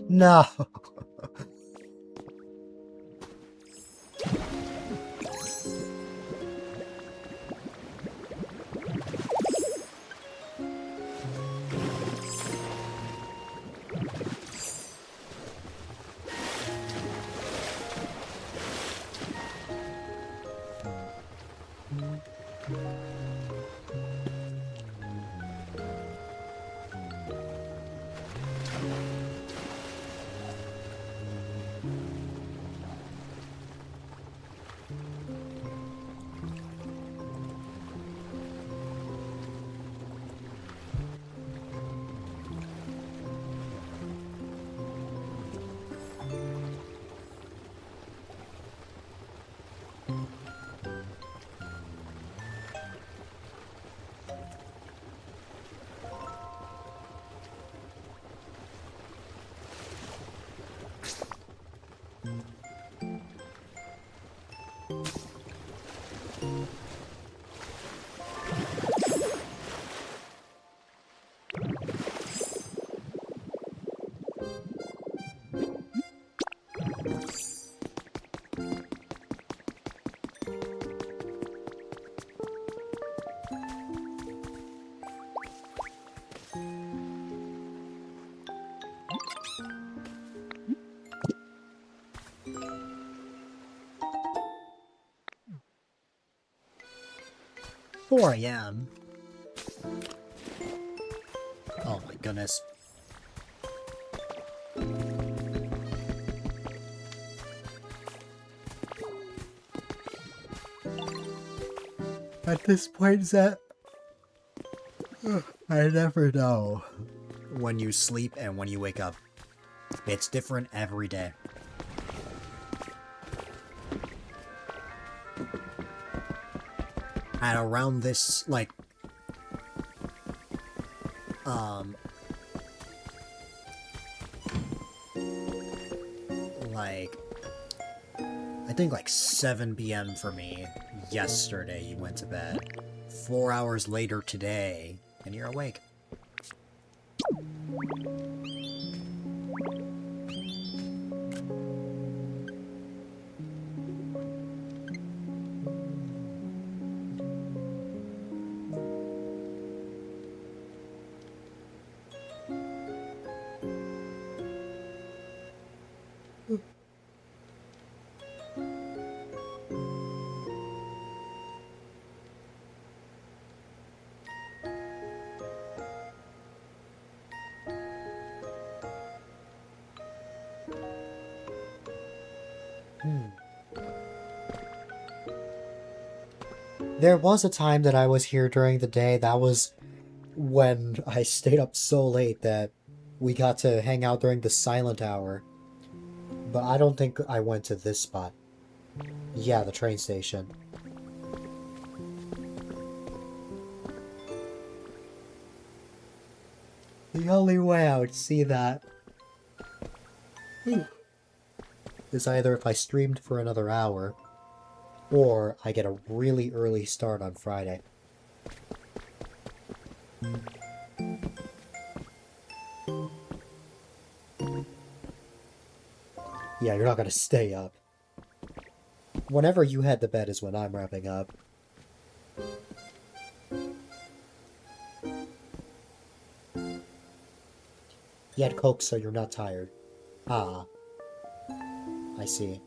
No. 4 a.m. Oh my goodness. At this point, Zep, I never know when you sleep and when you wake up. It's different every day. At around this, like, I think like 7 p.m. for me yesterday you went to bed. 4 hours later today, and you're awake. There was a time that I was here during the day. That was when I stayed up so late that we got to hang out during the silent hour. But I don't think I went to this spot. Yeah, the train station. The only way I would see that is either if I streamed for another hour, or I get a really early start on Friday. Yeah, you're not gonna stay up. Whenever you head to bed is when I'm wrapping up. You had Coke, so you're not tired. Ah. I see.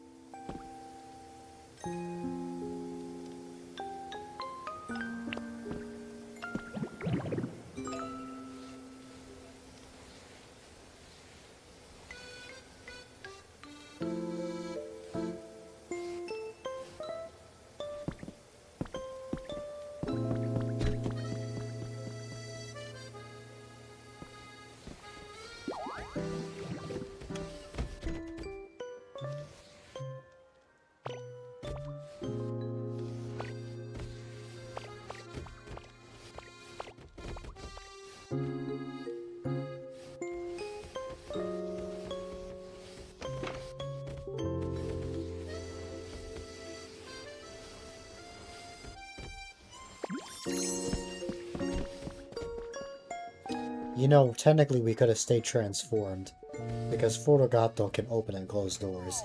You know, technically we could have stayed transformed, because Furugato can open and close doors.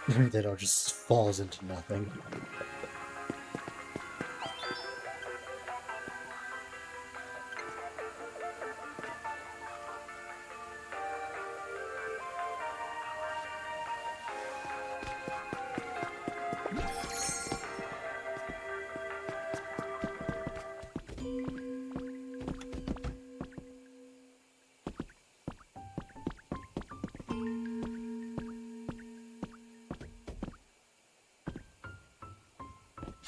Then it just falls into nothing.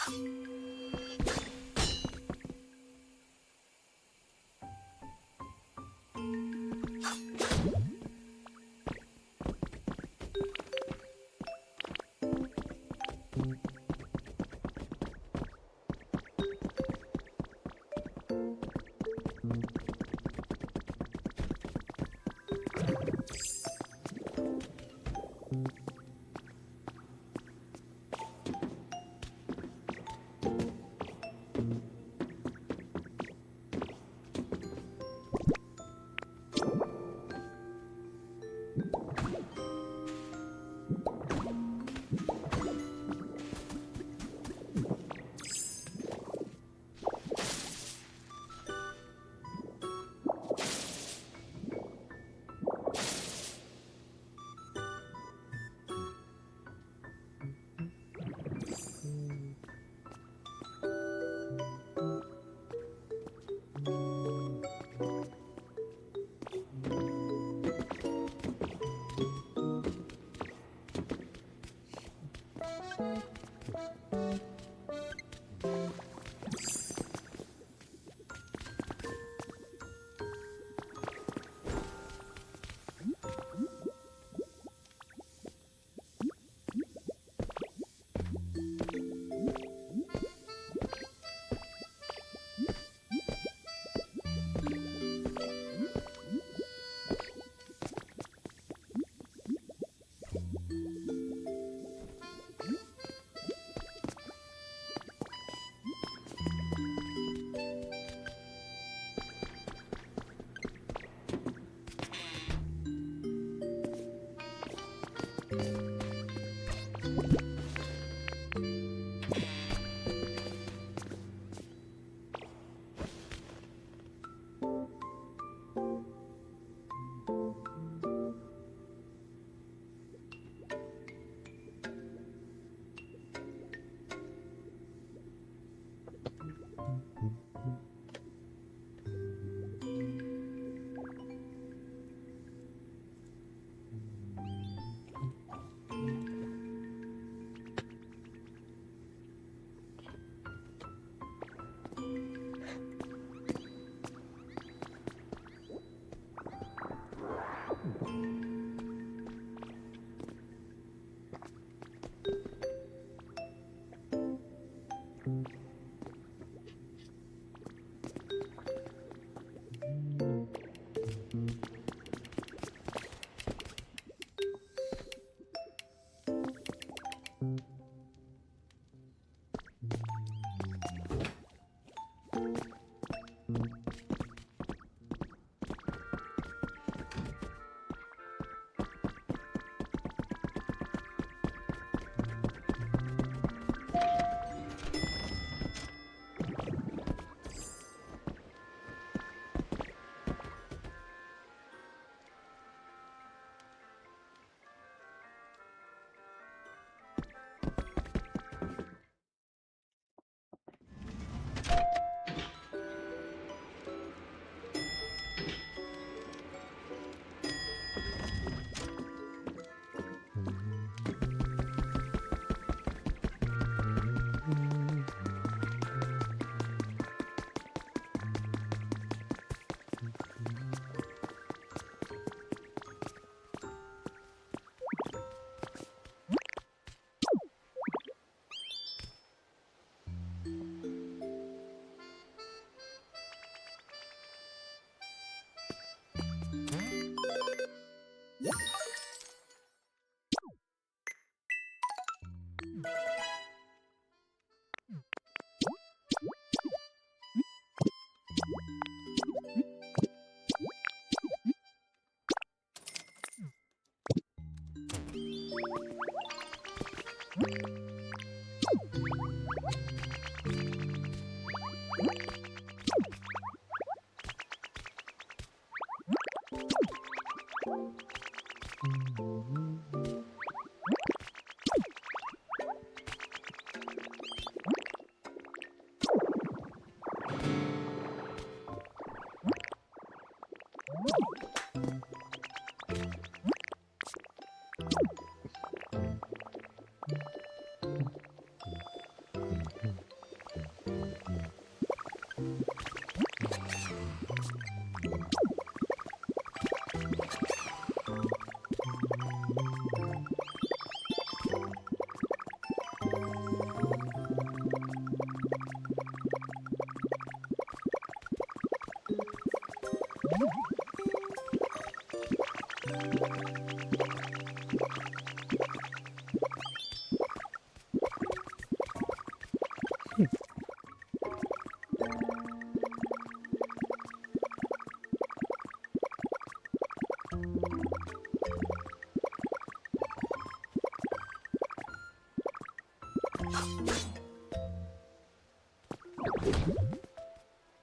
Hmm.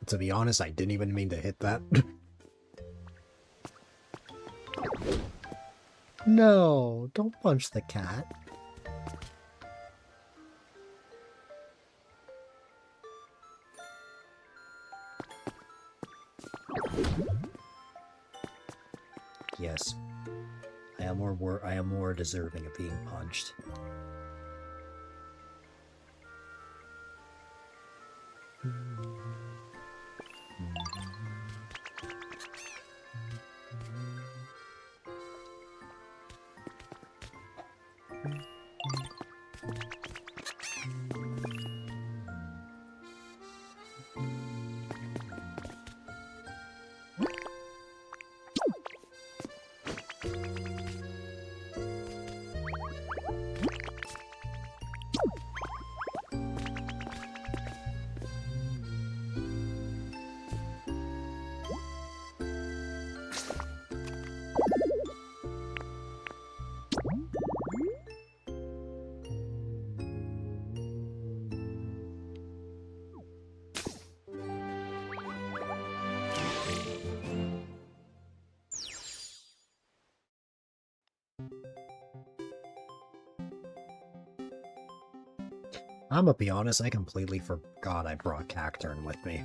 To be honest, I didn't even mean to hit that. No, don't punch the cat. Yes. I am more deserving of being punched. I'm gonna be honest, I completely forgot I brought Cacturn with me.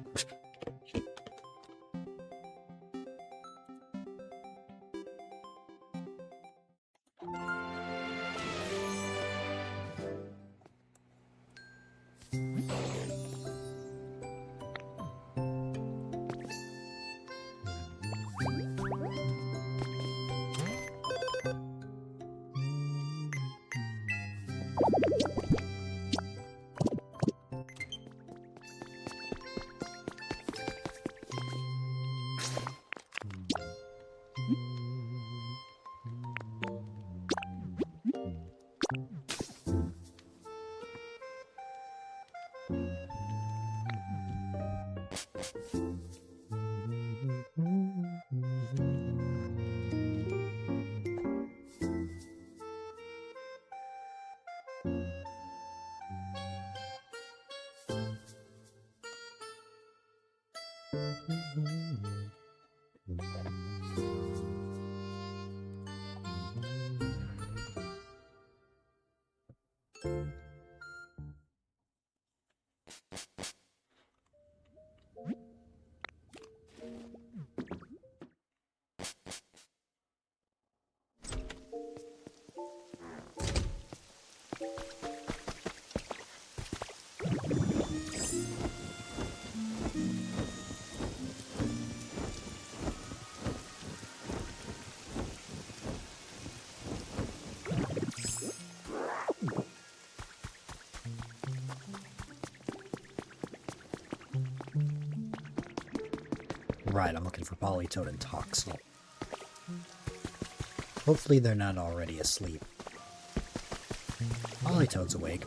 Right, I'm looking for Polytoad and Toxel. Hopefully they're not already asleep. Polytoad's awake.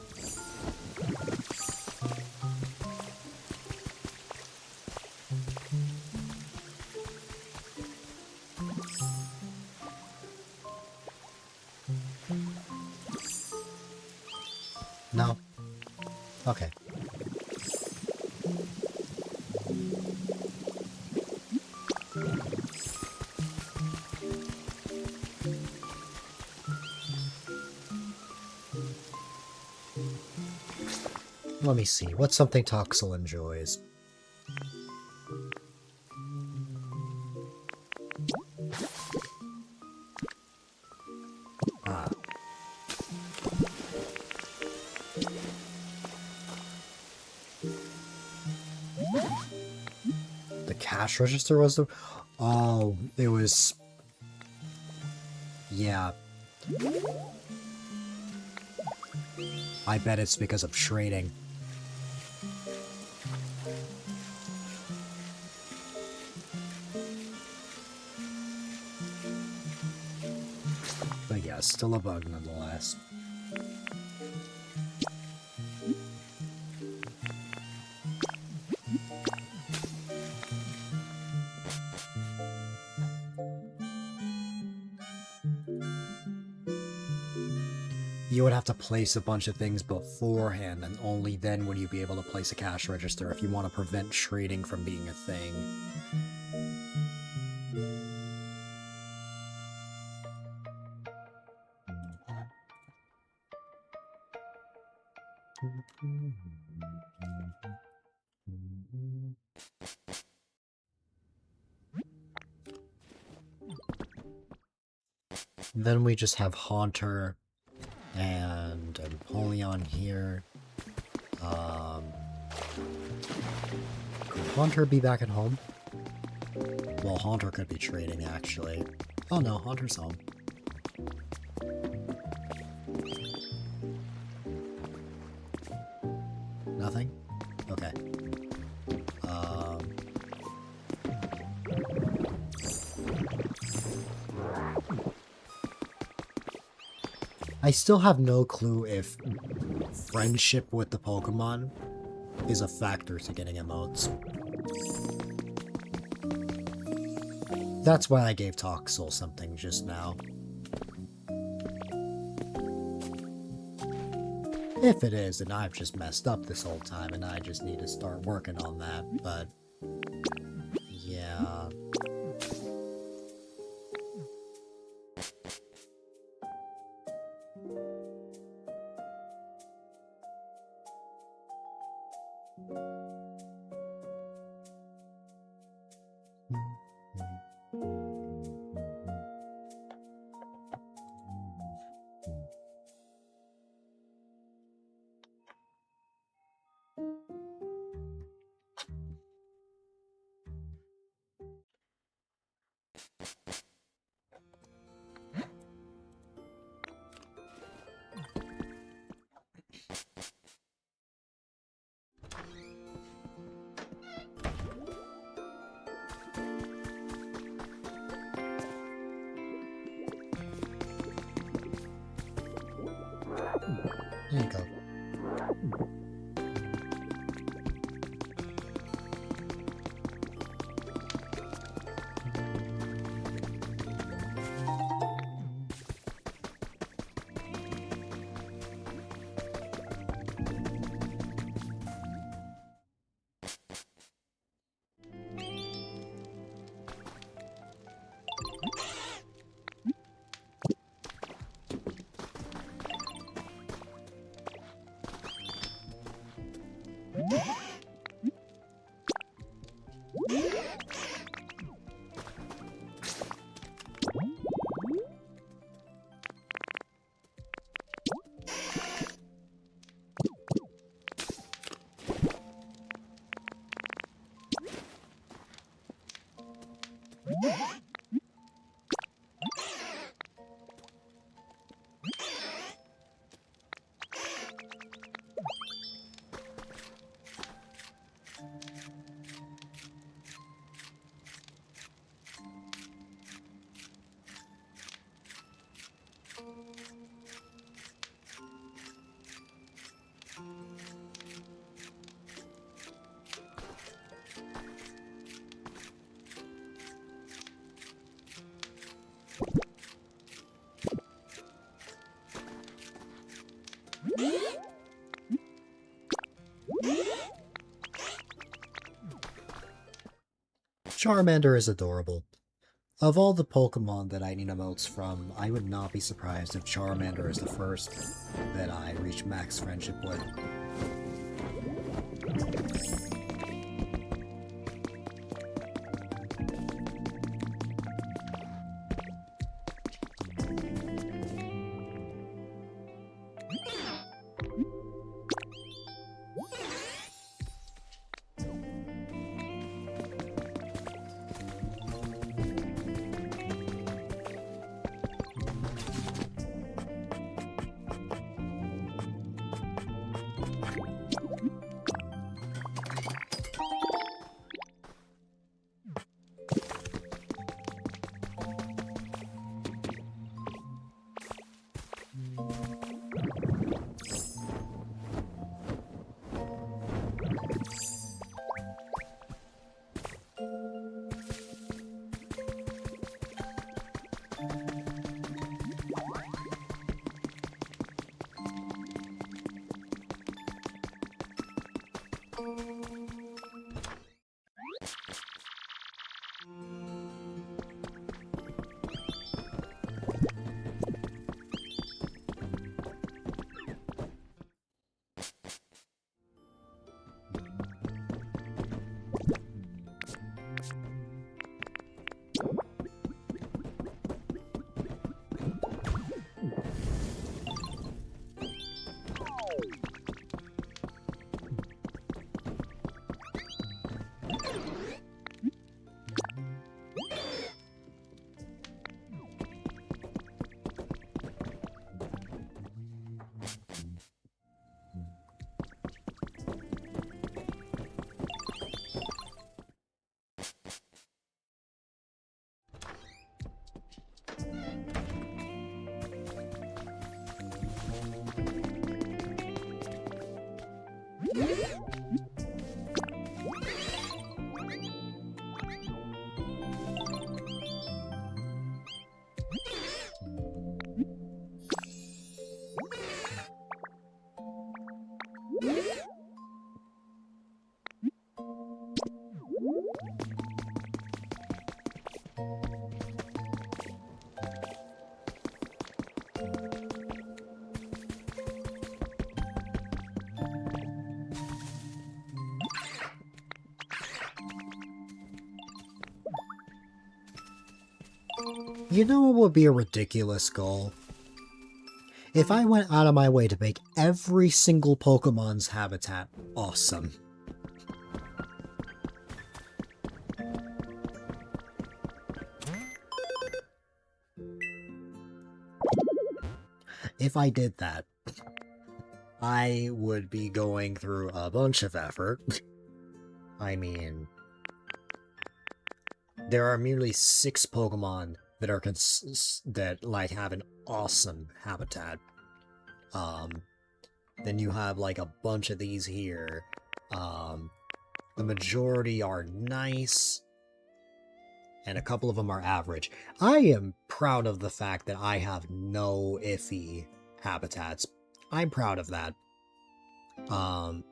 No? Okay. Let me see. What's something Toxel enjoys? Ah. The cash register was the... Oh, it was... Yeah. I bet it's because of trading. But yeah, still a bug nonetheless. you would have to place a bunch of things beforehand, and only then would you be able to place a cash register if you want to prevent trading from being a thing. Then we just have Haunter and Empoleon here. Could Haunter be back at home? Well, Haunter could be trading, actually. Oh no, Haunter's home. Nothing? Okay. I still have no clue if friendship with the Pokemon is a factor to getting emotes. That's why I gave Toxel something just now. If it is, then I've just messed up this whole time and I just need to start working on that, but yeah. There you go. Charmander is adorable. Of all the Pokemon that I need emotes from, I would not be surprised if Charmander is the first that I reach max friendship with. You know what would be a ridiculous goal? If I went out of my way to make every single Pokemon's habitat awesome. If I did that, I would be going through a bunch of effort. I mean, there are merely 6 Pokemon that are that like have an awesome habitat. Then you have like a bunch of these here. The majority are nice, and a couple of them are average. I am proud of the fact that I have no iffy habitats. I'm proud of that. But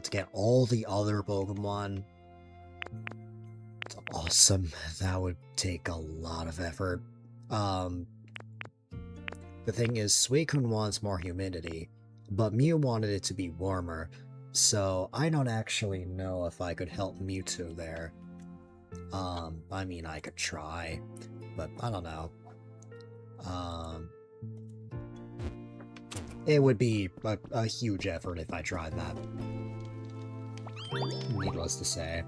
to get all the other Pokemon to awesome, that would take a lot of effort. The thing is, Suicune wants more humidity, but Mew wanted it to be warmer, so I don't actually know if I could help Mewtwo there. I mean, I could try, but I don't know. It would be a huge effort if I tried that. Needless to say.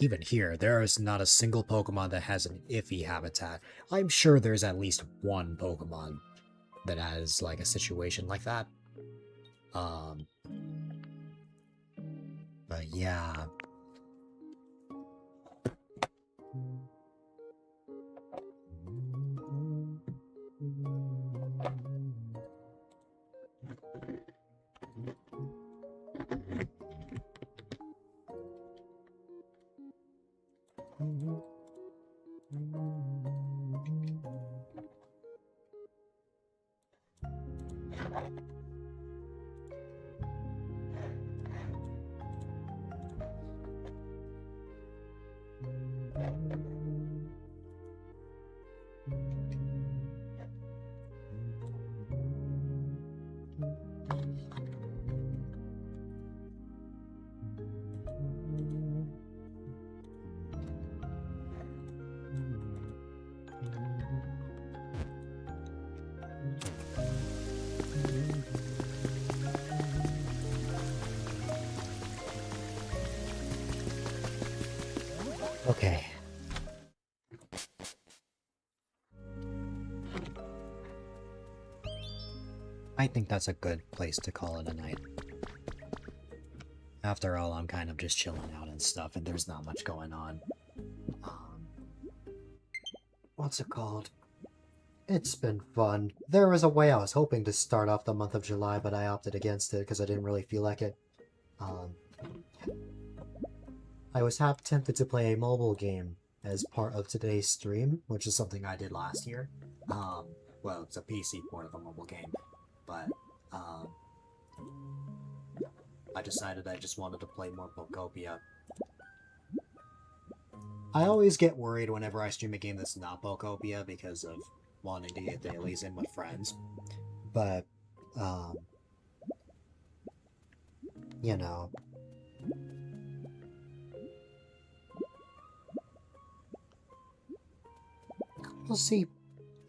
Even here, there is not a single Pokemon that has an iffy habitat. I'm sure there's at least one Pokemon that has, like, a situation like that. But yeah. Okay. I think that's a good place to call it a night. After all, I'm kind of just chilling out and stuff, and there's not much going on. What's it called? It's been fun. There was a way I was hoping to start off the month of July, but I opted against it because I didn't really feel like it. I was half tempted to play a mobile game as part of today's stream, which is something I did last year. Well, it's a PC port of a mobile game, but, I decided I just wanted to play more Pokopia. I always get worried whenever I stream a game that's not Pokopia because of wanting to get dailies in with friends. But, you know. We'll see.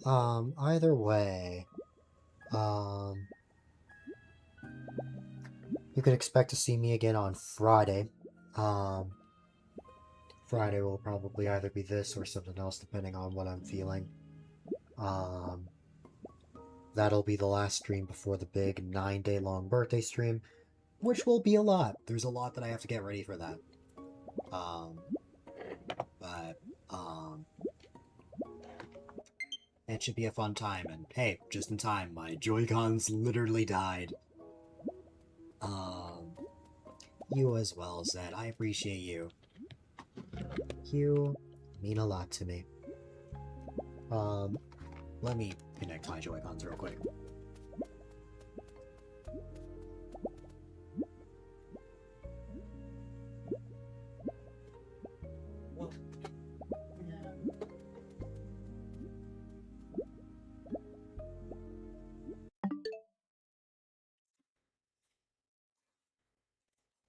Either way, you could expect to see me again on Friday. Friday will probably either be this or something else, depending on what I'm feeling. That'll be the last stream before the big 9-day-long birthday stream, which will be a lot. There's a lot that I have to get ready for that. It should be a fun time, and hey, just in time, my Joy-Cons literally died. You as well, Zed. I appreciate you. You mean a lot to me. Let me connect my Joy-Cons real quick.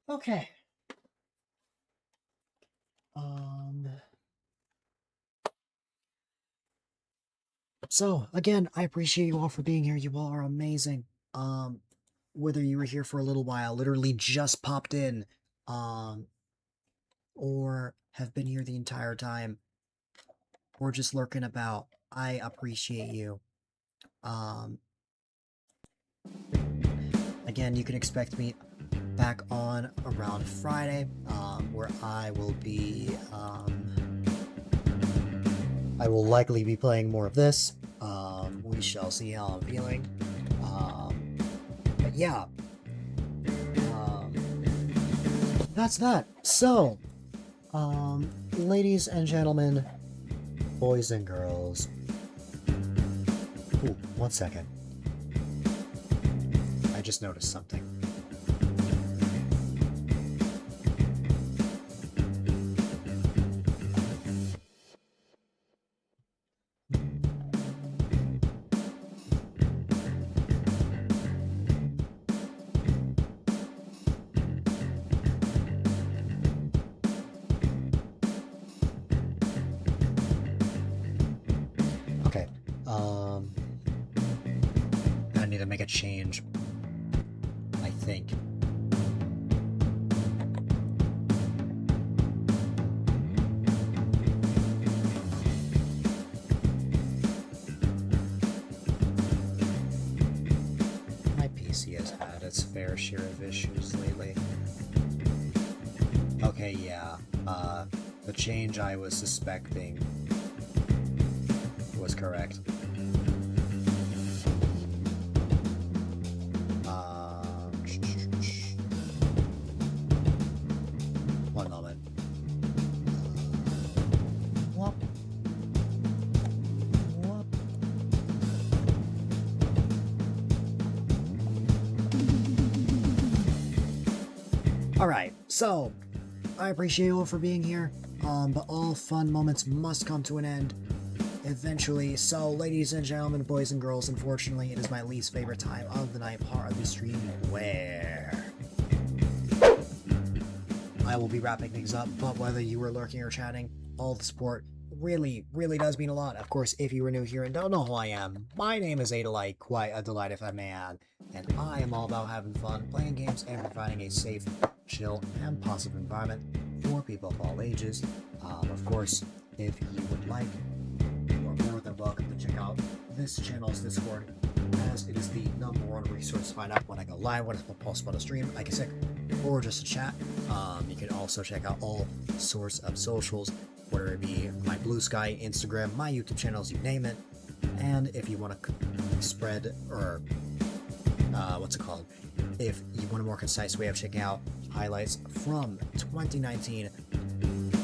Okay. So, again, I appreciate you all for being here. You all are amazing. Whether you were here for a little while, literally just popped in, or have been here the entire time, or just lurking about, I appreciate you. Again, you can expect me back on around Friday, where I will be, I will likely be playing more of this. We shall see how I'm feeling. But yeah. That's that. So, ladies and gentlemen, boys and girls. Ooh, 1 second. I just noticed something. Okay, I need to make a change, I think. My PC has had its fair share of issues lately. Okay, yeah, the change I was suspecting was correct. One moment. Whoop. Whoop. Alright, so, I appreciate you all for being here, but all fun moments must come to an end eventually. So, ladies and gentlemen, boys and girls, unfortunately, it is my least favorite time of the night, part of the stream, where I will be wrapping things up, but whether you were lurking or chatting, all the support really, really does mean a lot. Of course, if you were new here and don't know who I am, my name is A-Dylite, quite a delight if I may add, and I am all about having fun, playing games, and providing a safe, chill, and positive environment for people of all ages. Of course, if you would like, you are more than welcome to check out this channel's Discord, as it is the #1 resource to find out when I go live, when I post on a stream, I get sick, or just a chat. You can also check out all sorts of socials, whether it be my Blue Sky, Instagram, my YouTube channels, you name it. And if you want to spread, or what's it called? If you want a more concise way of checking out highlights from 2019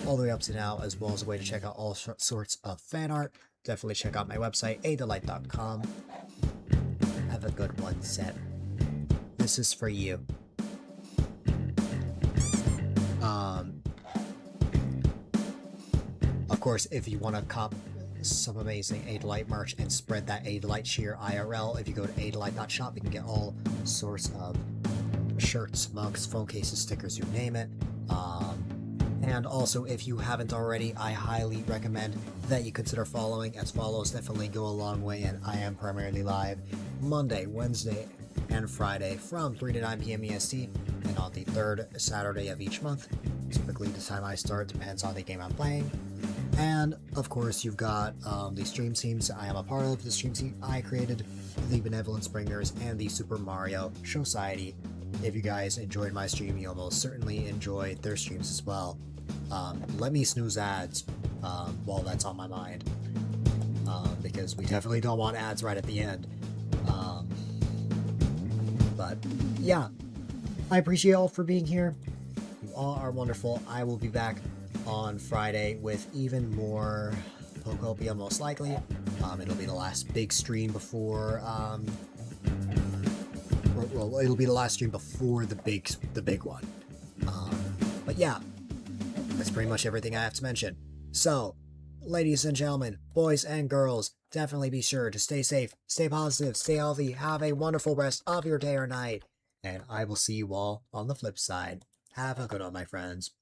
all the way up to now, as well as a way to check out all sorts of fan art, definitely check out my website, A-Dylite.com. Have a good one, Set. This is for you. Of course, if you want to cop some amazing A-Dylite merch and spread that A-Dylite cheer IRL, if you go to A-Dylite.shop, you can get all sorts of shirts, mugs, phone cases, stickers, you name it. And also, if you haven't already, I highly recommend that you consider following, as follows definitely go a long way, and I am primarily live Monday, Wednesday, and Friday from 3 to 9 p.m. EST, and on the third Saturday of each month. Typically, the time I start depends on the game I'm playing. And of course, you've got the stream teams I am a part of. The stream team I created, the Benevolence Bringers, and the Super Mario Society. If you guys enjoyed my stream, you'll most certainly enjoy their streams as well. Let me snooze ads while that's on my mind, because we definitely don't want ads right at the end. But yeah, I appreciate you all for being here. You all are wonderful. I will be back on Friday with even more Pokopia, most likely. It'll be the last big stream before well, it'll be the last stream before the big one. But yeah, that's pretty much everything I have to mention. So, ladies and gentlemen, boys and girls, definitely be sure to stay safe, stay positive, stay healthy, have a wonderful rest of your day or night, and I will see you all on the flip side. Have a good one, my friends.